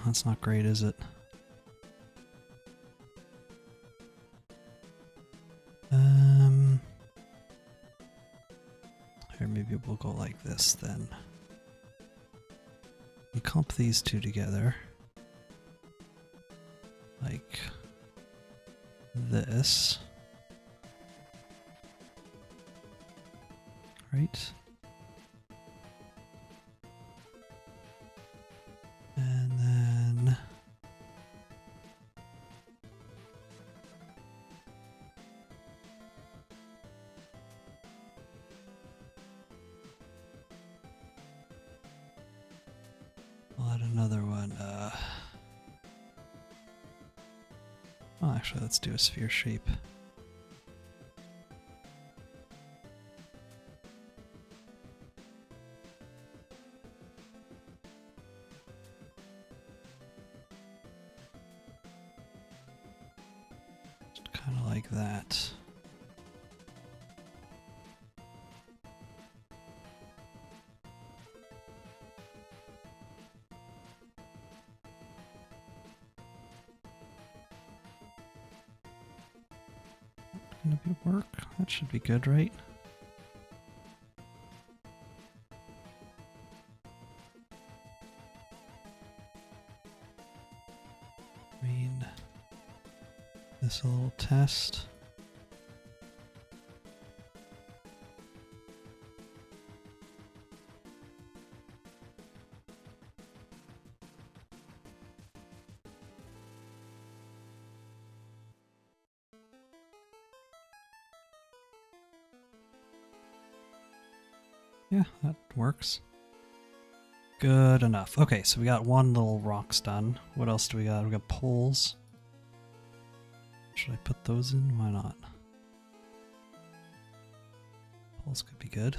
That's not great, is it? Here, maybe we'll go like this then. We clump these two together. Like this. Right? And then I'll add another one. Well, actually, let's do a sphere shape. Kind of like that. Gonna be work. That should be good, right? I mean, this a little test. Yeah, that works. Good enough. Okay, so we got one little rocks done. What else do we got? We got poles. Should I put those in? Why not? Poles could be good.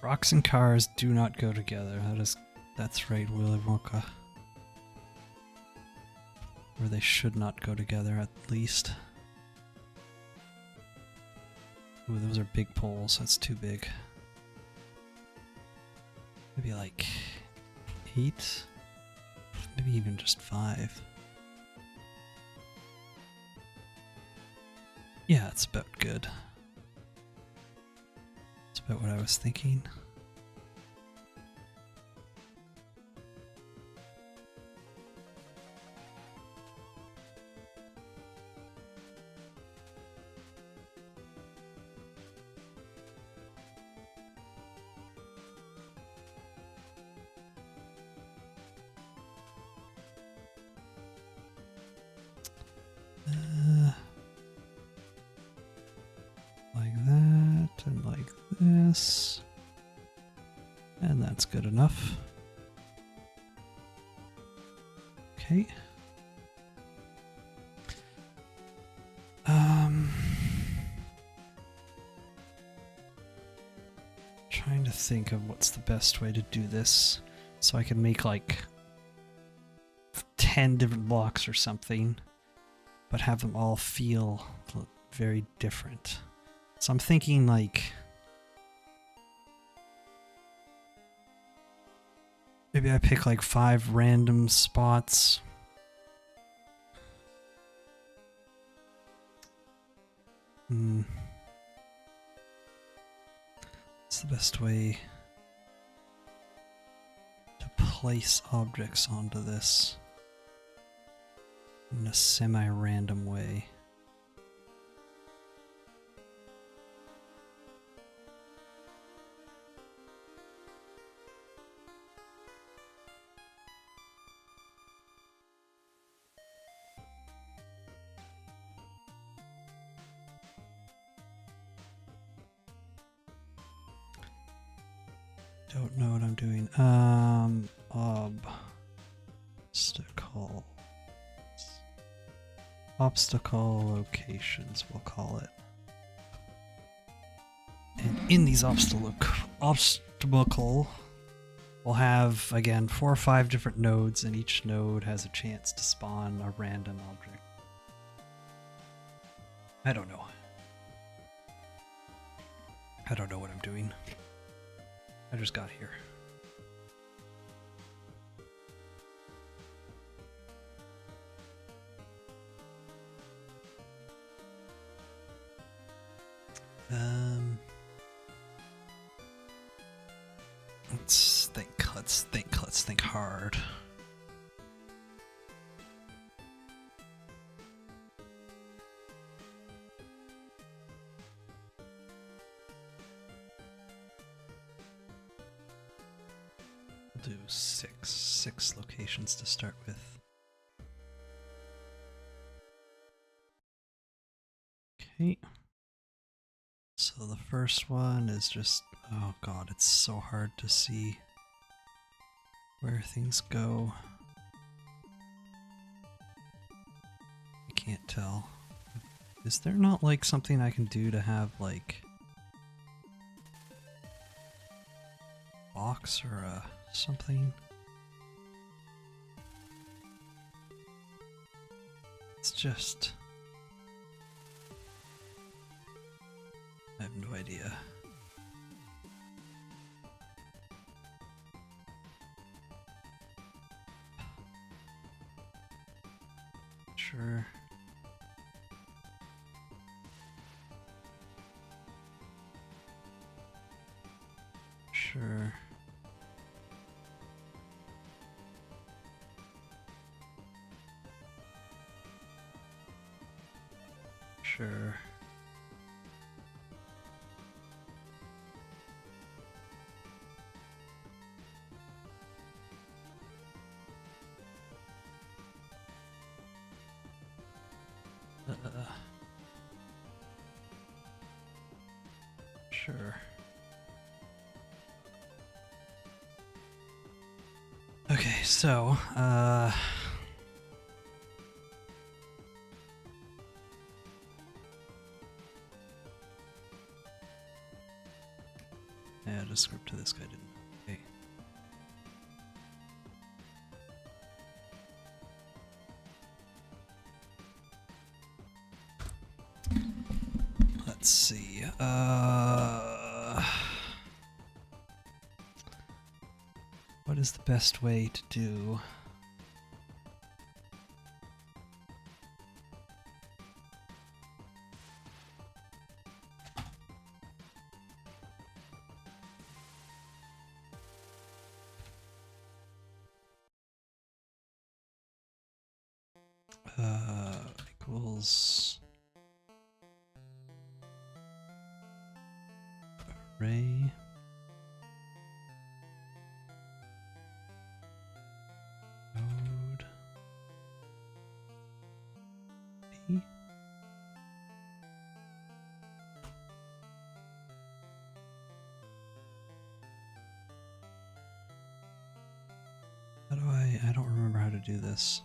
Rocks and cars do not go together. That's right, Willy Wonka. Or they should not go together, at least. Ooh, those are big poles. That's too big. Maybe like 8? Maybe even just 5. Yeah, it's about good. It's about what I was thinking. Like that, and like this. And that's good enough. Okay. Trying to think of what's the best way to do this so I can make like 10 different blocks or something, but have them all feel very different. So I'm thinking like maybe I pick like 5 random spots. What's the best way to place objects onto this in a semi-random way? Don't know what I'm doing. Obstacle locations, we'll call it. And in these obstacle, we'll have, again, 4 or 5 different nodes, and each node has a chance to spawn a random object. I don't know. I don't know what I'm doing. I just got here. Let's think hard. We'll do six locations to start with. Okay. So the first one is just, oh god, it's so hard to see where things go. I can't tell. Is there not like something I can do to have like box or something? It's just, I have no idea. Sure. Sure. Sure. Sure. Okay, so, add a script to this guy, didn't I? Okay. Let's see, what is the best way to do? Equals array node p. How do I don't remember how to do this.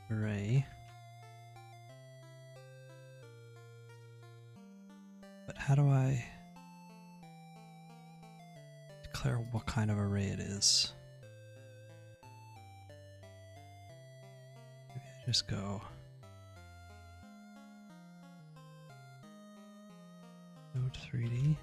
Array. But how do I declare what kind of array it is? Maybe I just go node 3D.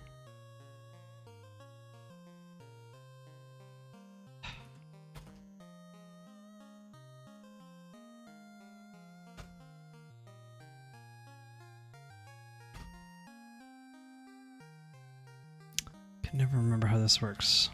Can never remember how this works.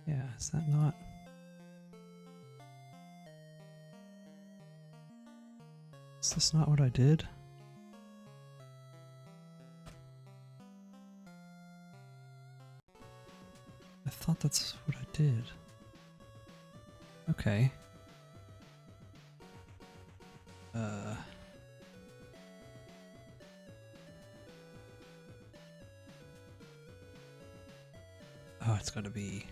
Yeah, is that not? Is this not what I did? I thought that's what I did. Okay. Oh, it's gotta be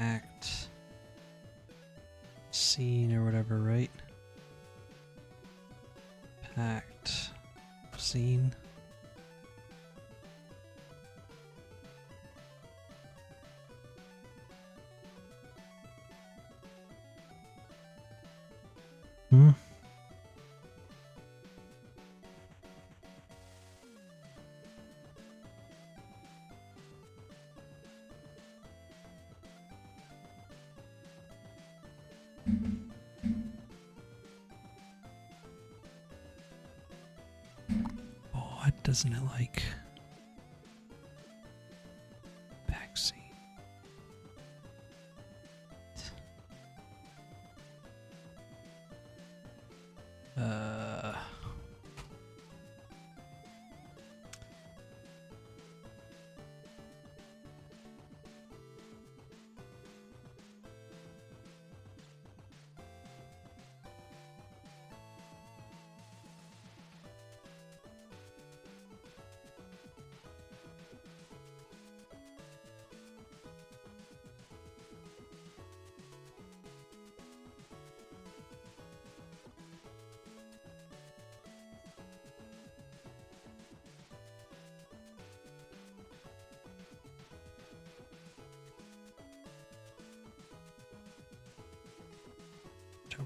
act scene or whatever, right? Packed scene. Hmm. Why doesn't it like backseat?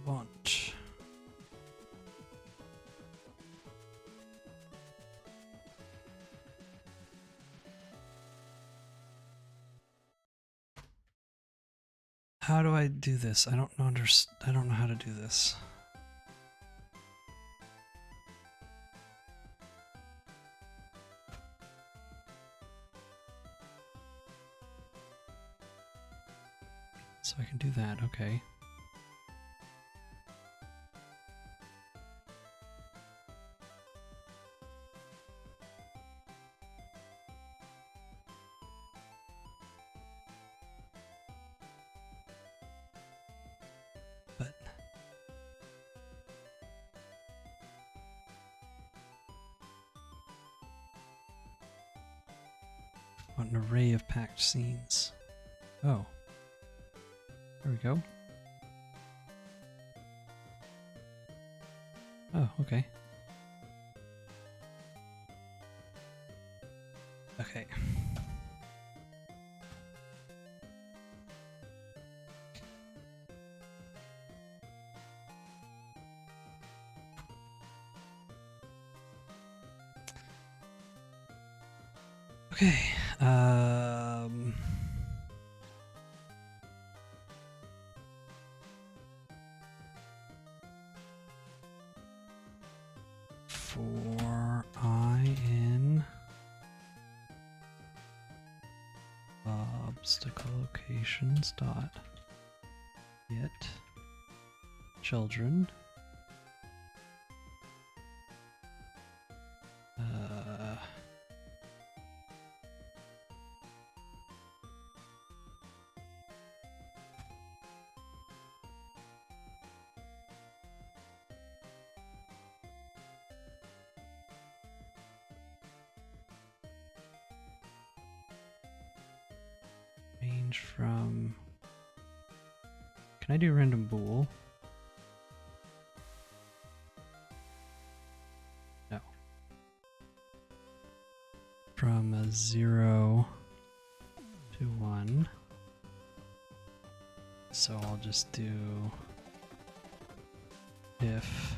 want. How do I do this? I don't know how to do this. So I can do that, okay. But what an array of packed scenes. Oh. There we go. Oh, okay. Okay. Okay. For I in obstacle locations dot get children range from. Can I do random bool? No. From a 0 to 1. So I'll just do if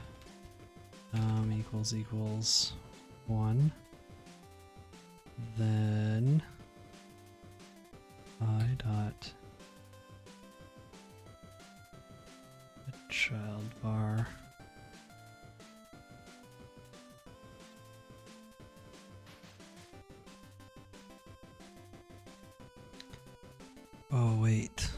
equals 1, then I dot a child bar oh wait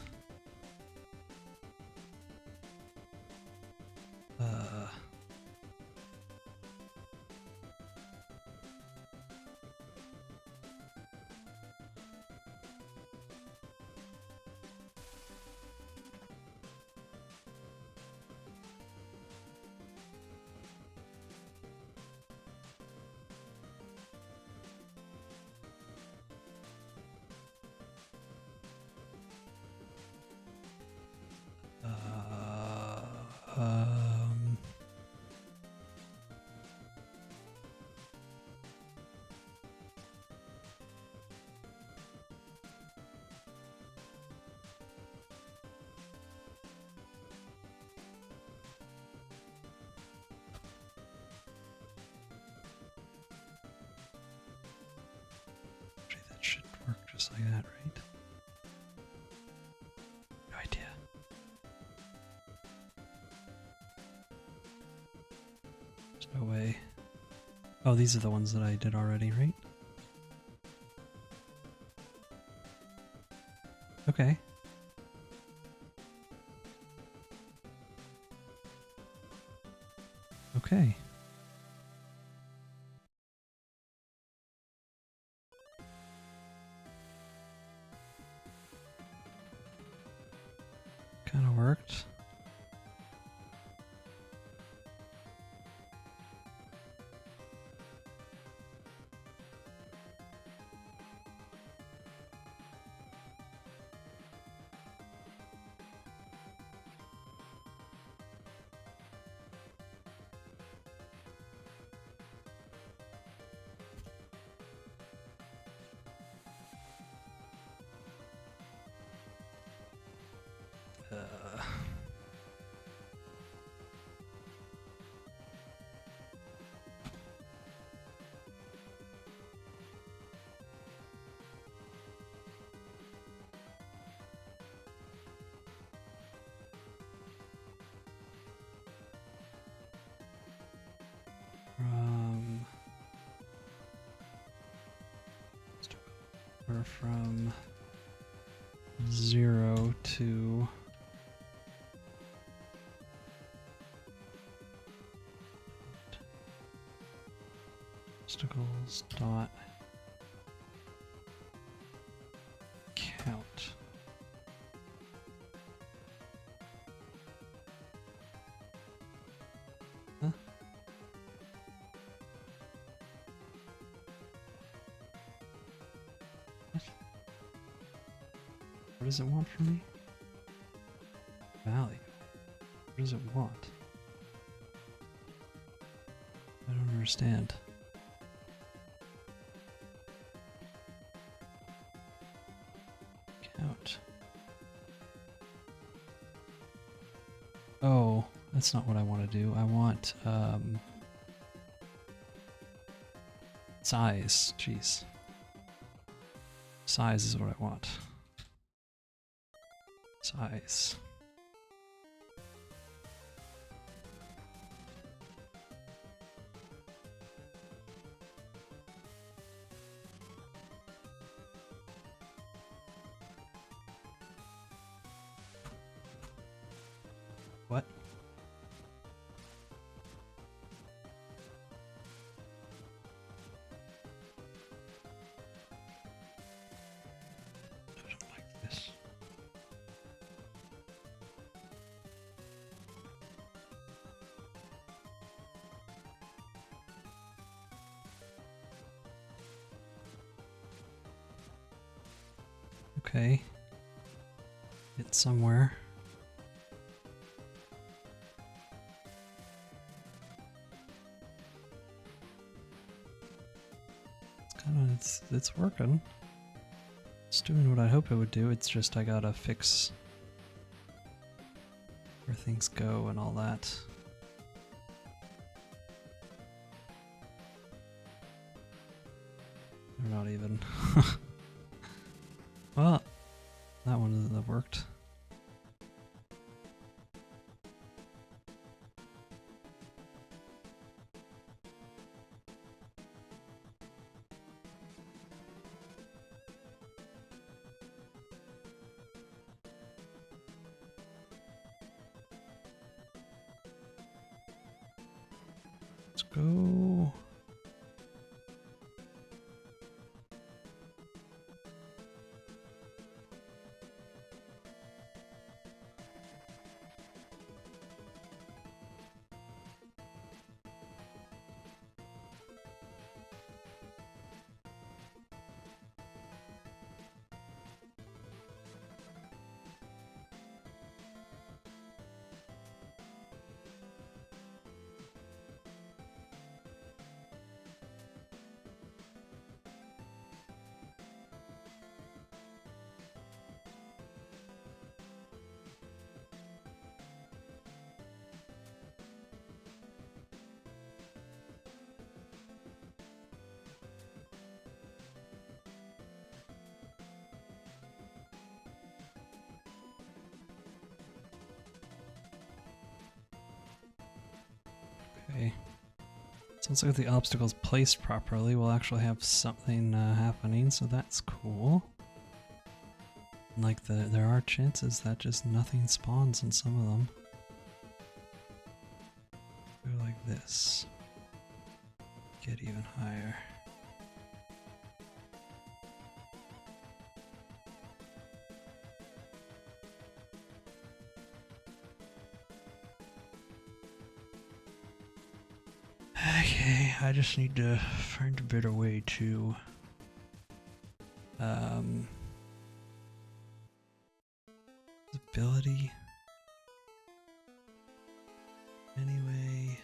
that should work just like that, right? No idea. There's no way. Oh, these are the ones that I did already, right? Okay. Okay. Kind of worked. power from 0 to obstacles dot count. Huh? What does it want from me? Value. What does it want? I don't understand. Count. Oh, that's not what I want to do. I want size. Jeez. Size is what I want. Size. What? I don't like this. Okay. It's somewhere. It's working. It's doing what I hope it would do. It's just I gotta fix where things go and all that. They're not even. Well, that one that worked. Let's go. Okay. Sounds like the obstacle's placed properly. We'll actually have something happening, so that's cool. Like there are chances that just nothing spawns in some of them. Go like this. Get even higher. Okay, I just need to find a better way to ability anyway.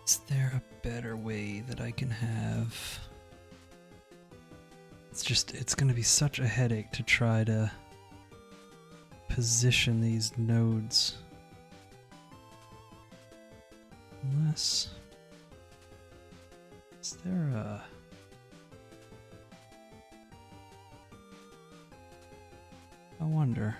Is there a better way that I can have? It's gonna be such a headache to try to position these nodes. Unless... Is there a... I wonder.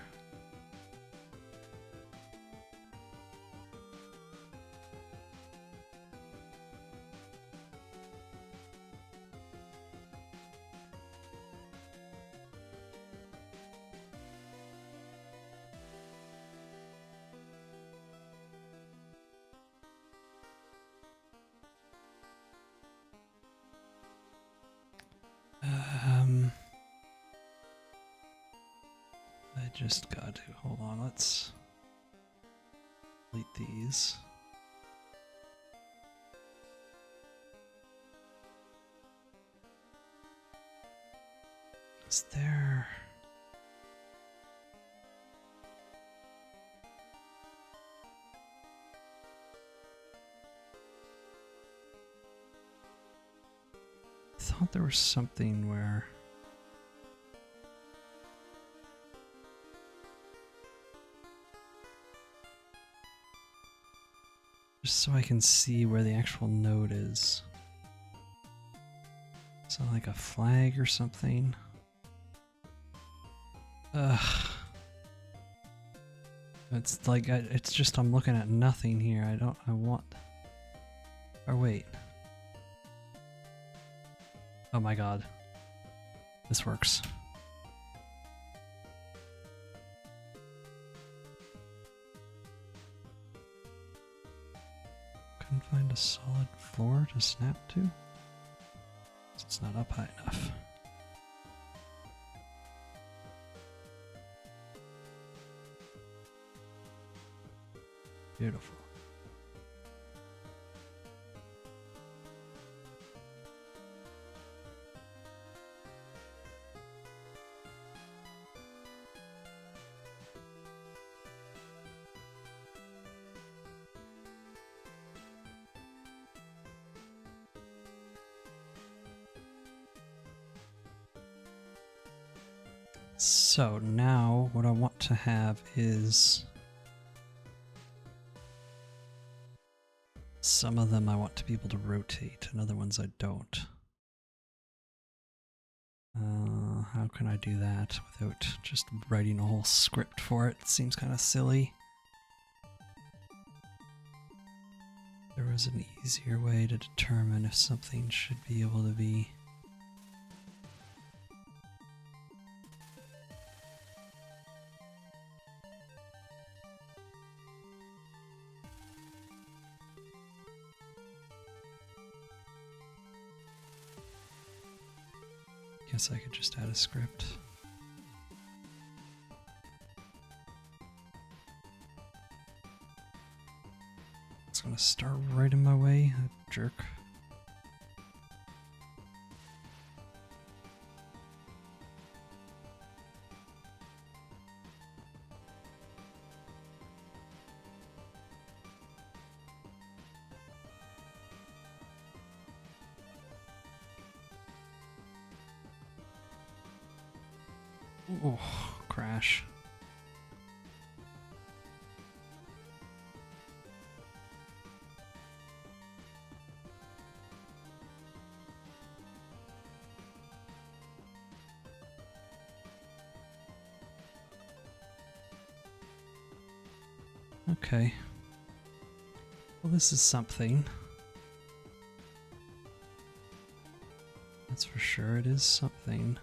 I just got to, hold on, let's delete these. Is there... I thought there was something where... Just so I can see where the actual node is. Is that like a flag or something? Ugh. It's like, it's just I'm looking at nothing here. I want... Or wait. Oh my god. This works. Couldn't find a solid floor to snap to? It's not up high enough. Beautiful. So now what I want to have is some of them I want to be able to rotate and other ones I don't. How can I do that without just writing a whole script for it? It seems kind of silly. There was an easier way to determine if something should be able to be I could just add a script. It's gonna start right in my way, a jerk. Oh, crash. Okay. Well, this is something. That's for sure, it is something.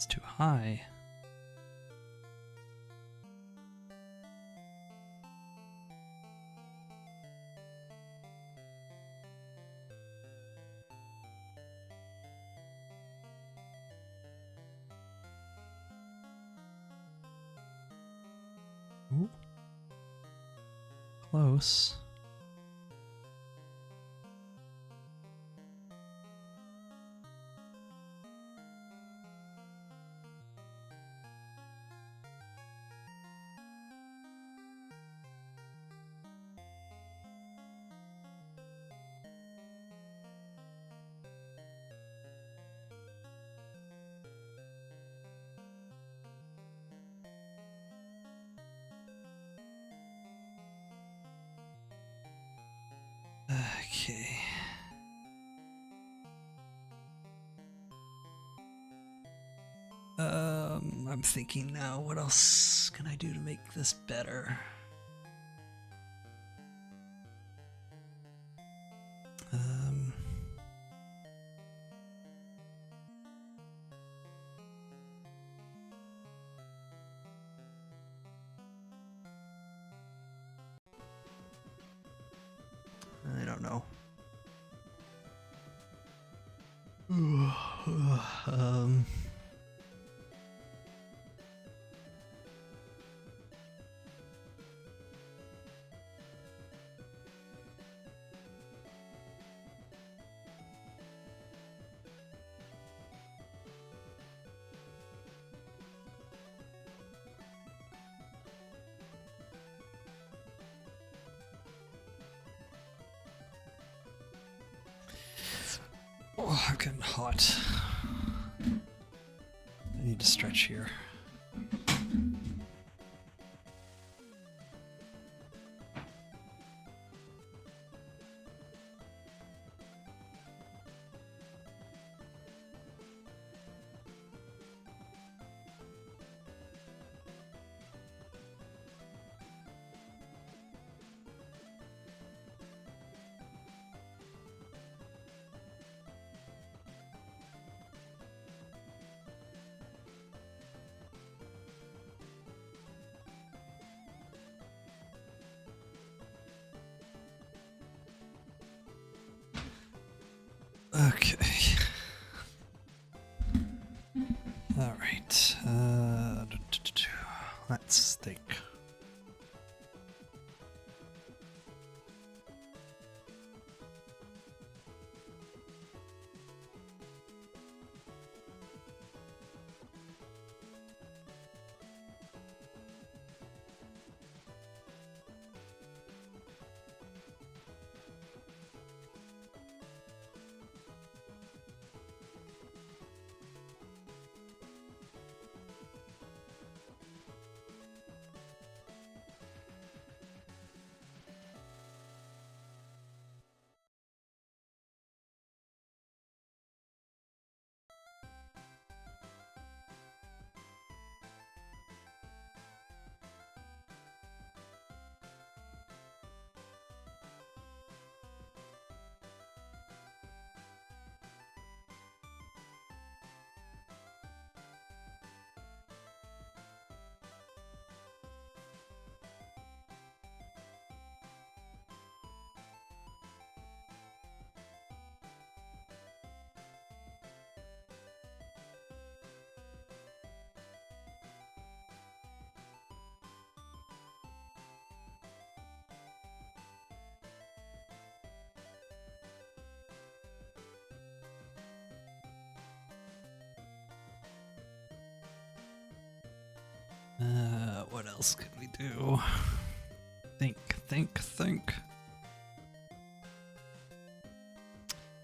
It's too high. Ooh. Close. Okay. I'm thinking now, what else can I do to make this better? I don't know. Oh, I'm getting hot. I need to stretch here. Okay. All right. Let's think. What else could we do? Think.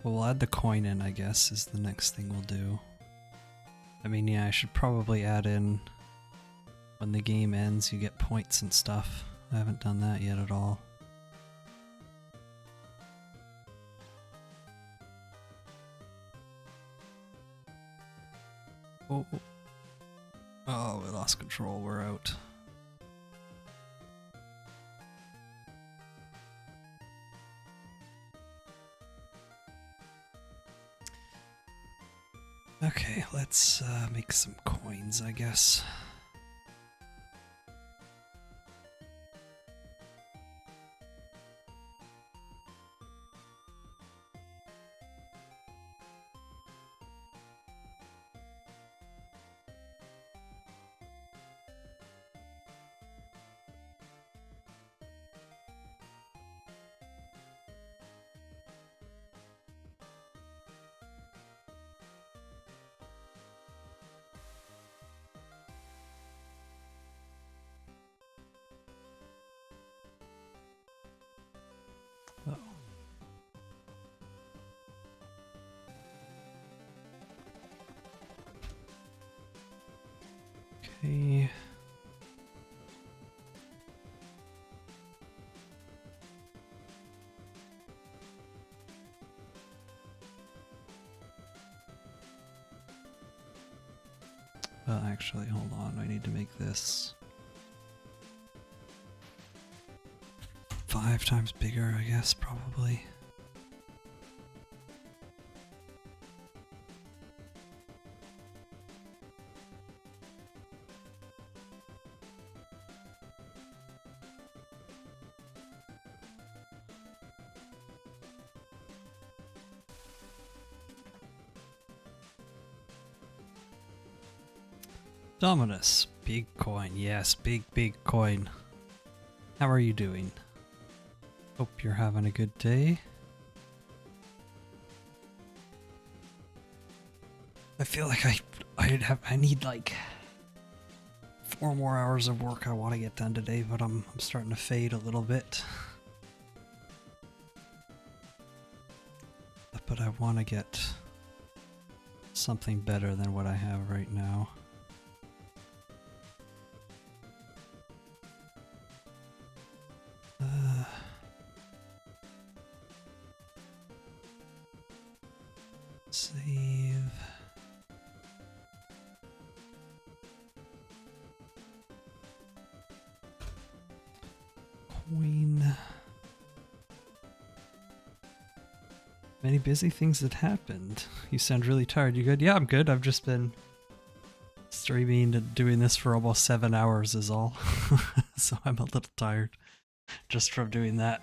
Well, we'll add the coin in, I guess, is the next thing we'll do. I mean, yeah, I should probably add in when the game ends, you get points and stuff. I haven't done that yet at all. Oh, we lost control, we're out. Okay, let's make some coins, I guess. Oh. Okay. Actually, hold on. I need to make this 5 times bigger, I guess, probably. Dominus, big coin. Yes, big coin. How are you doing? Hope you're having a good day. I feel like I need like 4 more hours of work I want to get done today, but I'm starting to fade a little bit. But I want to get something better than what I have right now. Save. Coin. Many busy things that happened. You sound really tired. You good? Yeah, I'm good. I've just been streaming and doing this for almost 7 hours is all. So I'm a little tired just from doing that.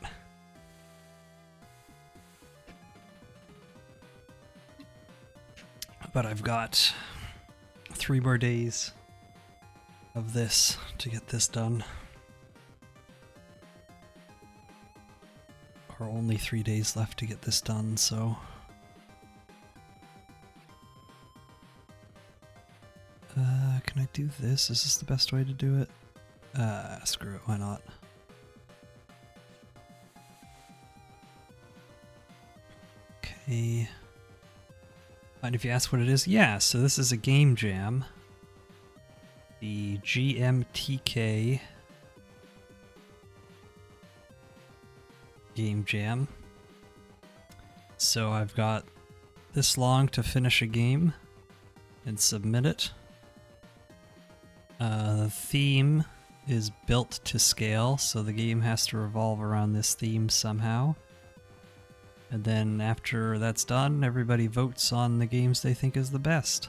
But I've got 3 more days of this to get this done. Or only 3 days left to get this done, so... can I do this? Is this the best way to do it? Screw it, why not? Okay... And if you ask what it is, yeah, so this is a game jam. The GMTK Game Jam. So I've got this long to finish a game and submit it. The theme is built to scale, so the game has to revolve around this theme somehow. And then after that's done, everybody votes on the games they think is the best.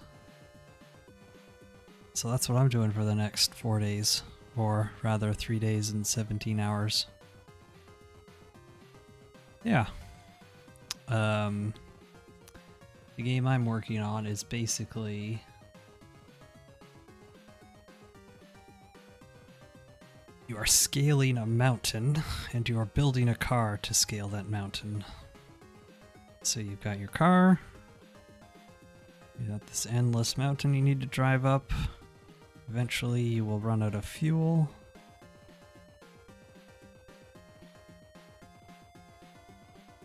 So that's what I'm doing for the next 4 days, or rather 3 days and 17 hours. Yeah. The game I'm working on is basically... you are scaling a mountain, and you are building a car to scale that mountain. So you've got your car, you got this endless mountain you need to drive up. Eventually you will run out of fuel.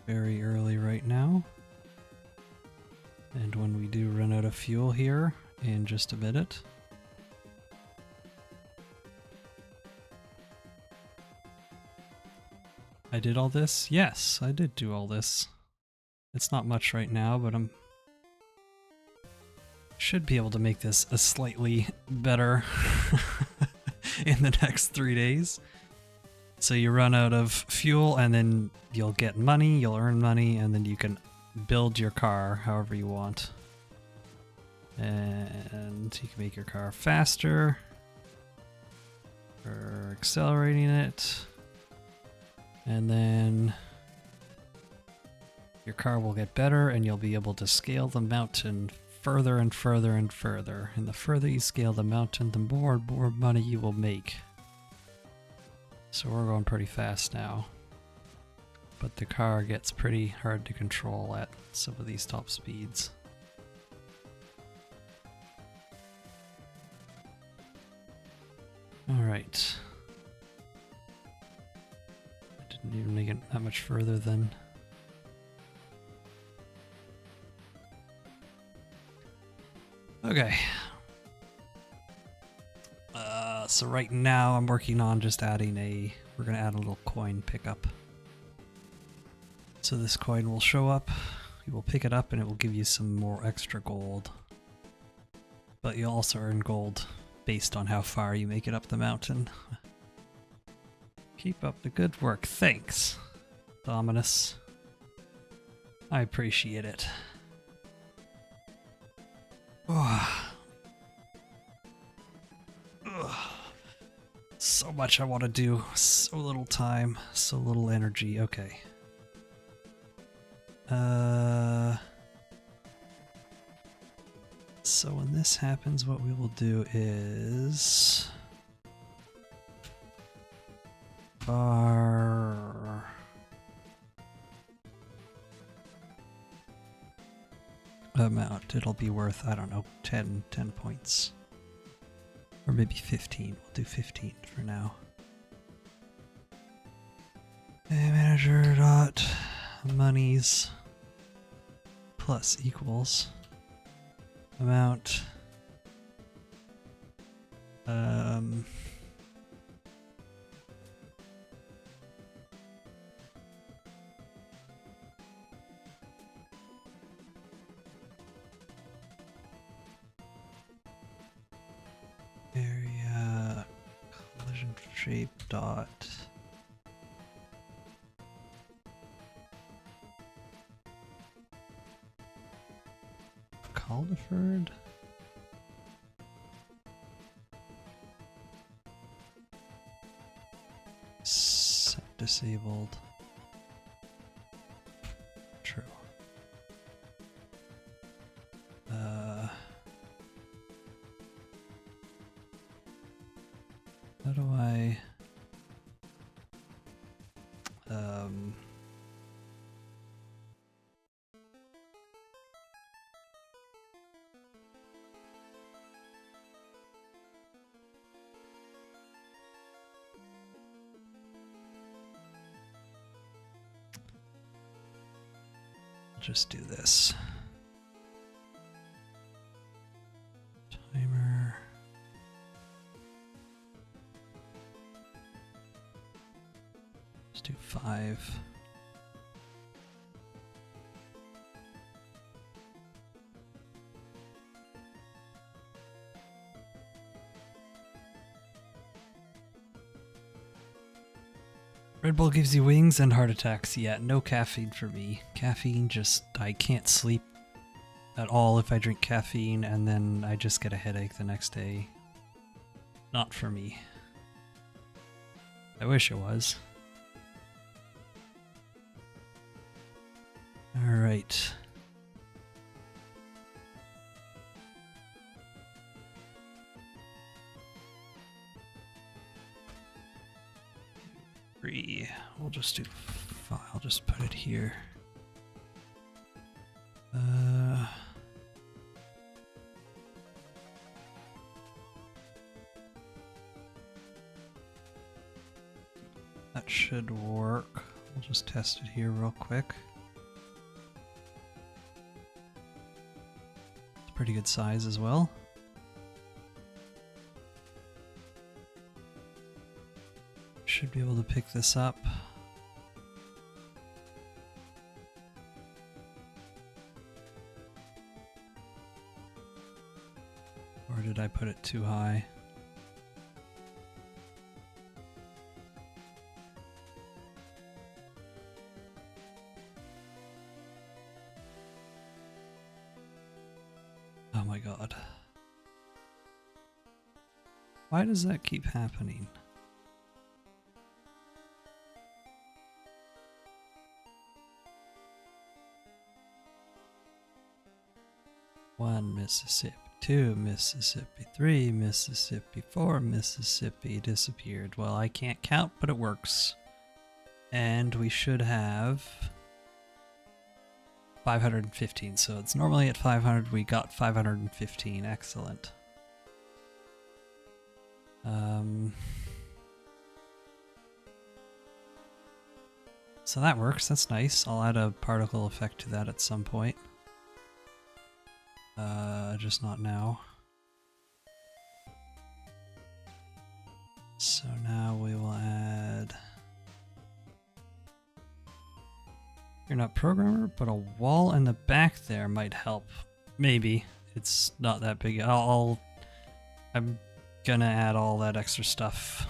Very early right now. And when we do run out of fuel here in just a minute, I did all this? Yes, I did do all this. It's not much right now, but I'm should be able to make this a slightly better in the next 3 days. So you run out of fuel and then you'll get money, you'll earn money, and then you can build your car however you want. And you can make your car faster for accelerating it. And then your car will get better and you'll be able to scale the mountain further and further and further. And the further you scale the mountain, the more and more money you will make. So we're going pretty fast now. But the car gets pretty hard to control at some of these top speeds. Alright. I didn't even make it that much further then. Okay. So right now I'm working on just adding we're gonna add a little coin pickup. So this coin will show up, you will pick it up and it will give you some more extra gold. But you'll also earn gold based on how far you make it up the mountain. Keep up the good work, thanks, Dominus. I appreciate it. Oh. So much I want to do, so little time, so little energy. Okay. So when this happens, what we will do is bar amount. It'll be worth, I don't know, 10 points. Or maybe 15. We'll do 15 for now. Okay, manager dot monies plus equals amount area collision shape dot call deferred. Set disabled. True. How do I just do this. Timer. Let's do 5. Red Bull gives you wings and heart attacks. Yeah, no caffeine for me. Caffeine I can't sleep at all if I drink caffeine and then I just get a headache the next day. Not for me. I wish it was. Alright. We'll just do 5. I'll just put it here. That should work. We'll just test it here real quick. It's a pretty good size as well. Should be able to pick this up. Or did I put it too high? Oh Oh my god. Why does that keep happening? One Mississippi, 2 Mississippi, 3 Mississippi, 4 Mississippi disappeared. Well, I can't count, but it works. And we should have 515. So it's normally at 500. We got 515. Excellent. So that works. That's nice. I'll add a particle effect to that at some point. Just not now. So now we will add... You're not programmer, but a wall in the back there might help. Maybe. It's not that big. I'm gonna add all that extra stuff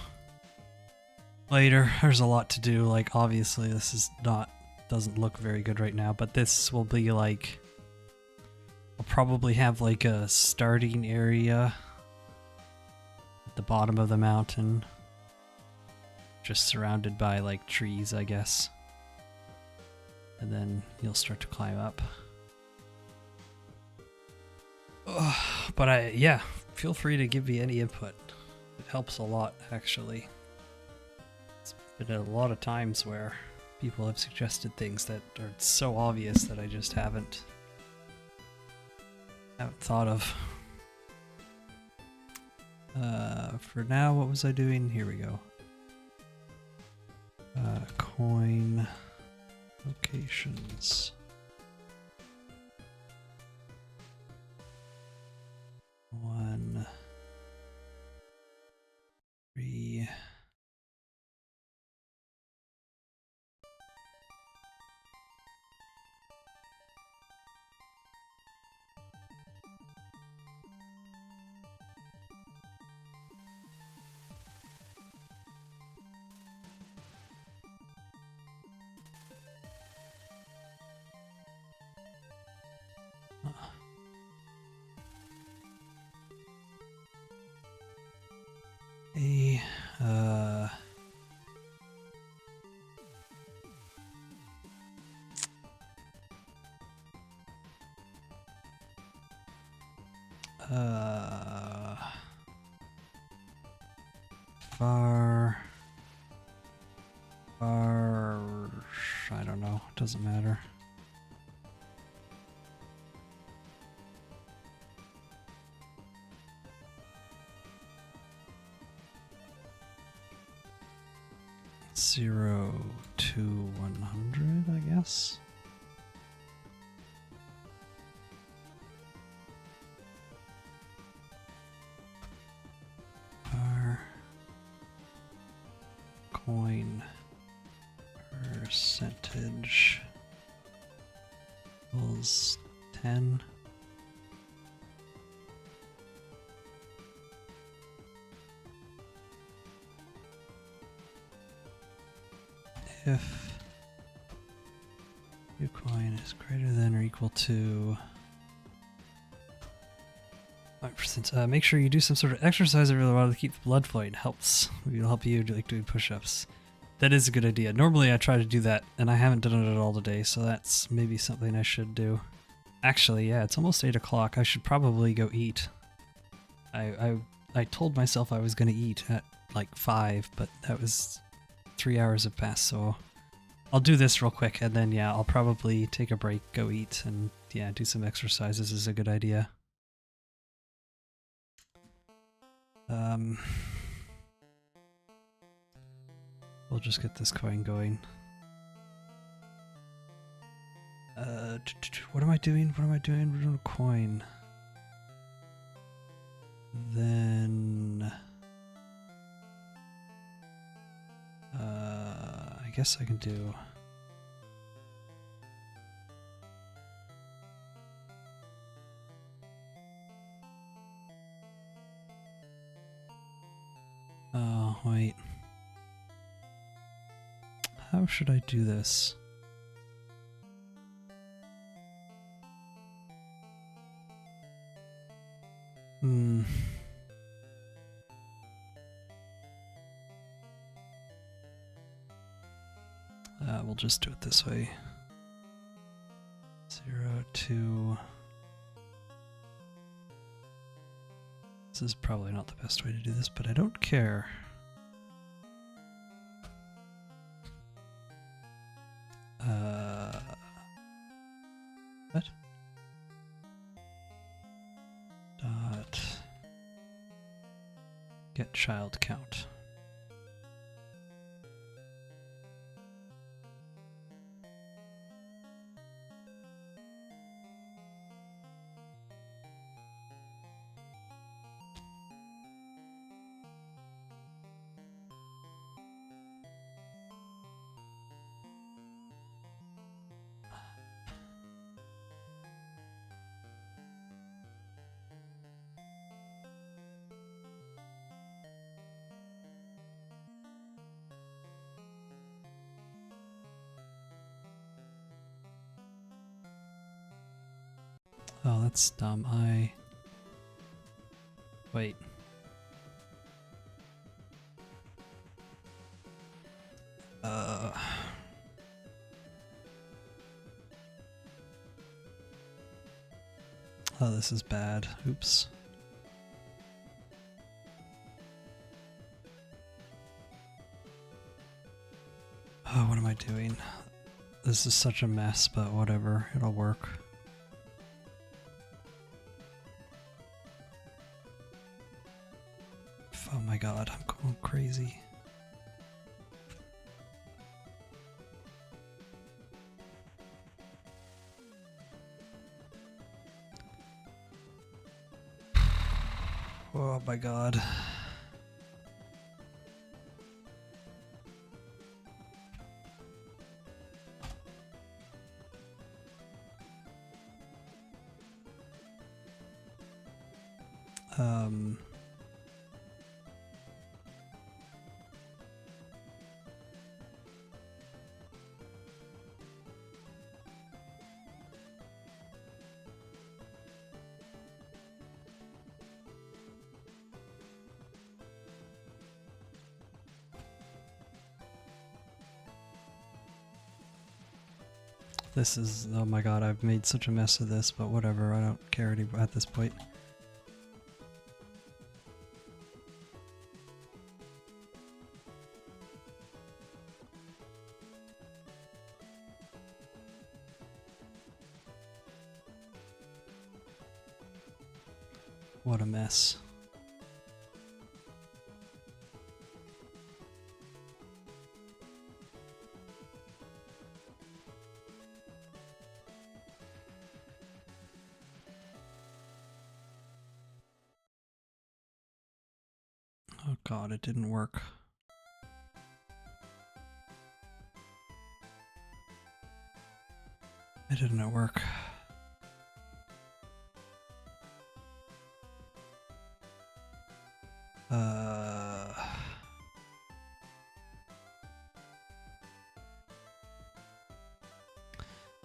later. There's a lot to do. Like, obviously this is doesn't look very good right now, but this will be like... I'll probably have like a starting area at the bottom of the mountain, just surrounded by like trees, I guess. And then you'll start to climb up. But yeah, feel free to give me any input. It helps a lot, actually. It's been a lot of times where people have suggested things that are so obvious that I just haven't thought of. For now, what was I doing? Here we go. Coin locations. 1, 3. I don't know, doesn't matter. Zero to 100, I guess. Coin percentage equals 10. If Ucoin is greater than or equal to 5%, make sure you do some sort of exercise every while to keep the blood flowing. It helps. It'll help you like doing push-ups. That is a good idea. Normally I try to do that, and I haven't done it at all today, so that's maybe something I should do. Actually, yeah, it's almost 8 o'clock. I should probably go eat. I told myself I was going to eat at like 5, but that was 3 hours have passed, so I'll do this real quick, and then yeah, I'll probably take a break, go eat, and yeah, do some exercises is a good idea. We'll just get this coin going. What am I doing? What am I doing? We're doing a coin. Then... I guess I can do... Oh, wait. How should I do this? We'll just do it this way. 0, 2. This is probably not the best way to do this, but I don't care. What? Dot get child count. Oh, that's dumb. Wait. Oh, this is bad. Oops. Oh, what am I doing? This is such a mess, but whatever. It'll work. Oh my god, I'm going crazy. Oh my god. This is, oh my god, I've made such a mess of this, but whatever, I don't care anymore at this point. What a mess. Oh god, it didn't work. It didn't work.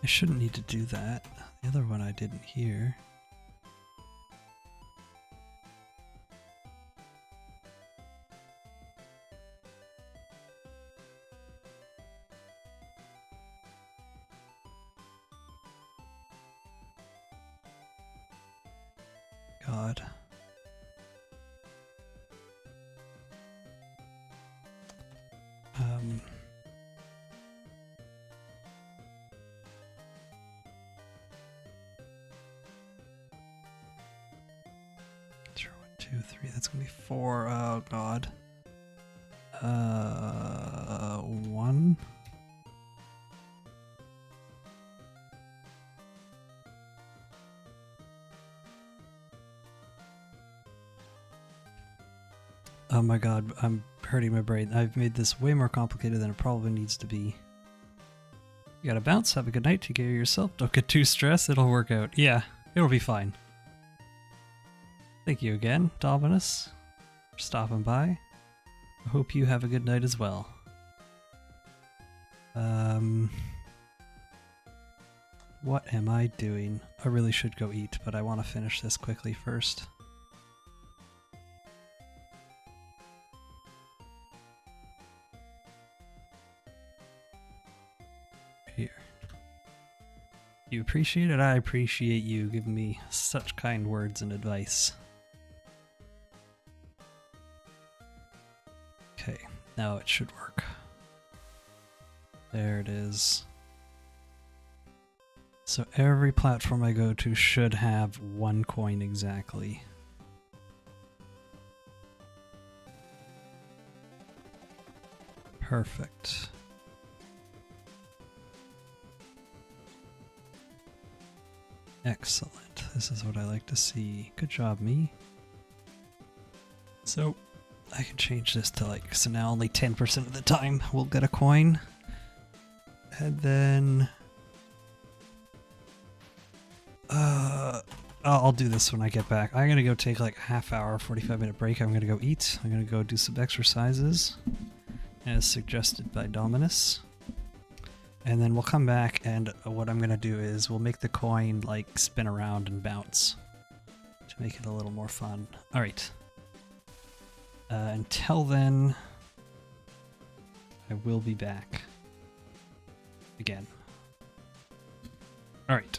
I shouldn't need to do that. The other one I didn't hear. God. Zero, 1, 2, 3. That's gonna be 4. Oh god. 1. Oh my god, I'm hurting my brain. I've made this way more complicated than it probably needs to be. You gotta bounce, have a good night, take care of yourself, don't get too stressed, it'll work out. Yeah, it'll be fine. Thank you again, Dominus, for stopping by. I hope you have a good night as well. What am I doing? I really should go eat, but I want to finish this quickly first. Here. You appreciate it? I appreciate you giving me such kind words and advice. Okay, now it should work. There it is. So every platform I go to should have 1 coin exactly. Perfect. Excellent. This is what I like to see. Good job, me. So I can change this to like, so now only 10% of the time we'll get a coin. And then I'll do this when I get back. I'm gonna go take like a half-hour, 45-minute break. I'm gonna go eat. I'm gonna go do some exercises, as suggested by Dominus. And then we'll come back, and what I'm gonna do is we'll make the coin like spin around and bounce to make it a little more fun. All right. Until then, I will be back again. All right.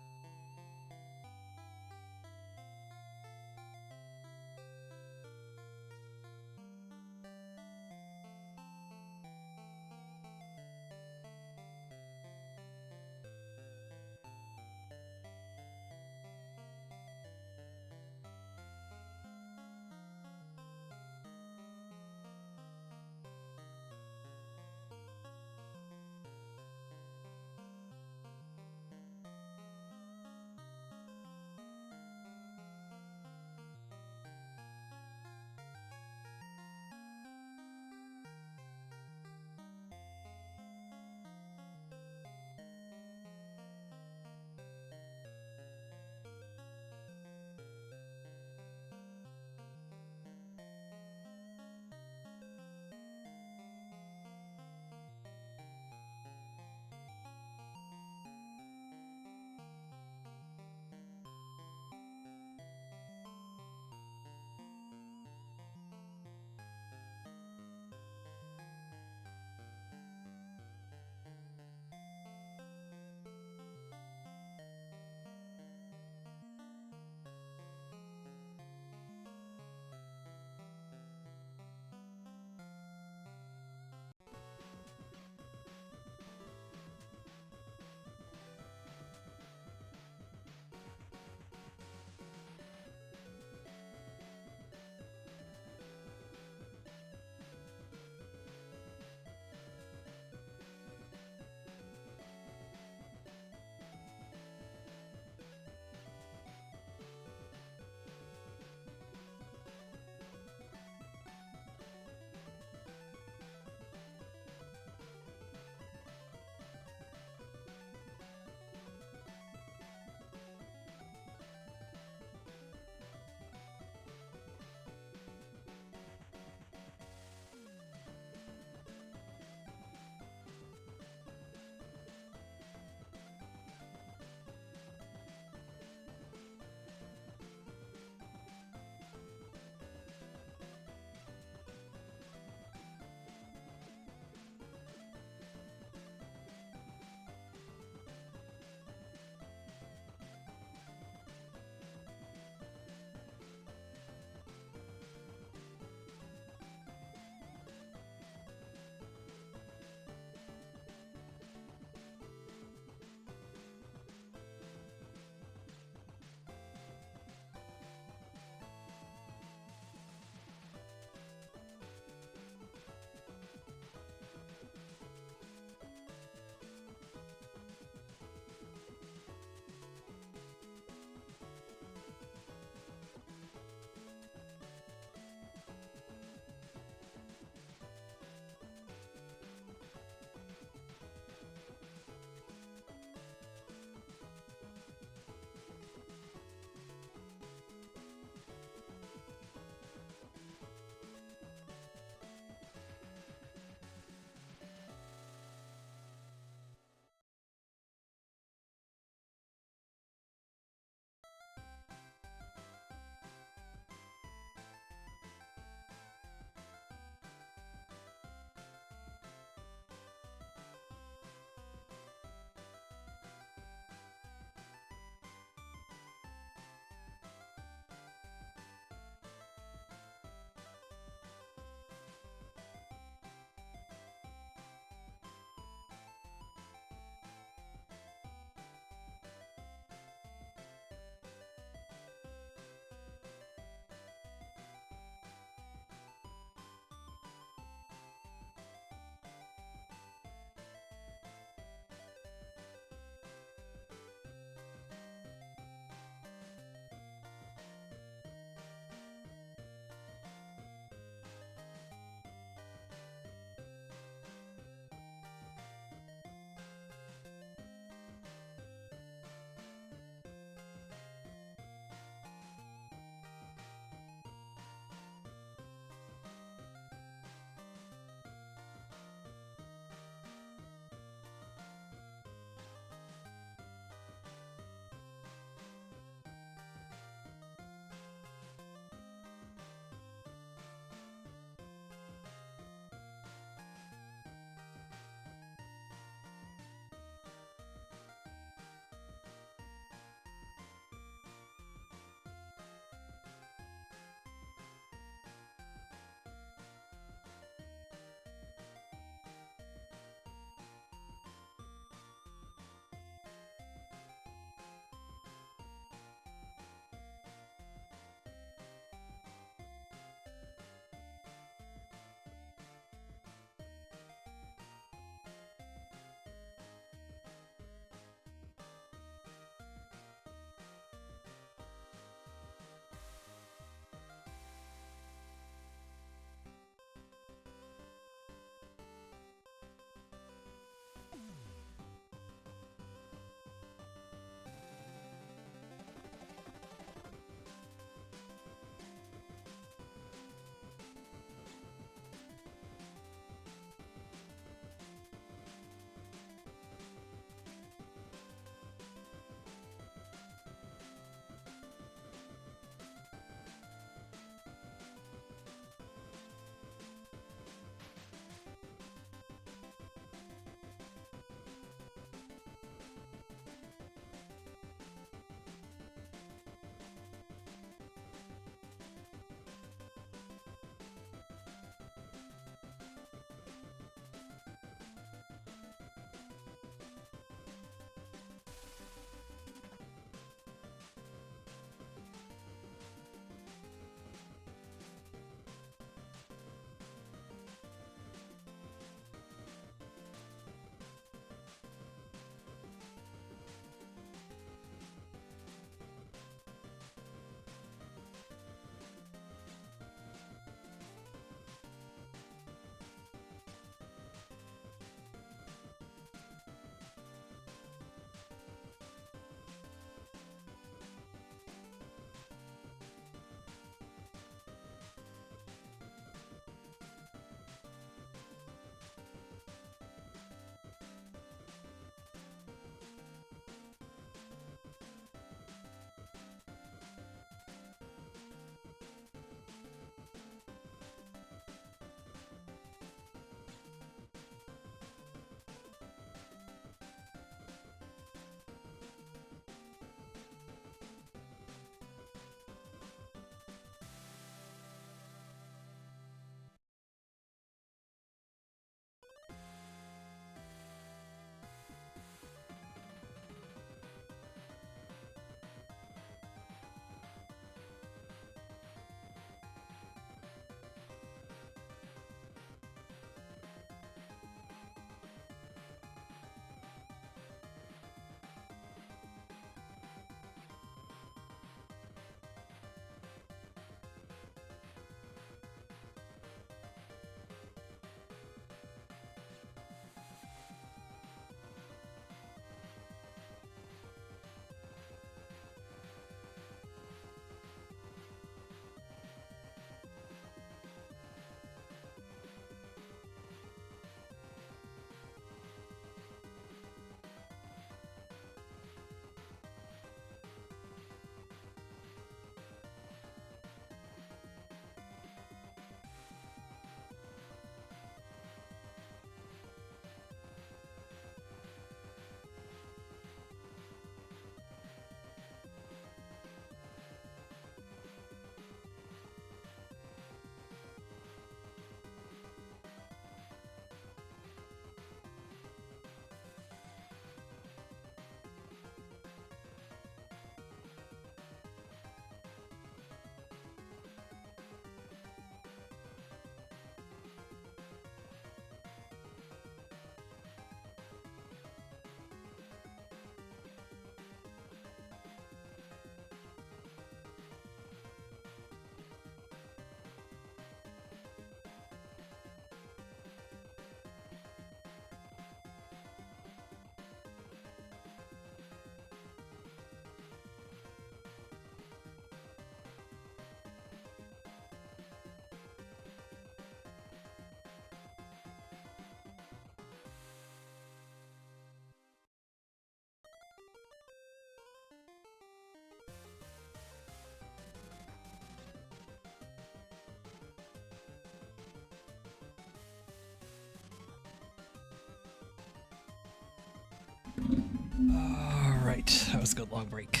Alright, that was a good long break.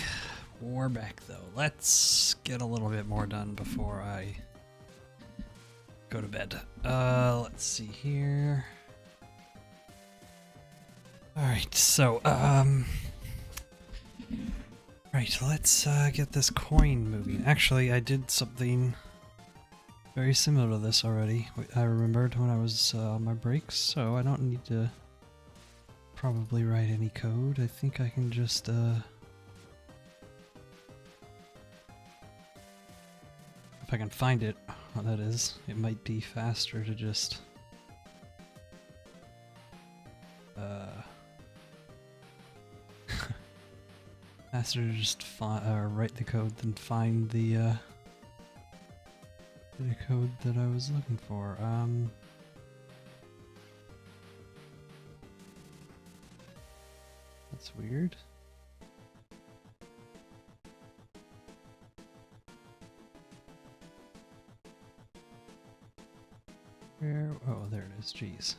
We're back though. Let's get a little bit more done before I go to bed. Let's see here. Alright, so, right, let's get this coin moving. Actually, I did something very similar to this already. I remembered when I was on my breaks, so I don't need to probably write any code. I think I can just, if I can find it, well, that is, it might be faster to just, faster to just write the code than find the code that I was looking for. That's weird. Where? Oh, there it is. Jeez.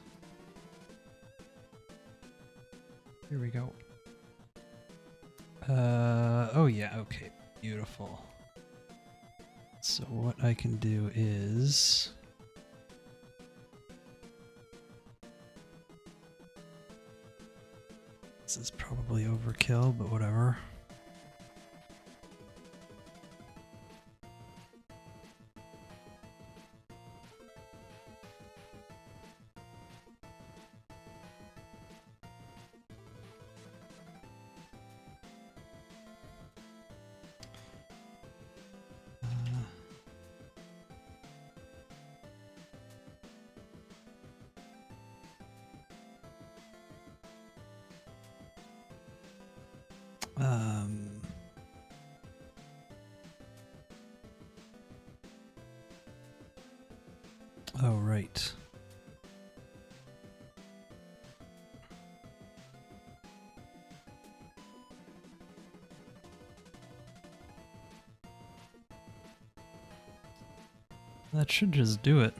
Here we go. Oh yeah, okay. Beautiful. So what I can do is... This is probably overkill, but whatever. Oh, right. That should just do it.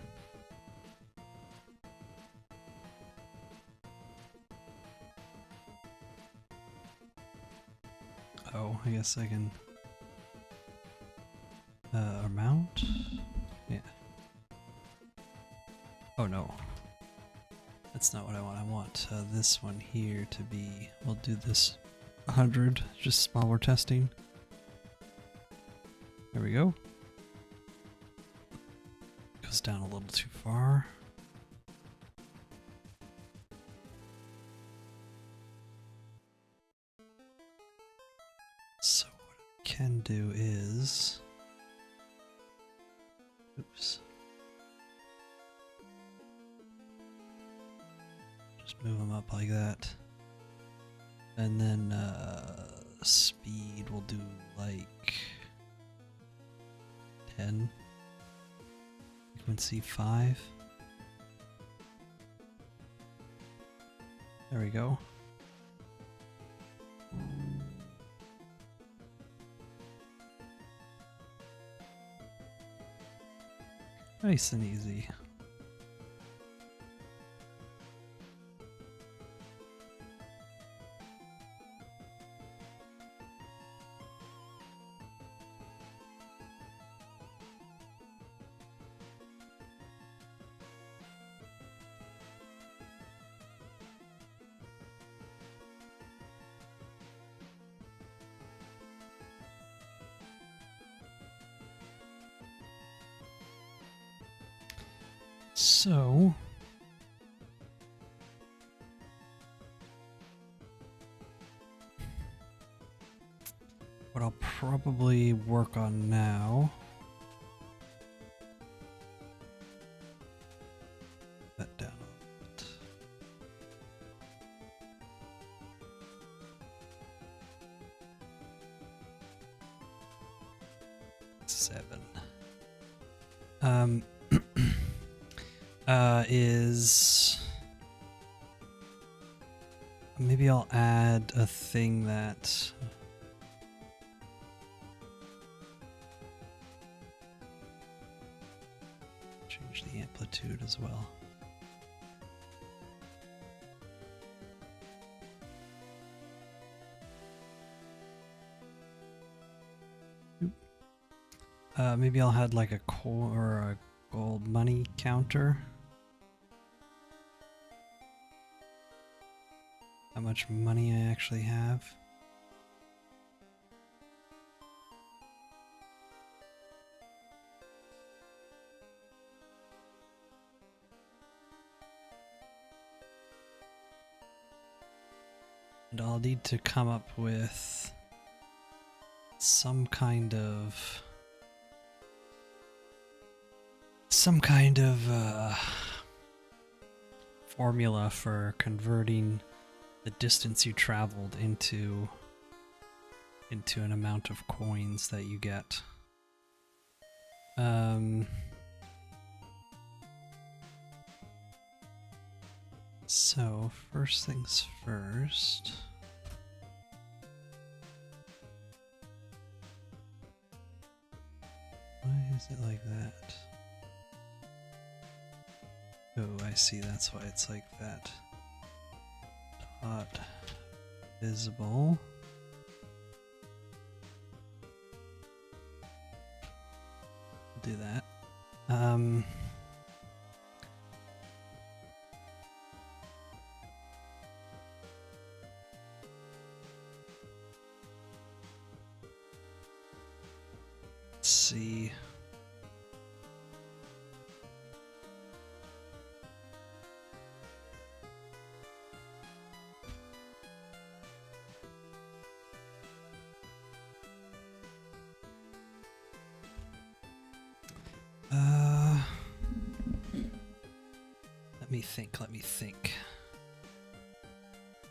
Oh, I guess I can... mount? Yeah. Oh no. That's not what I want. I want this one here to be... We'll do this 100, just while we're testing. There we go. Goes down a little too far. So what I can do is... Oops. Just move them up like that. And then speed we'll do like 10. Frequency 5. There we go. Nice and easy. So, what I'll probably work on now, that down a bit. 7. Is maybe I'll add a thing that change the amplitude as well. Maybe I'll add like a coal or a gold money counter. How much money I actually have. And I'll need to come up with some kind of formula for converting the distance you traveled into an amount of coins that you get. So first things first. Why is it like that? Oh, I see, that's why it's like that. Dot visible. Do that. Let's see. Let me think.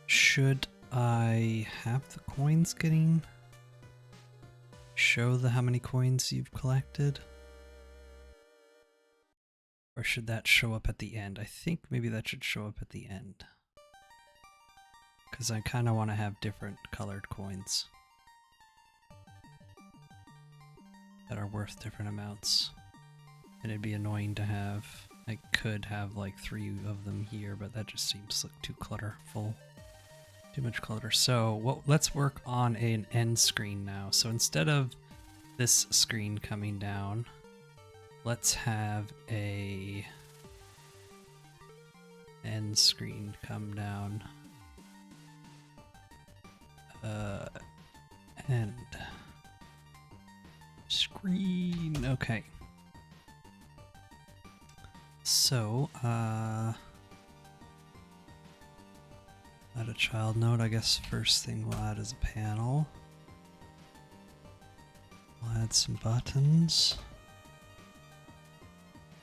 Should I have the coins show how many coins you've collected? Or should that show up at the end? I think maybe that should show up at the end. Because I kind of want to have different colored coins that are worth different amounts. And it'd be annoying to have. I could have like 3 of them here, but that just seems like too clutterful. Too much clutter. So let's work on an end screen now. So instead of this screen coming down, let's have a end screen come down. End screen. Okay. So, add a child node. I guess first thing we'll add is a panel. We'll add some buttons.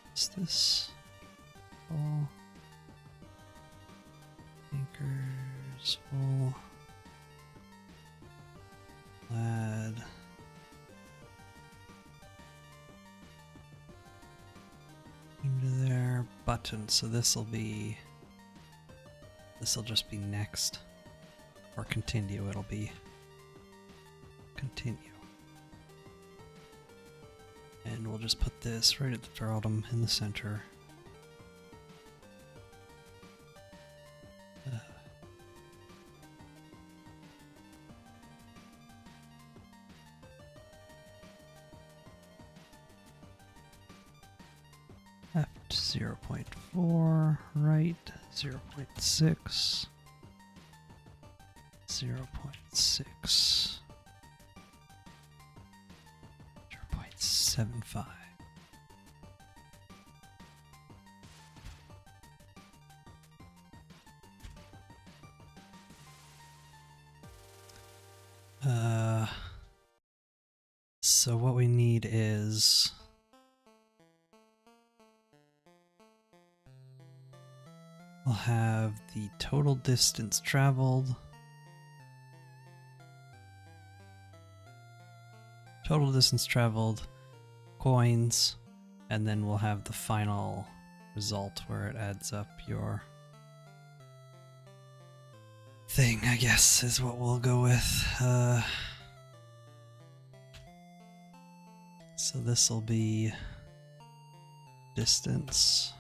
What's this? Full. Anchors full. Add. Into there. Button. So this'll just be next. Or continue, it'll be continue. And we'll just put this right at the throttle in the center. Left 0.4, right 0.6, 0.6, 0.75. So what we need is we'll have the total distance traveled, coins, and then we'll have the final result where it adds up your thing, I guess, is what we'll go with. So this will be distance.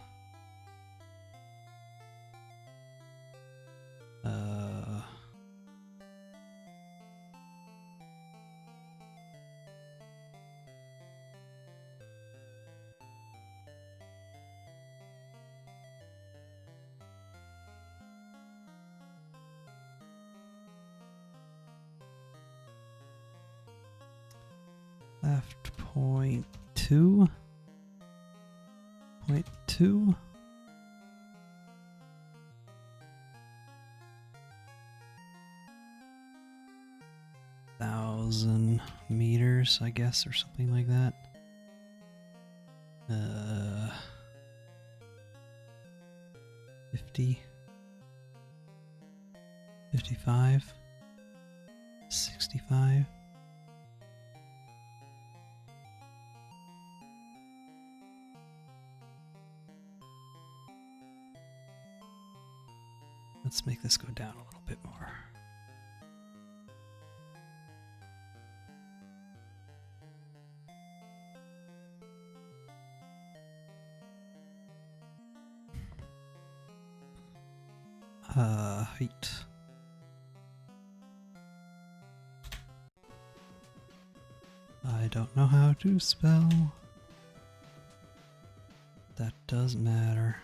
0.2. 0.2. Thousand meters, I guess, or something like that. 50, 55, 65. Let's make this go down a little bit more. Height. I don't know how to spell. That doesn't matter.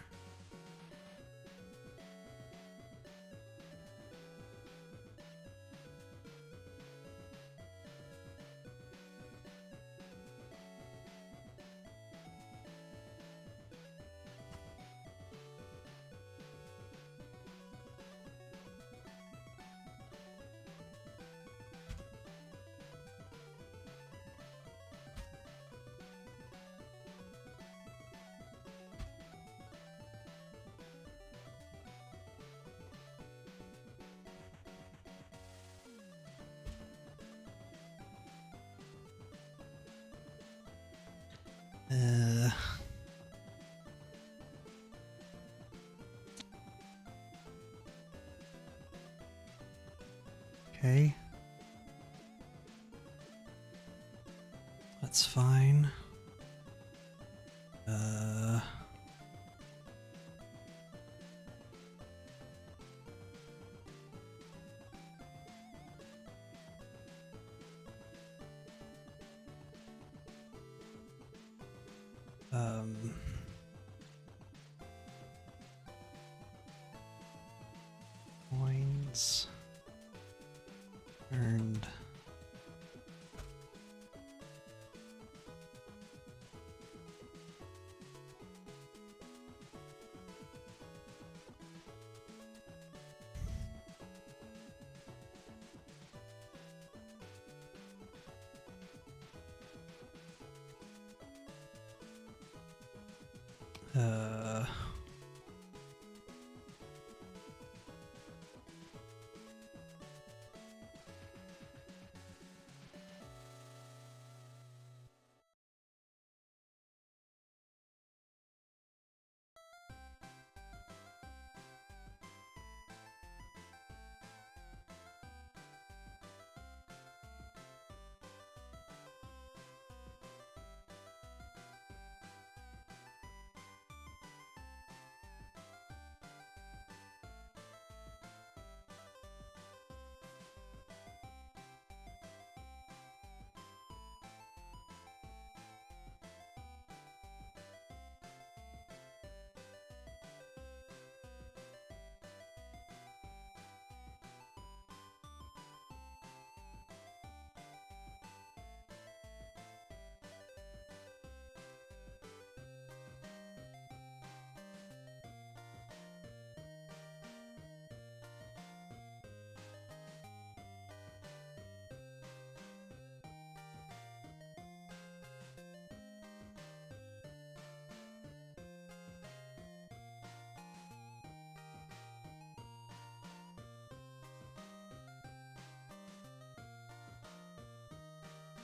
Okay. That's fine. Coins earned.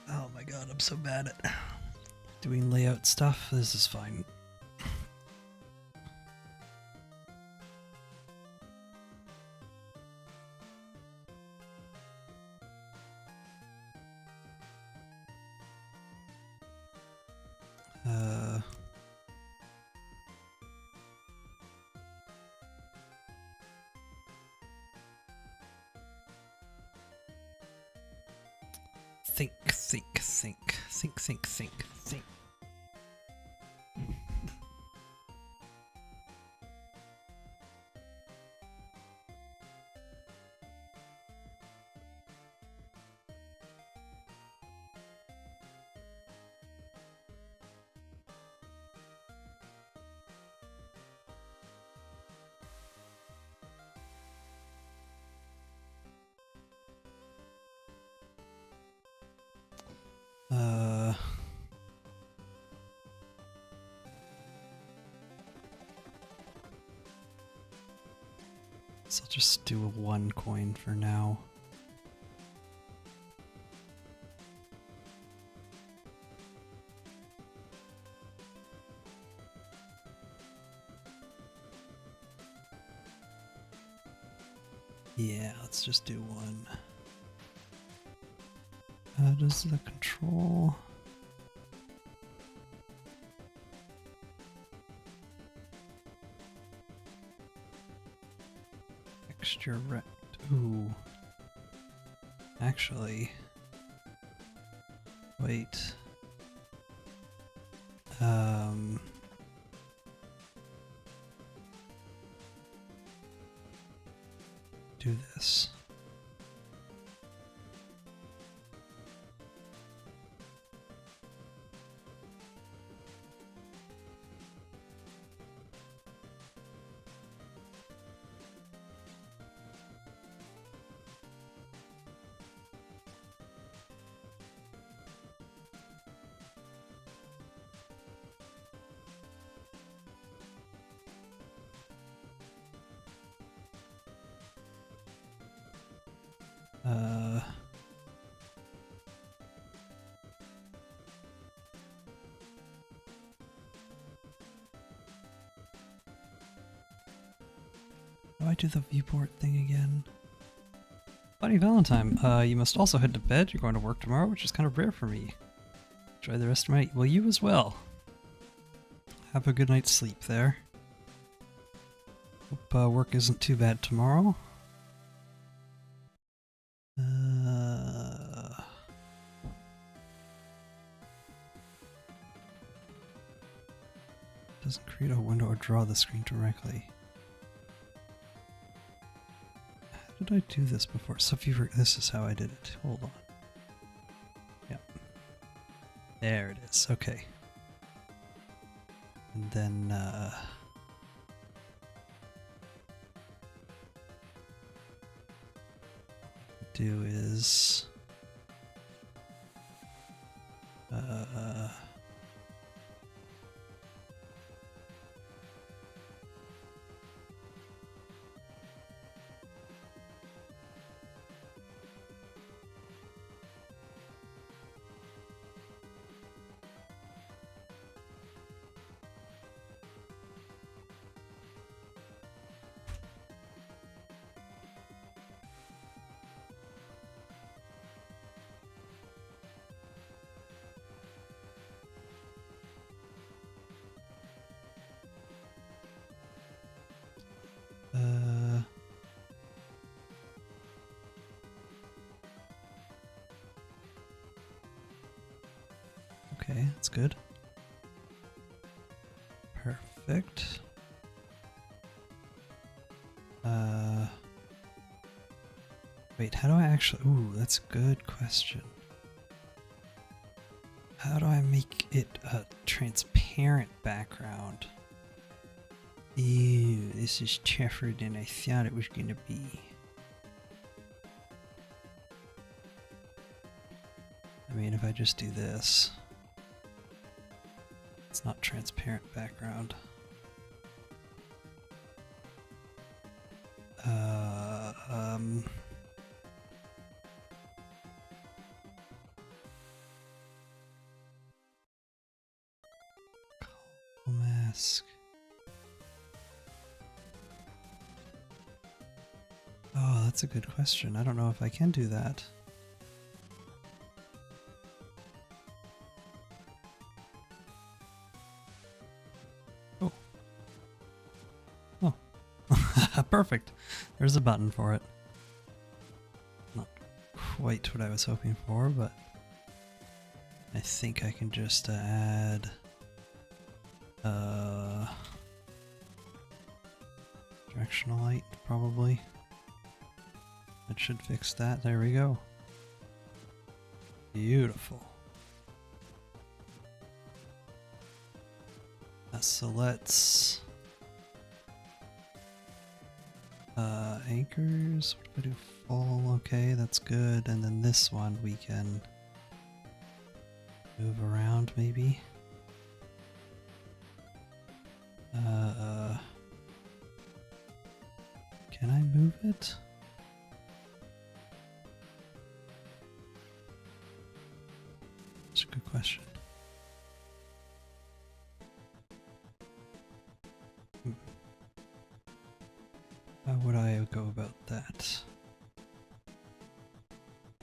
Oh my god, I'm so bad at doing layout stuff. This is fine. Think. guess I'll just do a 1 coin for now. Yeah, let's just do 1. Does the control... Texture rect... Ooh. Actually... Wait. Do this. How do I do the viewport thing again? Buddy Valentine, you must also head to bed. You're going to work tomorrow, which is kind of rare for me. Enjoy the rest of my night. Well, you as well. Have a good night's sleep there. Hope work isn't too bad tomorrow. Doesn't create a window or draw the screen directly. How did I do this before? So if you this is how I did it. Hold on. Yep. There it is. Okay. And then do is okay, that's good. Perfect. Wait, how do I actually... Ooh, that's a good question. How do I make it a transparent background? Ew, this is tougher than I thought it was gonna be. I mean, if I just do this... It's not transparent background. Mask. Oh, that's a good question. I don't know if I can do that. Oh. Oh. Perfect. There's a button for it. Not quite what I was hoping for, but I think I can just add directional light, probably. That should fix that. There we go. Beautiful. So let's anchors. What do I do? Full. Okay, that's good. And then this one we can move around maybe. Can I move it? That's a good question. How would I go about that?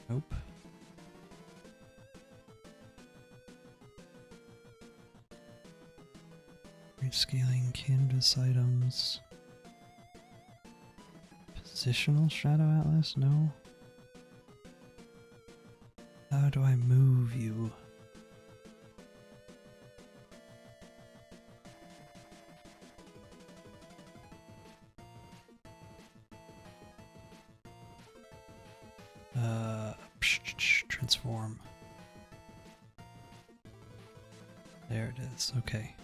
Nope. Rescaling canvas items. Positional shadow atlas? No. How do I move you? Transform. There it is. Okay.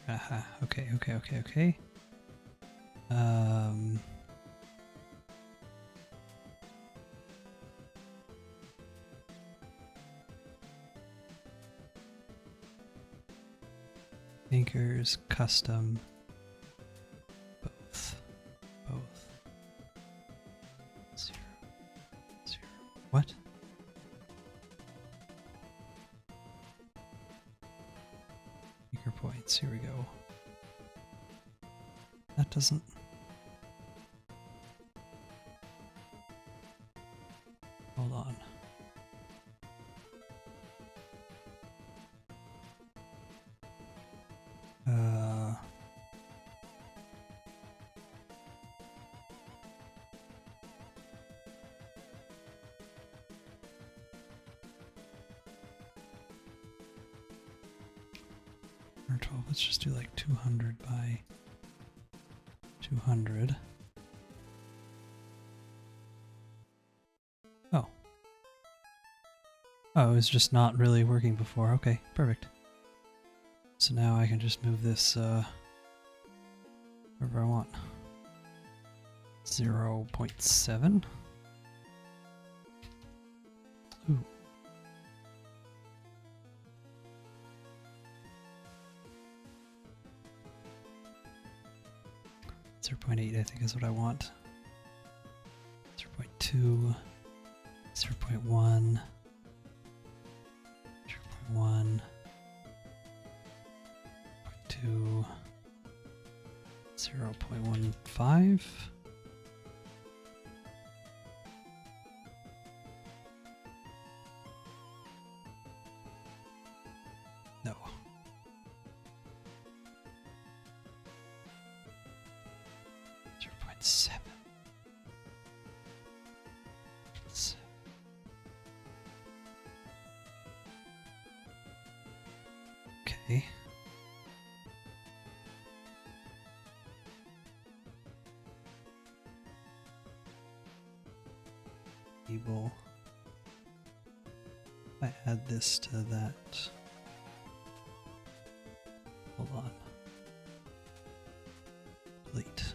Aha. Okay. Anchors, custom, both. Zero. What? Anchor points, here we go. That doesn't... Hold on. Or 12, let's just do like 200 by 200. Oh. Oh, it was just not really working before. Okay, perfect. So now I can just move this wherever I want. 0.7. Ooh. .8 I think is what I want. 0.2, 0.1, 0.1, 0.2, 0.15. No. 0.7. Okay. Able. If I add this to that. Hold on. Delete.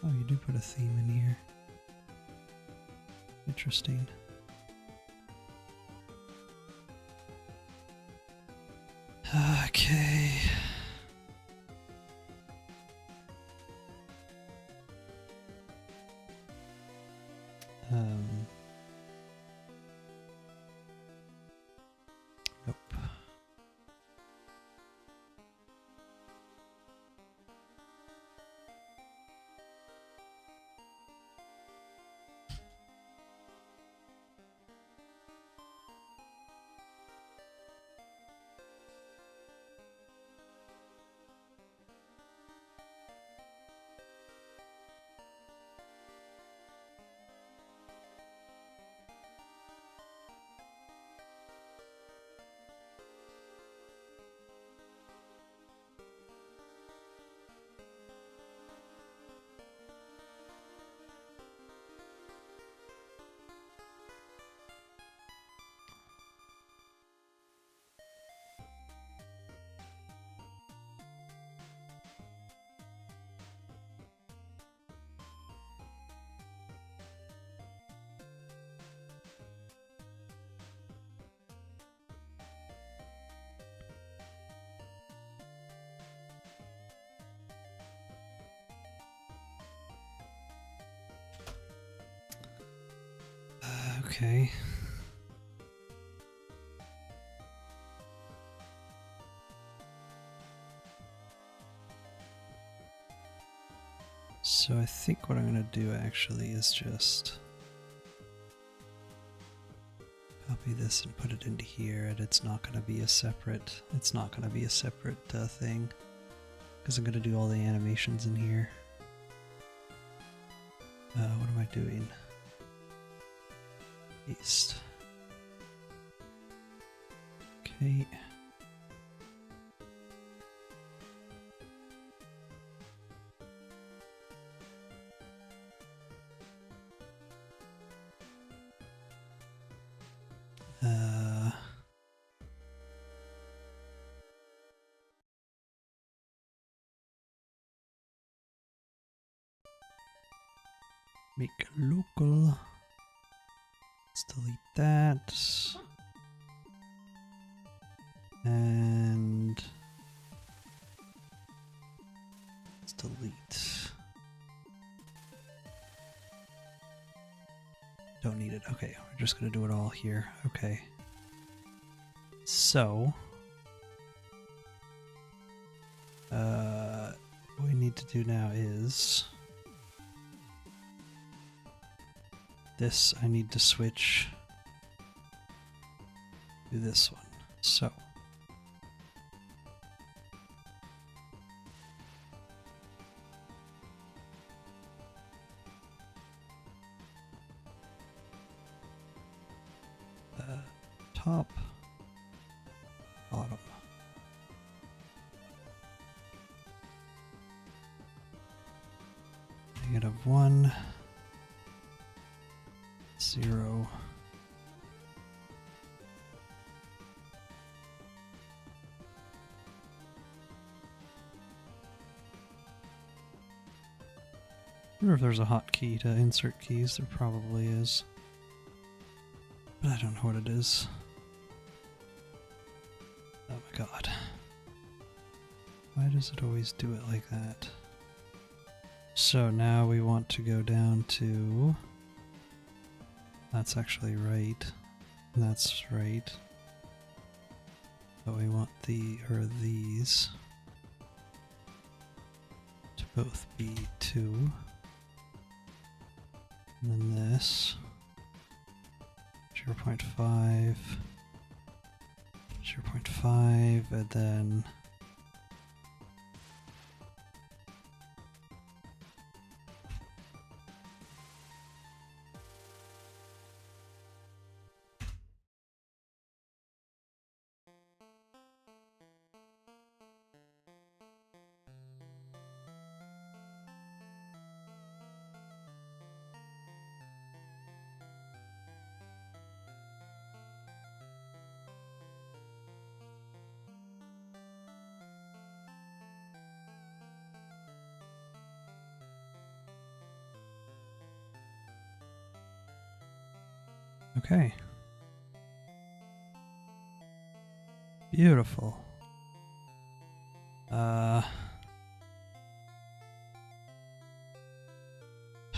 Oh, you do put a theme in here. Interesting. Okay. Nope. Okay. So I think what I'm going to do actually is just copy this and put it into here, and it's not going to be a separate thing, because I'm going to do all the animations in here. What am I doing? Paste. Okay. Make local. Let's delete that. And let's delete. Don't need it. Okay, we're just gonna do it all here. Okay. So what we need to do now is this. I need to switch to this one. So top, bottom. -1, 0. I wonder if there's a hotkey to insert keys. There probably is, but I don't know what it is. Oh my god. Why does it always do it like that? So now we want to go down to... That's actually right. That's right. But we want these to both be 2. And then this 0.5, 0.5, and then okay. Beautiful.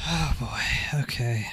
Oh boy, okay.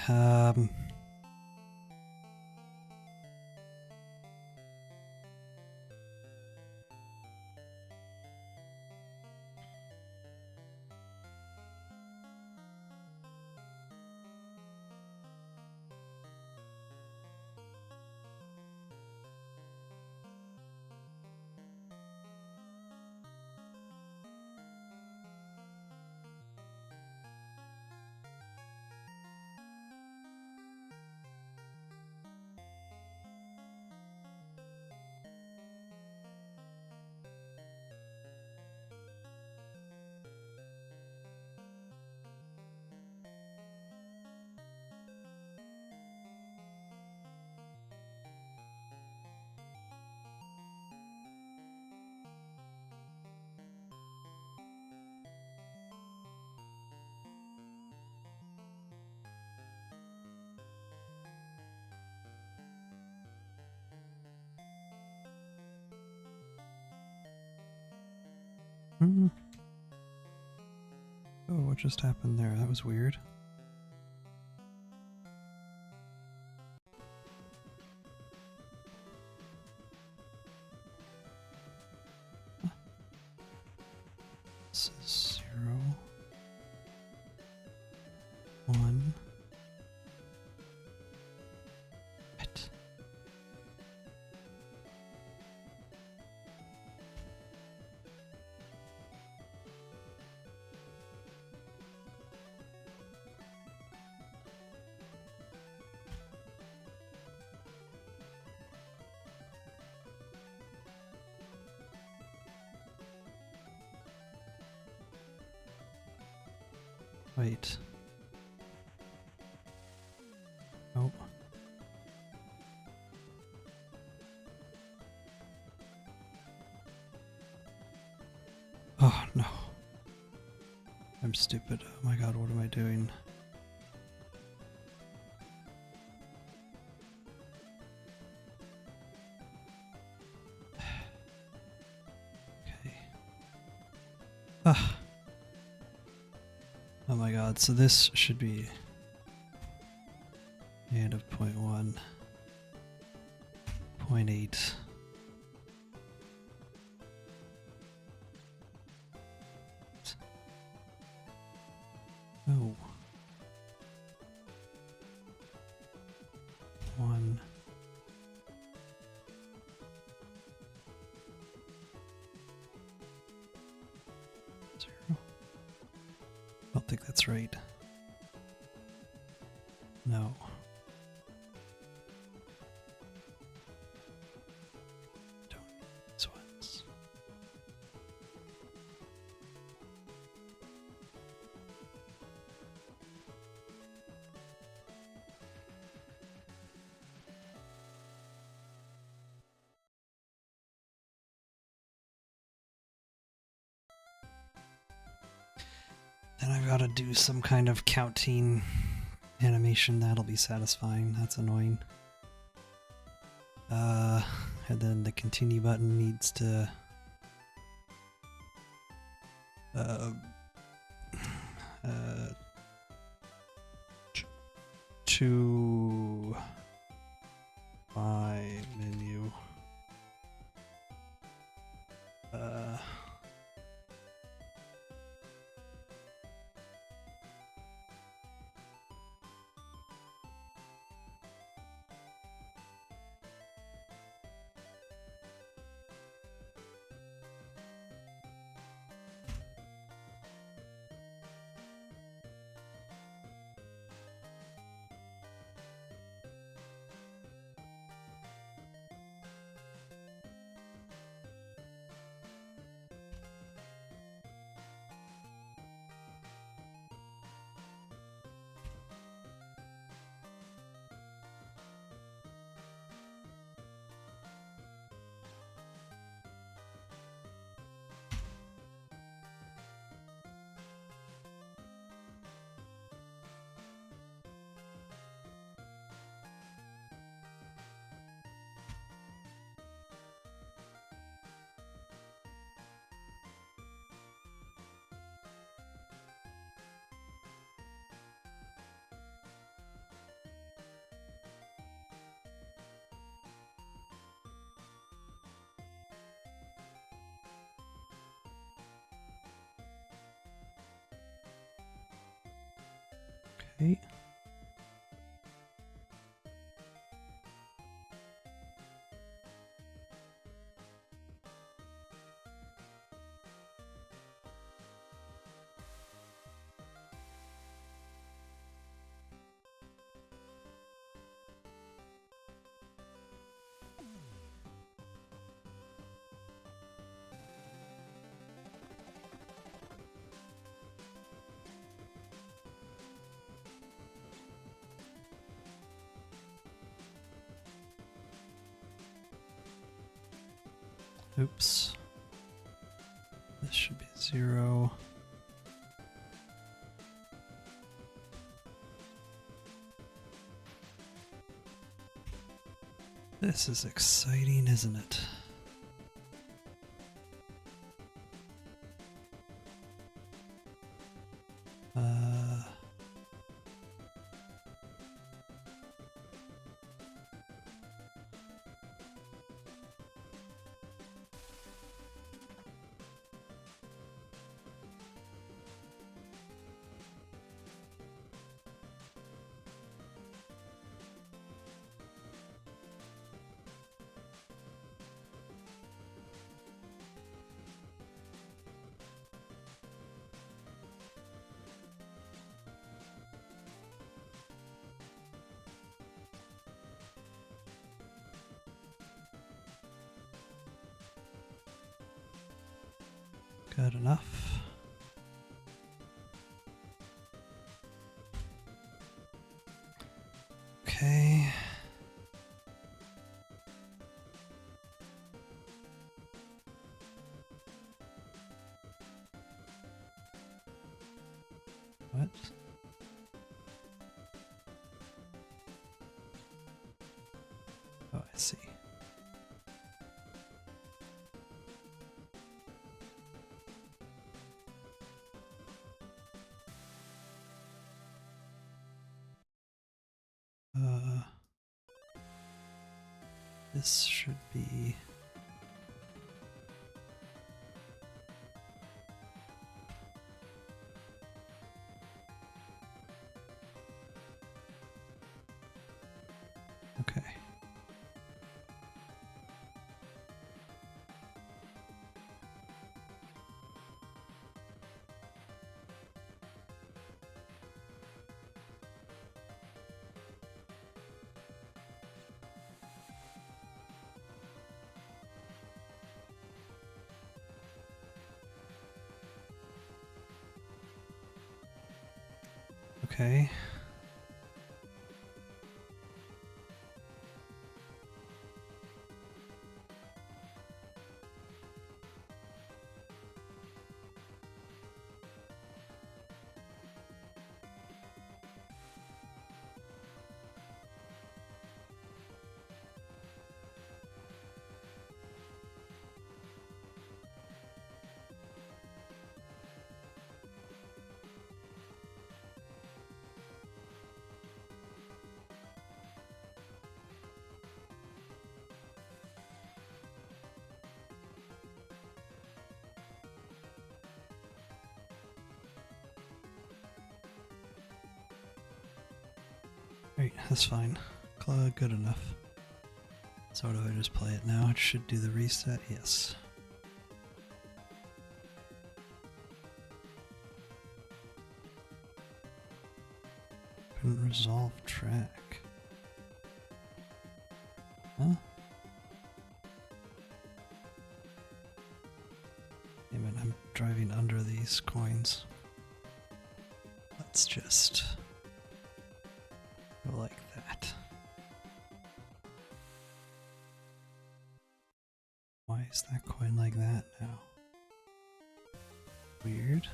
Oh, what just happened there? That was weird. This is 0, 1. What? Wait. Oh. Oh no. I'm stupid. Oh my god, what am I doing? Okay. Ah. Oh my god, so this should be and of 0.1, 0.8. Oh. 1. 0. I don't think that's right. No. Don't need these ones. Then I've got to do some kind of counting animation. That'll be satisfying. That's annoying. And then the continue button needs to to my menu. Okay. Oops. This should be 0. This is exciting, isn't it? Good enough. Okay. What? Oh, I see. This should be... Okay. Okay. Great, that's fine. Good enough. So do I just play it now? It should do the reset, yes. Couldn't resolve track. Huh? Damn it, I'm driving under these coins. Let's just go like that. Why is that coin like that now? Weird.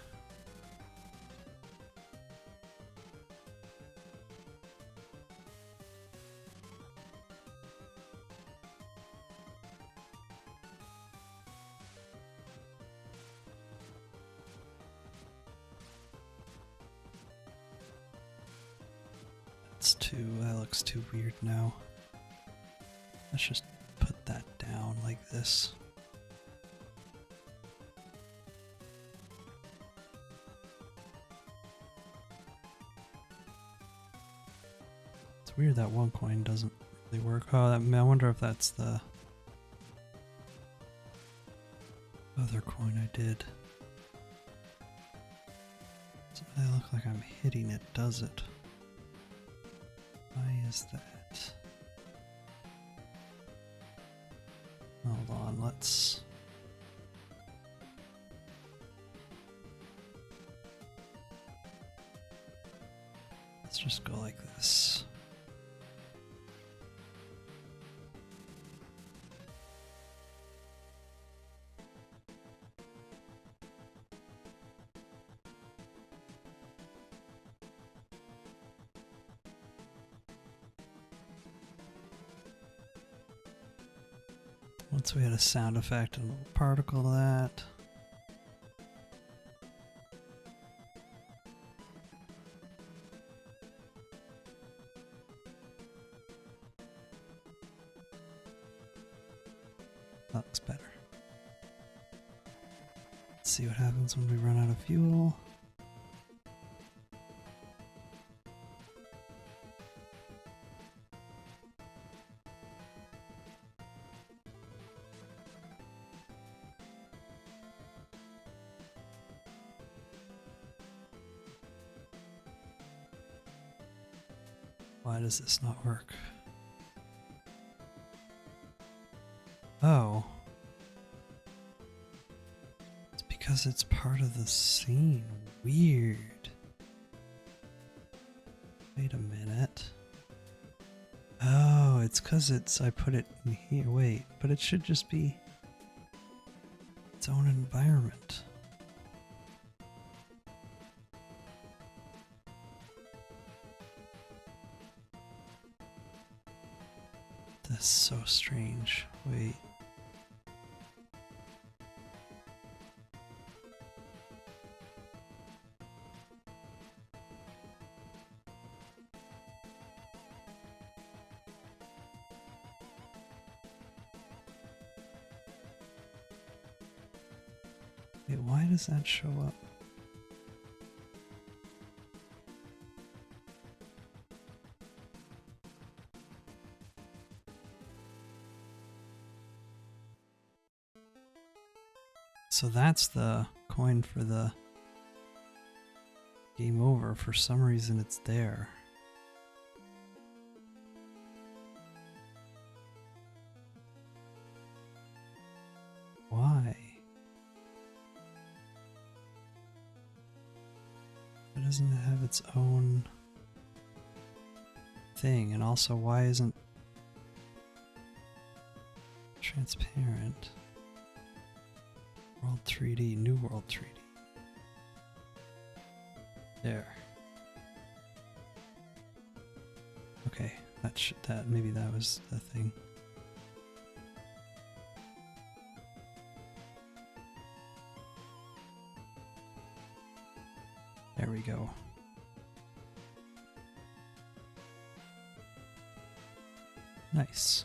That looks too weird now. Let's just put that down like this. It's weird that one coin doesn't really work. Oh, I wonder if that's the other coin I did. Doesn't really look like I'm hitting it, does it? Why is that? Hold on, let's... Let's just go like this. Once we had a sound effect and a little particle to that. That looks better. Let's see what happens when we run out of fuel. Why does this not work? Oh. It's because because it's part of the scene. Weird. Wait a minute. Oh, it's because I put it in here. Wait, but it should just be its own environment. That's so strange. Wait. Wait, why does that show up? So that's the coin for the game over. For some reason it's there. Why? It doesn't have its own thing, and also why isn't transparent? World 3D, New World 3D. There. Okay, maybe that was the thing. There we go. Nice.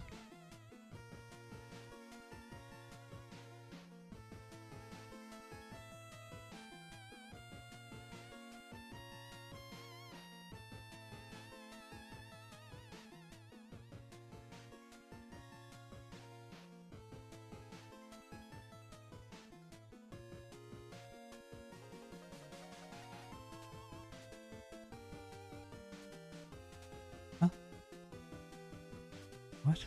What?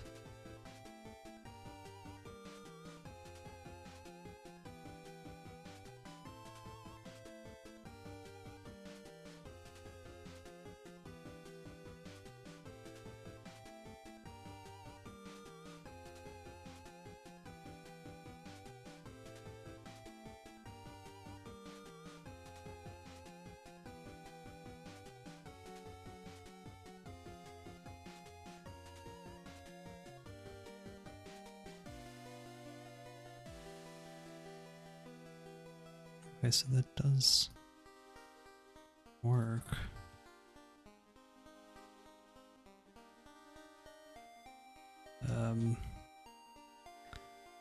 Okay, so that does work.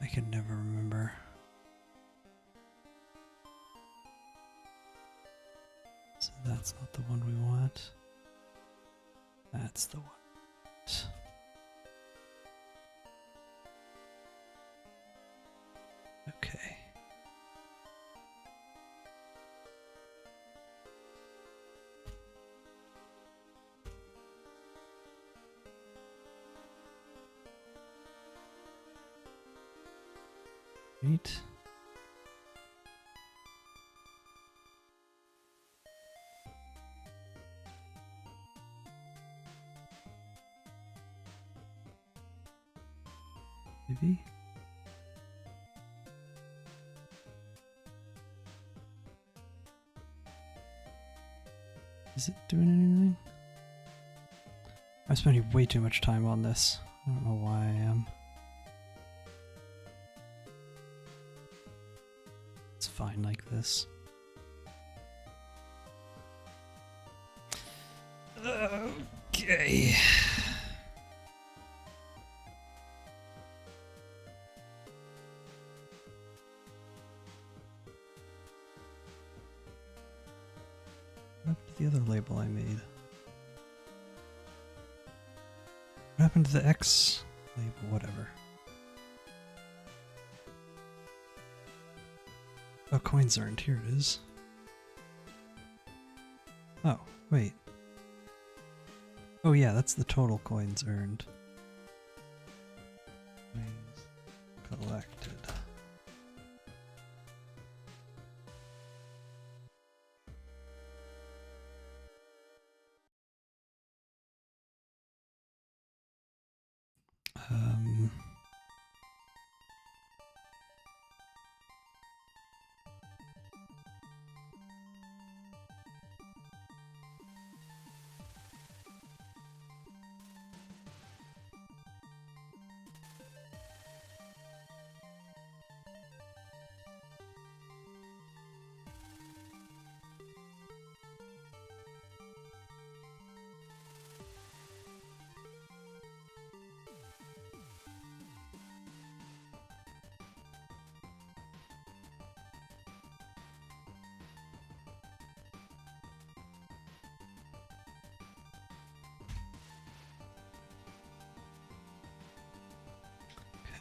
I can never remember. So that's not the one we want. That's the one. Okay. Right. Maybe. Is it doing anything? I'm spending way too much time on this. I don't know why I am. It's fine like this. Okay. What happened to the other label I made? What happened to the X label? Whatever. Oh, coins earned. Here it is. Oh, wait. Oh yeah, that's the total coins earned. Coins collected.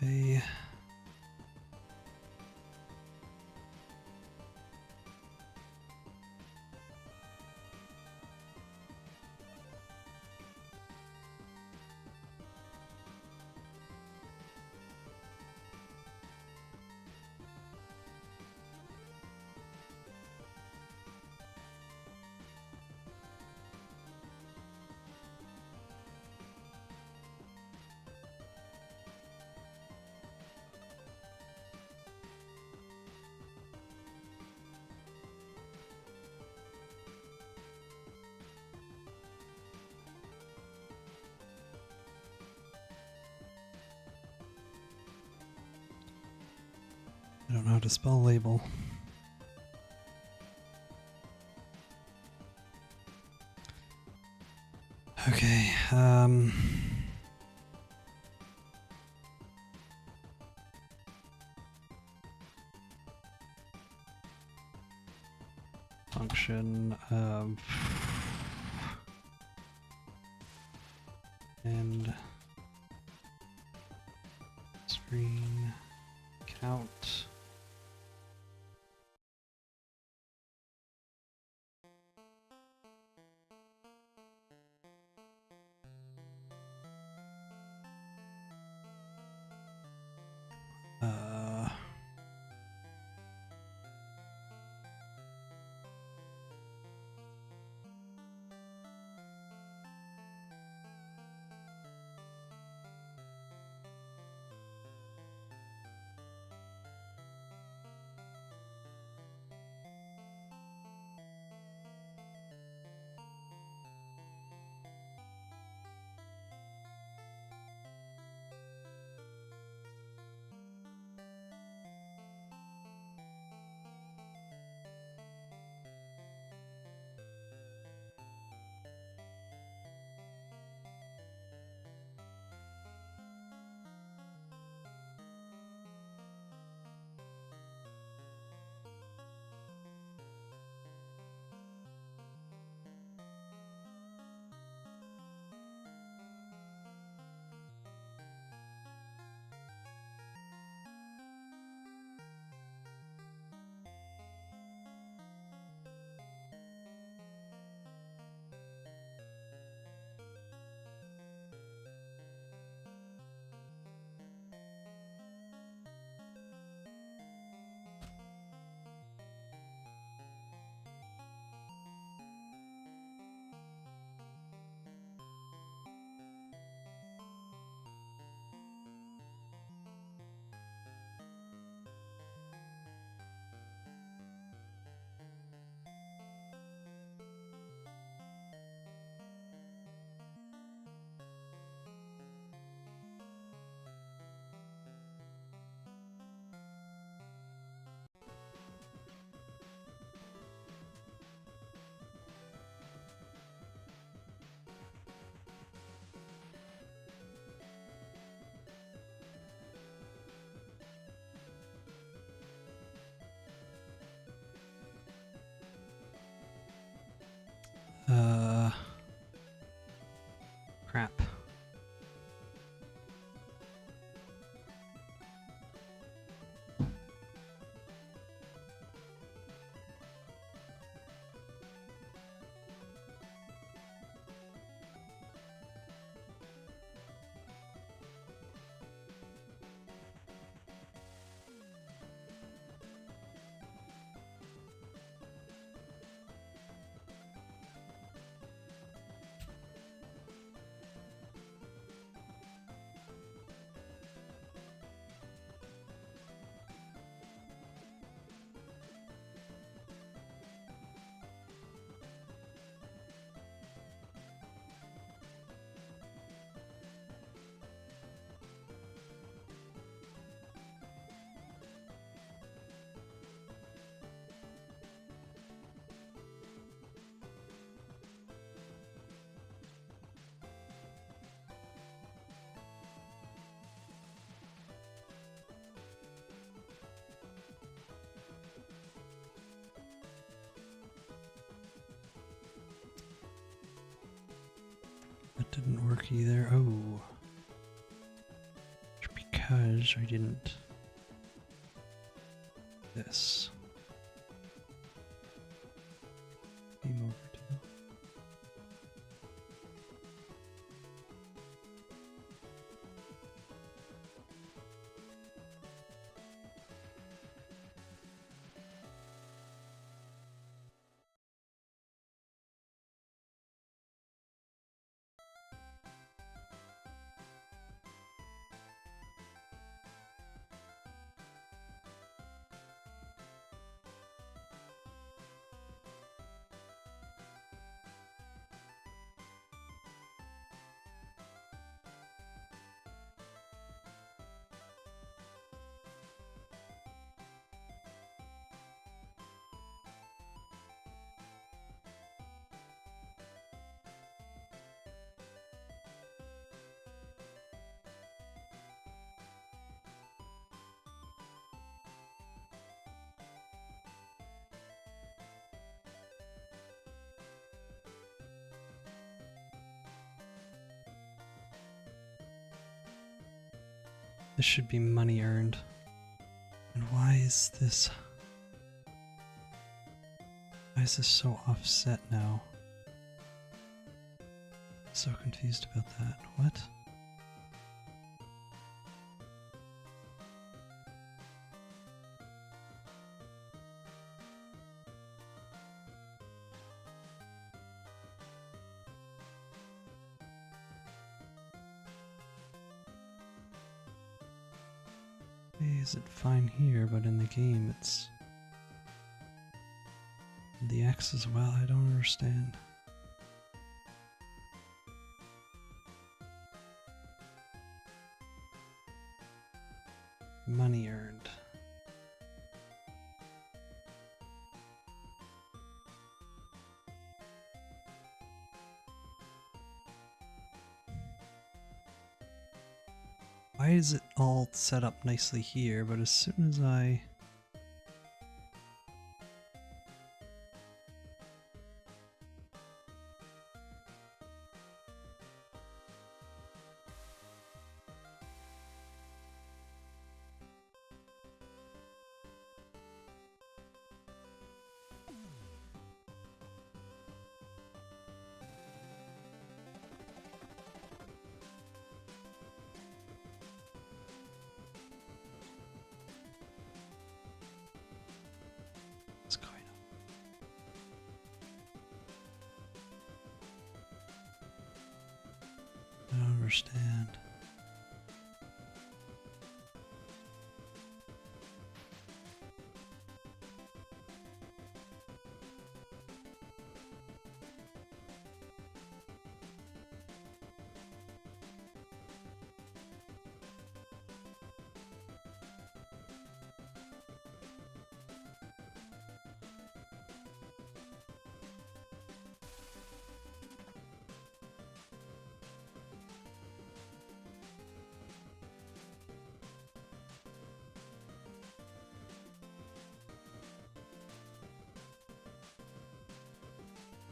Okay. I don't know how to spell label. Okay, function and screen count. Crap. That didn't work either. Oh. Because damage. I didn't... This. Game over too. This should be money earned. And why is this... Why is this so offset now? So confused about that. What? Is it fine here, but in the game it's... The X as well, I don't understand. Money earned. Why is it all set up nicely here, but as soon as I... What's going on? I don't understand.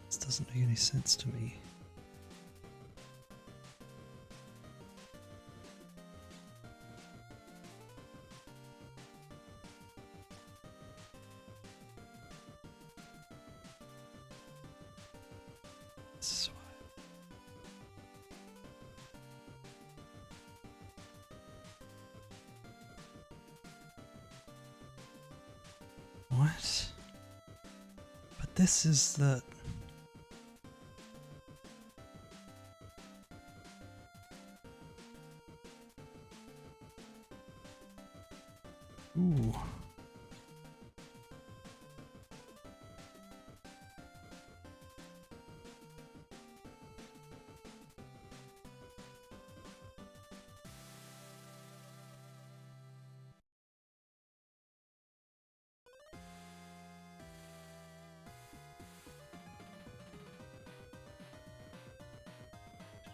This doesn't make any sense to me. This is why. What? But this is the... Ooh.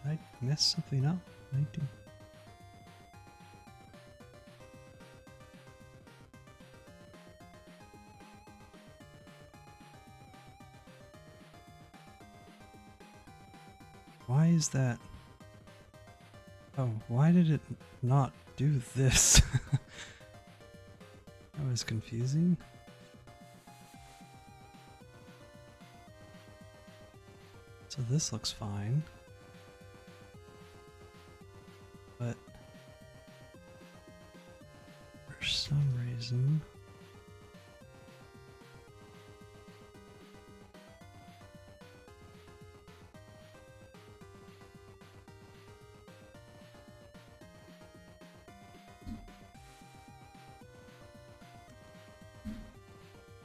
Did I mess something up? 19. Why is that? Oh, why did it not do this? That was confusing. So this looks fine. But for some reason...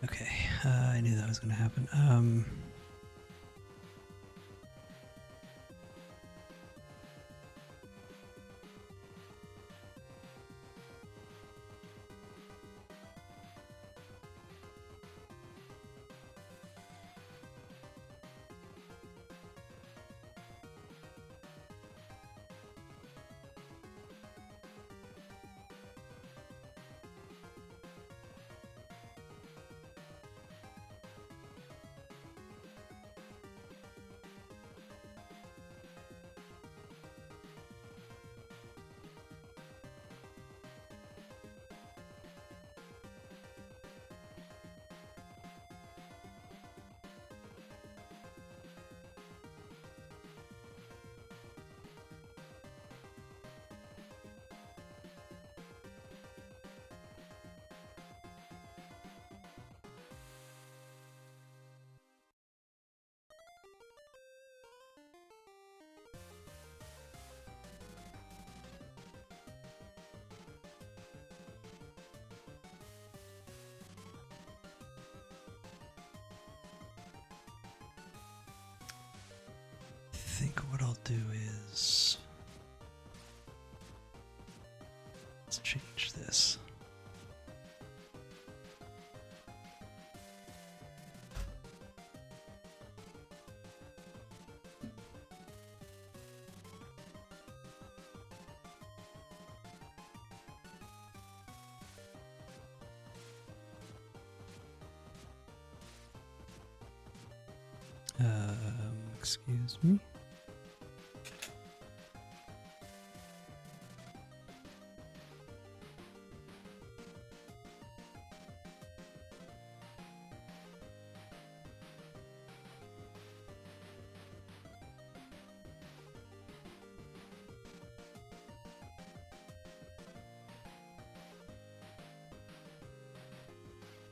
Okay, I knew that was going to happen. I think what I'll do is... let's change this. Excuse me.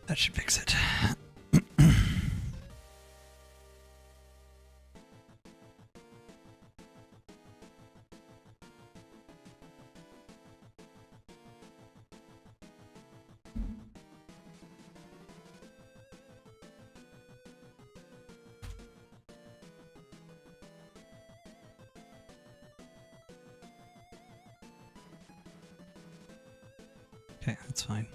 That should fix it. Okay, that's fine.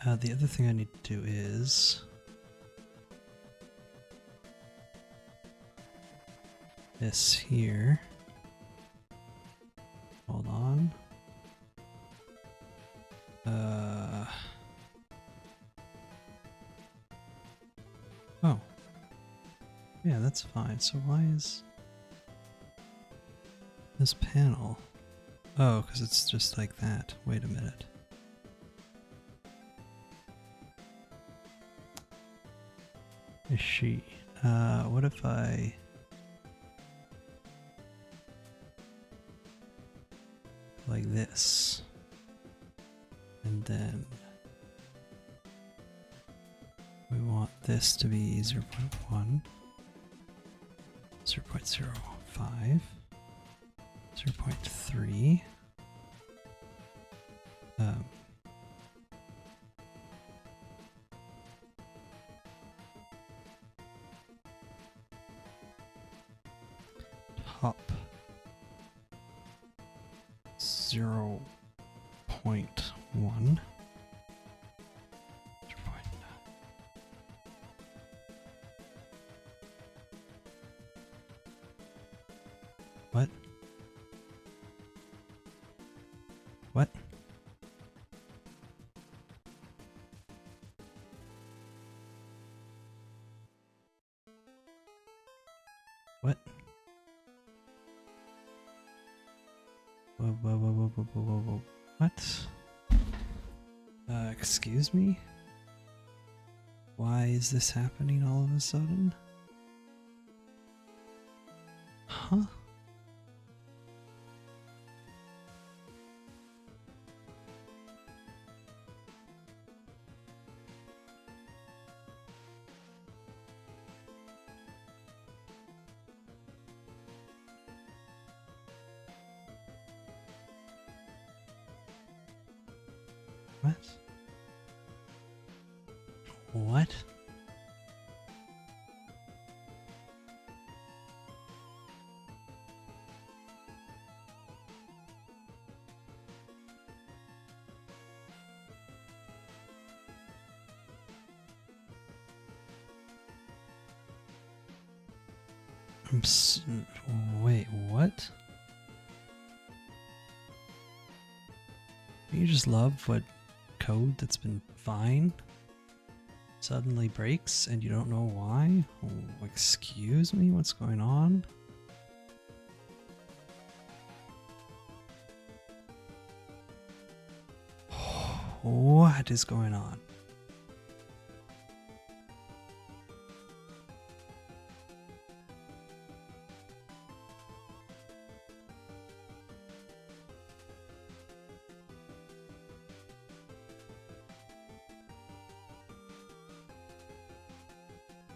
The other thing I need to do is... this here. Hold on. Oh. Yeah, that's fine. So why is this panel? Oh, because it's just like that. Wait a minute. Is she? What if I... like this? And then... we want this to be 0.1, 0.05, 0.3. Top 0.1. What? What? What? What? Excuse me? Why is this happening all of a sudden? Huh? What? What? Wait, what? You just love what code that's been fine suddenly breaks and you don't know why? Oh, excuse me, what's going on? What is going on?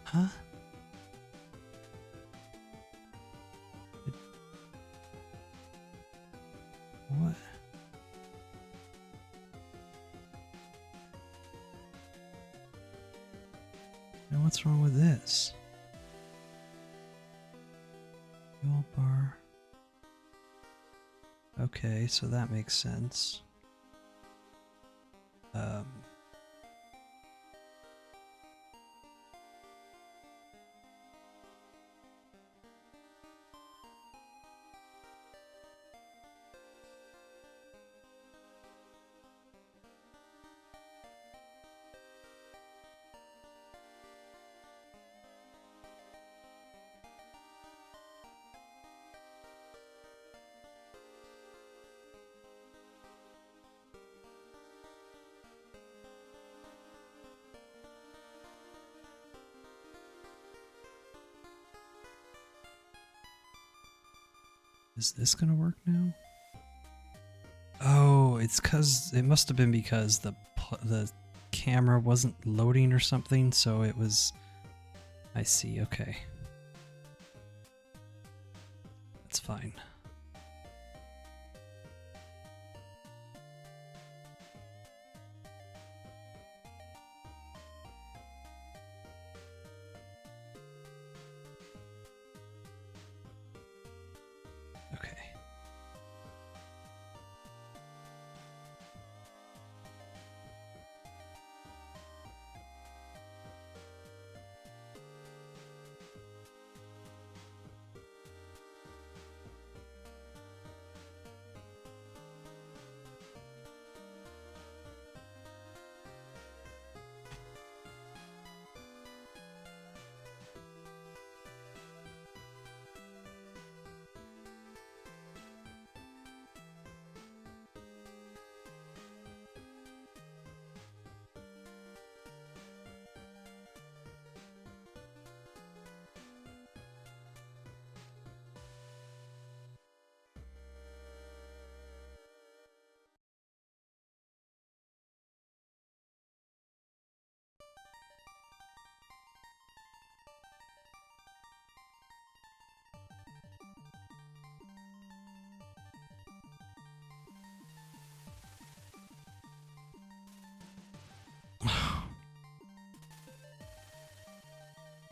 Huh? What? And what's wrong with this? Fuel bar. Okay, so that makes sense. Is this gonna work now? Oh, it's cause it must have been because the camera wasn't loading or something, so it was. I see. Okay, that's fine. Okay.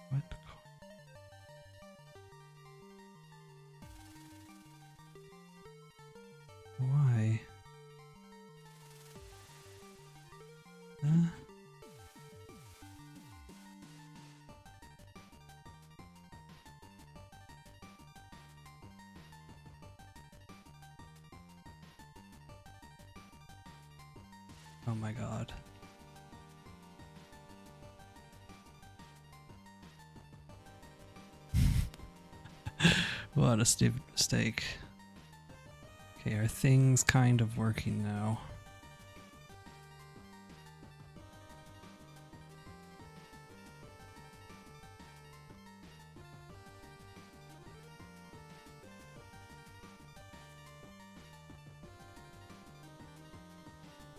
What? Why? Huh? Oh my god. What a stupid mistake. Okay, are things kind of working now?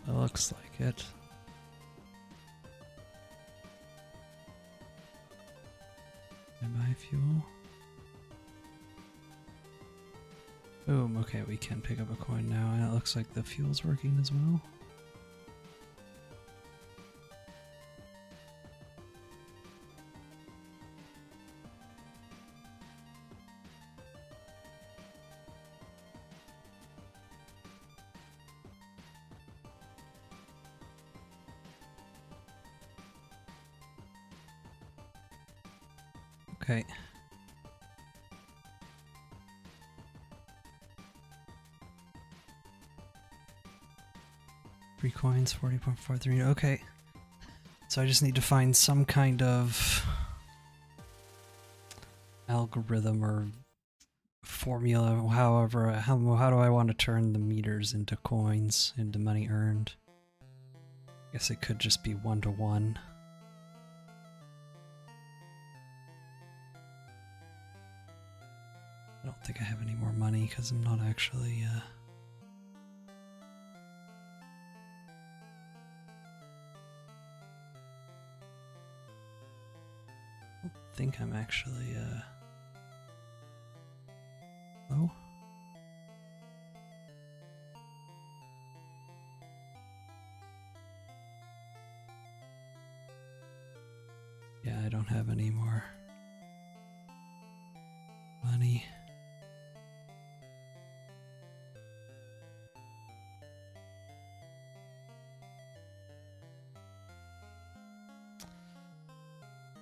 It looks like it. Can I buy fuel? Boom, okay, we can pick up a coin now, and it looks like the fuel's working as well. Okay. Three coins, 40.43. Okay. So I just need to find some kind of algorithm or formula, however, how do I want to turn the meters into coins, into money earned? I guess it could just be 1-to-1. I don't think I have any more money because I'm not actually, I don't think I'm actually, oh? Yeah, I don't have any more money.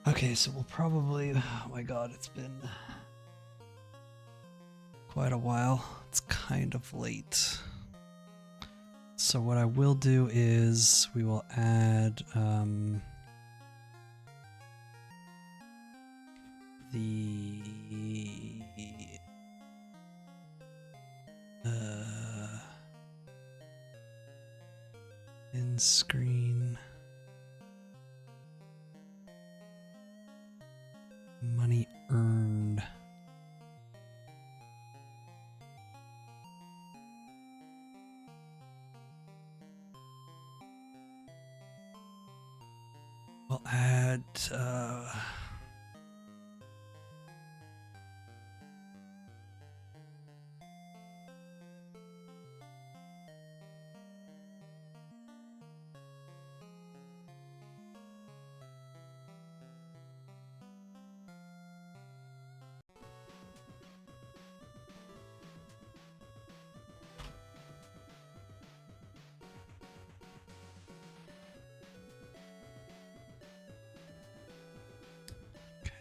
Okay, so we'll probably, oh my god, it's been quite a while. It's kind of late. So what I will do is we will add the in screen money earned. We'll add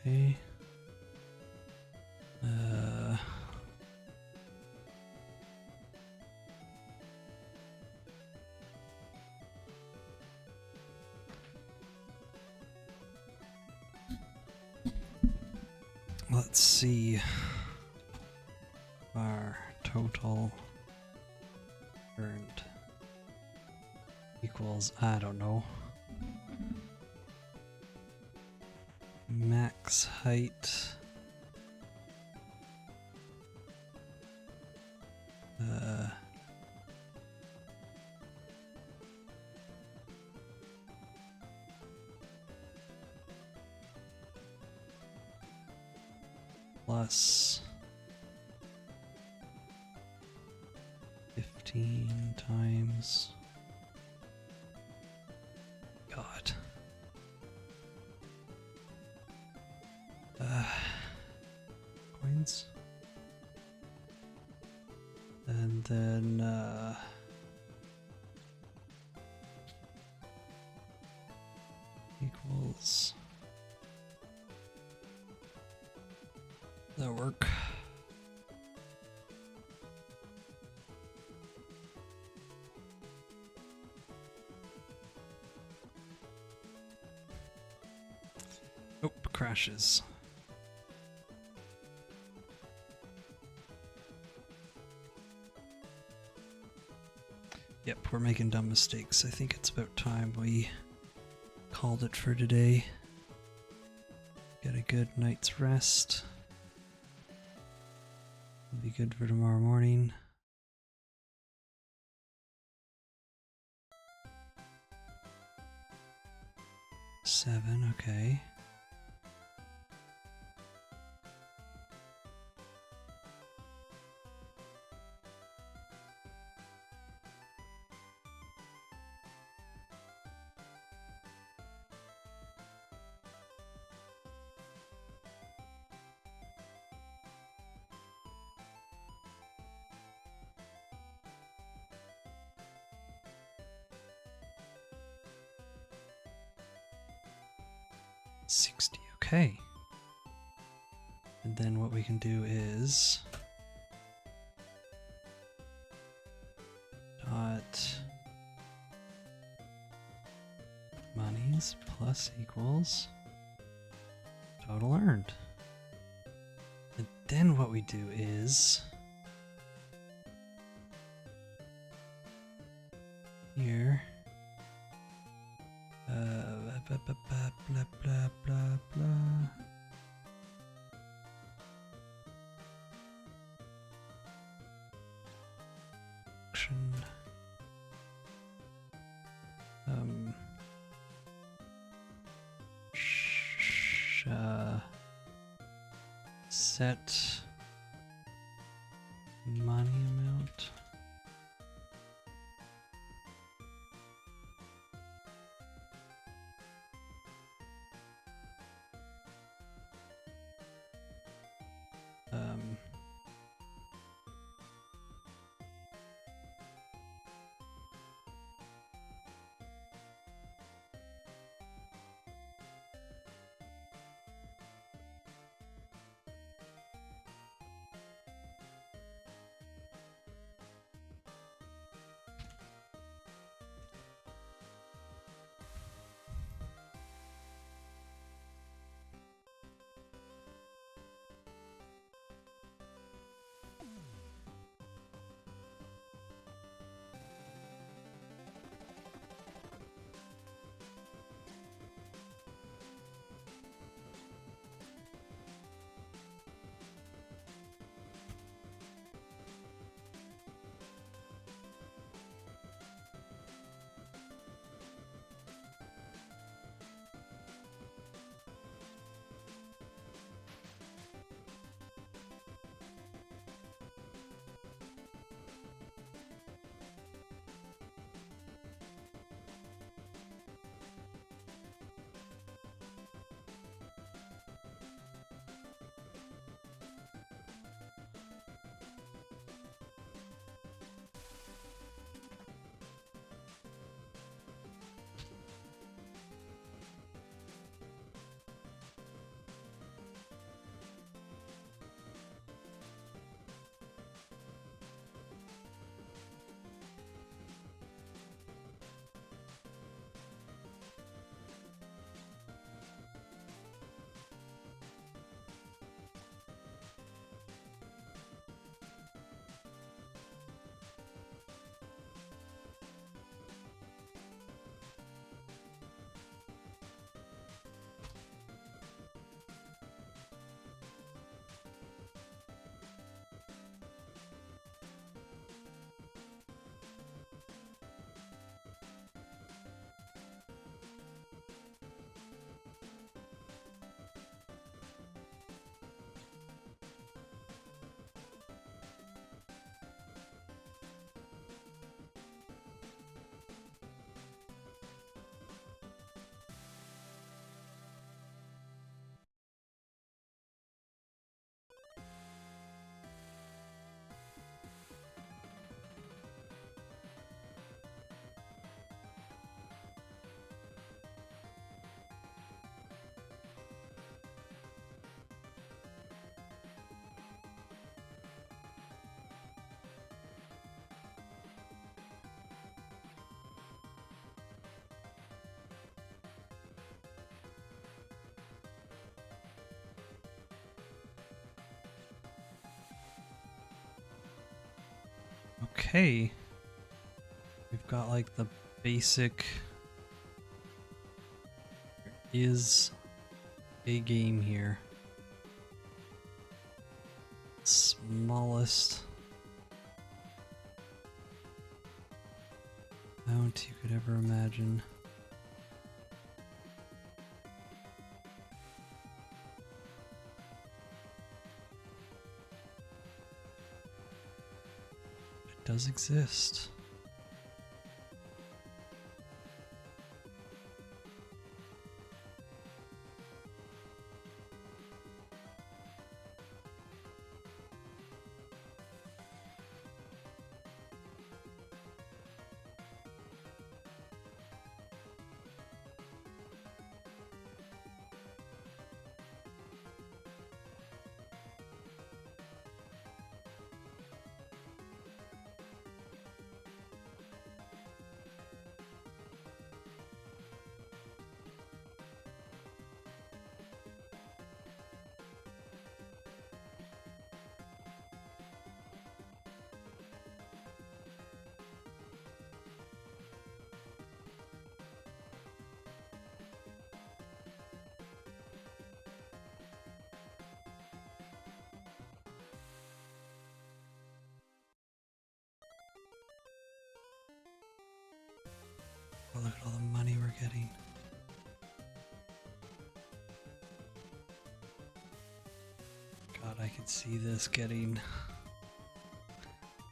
okay. Let's see. Our total earned equals, I don't know. Max height. Plus 15 times. God. Coins. And then equals. That'll work. Oh, crashes. Hope we're making dumb mistakes. I think it's about time we called it for today. Get a good night's rest. It'll be good for tomorrow morning. Seven, okay. Okay. And then what we can do is dot monies plus equals total earned. And then what we do is here blah blah blah blah blah. Action. Set money amount. Okay. We've got got like the basic is a game here. Smallest amount you could ever imagine. It does exist. Oh, look at all the money we're getting. God, I could see this getting...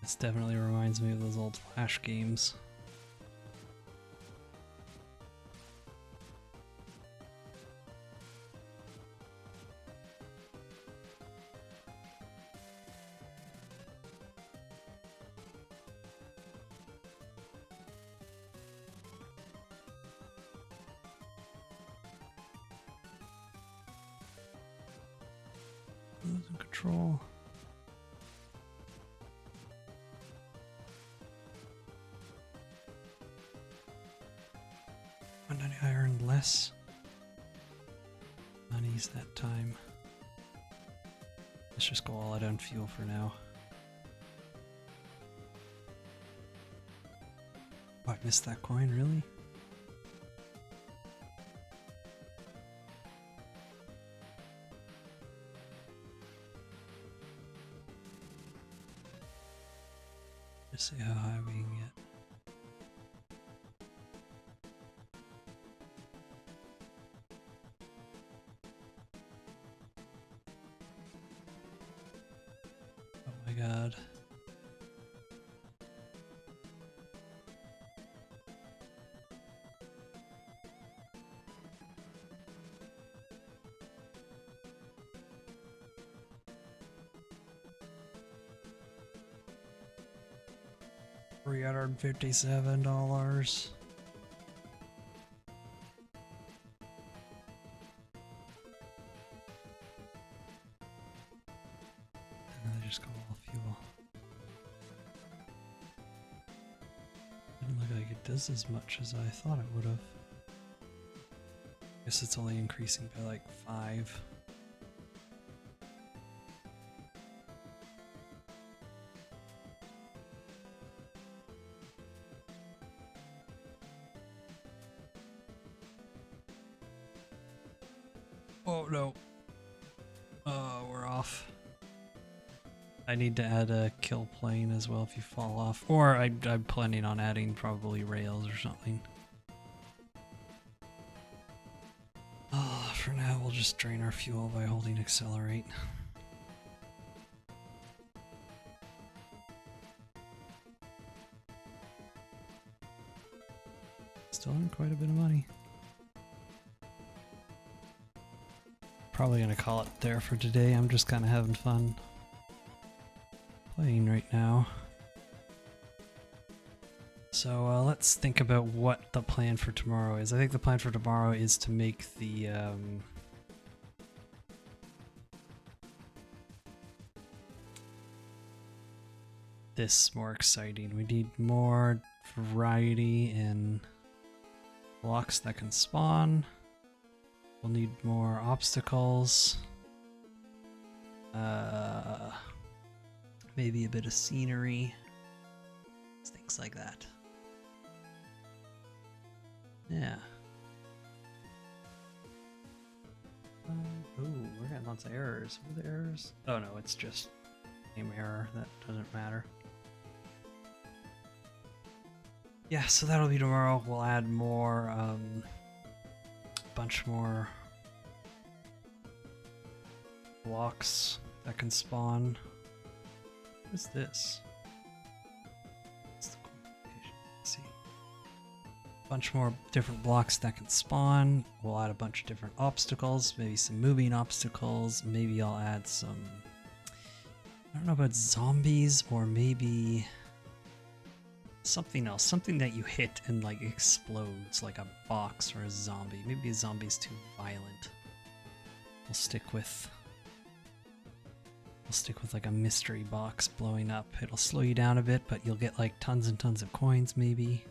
This definitely reminds me of those old Flash games. Losing control. When did I earn less monies that time? Let's just go all out on fuel for now. Oh, I missed that coin, really? Let's see how high we can get. Oh my god. $357. And I just got all fuel. Didn't look like it does as much as I thought it would have. Guess it's only increasing by like 5. Oh no. Oh, we're off. I need to add a kill plane as well if you fall off. Or I'm planning on adding probably rails or something. Oh, for now we'll just drain our fuel by holding accelerate. Still earn quite a bit of money. Probably gonna call it there for today. I'm just kind of having fun playing right now. So let's think about what the plan for tomorrow is. I think the plan for tomorrow is to make the this more exciting. We need more variety in blocks that can spawn. We'll need more obstacles. Maybe a bit of scenery. Things like that. Yeah. Ooh, we're getting lots of errors. What are the errors? Oh no, it's just name error. That doesn't matter. Yeah, so that'll be tomorrow. We'll add more, a bunch more blocks that can spawn. What is this? What's the qualification? Let's see. Bunch more different blocks that can spawn. We'll add a bunch of different obstacles, maybe some moving obstacles. Maybe I'll add some, I don't know about zombies, or maybe something else, something that you hit and like explodes, like a box or a zombie. Maybe a zombie's too violent. We'll stick with like a mystery box blowing up. It'll slow you down a bit, but you'll get like tons and tons of coins maybe.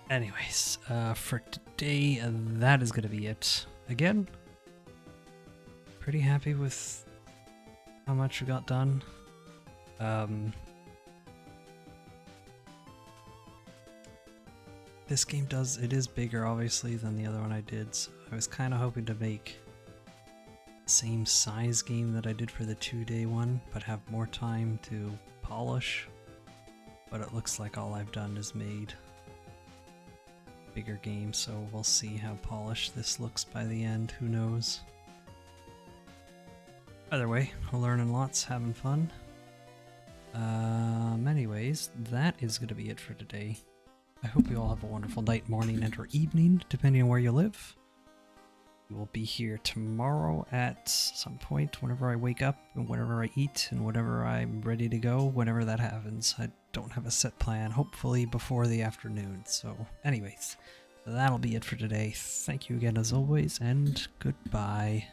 Anyways, for today, that is going to be it. Again, pretty happy with how much we got done. This game it is bigger obviously than the other one I did, so I was kind of hoping to make the same size game that I did for the 2-day one, but have more time to polish. But it looks like all I've done is made bigger game, so we'll see how polished this looks by the end, who knows. Either way, we're learning lots, having fun. Anyways, that is going to be it for today. I hope you all have a wonderful night, morning, and or evening, depending on where you live. We will be here tomorrow at some point, whenever I wake up, and whenever I eat, and whenever I'm ready to go, whenever that happens. I don't have a set plan, hopefully before the afternoon. So anyways, that'll be it for today. Thank you again as always, and goodbye.